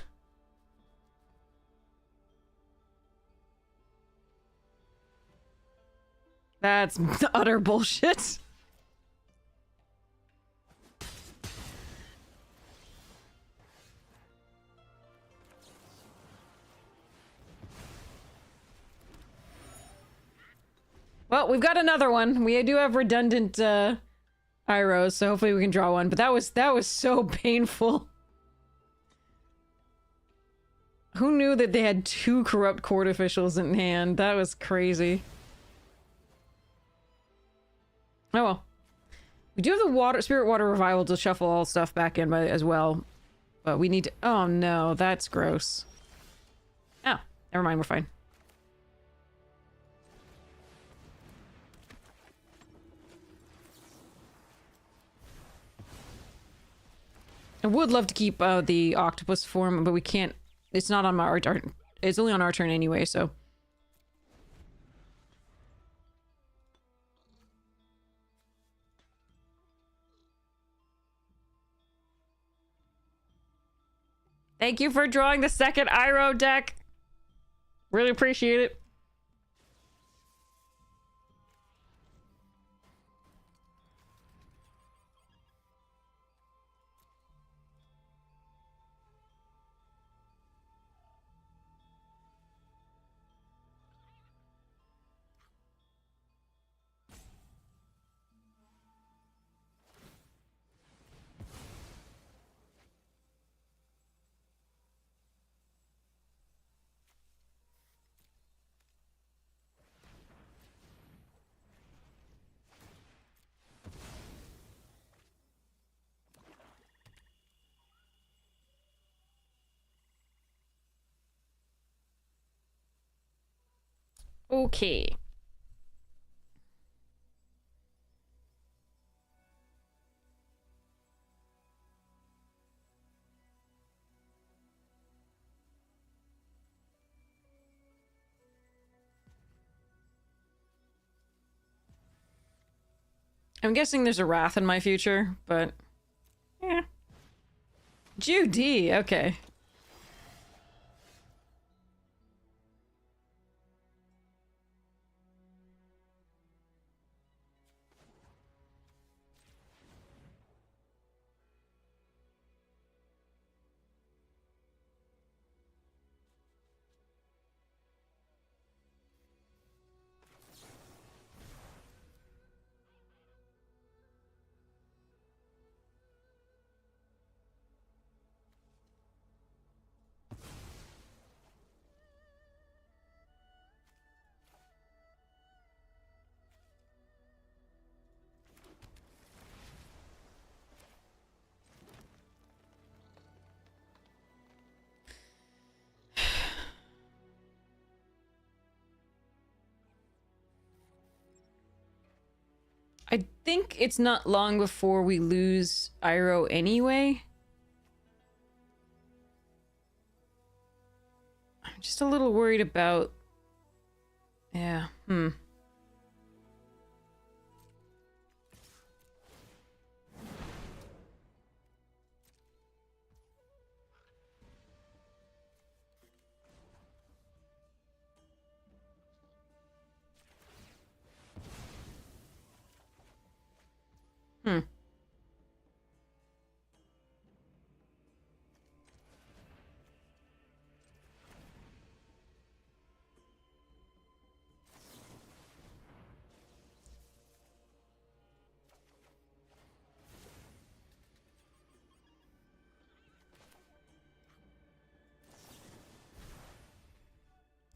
That's utter bullshit. Well, we've got another one. We do have redundant Iros, so hopefully we can draw one. But that was so painful. Who knew that they had 2 corrupt court officials in hand? That was crazy. Oh well. We do have the Spirit Water Revival to shuffle all stuff back in as well. But we need to... Oh no, that's gross. Oh, never mind, we're fine. I would love to keep the octopus form, but we can't... It's not on my art. It's only on our turn anyway, so... Thank you for drawing the second Iroh deck. Really appreciate it. Okay. I'm guessing there's a Wrath in my future, but... Yeah. Judy, okay. I think it's not long before we lose Iroh anyway. I'm just a little worried about... Yeah,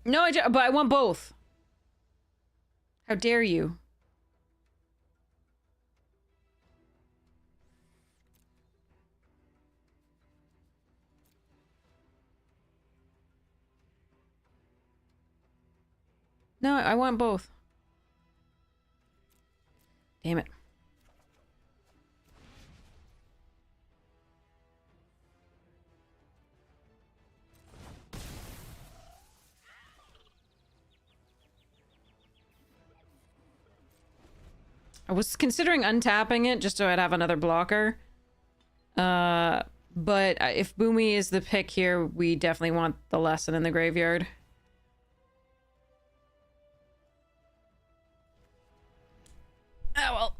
No, but I want both. How dare you? No, I want both. Damn it. I was considering untapping it just so I'd have another blocker. But if Boomy is the pick here, we definitely want the lesson in the graveyard. Oh well.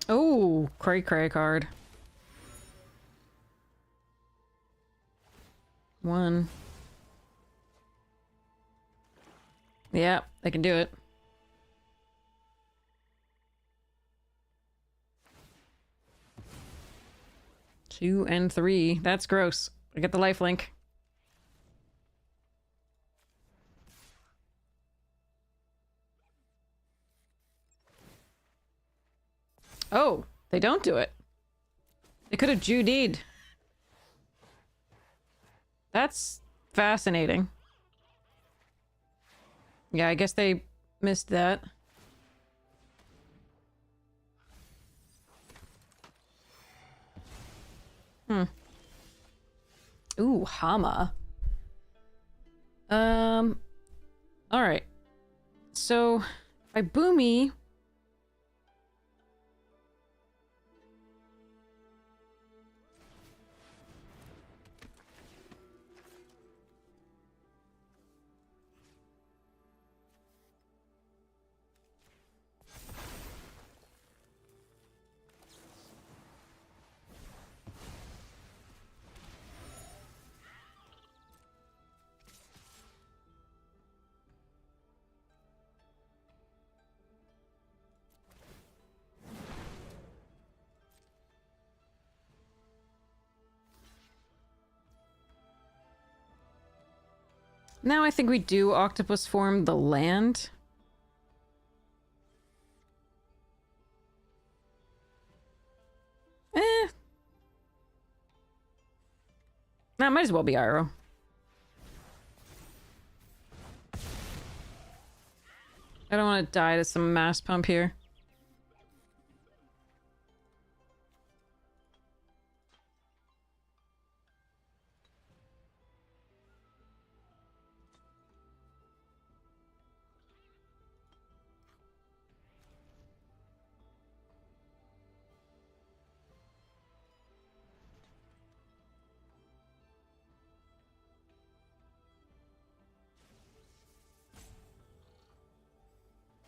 Oh, cray card. One. Yeah, I can do it. Two and three. That's gross. I get the lifelink. Oh, they don't do it. They could have Judi'd. That's fascinating. Yeah, I guess they missed that. Ooh, Hama. Alright. So, if I Boomy... Now I think we do octopus form the land. That might as well be Iroh. I don't want to die to some mass pump here.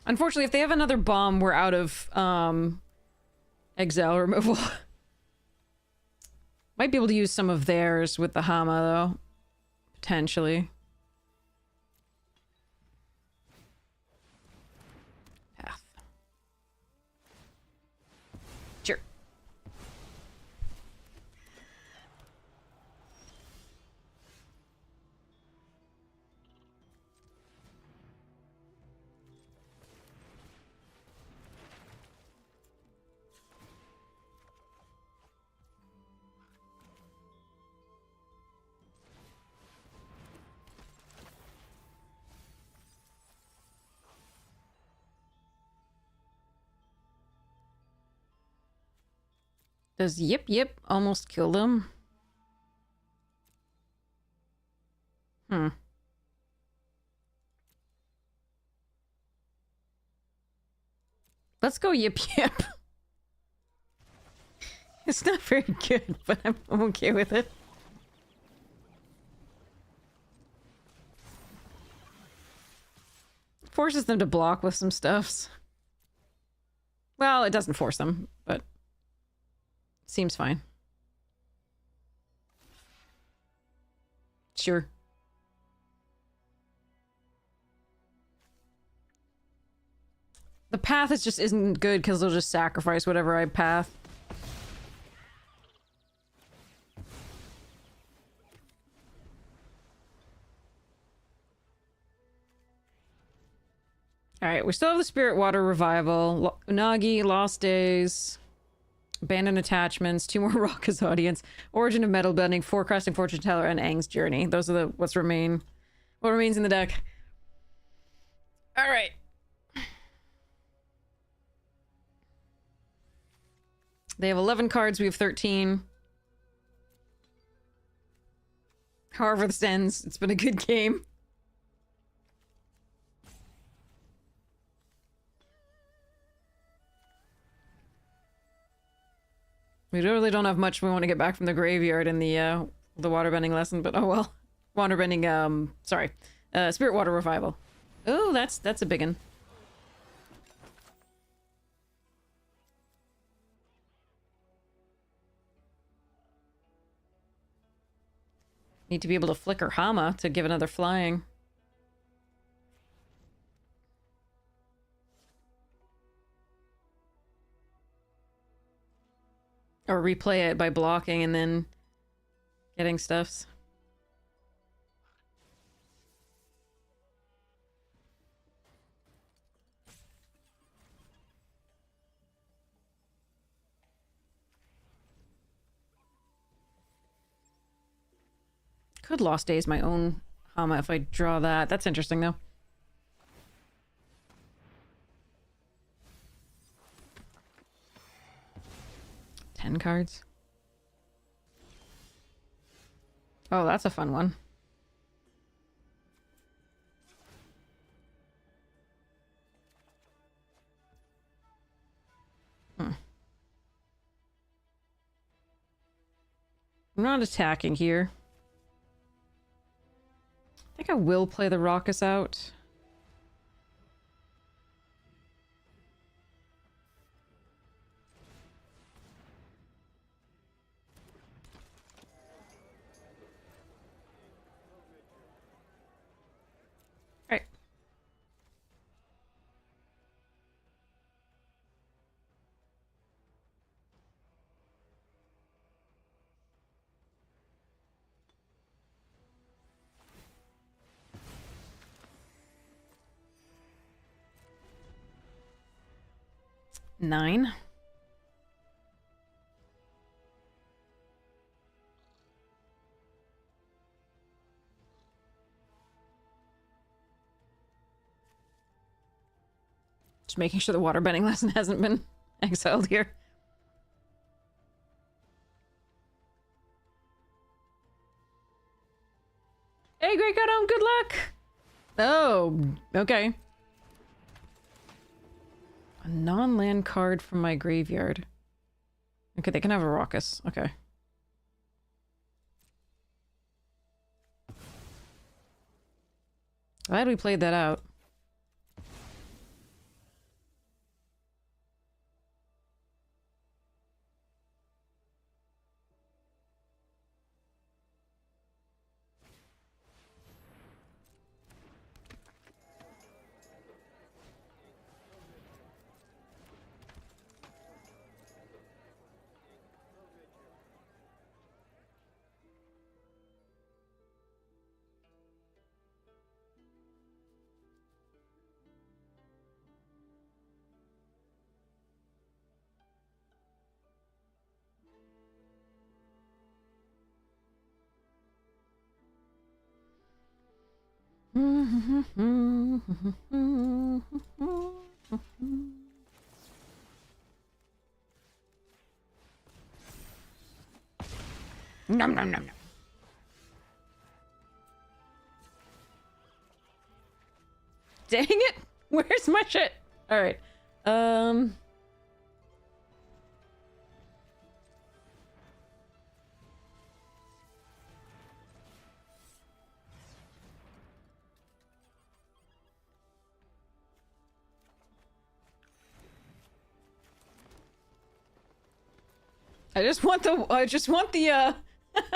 Unfortunately, if they have another bomb, we're out of exile removal. Might be able to use some of theirs with the Hama, though. Potentially. Path. Sure. Does Yip Yip almost kill them? Hmm. Let's go Yip Yip. It's not very good, but I'm okay with it. Forces them to block with some stuffs. Well, it doesn't force them, but seems fine. Sure. The path is just isn't good because they'll just sacrifice whatever I path. Alright, we still have the Spirit Water Revival, Unagi, Lost Days, Abandoned Attachments, 2 more Raucous Audience, Origin of Metal Bending, Forecasting Fortune Teller, and Aang's Journey. Those are the what remains in the deck. Alright. They have 11 cards, we have 13. However this ends, it's been a good game. We really don't have much we want to get back from the graveyard in the waterbending lesson, but oh well. Waterbending, sorry. Spirit Water Revival. Oh, that's a big one. Need to be able to flicker Hama to give another flying. Or replay it by blocking and then getting stuffs. Could Lost Days my own Hama if I draw that. That's interesting though. Ten cards. Oh, that's a fun one. I'm not attacking here. I think I will play the Raucous out. Right. Nine. Just making sure the waterbending lesson hasn't been exiled here. Hey, Great Godom, good luck! Oh, okay. A non-land card from my graveyard. Okay, they can have a Raucous. Okay. Glad we played that out. Nom nom nom nom. Dang it! Where's my shit? All right. I just want the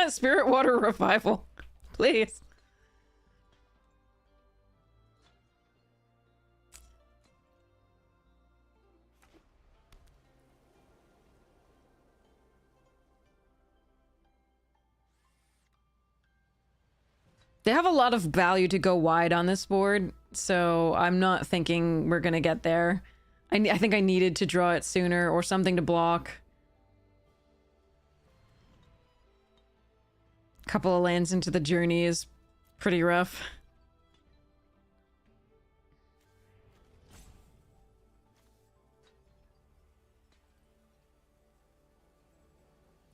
spirit water revival, please. They have a lot of value to go wide on this board, so I'm not thinking we're gonna get there. I think I needed to draw it sooner or something to block. Couple of lands into the journey is pretty rough.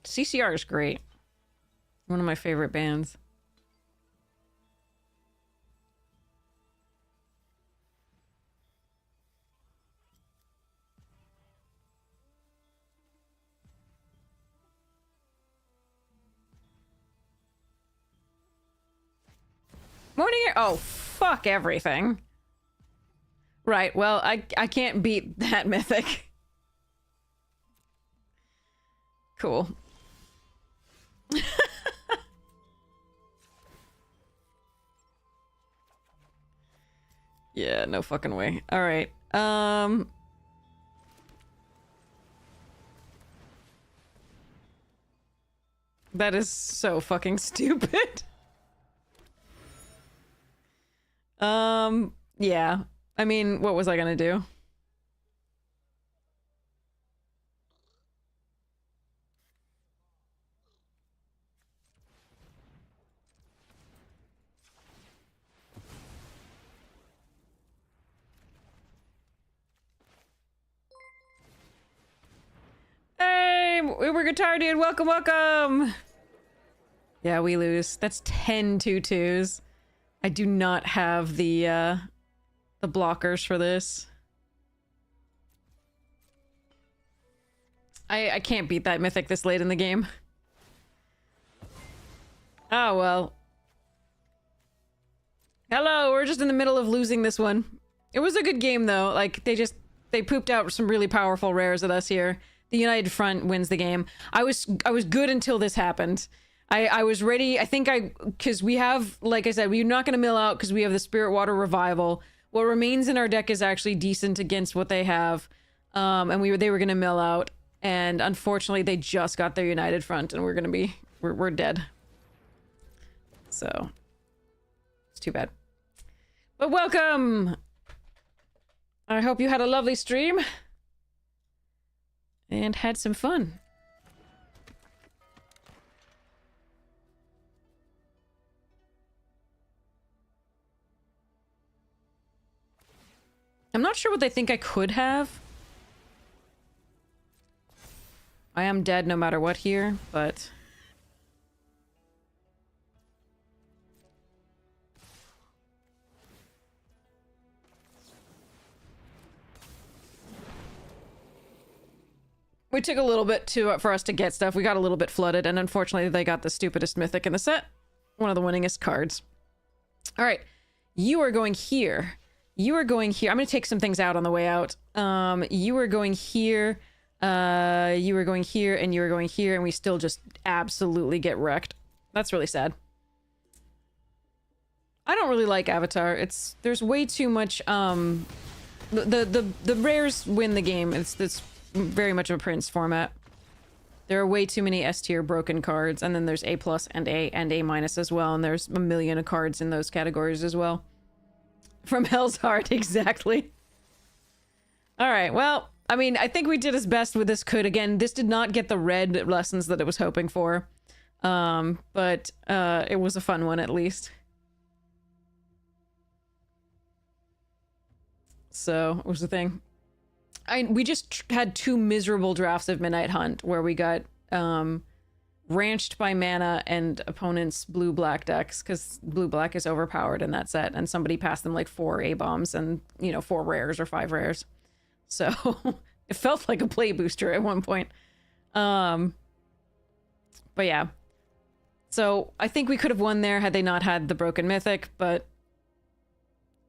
CCR is great. One of my favorite bands. Morning air. Oh, fuck everything. Right, well, I can't beat that mythic. Cool. Yeah, no fucking way. All right. That is so fucking stupid. Yeah. I mean, what was I gonna do? Hey, we're Guitar Dude. Welcome, welcome. Yeah, we lose. That's 10 2-2s. I do not have the blockers for this. I can't beat that mythic this late in the game. Oh, well. Hello, we're just in the middle of losing this one. It was a good game, though. Like, they pooped out some really powerful rares at us here. The United Front wins the game. I was good until this happened. I was ready. I think because we have, like I said, we're not going to mill out because we have the Spirit Water Revival. What remains in our deck is actually decent against what they have. And they were going to mill out. And unfortunately, they just got their United Front and we're dead. So, it's too bad. But welcome! I hope you had a lovely stream. And had some fun. I'm not sure what they think I could have. I am dead no matter what here, but... We took a little bit for us to get stuff. We got a little bit flooded, and unfortunately they got the stupidest mythic in the set. One of the winningest cards. Alright. You are going here. You are going here. I'm going to take some things out on the way out. You are going here. You are going here, and you are going here, and we still just absolutely get wrecked. That's really sad. I don't really like Avatar. There's way too much, the rares win the game. It's very much of a Prince format. There are way too many S tier broken cards, and then there's A+ and A minus as well, and there's a million of cards in those categories as well. From Hell's Heart, exactly. Alright, well, I mean, I think we did as best with this could. Again, this did not get the red lessons that it was hoping for. But it was a fun one, at least. So, what was the thing? We just had two miserable drafts of Midnight Hunt, where we got ranched by mana and opponents blue-black decks, because blue-black is overpowered in that set, and somebody passed them like 4 A-bombs and, you know, 4 rares or 5 rares. So it felt like a play booster at one point. But yeah. So I think we could have won there had they not had the Broken Mythic, but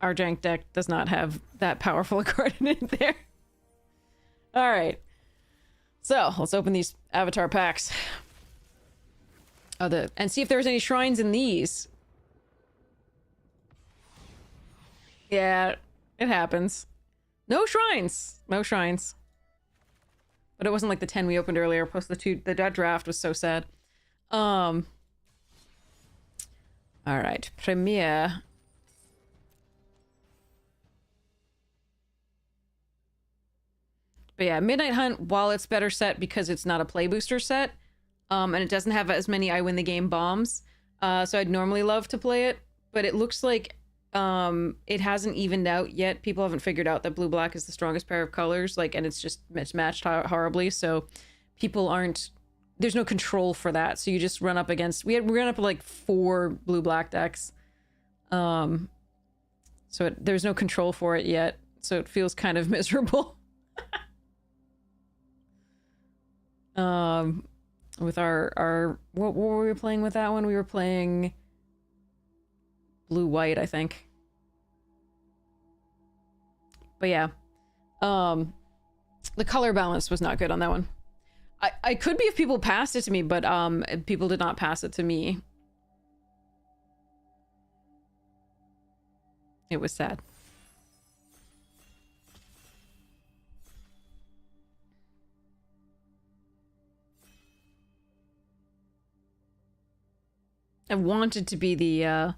our jank deck does not have that powerful a card in it there. All right. So let's open these avatar packs. And see if there's any shrines in these. Yeah, it happens. No shrines. No shrines. But it wasn't like the 10 we opened earlier, plus that draft was so sad. All right, Premier. But yeah, Midnight Hunt, while it's better set because it's not a play booster set, and it doesn't have as many I win the game bombs, so I'd normally love to play it, but it looks like it hasn't evened out yet. People haven't figured out that blue-black is the strongest pair of colors, like, and it's just mismatched horribly, so people aren't... There's no control for that, so you just run up against... We ran up like 4 blue-black decks, so there's no control for it yet, so it feels kind of miserable. With our what were we playing with that one? We were playing blue-white, I think. But yeah. The color balance was not good on that one. I could be if people passed it to me, but people did not pass it to me. It was sad. I wanted to be the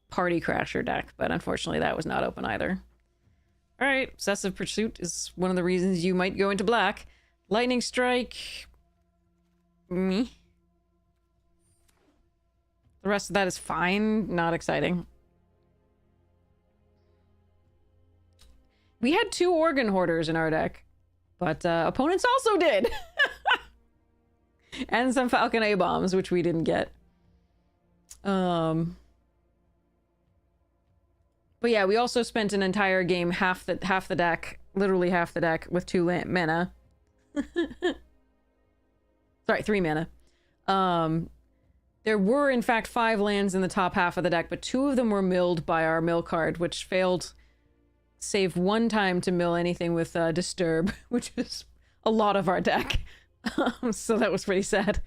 Party Crasher deck, but unfortunately that was not open either. Alright, Obsessive Pursuit is one of the reasons you might go into black. Lightning Strike... me. The rest of that is fine, not exciting. We had 2 Organ Hoarders in our deck, but opponents also did! And some Falcon A-bombs, which we didn't get. But yeah, we also spent an entire game half the deck, literally half the deck, with 2 mana. Sorry, 3 mana. There were in fact 5 lands in the top half of the deck, but 2 of them were milled by our mill card, which failed save 1 time to mill anything with Disturb, which is a lot of our deck. So that was pretty sad.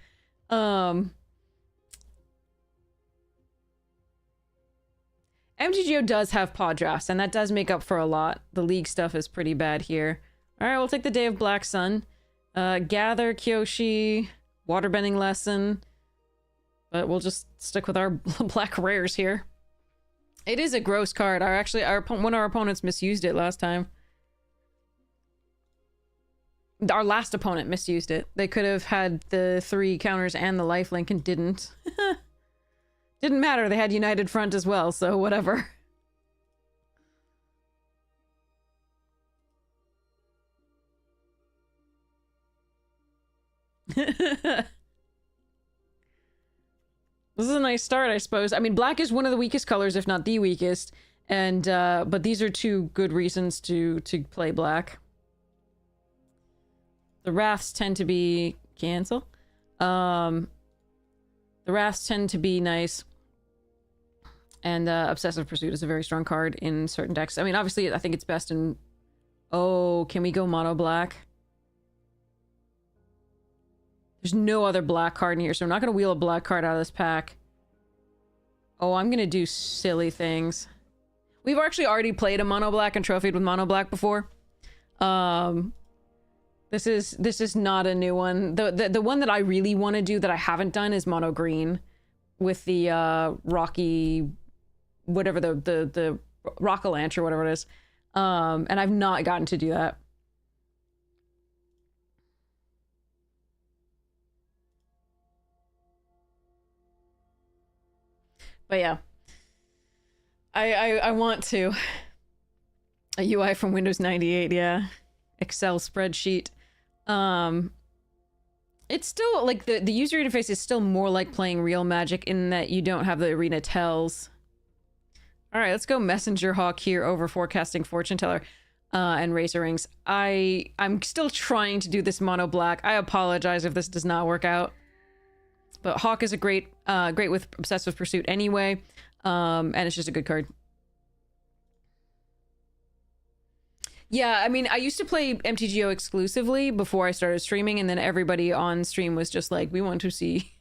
MTGO does have pod drafts, and that does make up for a lot. The league stuff is pretty bad here. Alright, we'll take the Day of Black Sun. Gather, Kyoshi, Waterbending Lesson. But we'll just stick with our black rares here. It is a gross card. One of our opponents misused it last time. Our last opponent misused it. They could have had the 3 counters and the lifelink and didn't. Didn't matter, they had United Front as well, so whatever. This is a nice start, I suppose. I mean, black is one of the weakest colors, if not the weakest, and but these are 2 good reasons to play black. The Wraths tend to be... cancel? The Wraths tend to be nice. And Obsessive Pursuit is a very strong card in certain decks. I mean, obviously, I think it's best in... Oh, can we go mono black? There's no other black card in here, so I'm not going to wheel a black card out of this pack. Oh, I'm going to do silly things. We've actually already played a mono black and trophied with mono black before. This is not a new one. The one that I really want to do that I haven't done is mono green with the rocky, whatever the Rockalanch or whatever it is. And I've not gotten to do that. But yeah, I want to. A UI from Windows 98, yeah. Excel spreadsheet. It's still like the user interface is still more like playing real Magic in that you don't have the arena tells. All right, let's go Messenger Hawk here over Forecasting Fortune Teller and Razor Rings. I'm still trying to do this mono black. I apologize if this does not work out. But Hawk is a great with Obsessive Pursuit anyway. And it's just a good card. Yeah, I mean, I used to play MTGO exclusively before I started streaming, and then everybody on stream was just like, we want to see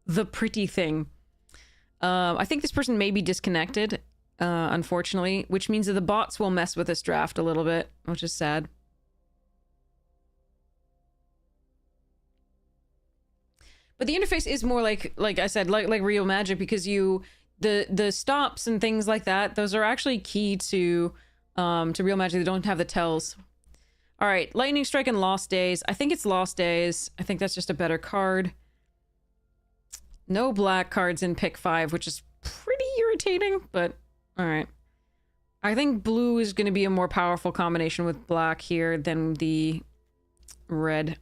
the pretty thing. I think this person may be disconnected, unfortunately, which means that the bots will mess with this draft a little bit, which is sad. But the interface is more like I said, like real Magic, because the stops and things like that, those are actually key to real Magic. They don't have the tells. All right, Lightning Strike and Lost Days. I think it's Lost Days. I think that's just a better card. No black cards in pick 5, which is pretty irritating, but all right. I think blue is going to be a more powerful combination with black here than the red.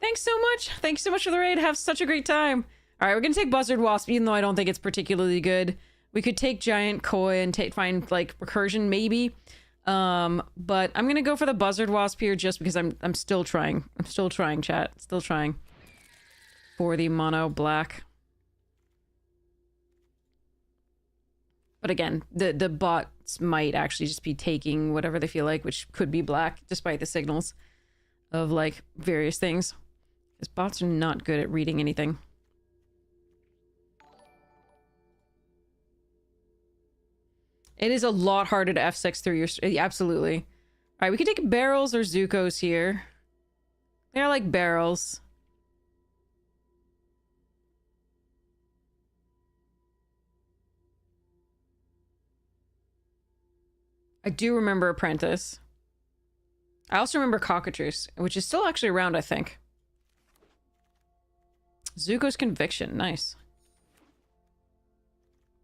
Thanks so much. Thanks so much for the raid. Have such a great time. All right, we're going to take Buzzard Wasp, even though I don't think it's particularly good. We could take Giant Koi and find like Recursion maybe. But I'm going to go for the Buzzard Wasp here just because I'm still trying. I'm still trying, chat. Still trying for the mono black. But again, the bots might actually just be taking whatever they feel like, which could be black, despite the signals of like various things. Because bots are not good at reading anything. It is a lot harder to F6 through your... Absolutely. All right, we could take barrels or Zuko's here. They're like barrels. I do remember Apprentice. I also remember Cockatrice, which is still actually around, I think. Zuko's Conviction. Nice.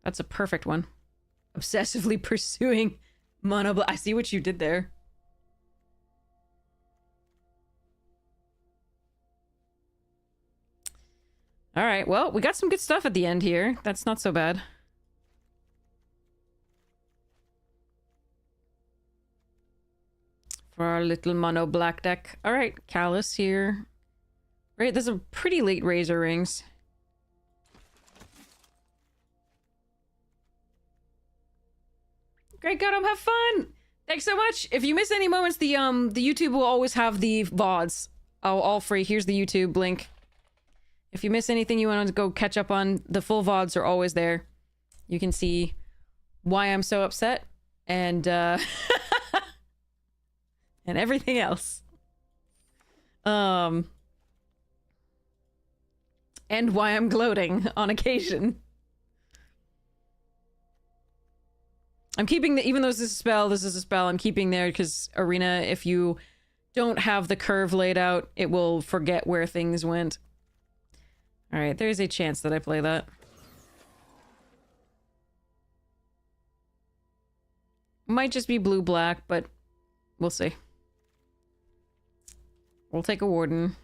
That's a perfect one. Obsessively pursuing mono. I see what you did there. All right, well, we got some good stuff at the end here. That's not so bad. For our little mono black deck. All right, Callus here. Right, there's a pretty late Razor Rings. Great, Godom, have fun! Thanks so much! If you miss any moments, the YouTube will always have the VODs. All free. Here's the YouTube link. If you miss anything you want to go catch up on, the full VODs are always there. You can see why I'm so upset and and everything else. And why I'm gloating on occasion. I'm keeping even though this is a spell, I'm keeping there because Arena, if you don't have the curve laid out, it will forget where things went. All right, there's a chance that I play that. Might just be blue-black, but we'll see. We'll take a Warden.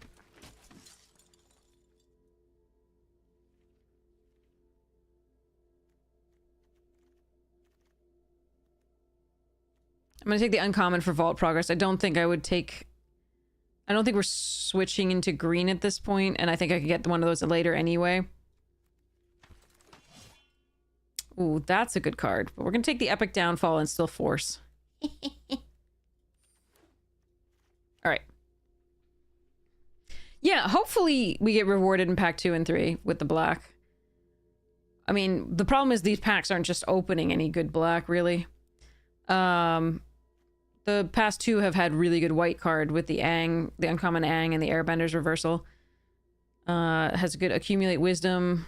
I'm gonna take the uncommon for Vault Progress. I don't think we're switching into green at this point, and I think I could get one of those later anyway. Ooh, that's a good card. But we're gonna take the Epic Downfall and still Force. Alright. Yeah, hopefully we get rewarded in pack 2 and 3 with the black. I mean, the problem is these packs aren't just opening any good black, really. The past two have had really good white card with the Aang, the uncommon Aang, and the Airbender's reversal. It has a good Accumulate Wisdom.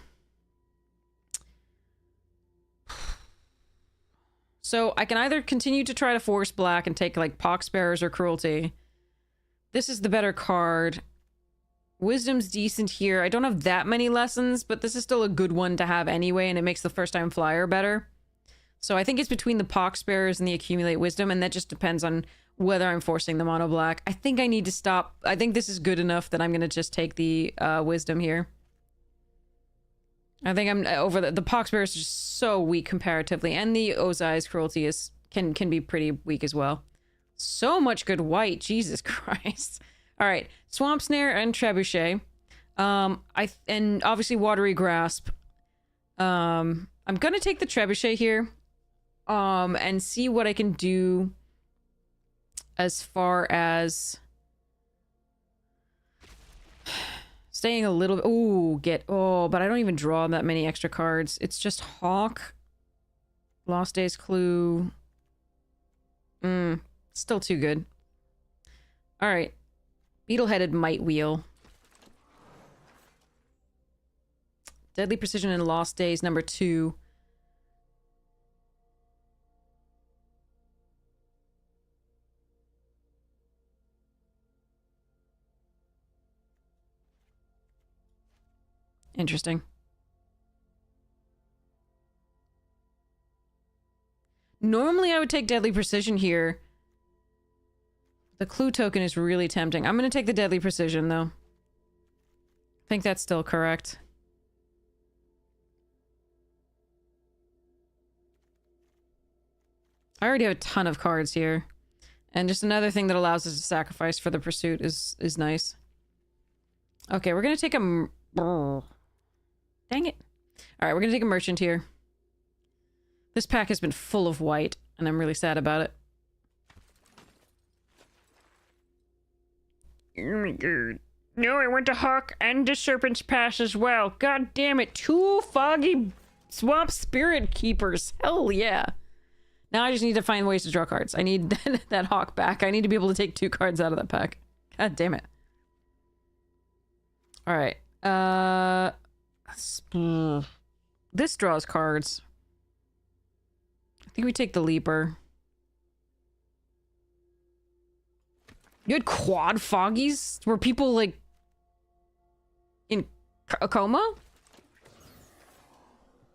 So I can either continue to try to force black and take like Poxbearers or Cruelty. This is the better card. Wisdom's decent here. I don't have that many lessons, but this is still a good one to have anyway, and it makes the first time flyer better. So I think it's between the Pox Bearers and the Accumulate Wisdom, and that just depends on whether I'm forcing the mono black. I think I need to stop. I think this is good enough that I'm going to just take the Wisdom here. I think I'm over the Pox Bearers is just so weak comparatively, and the Ozai's Cruelty is can be pretty weak as well. So much good white, Jesus Christ. All right, Swamp Snare and Trebuchet. And obviously Watery Grasp. I'm gonna take the Trebuchet here. And see what I can do as far as staying a little bit. But I don't even draw that many extra cards. It's just Hawk, Lost Days Clue. Still too good. All right, Beetle-headed Might Wheel, Deadly Precision and Lost Days number 2. Interesting. Normally I would take Deadly Precision here. The Clue token is really tempting. I'm going to take the Deadly Precision, though. I think that's still correct. I already have a ton of cards here. And just another thing that allows us to sacrifice for the Pursuit is nice. Okay, we're going to take a... Dang it. Alright, we're going to take a Merchant here. This pack has been full of white, and I'm really sad about it. Oh my god. No, I want to Hawk and the Serpent's Pass as well. God damn it. 2 foggy Swamp Spirit Keepers. Hell yeah. Now I just need to find ways to draw cards. I need that Hawk back. I need to be able to take 2 cards out of that pack. God damn it. Alright. This draws cards. I think we take the Leaper. You had quad Foggies? Were people, like, in a coma?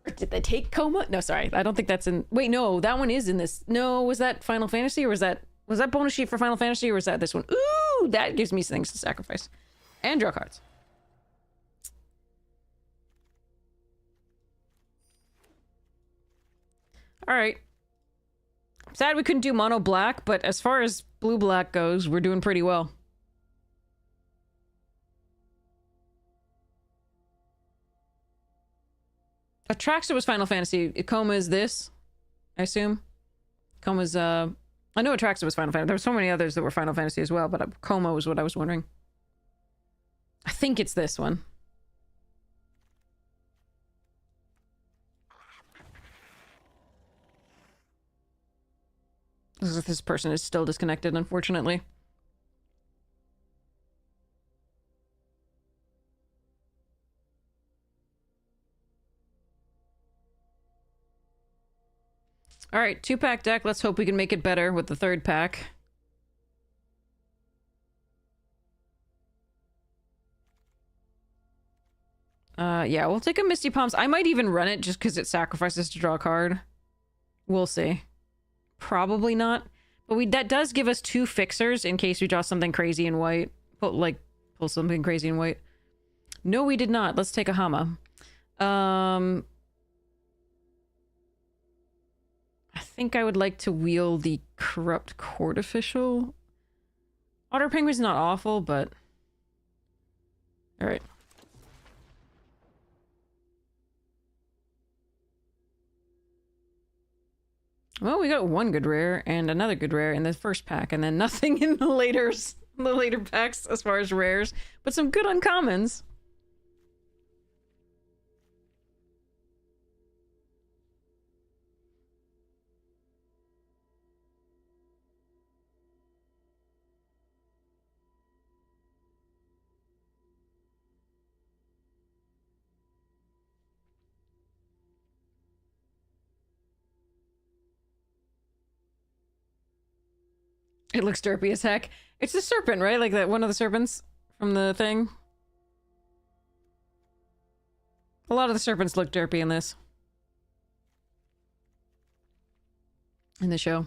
Or did they take coma? No, sorry. I don't think that's in... Wait, no. That one is in this. No, was that Final Fantasy? Or was that bonus sheet for Final Fantasy? Or was that this one? Ooh! That gives me things to sacrifice. And draw cards. Alright. Sad we couldn't do mono black, but as far as blue black goes, we're doing pretty well. Atraxa was Final Fantasy. Coma is this, I assume. Coma's, I know Atraxa was Final Fantasy. There were so many others that were Final Fantasy as well, but Coma was what I was wondering. I think it's this one. This person is still disconnected, unfortunately. All right, 2-pack deck. Let's hope we can make it better with the 3rd pack. Yeah, we'll take a Misty Palms. I might even run it just because it sacrifices to draw a card. We'll see. Probably not. But that does give us 2 fixers in case we draw something crazy in white. Pull something crazy in white. No, we did not. Let's take a Hama. I think I would like to wheel the Corrupt Court Official. Otter Penguin's not awful, but... Alright. Well, we got 1 good rare and another good rare in the first pack, and then nothing in the later packs as far as rares, but some good uncommons. It looks derpy as heck. It's the serpent, right? Like that one of the serpents from the thing. A lot of the serpents look derpy in this. in the show.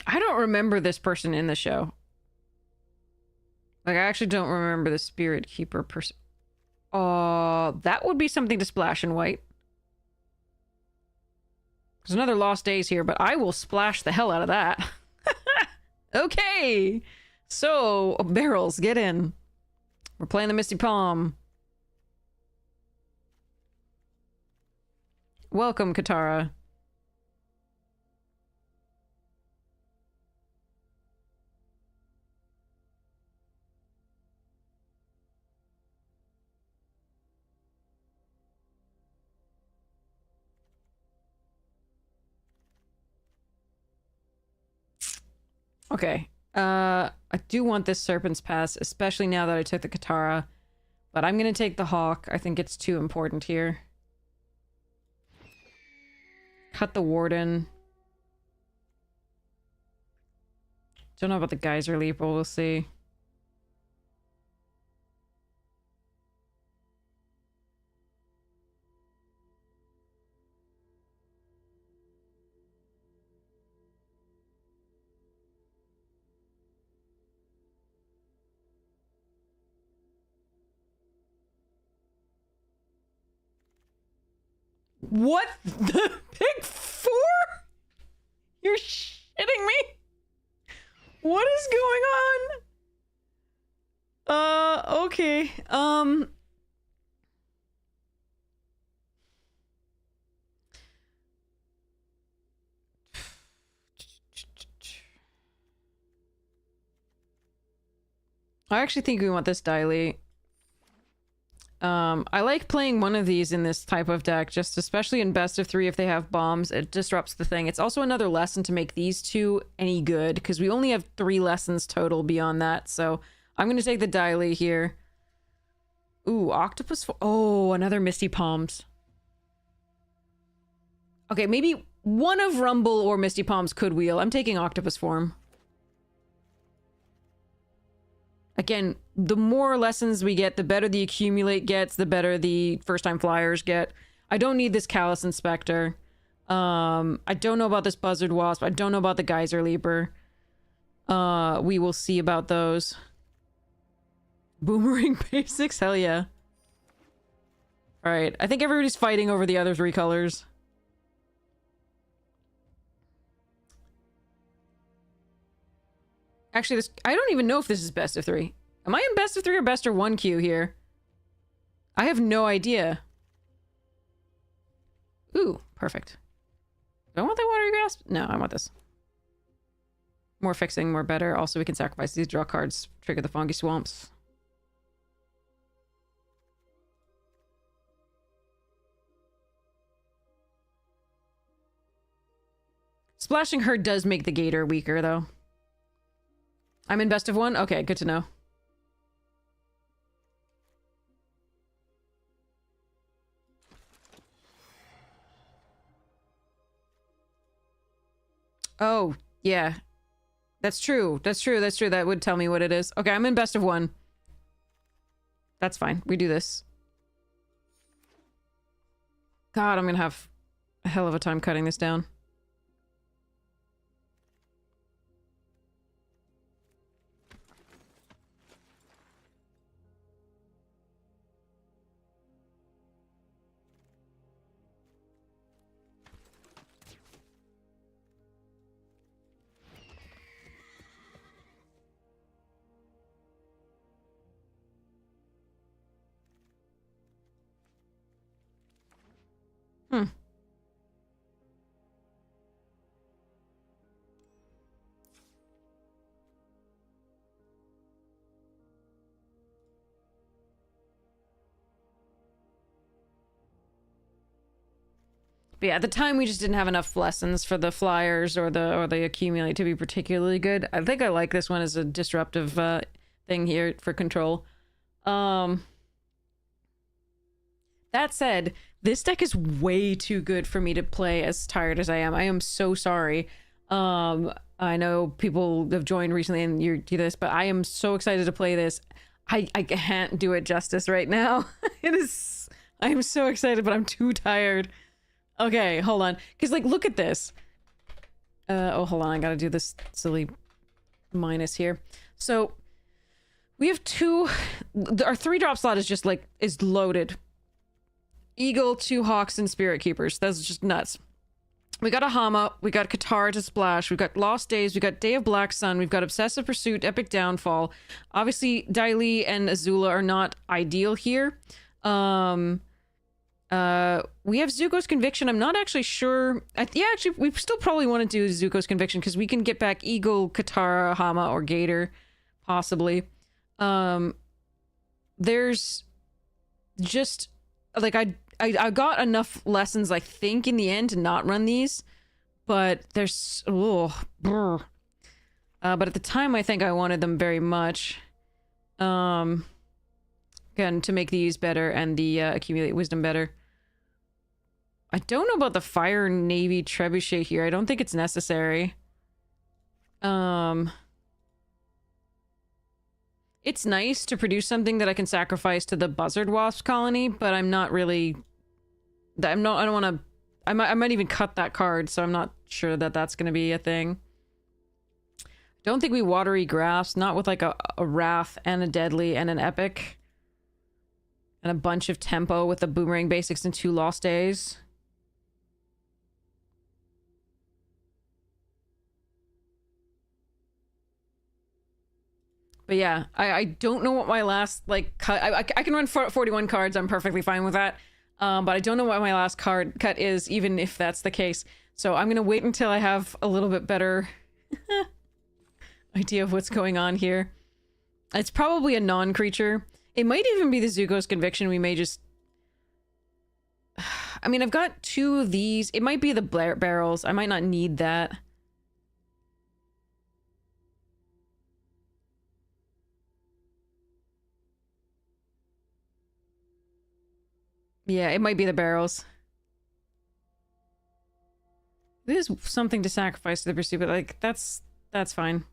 I don't remember this person in the show. Like, I actually don't remember the Spirit Keeper person. That would be something to splash in white. There's another Lost Days here, but I will splash the hell out of that. Okay. So, barrels, get in. We're playing the Misty Palm. Welcome, Katara. Okay. I do want this Serpent's Pass, especially now that I took the Katara. But I'm gonna take the Hawk. I think it's too important here. Cut the Warden. Don't know about the Geyser Leap, but we'll see. What the Big Four? You're shitting me? What is going on? Okay. I actually think we want this Daily. I like playing one of these in this type of deck, just especially in best of 3 if they have bombs. It disrupts the thing. It's also another lesson to make these two any good, because we only have 3 lessons total beyond that. So I'm going to take the Daily here. Ooh, Octopus. Oh, another Misty Palms. Okay, maybe one of Rumble or Misty Palms could wheel. I'm taking Octopus form. Again, the more lessons we get, the better the Accumulate gets, the better the first-time flyers get. I don't need this Callous Inspector. I don't know about this Buzzard Wasp. I don't know about the Geyser Leaper. We will see about those. Boomerang Basics? Hell yeah. Alright, I think everybody's fighting over the other 3 colors. Actually, this I don't even know if this is best of 3. Am I in best of 3 or best of 1 queue here? I have no idea. Ooh, perfect. Do I want that Watery Grasp? No, I want this. More fixing, more better. Also, we can sacrifice these draw cards, trigger the Fungi Swamps. Splashing her does make the Gator weaker, though. I'm in best of 1? Okay, good to know. Oh, yeah. That's true. That's true. That's true. That would tell me what it is. Okay, I'm in best of 1. That's fine. We do this. God, I'm gonna have a hell of a time cutting this down. Hmm. But yeah, at the time we just didn't have enough lessons for the flyers or the accumulate to be particularly good. I think I like this one as a disruptive thing here for control. That said, this deck is way too good for me to play as tired as I am. I am so sorry. I know people have joined recently and you do this, but I am so excited to play this. I can't do it justice right now. I'm so excited, but I'm too tired. Okay, hold on. Because, like, look at this. Oh, hold on. I gotta do this silly minus here. So, we have two... Our 3-drop slot is just, like, is loaded. Eagle, 2 Hawks, and Spirit Keepers. That's just nuts. We got a Hama, we got Katara to splash, we got Lost Days, we got Day of Black Sun, we've got Obsessive Pursuit, Epic Downfall. Obviously, Dai Li and Azula are not ideal here. We have Zuko's Conviction. I'm not actually sure. Yeah, actually, we still probably want to do Zuko's Conviction because we can get back Eagle, Katara, Hama, or Gator, possibly. There's just like I got enough lessons, I think, in the end to not run these, but there's but at the time I think I wanted them very much. Again, to make these better and the accumulate wisdom better. I don't know about the Fire Navy Trebuchet here. I don't think it's necessary. It's nice to produce something that I can sacrifice to the Buzzard Wasp colony, but I'm not really... I don't want to... I might even cut that card, so I'm not sure that that's going to be a thing. Don't think we Watery Grass, not with like a Wrath and a Deadly and an Epic. And a bunch of tempo with the Boomerang Basics and 2 Lost Days. But yeah, I don't know what my last, like, cut... I can run 41 cards, I'm perfectly fine with that. But I don't know what my last card cut is, even if that's the case. So I'm gonna wait until I have a little bit better idea of what's going on here. It's probably a non-creature. It might even be the Zuko's Conviction. We may just... I mean, I've got 2 of these. It might be the barrels. I might not need that. Yeah, it might be the barrels. It is something to sacrifice to the pursuit, but like that's fine.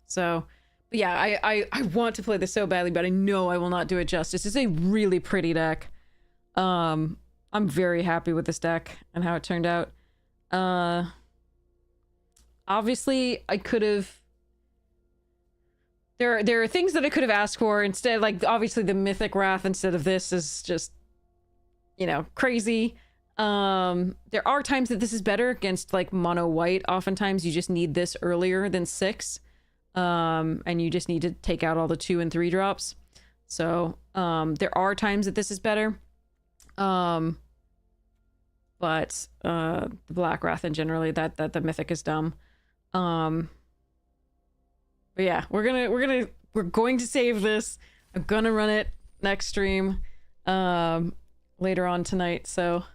So, but yeah, I want to play this so badly, but I know I will not do it justice. It's a really pretty deck. I'm very happy with this deck and how it turned out. Obviously, I could have... There are things that I could have asked for instead, like obviously the Mythic Wrath instead of this is just, you know, crazy. There are times that this is better against like mono white. Oftentimes you just need this earlier than 6. And you just need to take out all the 2 and 3 drops. So, there are times that this is better. But the Black Wrath and generally that the Mythic is dumb. But yeah, we're going to save this. I'm gonna run it next stream later on tonight, so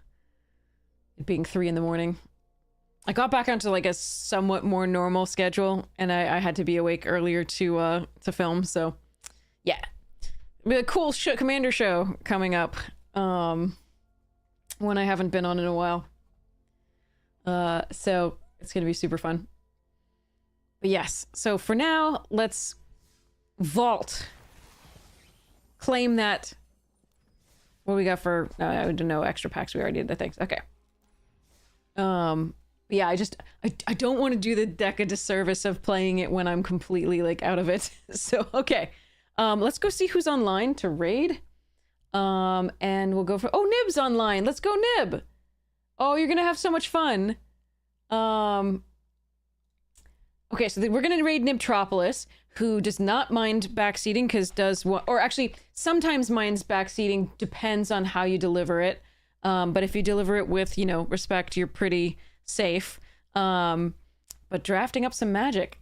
it being 3 in the morning. I got back onto like a somewhat more normal schedule, and I had to be awake earlier to film, so yeah. A cool Commander show coming up when I haven't been on in a while. So it's gonna be super fun. But yes, so for now, let's vault. Claim that... What do we got for... I don't know, extra packs. We already did the things. Okay. Yeah, I don't want to do the deck a disservice of playing it when I'm completely, like, out of it. So, okay. Let's go see who's online to raid. And we'll go for... Oh, Nib's online! Let's go, Nib! Oh, you're gonna have so much fun. Okay, so we're gonna raid Nibtropolis, who does not mind backseating, because does what... Or actually, sometimes minds backseating, depends on how you deliver it. But if you deliver it with, you know, respect, you're pretty safe. But drafting up some magic.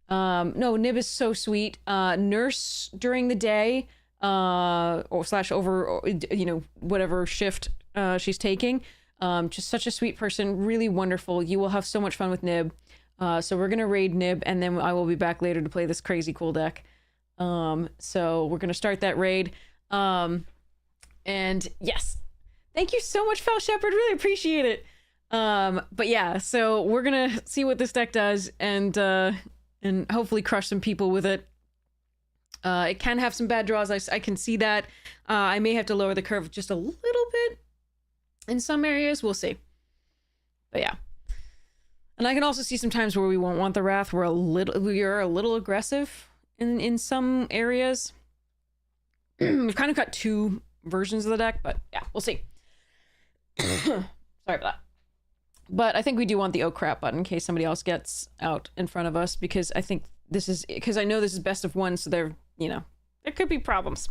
No, Nib is so sweet. Nurse during the day, or slash over, or, you know, whatever shift she's taking. Just such a sweet person, really wonderful. You will have so much fun with Nib. So we're gonna raid Nib, and then I will be back later to play this crazy cool deck. So we're gonna start that raid. And yes, thank you so much, Fel Shepherd. Really appreciate it. But yeah, so we're gonna see what this deck does, and hopefully crush some people with it. It can have some bad draws. I can see that. I may have to lower the curve just a little bit in some areas. We'll see. But yeah. And I can also see some times where we won't want the Wrath. We are a little aggressive in some areas. We've kind of got two versions of the deck, but yeah, we'll see. Sorry about that. But I think we do want the oh crap button in case somebody else gets out in front of us, because I think this is, because I know this is best of one, so there could be problems.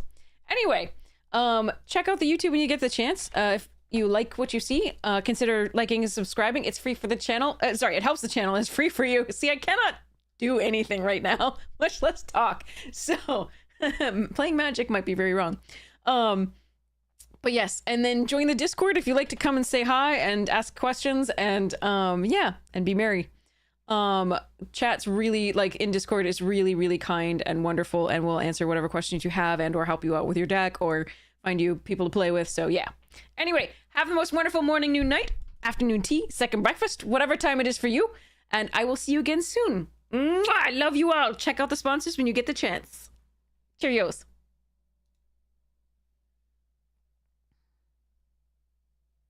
Anyway, check out the YouTube when you get the chance. If you like what you see, consider liking and subscribing. It's free for the channel. It helps the channel. It's free for you. See, I cannot do anything right now, much less talk. So playing Magic might be very wrong. But yes, and then join the Discord if you like to come and say hi and ask questions, and yeah, and be merry. Chat's really, like, in Discord is really, really kind and wonderful, and will answer whatever questions you have and or help you out with your deck or find you people to play with. So yeah. Anyway, have the most wonderful morning, noon, night, afternoon tea, second breakfast, whatever time it is for you, and I will see you again soon. Mwah! I love you all. Check out the sponsors when you get the chance. Cheerios.